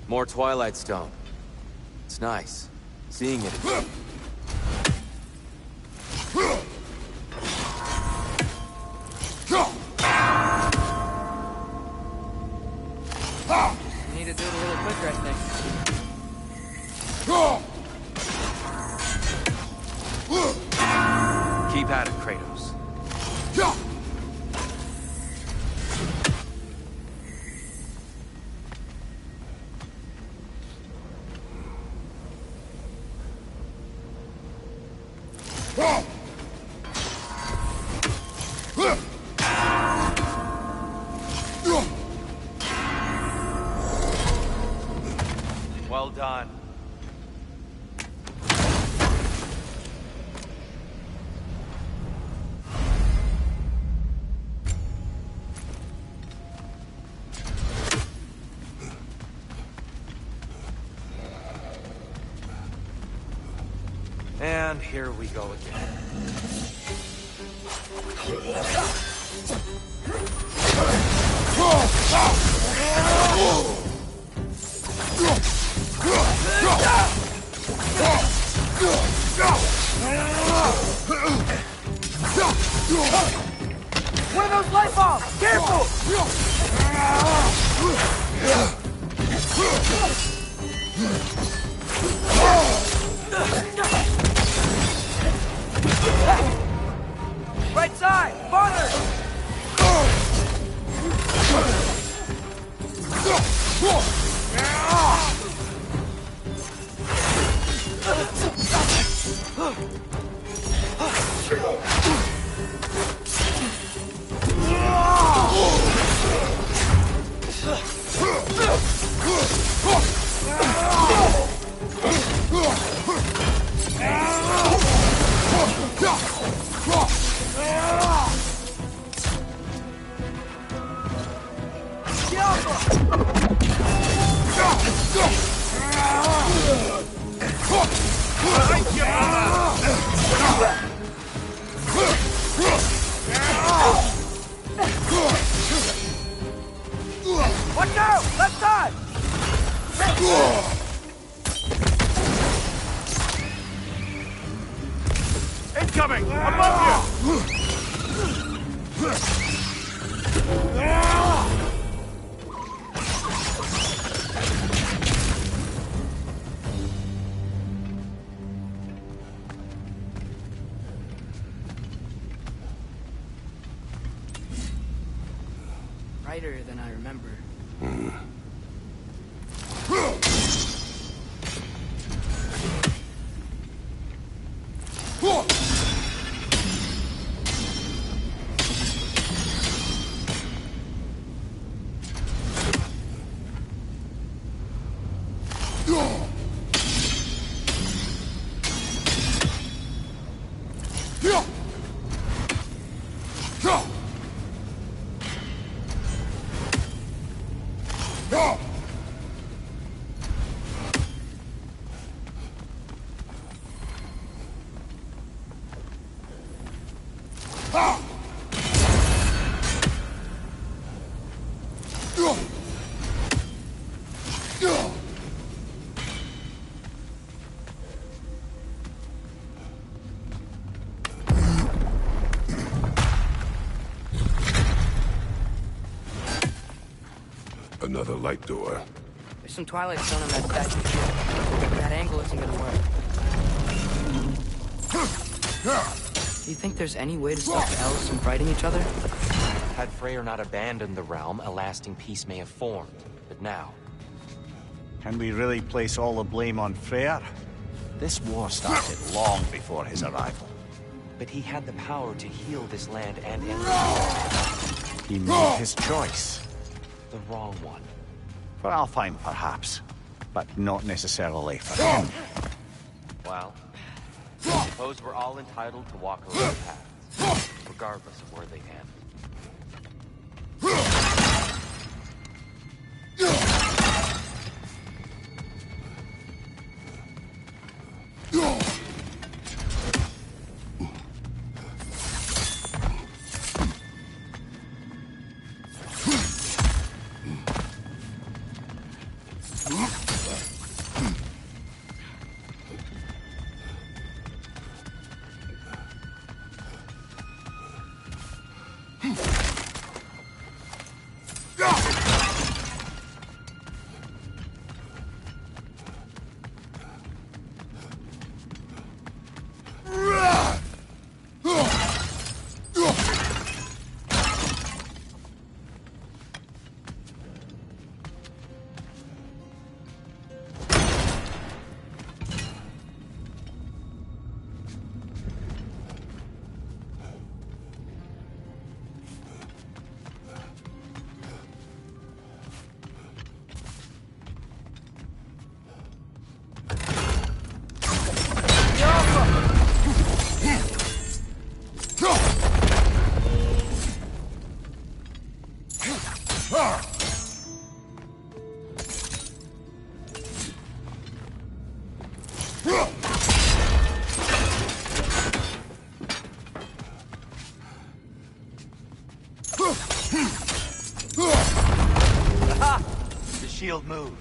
Speaker 14: More Twilight Stone. It's nice, seeing it again.
Speaker 16: You need to do it a little quicker, I think.
Speaker 14: Keep at it, Kratos. Well done. And here we go again.
Speaker 11: One of those light bombs! Careful! Right side! Farther! Watch out! Left side!
Speaker 8: Incoming! Above you!
Speaker 16: Brighter than I remember.
Speaker 10: Another light door.
Speaker 16: There's some Twilight Stone on that statue too. That angle isn't gonna work. Do you think there's any way to stop the elves from fighting each other?
Speaker 14: Had Freyr not abandoned the realm, a lasting peace may have formed. But now...
Speaker 3: Can we really place all the blame on Freyr? This war started long before his arrival.
Speaker 14: But he had the power to heal this land and end the war.
Speaker 3: He made his choice.
Speaker 14: The wrong one.
Speaker 3: For Alfheim, perhaps. But not necessarily for him.
Speaker 14: Well, I suppose we're all entitled to walk our own paths, regardless of where they end. The shield moved.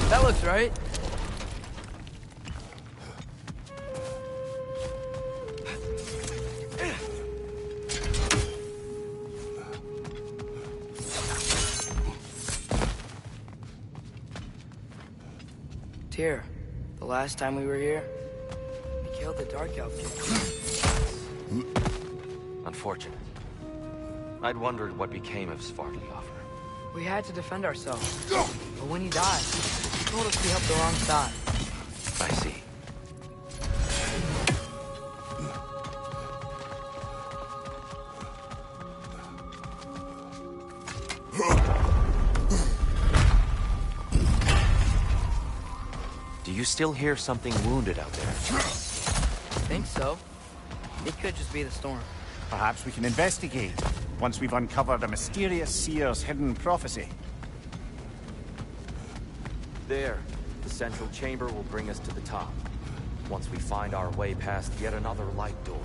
Speaker 16: That looks right. Tyr, the last time we were here, we killed the Dark Elf King.
Speaker 14: Unfortunate. I'd wondered what became of Svartalfheim.
Speaker 16: We had to defend ourselves. But when he died, he told us we helped the wrong side.
Speaker 14: I see. Do you still hear something wounded out there?
Speaker 16: I think so. It could just be the storm.
Speaker 3: Perhaps we can investigate, once we've uncovered a mysterious seer's hidden prophecy.
Speaker 14: There. The central chamber will bring us to the top. Once we find our way past yet another light door.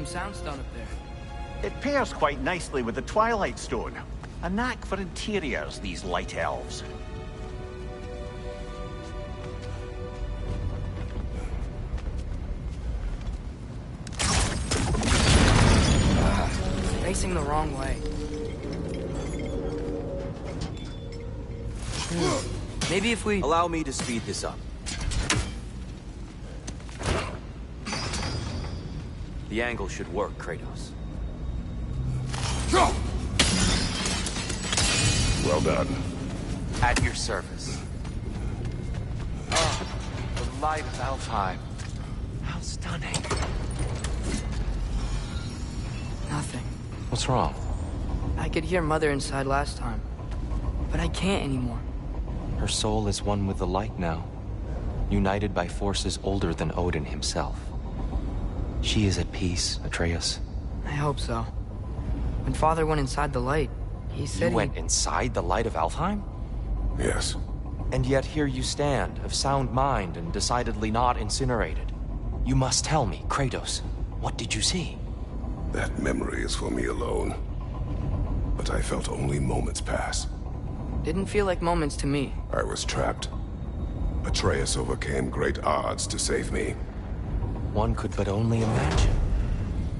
Speaker 16: some soundstone up there.
Speaker 3: It pairs quite nicely with the Twilight Stone. A knack for interiors, these light elves.
Speaker 16: Facing the wrong way. Maybe if we...
Speaker 19: Allow me to speed this up. The angle should work, Kratos.
Speaker 10: Well done.
Speaker 14: At your service. Oh, the light of Alfheim. How stunning.
Speaker 16: Nothing.
Speaker 14: What's wrong?
Speaker 16: I could hear Mother inside last time, but I can't anymore.
Speaker 14: Her soul is one with the light now, united by forces older than Odin himself. She is at peace, Atreus.
Speaker 16: I hope so. When Father went inside the light, he said
Speaker 14: You went inside the light of Alfheim?
Speaker 10: Yes.
Speaker 14: And yet here you stand, of sound mind and decidedly not incinerated. You must tell me, Kratos, what did you see?
Speaker 10: That memory is for me alone. But I felt only moments pass.
Speaker 16: Didn't feel like moments to me.
Speaker 10: I was trapped. Atreus overcame great odds to save me.
Speaker 14: One could but only imagine.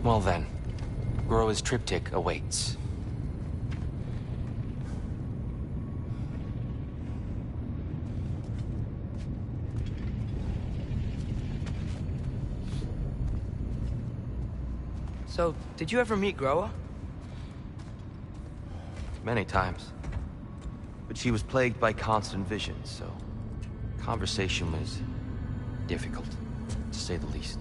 Speaker 14: Well then, Groa's triptych awaits.
Speaker 16: So, did you ever meet Groa?
Speaker 14: Many times. But she was plagued by constant visions, so conversation was difficult, to say the least.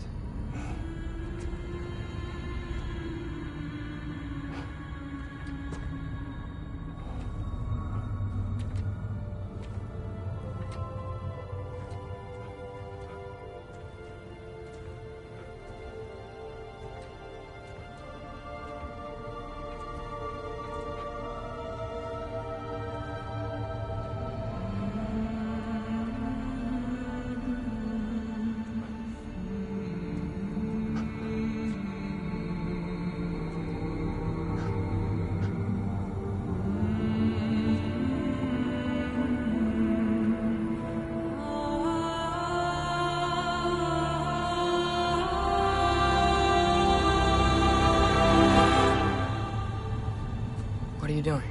Speaker 16: What are you doing?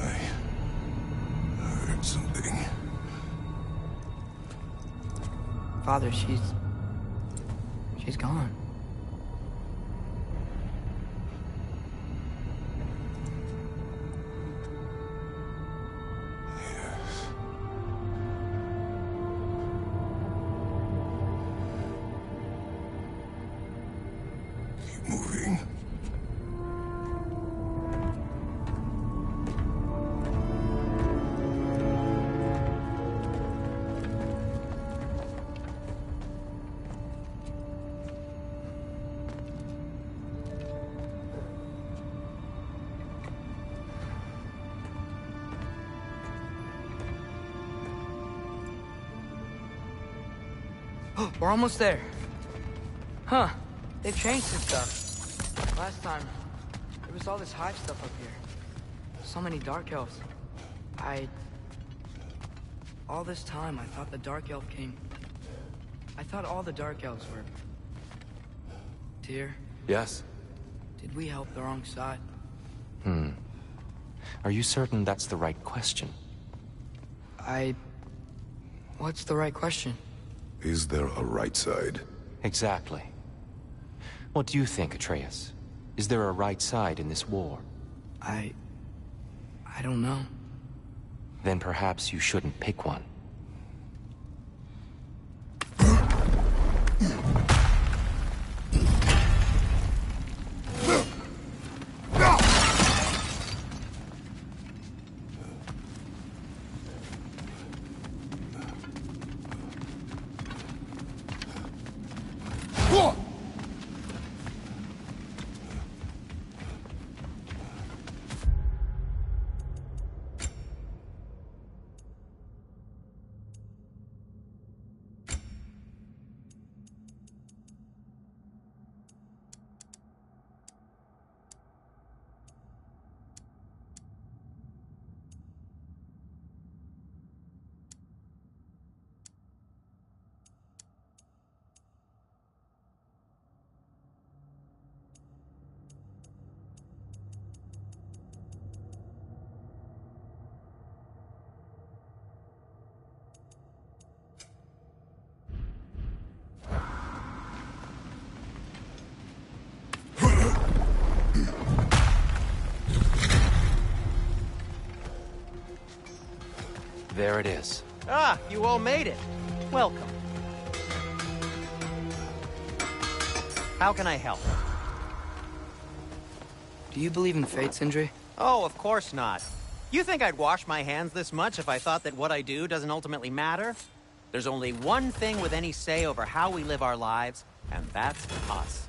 Speaker 10: I heard something.
Speaker 16: Father, she's gone.
Speaker 10: Keep moving.
Speaker 16: We're almost there. Huh. They've changed some stuff. Last time, there was all this hive stuff up here. So many Dark Elves. All this time, I thought the Dark Elf came... I thought all the Dark Elves were... Tyr,
Speaker 14: Yes?
Speaker 16: did we help the wrong side?
Speaker 14: Are you certain that's the right question?
Speaker 16: What's the right question?
Speaker 10: Is there a right side?
Speaker 14: Exactly. What do you think, Atreus? Is there a right side in this war?
Speaker 16: I don't know.
Speaker 14: Then perhaps you shouldn't pick one.
Speaker 19: There it is.
Speaker 9: Ah, you all made it. Welcome. How can I help?
Speaker 16: Do you believe in fate, Sindri?
Speaker 9: Oh, of course not. You think I'd wash my hands this much if I thought that what I do doesn't ultimately matter? There's only one thing with any say over how we live our lives, and that's us.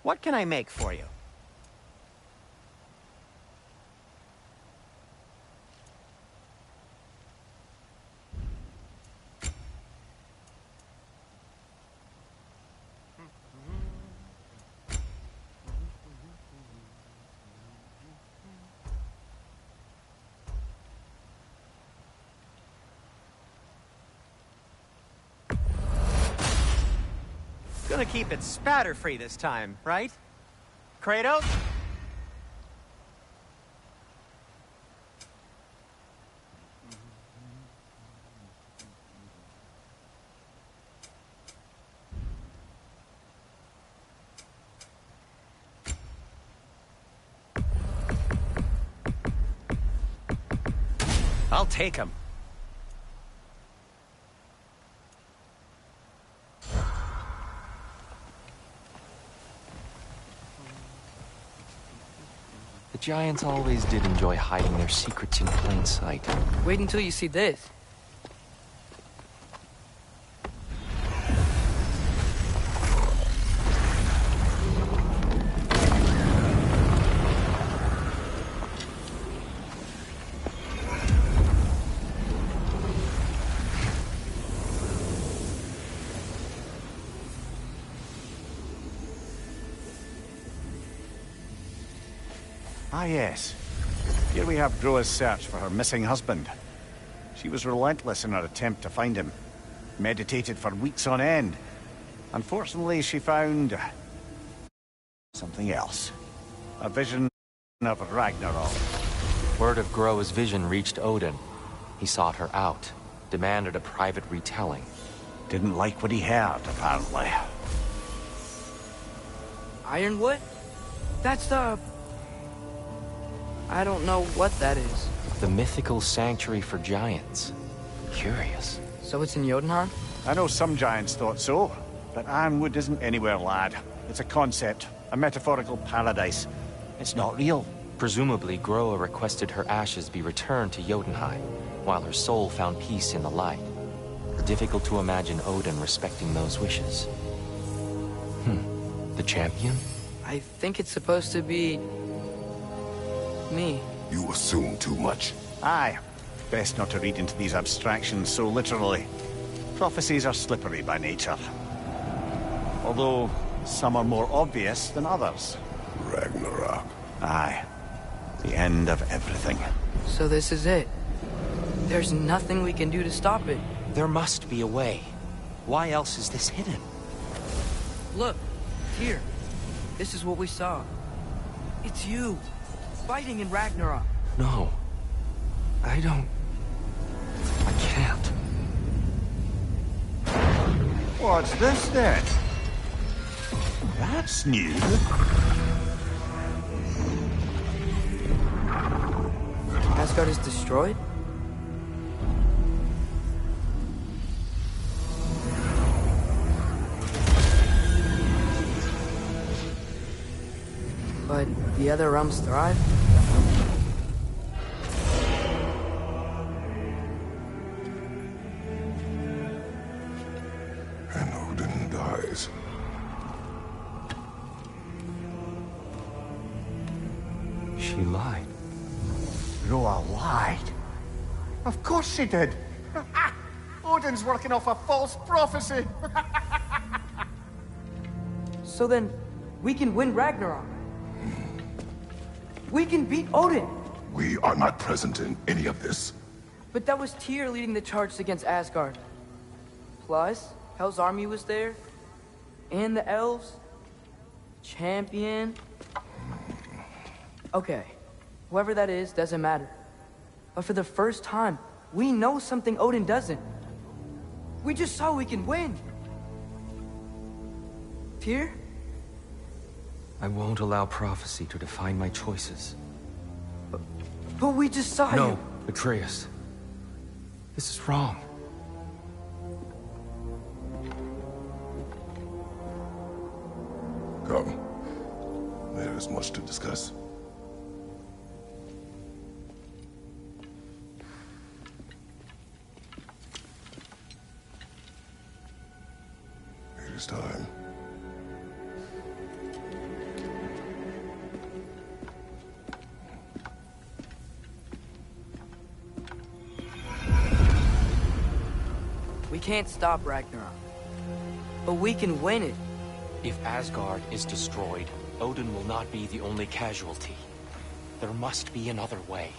Speaker 9: What can I make for you? Gonna keep it spatter-free this time, right? Kratos? I'll take him.
Speaker 14: The Giants always did enjoy hiding their secrets in plain sight.
Speaker 16: Wait until you see this.
Speaker 3: Ah, yes. Here we have Groa's search for her missing husband. She was relentless in her attempt to find him. Meditated for weeks on end. Unfortunately, she found something else. A vision of Ragnarok.
Speaker 14: Word of Groa's vision reached Odin. He sought her out, demanded a private retelling.
Speaker 3: Didn't like what he heard, apparently.
Speaker 16: Ironwood? That's the... I don't know what that is.
Speaker 14: The mythical sanctuary for giants. Curious.
Speaker 16: So it's in Jotunheim?
Speaker 3: I know some giants thought so, but Ironwood isn't anywhere, lad. It's a concept, a metaphorical paradise. It's not real.
Speaker 14: Presumably, Groa requested her ashes be returned to Jotunheim, while her soul found peace in the light. Difficult to imagine Odin respecting those wishes. The champion?
Speaker 16: I think it's supposed to be... me.
Speaker 10: You assume too much.
Speaker 3: Aye. Best not to read into these abstractions so literally. Prophecies are slippery by nature. Although, some are more obvious than others.
Speaker 10: Ragnarok.
Speaker 3: Aye. The end of everything.
Speaker 16: So this is it. There's nothing we can do to stop it.
Speaker 14: There must be a way. Why else is this hidden?
Speaker 16: Look, here. This is what we saw. It's you. Fighting in Ragnarok.
Speaker 14: No. I don't... I can't.
Speaker 3: What's this then? That's new.
Speaker 16: Asgard is destroyed? But the other realms thrive?
Speaker 10: And Odin dies.
Speaker 14: She lied.
Speaker 3: Groa lied? Of course she did! Odin's working off a false prophecy!
Speaker 16: So then, we can win Ragnarok. We can beat Odin.
Speaker 10: We are not present in any of this.
Speaker 16: But that was Tyr leading the charge against Asgard. Plus, Hell's army was there. And the elves. Champion. Okay, whoever that is doesn't matter. But for the first time, we know something Odin doesn't. We just saw we can win. Tyr?
Speaker 19: I won't allow prophecy to define my choices.
Speaker 16: But we just saw you.
Speaker 19: No, Atreus. This is wrong.
Speaker 10: Come. There is much to discuss. It is time.
Speaker 16: We can't stop Ragnarok. But we can win it.
Speaker 14: If Asgard is destroyed, Odin will not be the only casualty. There must be another way.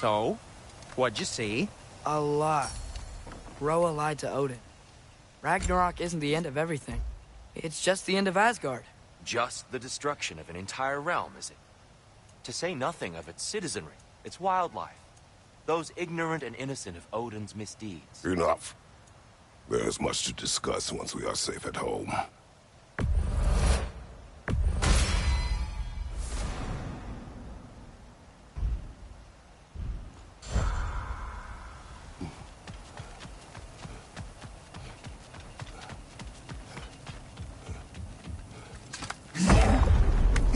Speaker 14: So? What'd you see?
Speaker 16: A lot. Roa lied to Odin. Ragnarok isn't the end of everything. It's just the end of Asgard.
Speaker 14: Just the destruction of an entire realm, is it? To say nothing of its citizenry, its wildlife. Those ignorant and innocent of Odin's misdeeds.
Speaker 10: Enough. There's much to discuss once we are safe at home.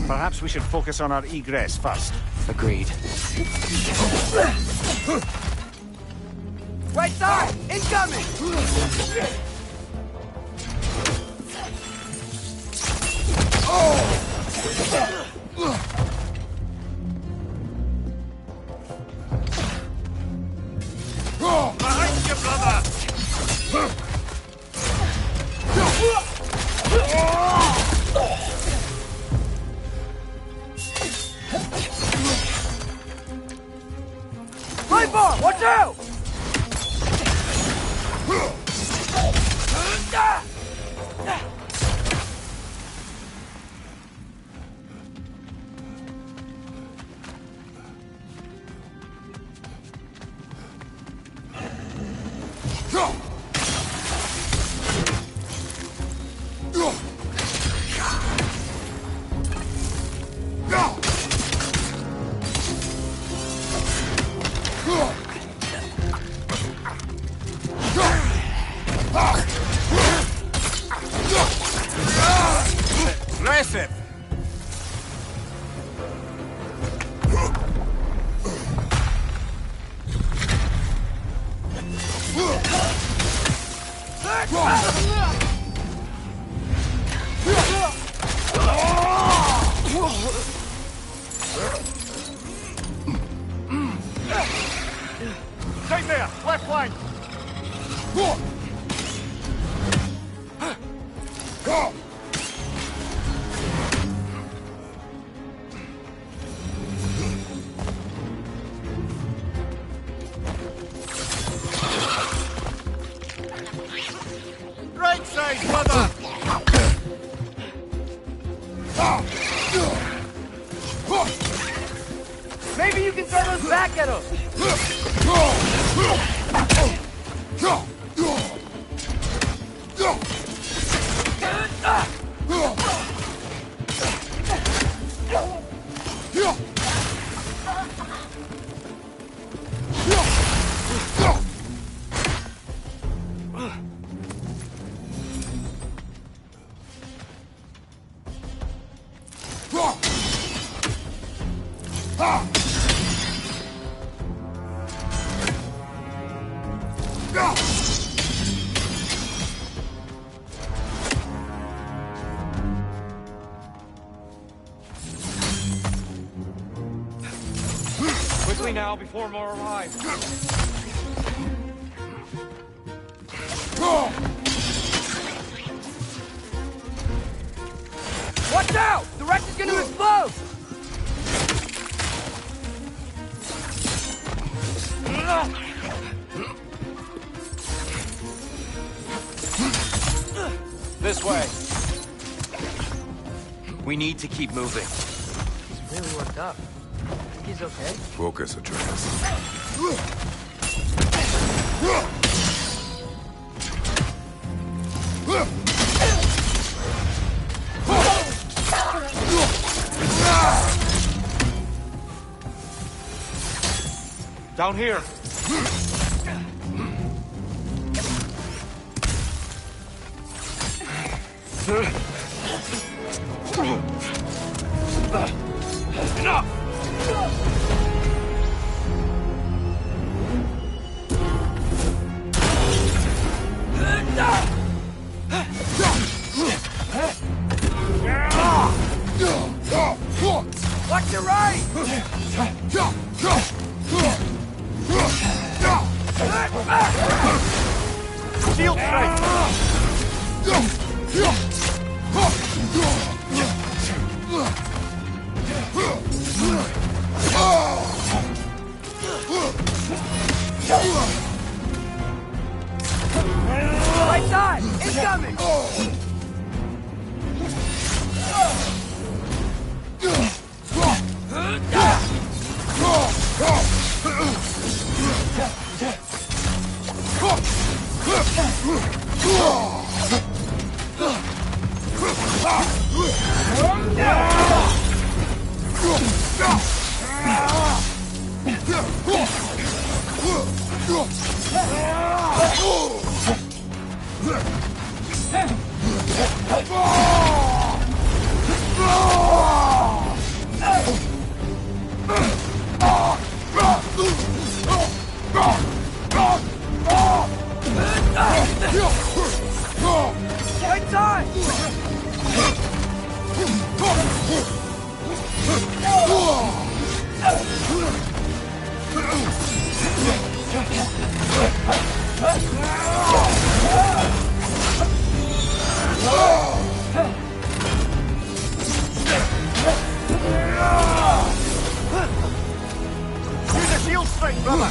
Speaker 3: Perhaps we should focus on our egress first.
Speaker 14: Agreed.
Speaker 1: Right side! Incoming!
Speaker 8: Behind you, brother!
Speaker 1: Right bar! Watch out!
Speaker 3: Aggressive! Stay there! Left flank! Right side, brother!
Speaker 1: Maybe you can throw those back at him!
Speaker 14: Quickly now, before more arrive.
Speaker 1: Watch out! The wreck is gonna explode!
Speaker 14: This way. We need to keep moving.
Speaker 16: He's really worked up. Think he's okay?
Speaker 10: Focus, Atreus.
Speaker 14: Down here.
Speaker 1: Watch your right!
Speaker 3: Shield strike!
Speaker 16: Right side! Incoming! Right side!
Speaker 3: Use a shield strike, brother!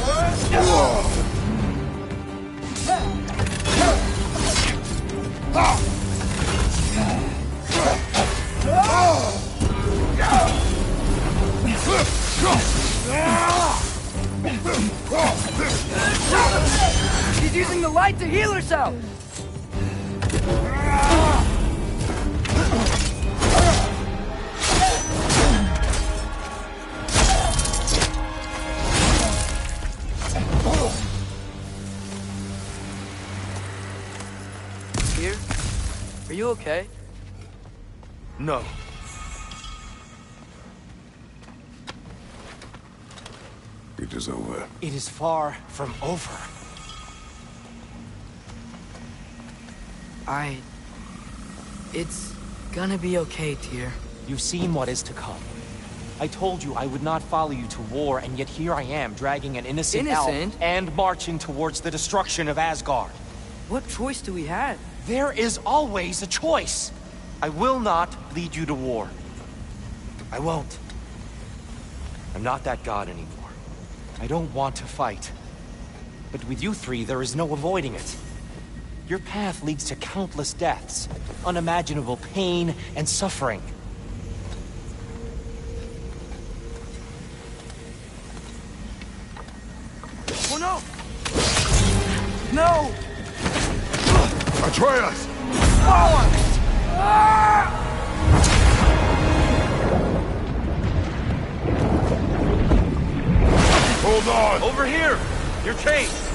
Speaker 16: She's using the light to heal herself!
Speaker 1: Here? Are you okay?
Speaker 19: No.
Speaker 10: It is over.
Speaker 13: It is far from over.
Speaker 1: It's gonna be okay, Tyr.
Speaker 14: You've seen what is to come. I told you I would not follow you to war, and yet here I am, dragging an innocent elf and marching towards the destruction of Asgard.
Speaker 1: What choice do we have?
Speaker 14: There is always a choice. I will not lead you to war. I won't. I'm not that god anymore. I don't want to fight. But with you three, there is no avoiding it. Your path leads to countless deaths, unimaginable pain and suffering.
Speaker 1: Oh no! No!
Speaker 2: Atreus! Hold on!
Speaker 3: Over here! You're chased!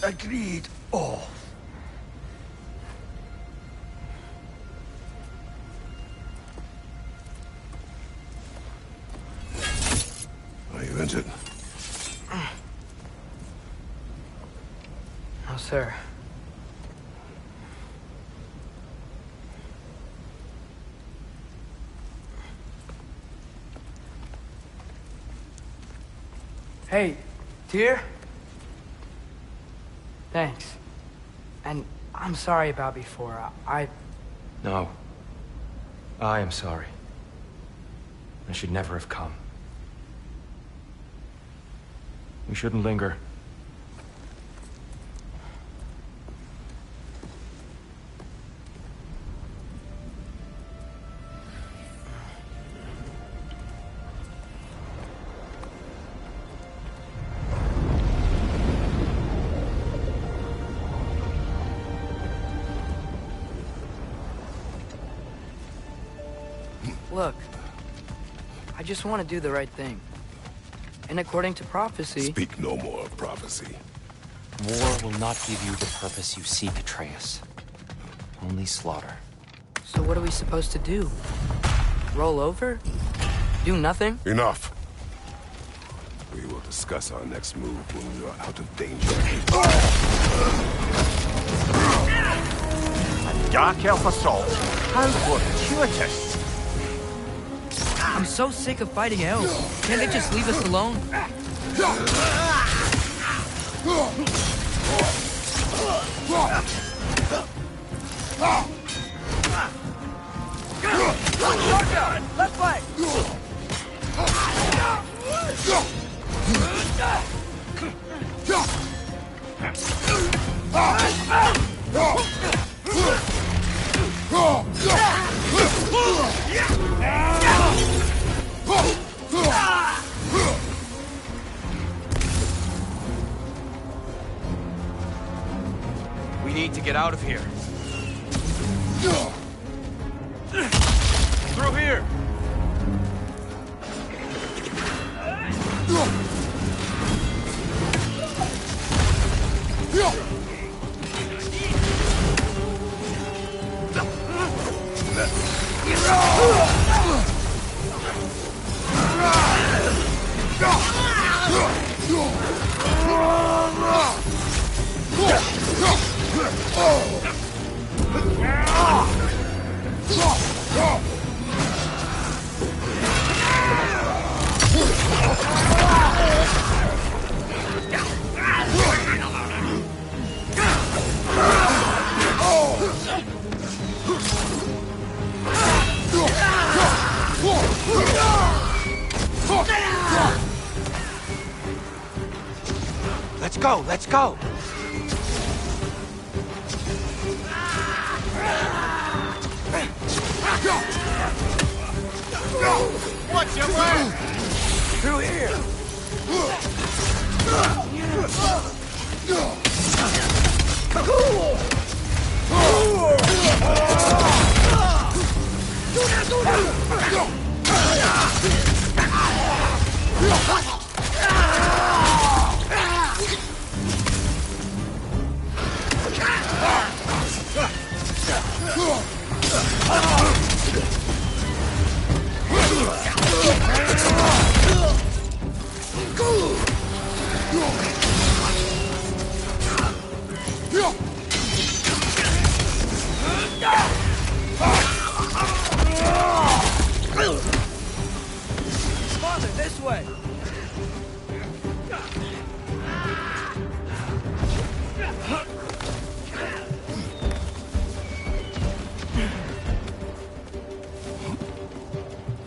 Speaker 2: Agreed. Oh.
Speaker 10: Are you injured?
Speaker 1: No, sir. Hey, Tyr? Thanks. And I'm sorry about before.
Speaker 19: No. I am sorry. I should never have come. We shouldn't linger.
Speaker 1: Look, I just want to do the right thing. And according to prophecy...
Speaker 10: Speak no more of prophecy.
Speaker 14: War will not give you the purpose you seek, Atreus. Only slaughter.
Speaker 16: So what are we supposed to do? Roll over? Do nothing?
Speaker 10: Enough. We will discuss our next move when we are out of danger.
Speaker 3: A dark elf assault? How fortuitous!
Speaker 16: I'm so sick of fighting elves. Can't they just leave us alone? Let's fight!
Speaker 19: We need to get out of here. Through here!
Speaker 9: Let's go, let's go!
Speaker 3: What's your way?
Speaker 16: Through here! Father, this way!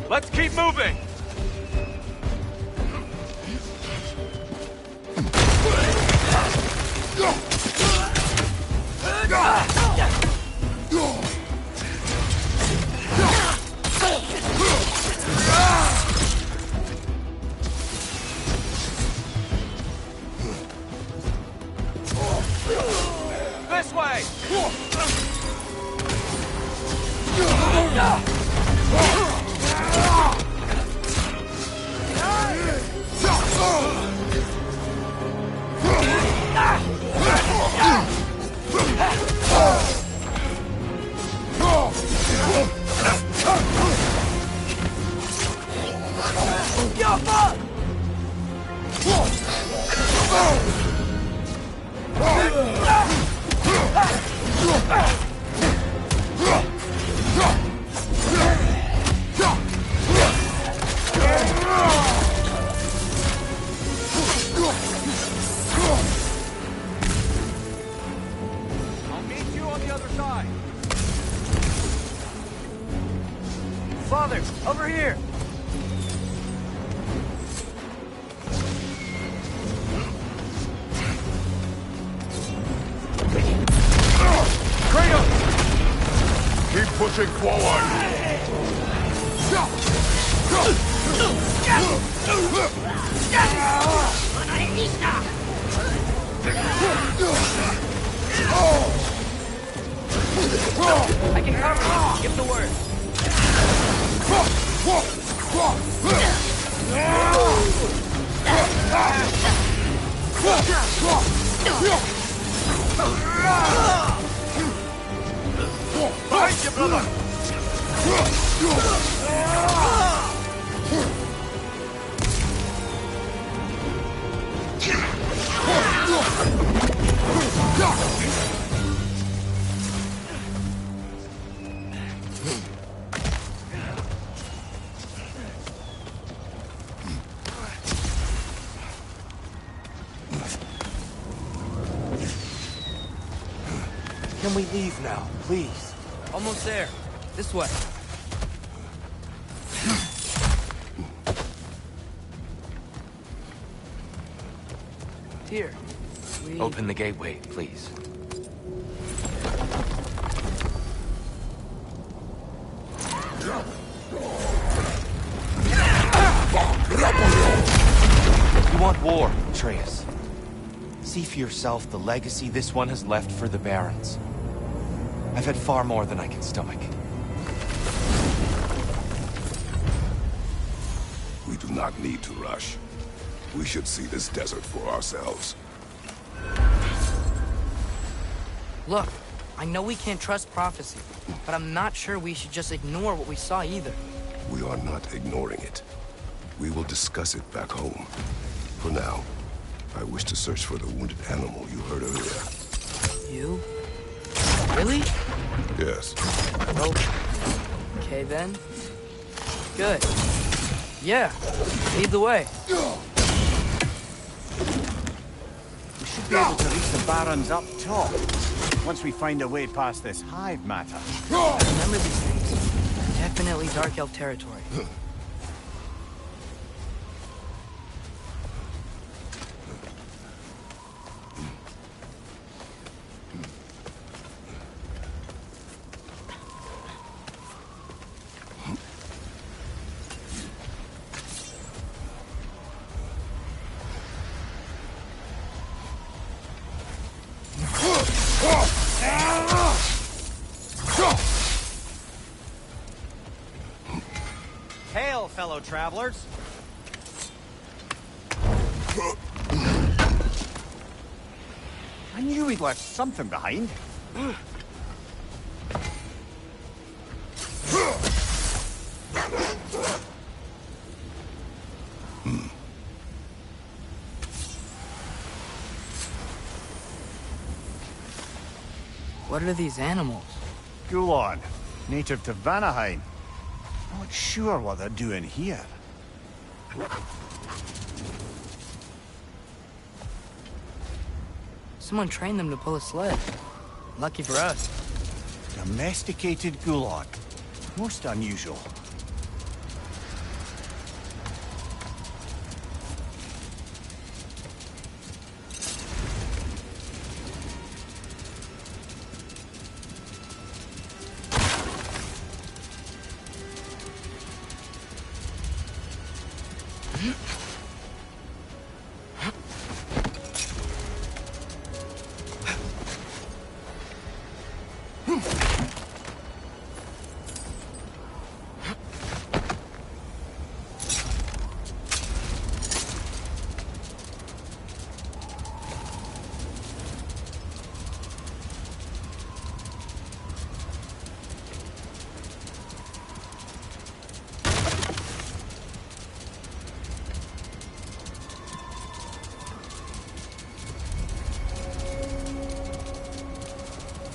Speaker 19: Let's keep moving! This way! I'll meet you on the other side.
Speaker 16: Father, over here!
Speaker 7: Kratos! Keep pushing forward!
Speaker 16: I can cover you. Give the word.
Speaker 8: Behind you, brother!
Speaker 1: Can we leave now, please? Almost there. This way. Here.
Speaker 14: Open the gateway, please.
Speaker 15: You want war, Atreus. See for yourself the legacy this one has left for the Barons. I've had far more than I can stomach.
Speaker 10: We do not need to rush. We should see this desert for ourselves.
Speaker 16: Look, I know we can't trust prophecy, but I'm not sure we should just ignore what we saw either.
Speaker 10: We are not ignoring it. We will discuss it back home. For now, I wish to search for the wounded animal you heard earlier.
Speaker 16: You? Really?
Speaker 10: Yes.
Speaker 16: Oh. Okay then. Good. Yeah. Lead the way.
Speaker 3: We should be able to reach the Barons up top, once we find a way past this hive matter.
Speaker 16: I remember these things. Definitely Dark Elf territory.
Speaker 3: Hail, fellow travelers! I knew we'd left something behind.
Speaker 16: What are these animals?
Speaker 3: Gulon, native to Vanaheim. Not sure what they're doing here.
Speaker 16: Someone trained them to pull a sled. Lucky for us.
Speaker 3: Domesticated Gulon. Most unusual.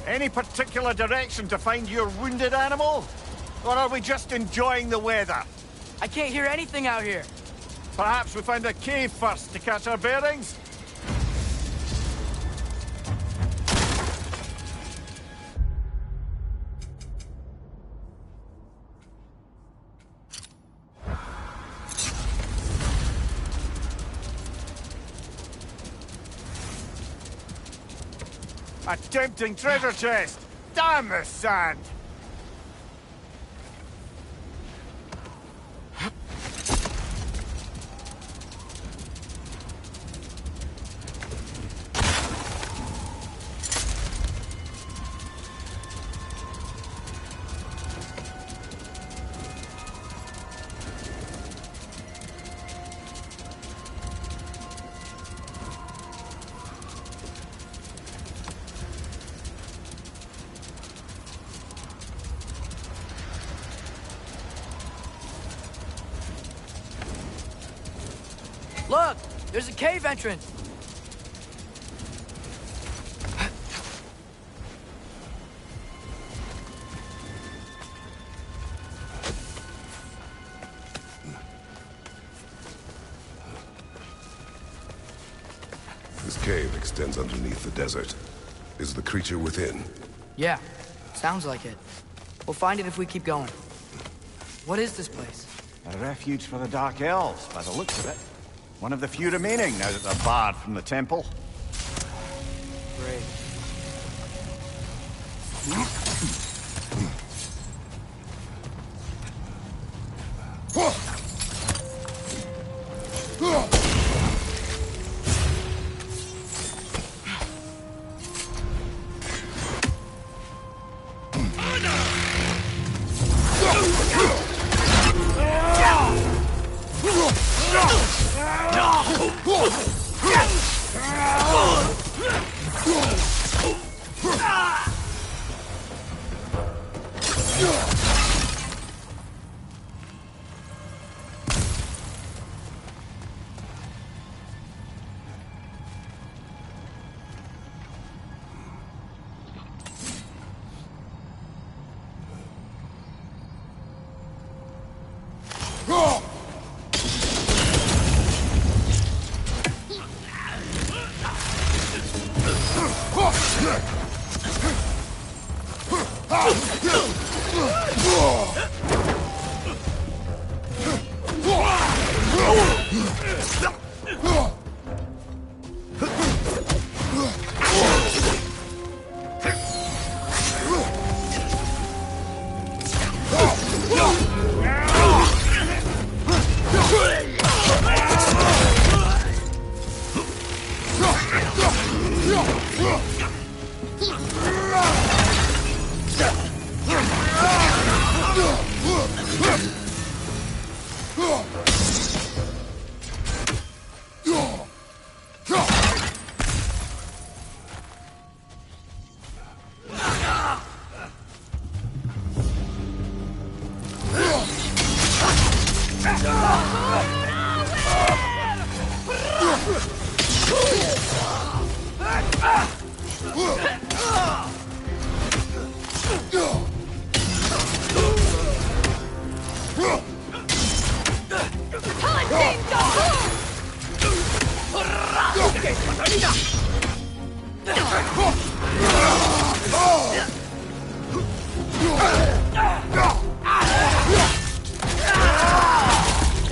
Speaker 3: Any particular direction to find your wounded animal? Or are we just enjoying the weather?
Speaker 16: I can't hear anything out here.
Speaker 3: Perhaps we find a cave first to catch our bearings? A tempting treasure chest! Damn the sand!
Speaker 16: Look! There's a cave entrance!
Speaker 10: This cave extends underneath the desert. Is the creature within?
Speaker 16: Yeah, sounds like it. We'll find it if we keep going. What is this place?
Speaker 3: A refuge for the Dark Elves, by the looks of it. One of the few remaining now that they're barred from the temple.
Speaker 16: Great.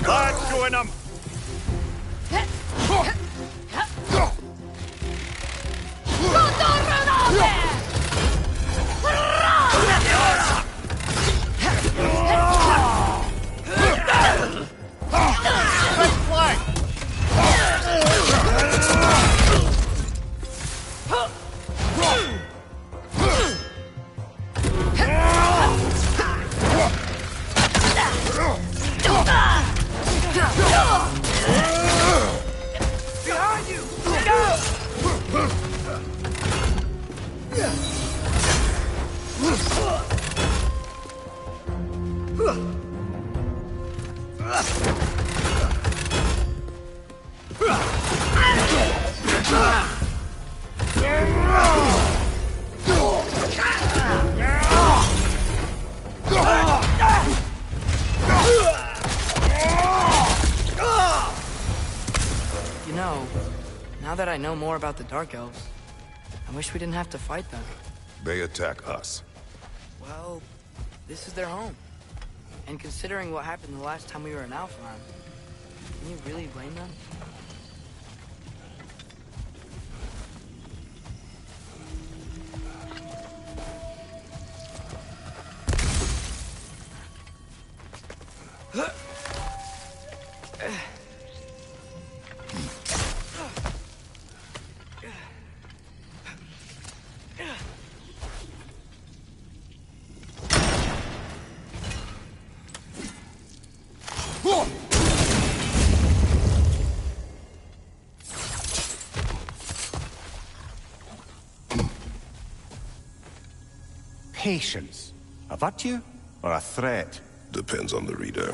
Speaker 3: That's doing 'em!
Speaker 13: Behind you!
Speaker 16: You know, now that I know more about the Dark Elves, I wish we didn't have to fight them.
Speaker 10: They attack us.
Speaker 16: Well, this is their home. And considering what happened the last time we were in Alfheim, can you really blame them?
Speaker 3: Patience. A virtue or a threat?
Speaker 10: Depends on the reader.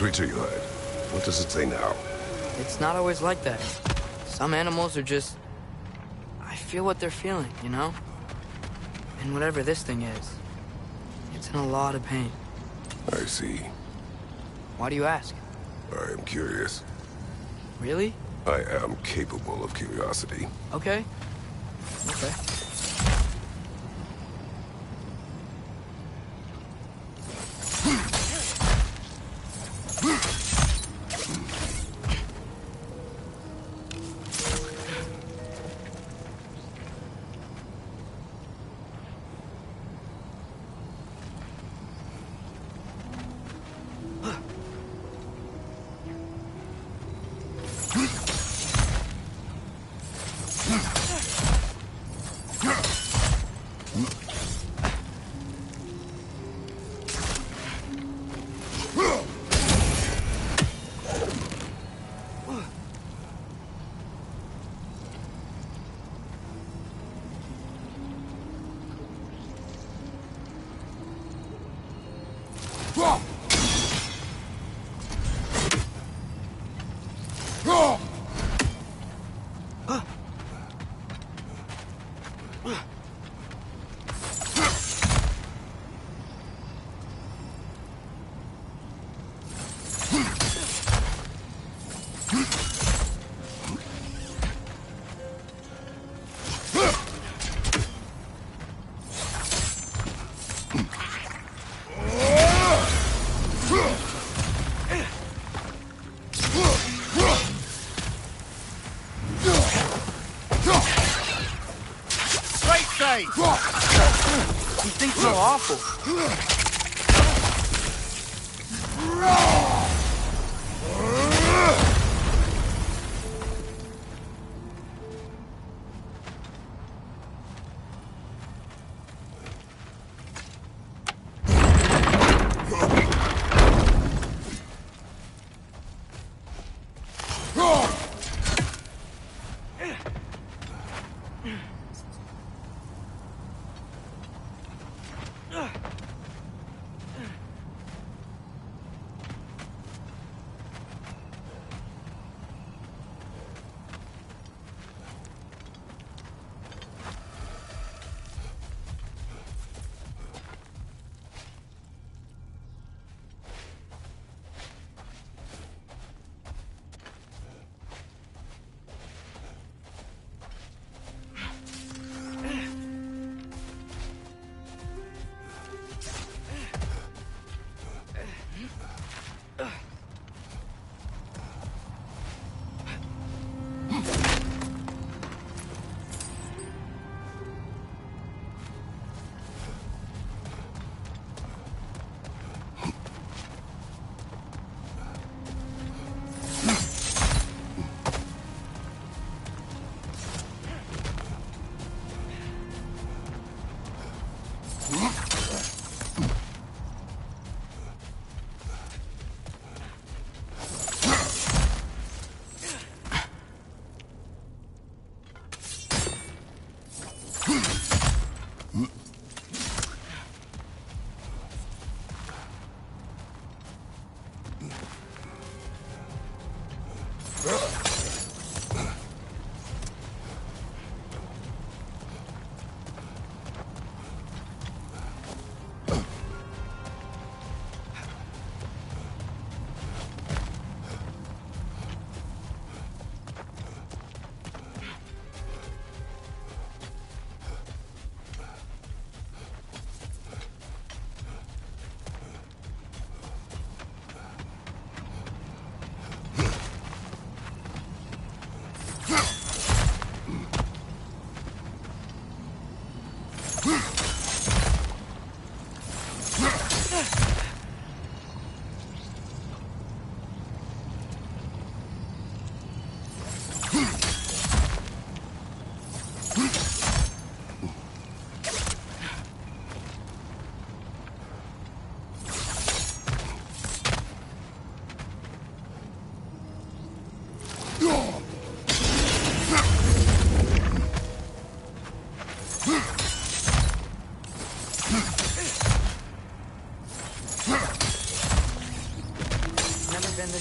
Speaker 10: creature you had. What does it say now?
Speaker 16: It's not always like that. Some animals are just... I feel what they're feeling, you know? And whatever this thing is, it's in a lot of pain.
Speaker 10: I see.
Speaker 16: Why do you ask?
Speaker 10: I am curious.
Speaker 16: Really?
Speaker 10: I am capable of curiosity.
Speaker 16: Okay. Okay.
Speaker 1: He thinks so awful.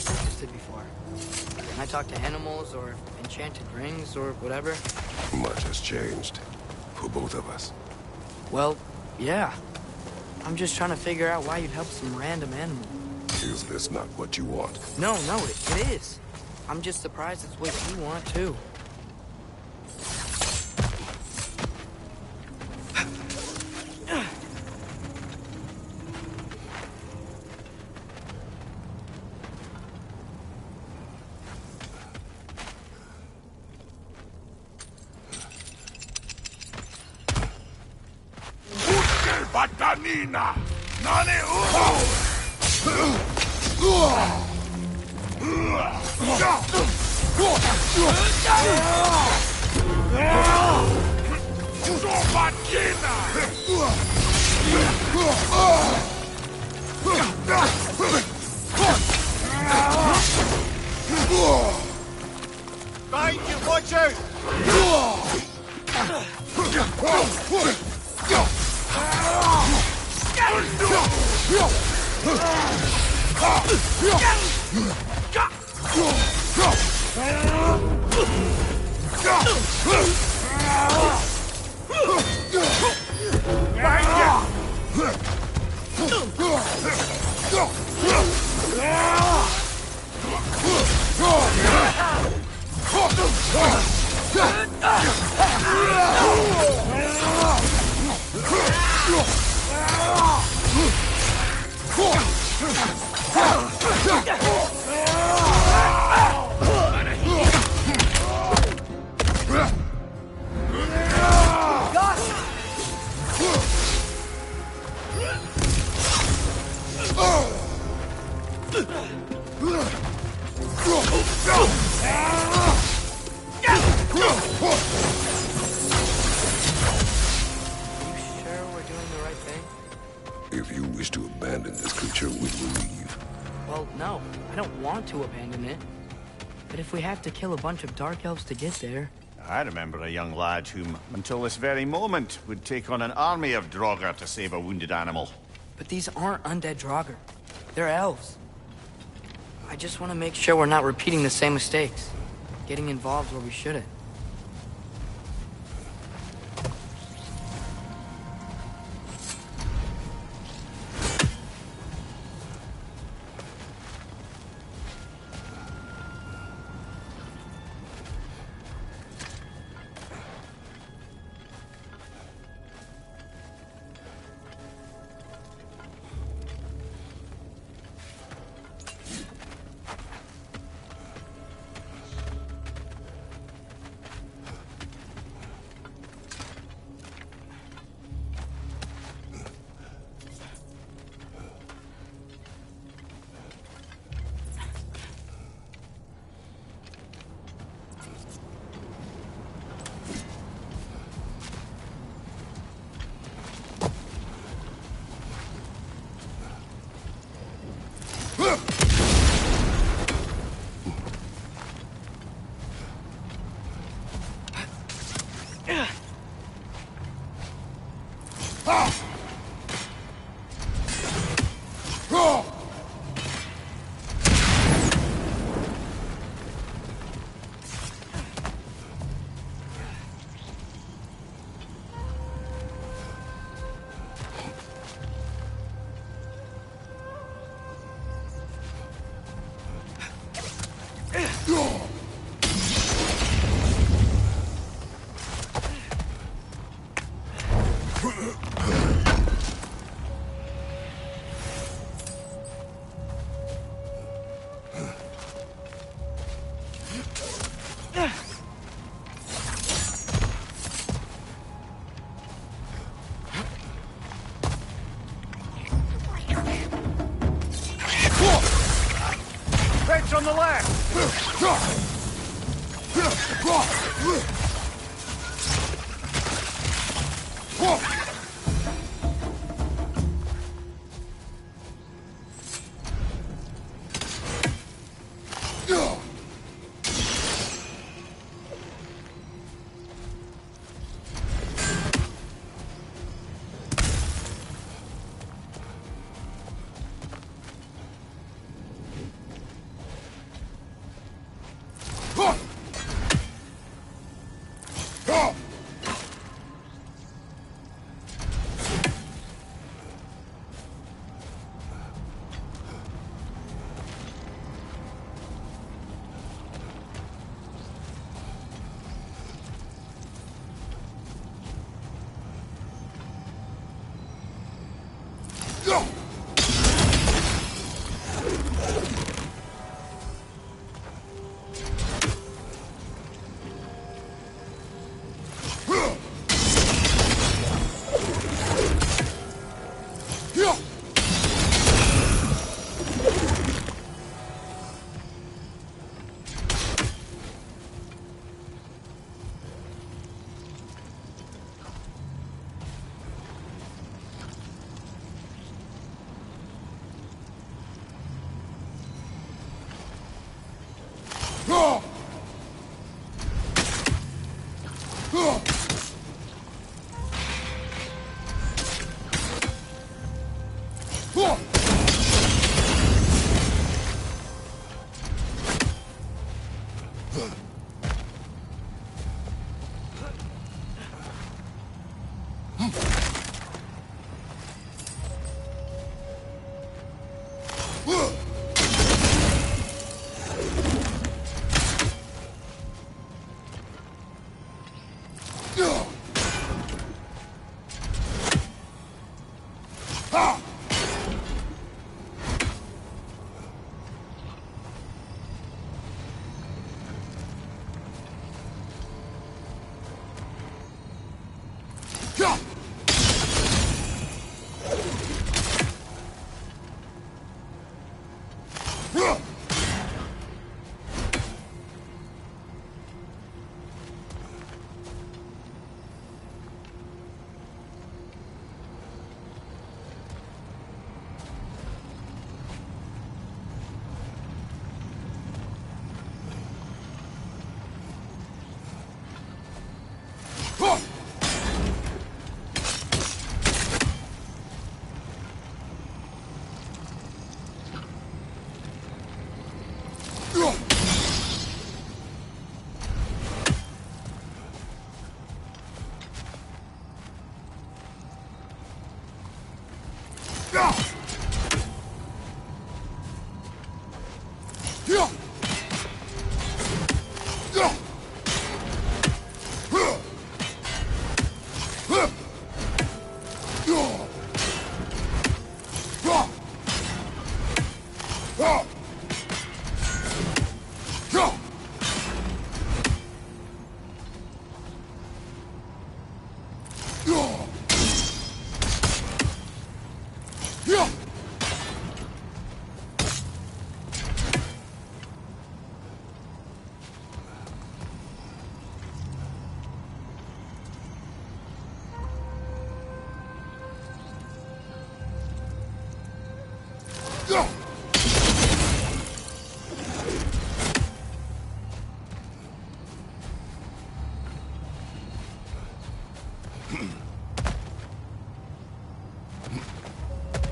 Speaker 16: this interested before. When I talk to animals or enchanted rings or whatever.
Speaker 10: Much has changed. For both of us.
Speaker 16: Well, yeah. I'm just trying to figure out why you'd help some random animal.
Speaker 10: Is this not what you want?
Speaker 16: No, it is. I'm just surprised it's what you want, too.
Speaker 2: Batanina! Nane
Speaker 3: Find you, watch out!
Speaker 10: If you wish to abandon this creature, we will leave.
Speaker 16: Well, no. I don't want to abandon it. But if we have to kill a bunch of Dark Elves to get there...
Speaker 3: I remember a young lad whom, until this very moment, would take on an army of Draugr to save a wounded animal.
Speaker 16: But these aren't undead Draugr. They're elves. I just want to make sure we're not repeating the same mistakes. Getting involved where we shouldn't.
Speaker 3: Fetch on the left!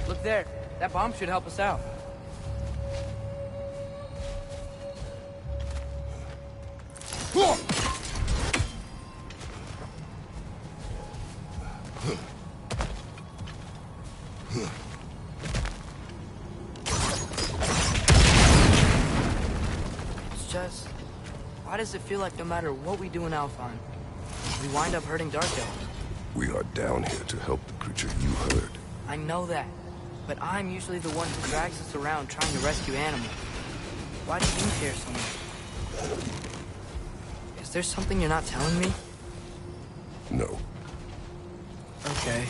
Speaker 16: Look there. That bomb should help us out. It's just... why does it feel like no matter what we do in Alfheim, we wind up hurting Dark Elves?
Speaker 10: We are down here to help the creature you heard.
Speaker 16: I know that, but I'm usually the one who drags us around trying to rescue animals. Why do you care so much? Is there something you're not telling me?
Speaker 10: No.
Speaker 16: Okay.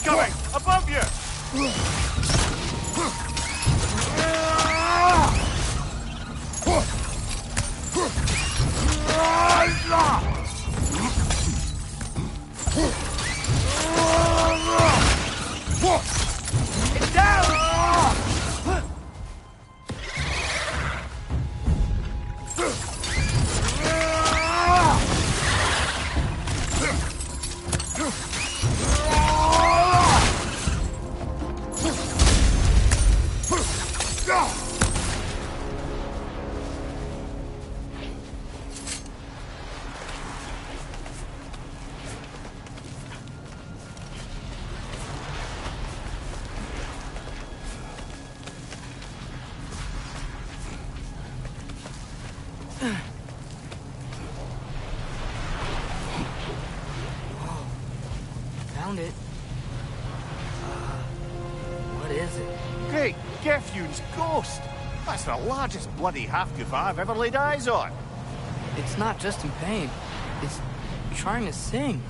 Speaker 3: incoming! Above you!
Speaker 1: It's down! Found it. What is it?
Speaker 3: Great Gefyun's ghost! That's the largest bloody Hafgufa I've ever laid eyes on.
Speaker 1: It's not just in pain. It's trying to sing.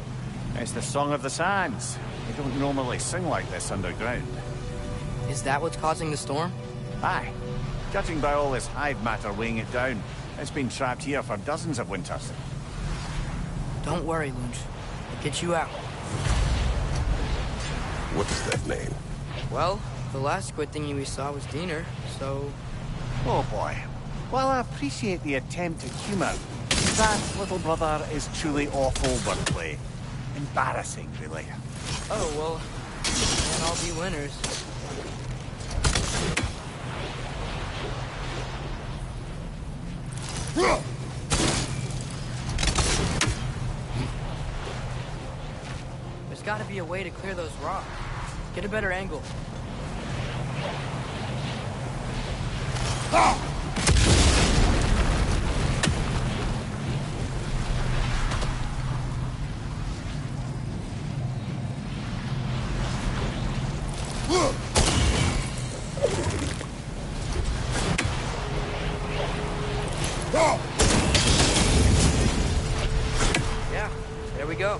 Speaker 3: It's the Song of the Sands. They don't normally sing like this underground.
Speaker 1: Is that what's causing the storm?
Speaker 3: Aye. Judging by all this hive matter weighing it down, it's been trapped here for dozens of winters.
Speaker 1: Don't worry, Lunch. I'll get you out.
Speaker 10: What is that name?
Speaker 1: Well, the last squid thingy we saw was Diener, so...
Speaker 3: Oh boy. While I appreciate the attempt at humor, that, little brother, is truly awful wordplay. Embarrassing, really.
Speaker 1: Oh, well, can't all be winners. There's gotta be a way to clear those rocks. Get a better angle. Yeah, there we go.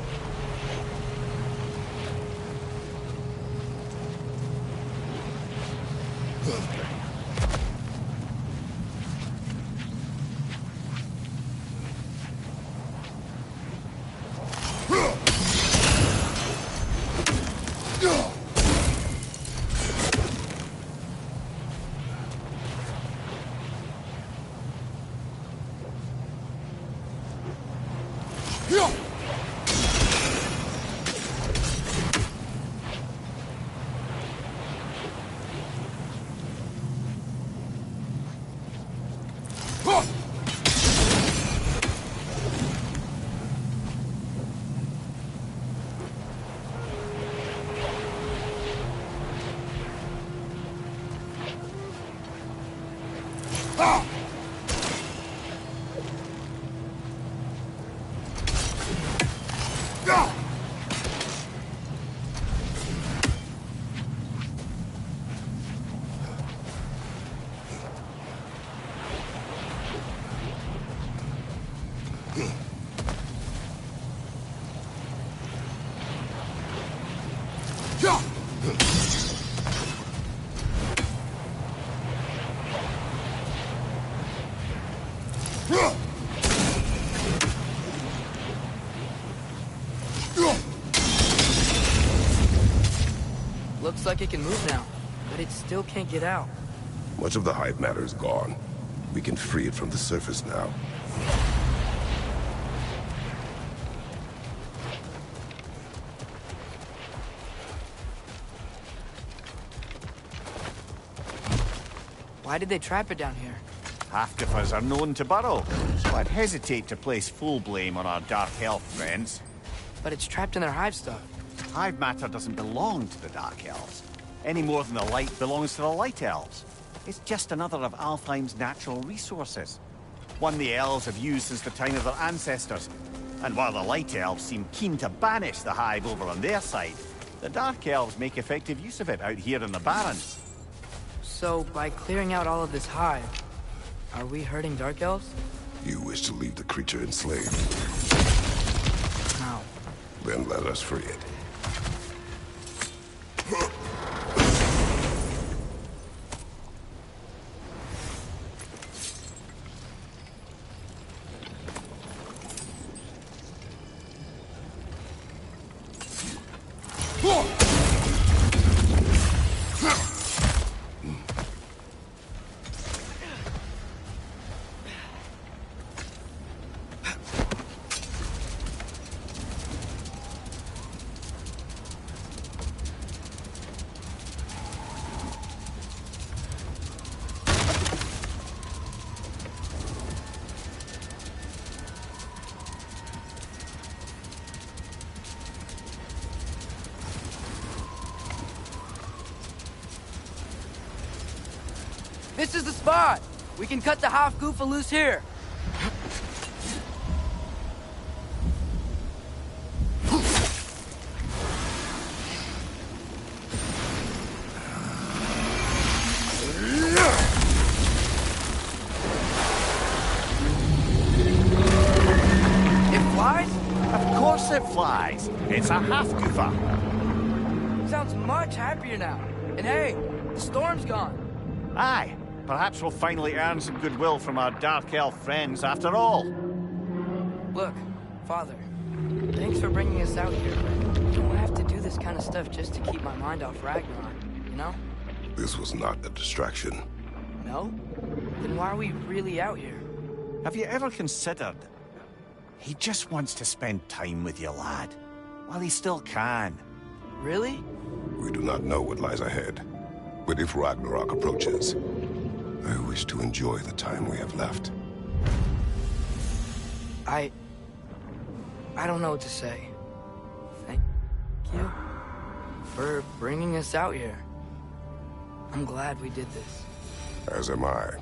Speaker 1: Looks like it can move now, but it still can't get out.
Speaker 10: Much of the hive matter is gone. We can free it from the surface now.
Speaker 1: Why did they trap it down here?
Speaker 3: Hafgufas are known to burrow, so I'd hesitate to place full blame on our Dark Elf friends.
Speaker 1: But it's trapped in their hive stuff.
Speaker 3: Hive matter doesn't belong to the Dark Elves, any more than the light belongs to the Light Elves. It's just another of Alfheim's natural resources. One the Elves have used since the time of their ancestors. And while the Light Elves seem keen to banish the hive over on their side, the Dark Elves make effective use of it out here in the Barrens.
Speaker 1: So, by clearing out all of this hive, are we hurting Dark Elves?
Speaker 10: You wish to leave the creature enslaved.
Speaker 1: No.
Speaker 10: Then let us free it.
Speaker 16: This is the spot! We can cut the Hofgufa loose here.
Speaker 3: Of course it flies. It's a Hofgufa.
Speaker 16: Sounds much happier now. And hey, the storm's gone.
Speaker 3: Aye. Perhaps we'll finally earn some goodwill from our Dark Elf friends after all.
Speaker 16: Look, Father, thanks for bringing us out here. You don't have to do this kind of stuff just to keep my mind off Ragnarok, you know?
Speaker 10: This was not a distraction.
Speaker 16: No? Then why are we really out here?
Speaker 3: Have you ever considered... He just wants to spend time with you, lad. While he still can.
Speaker 16: Really?
Speaker 10: We do not know what lies ahead. But if Ragnarok approaches, I wish to enjoy the time we have left.
Speaker 16: I don't know what to say. Thank you for bringing us out here. I'm glad we did this.
Speaker 10: As am I.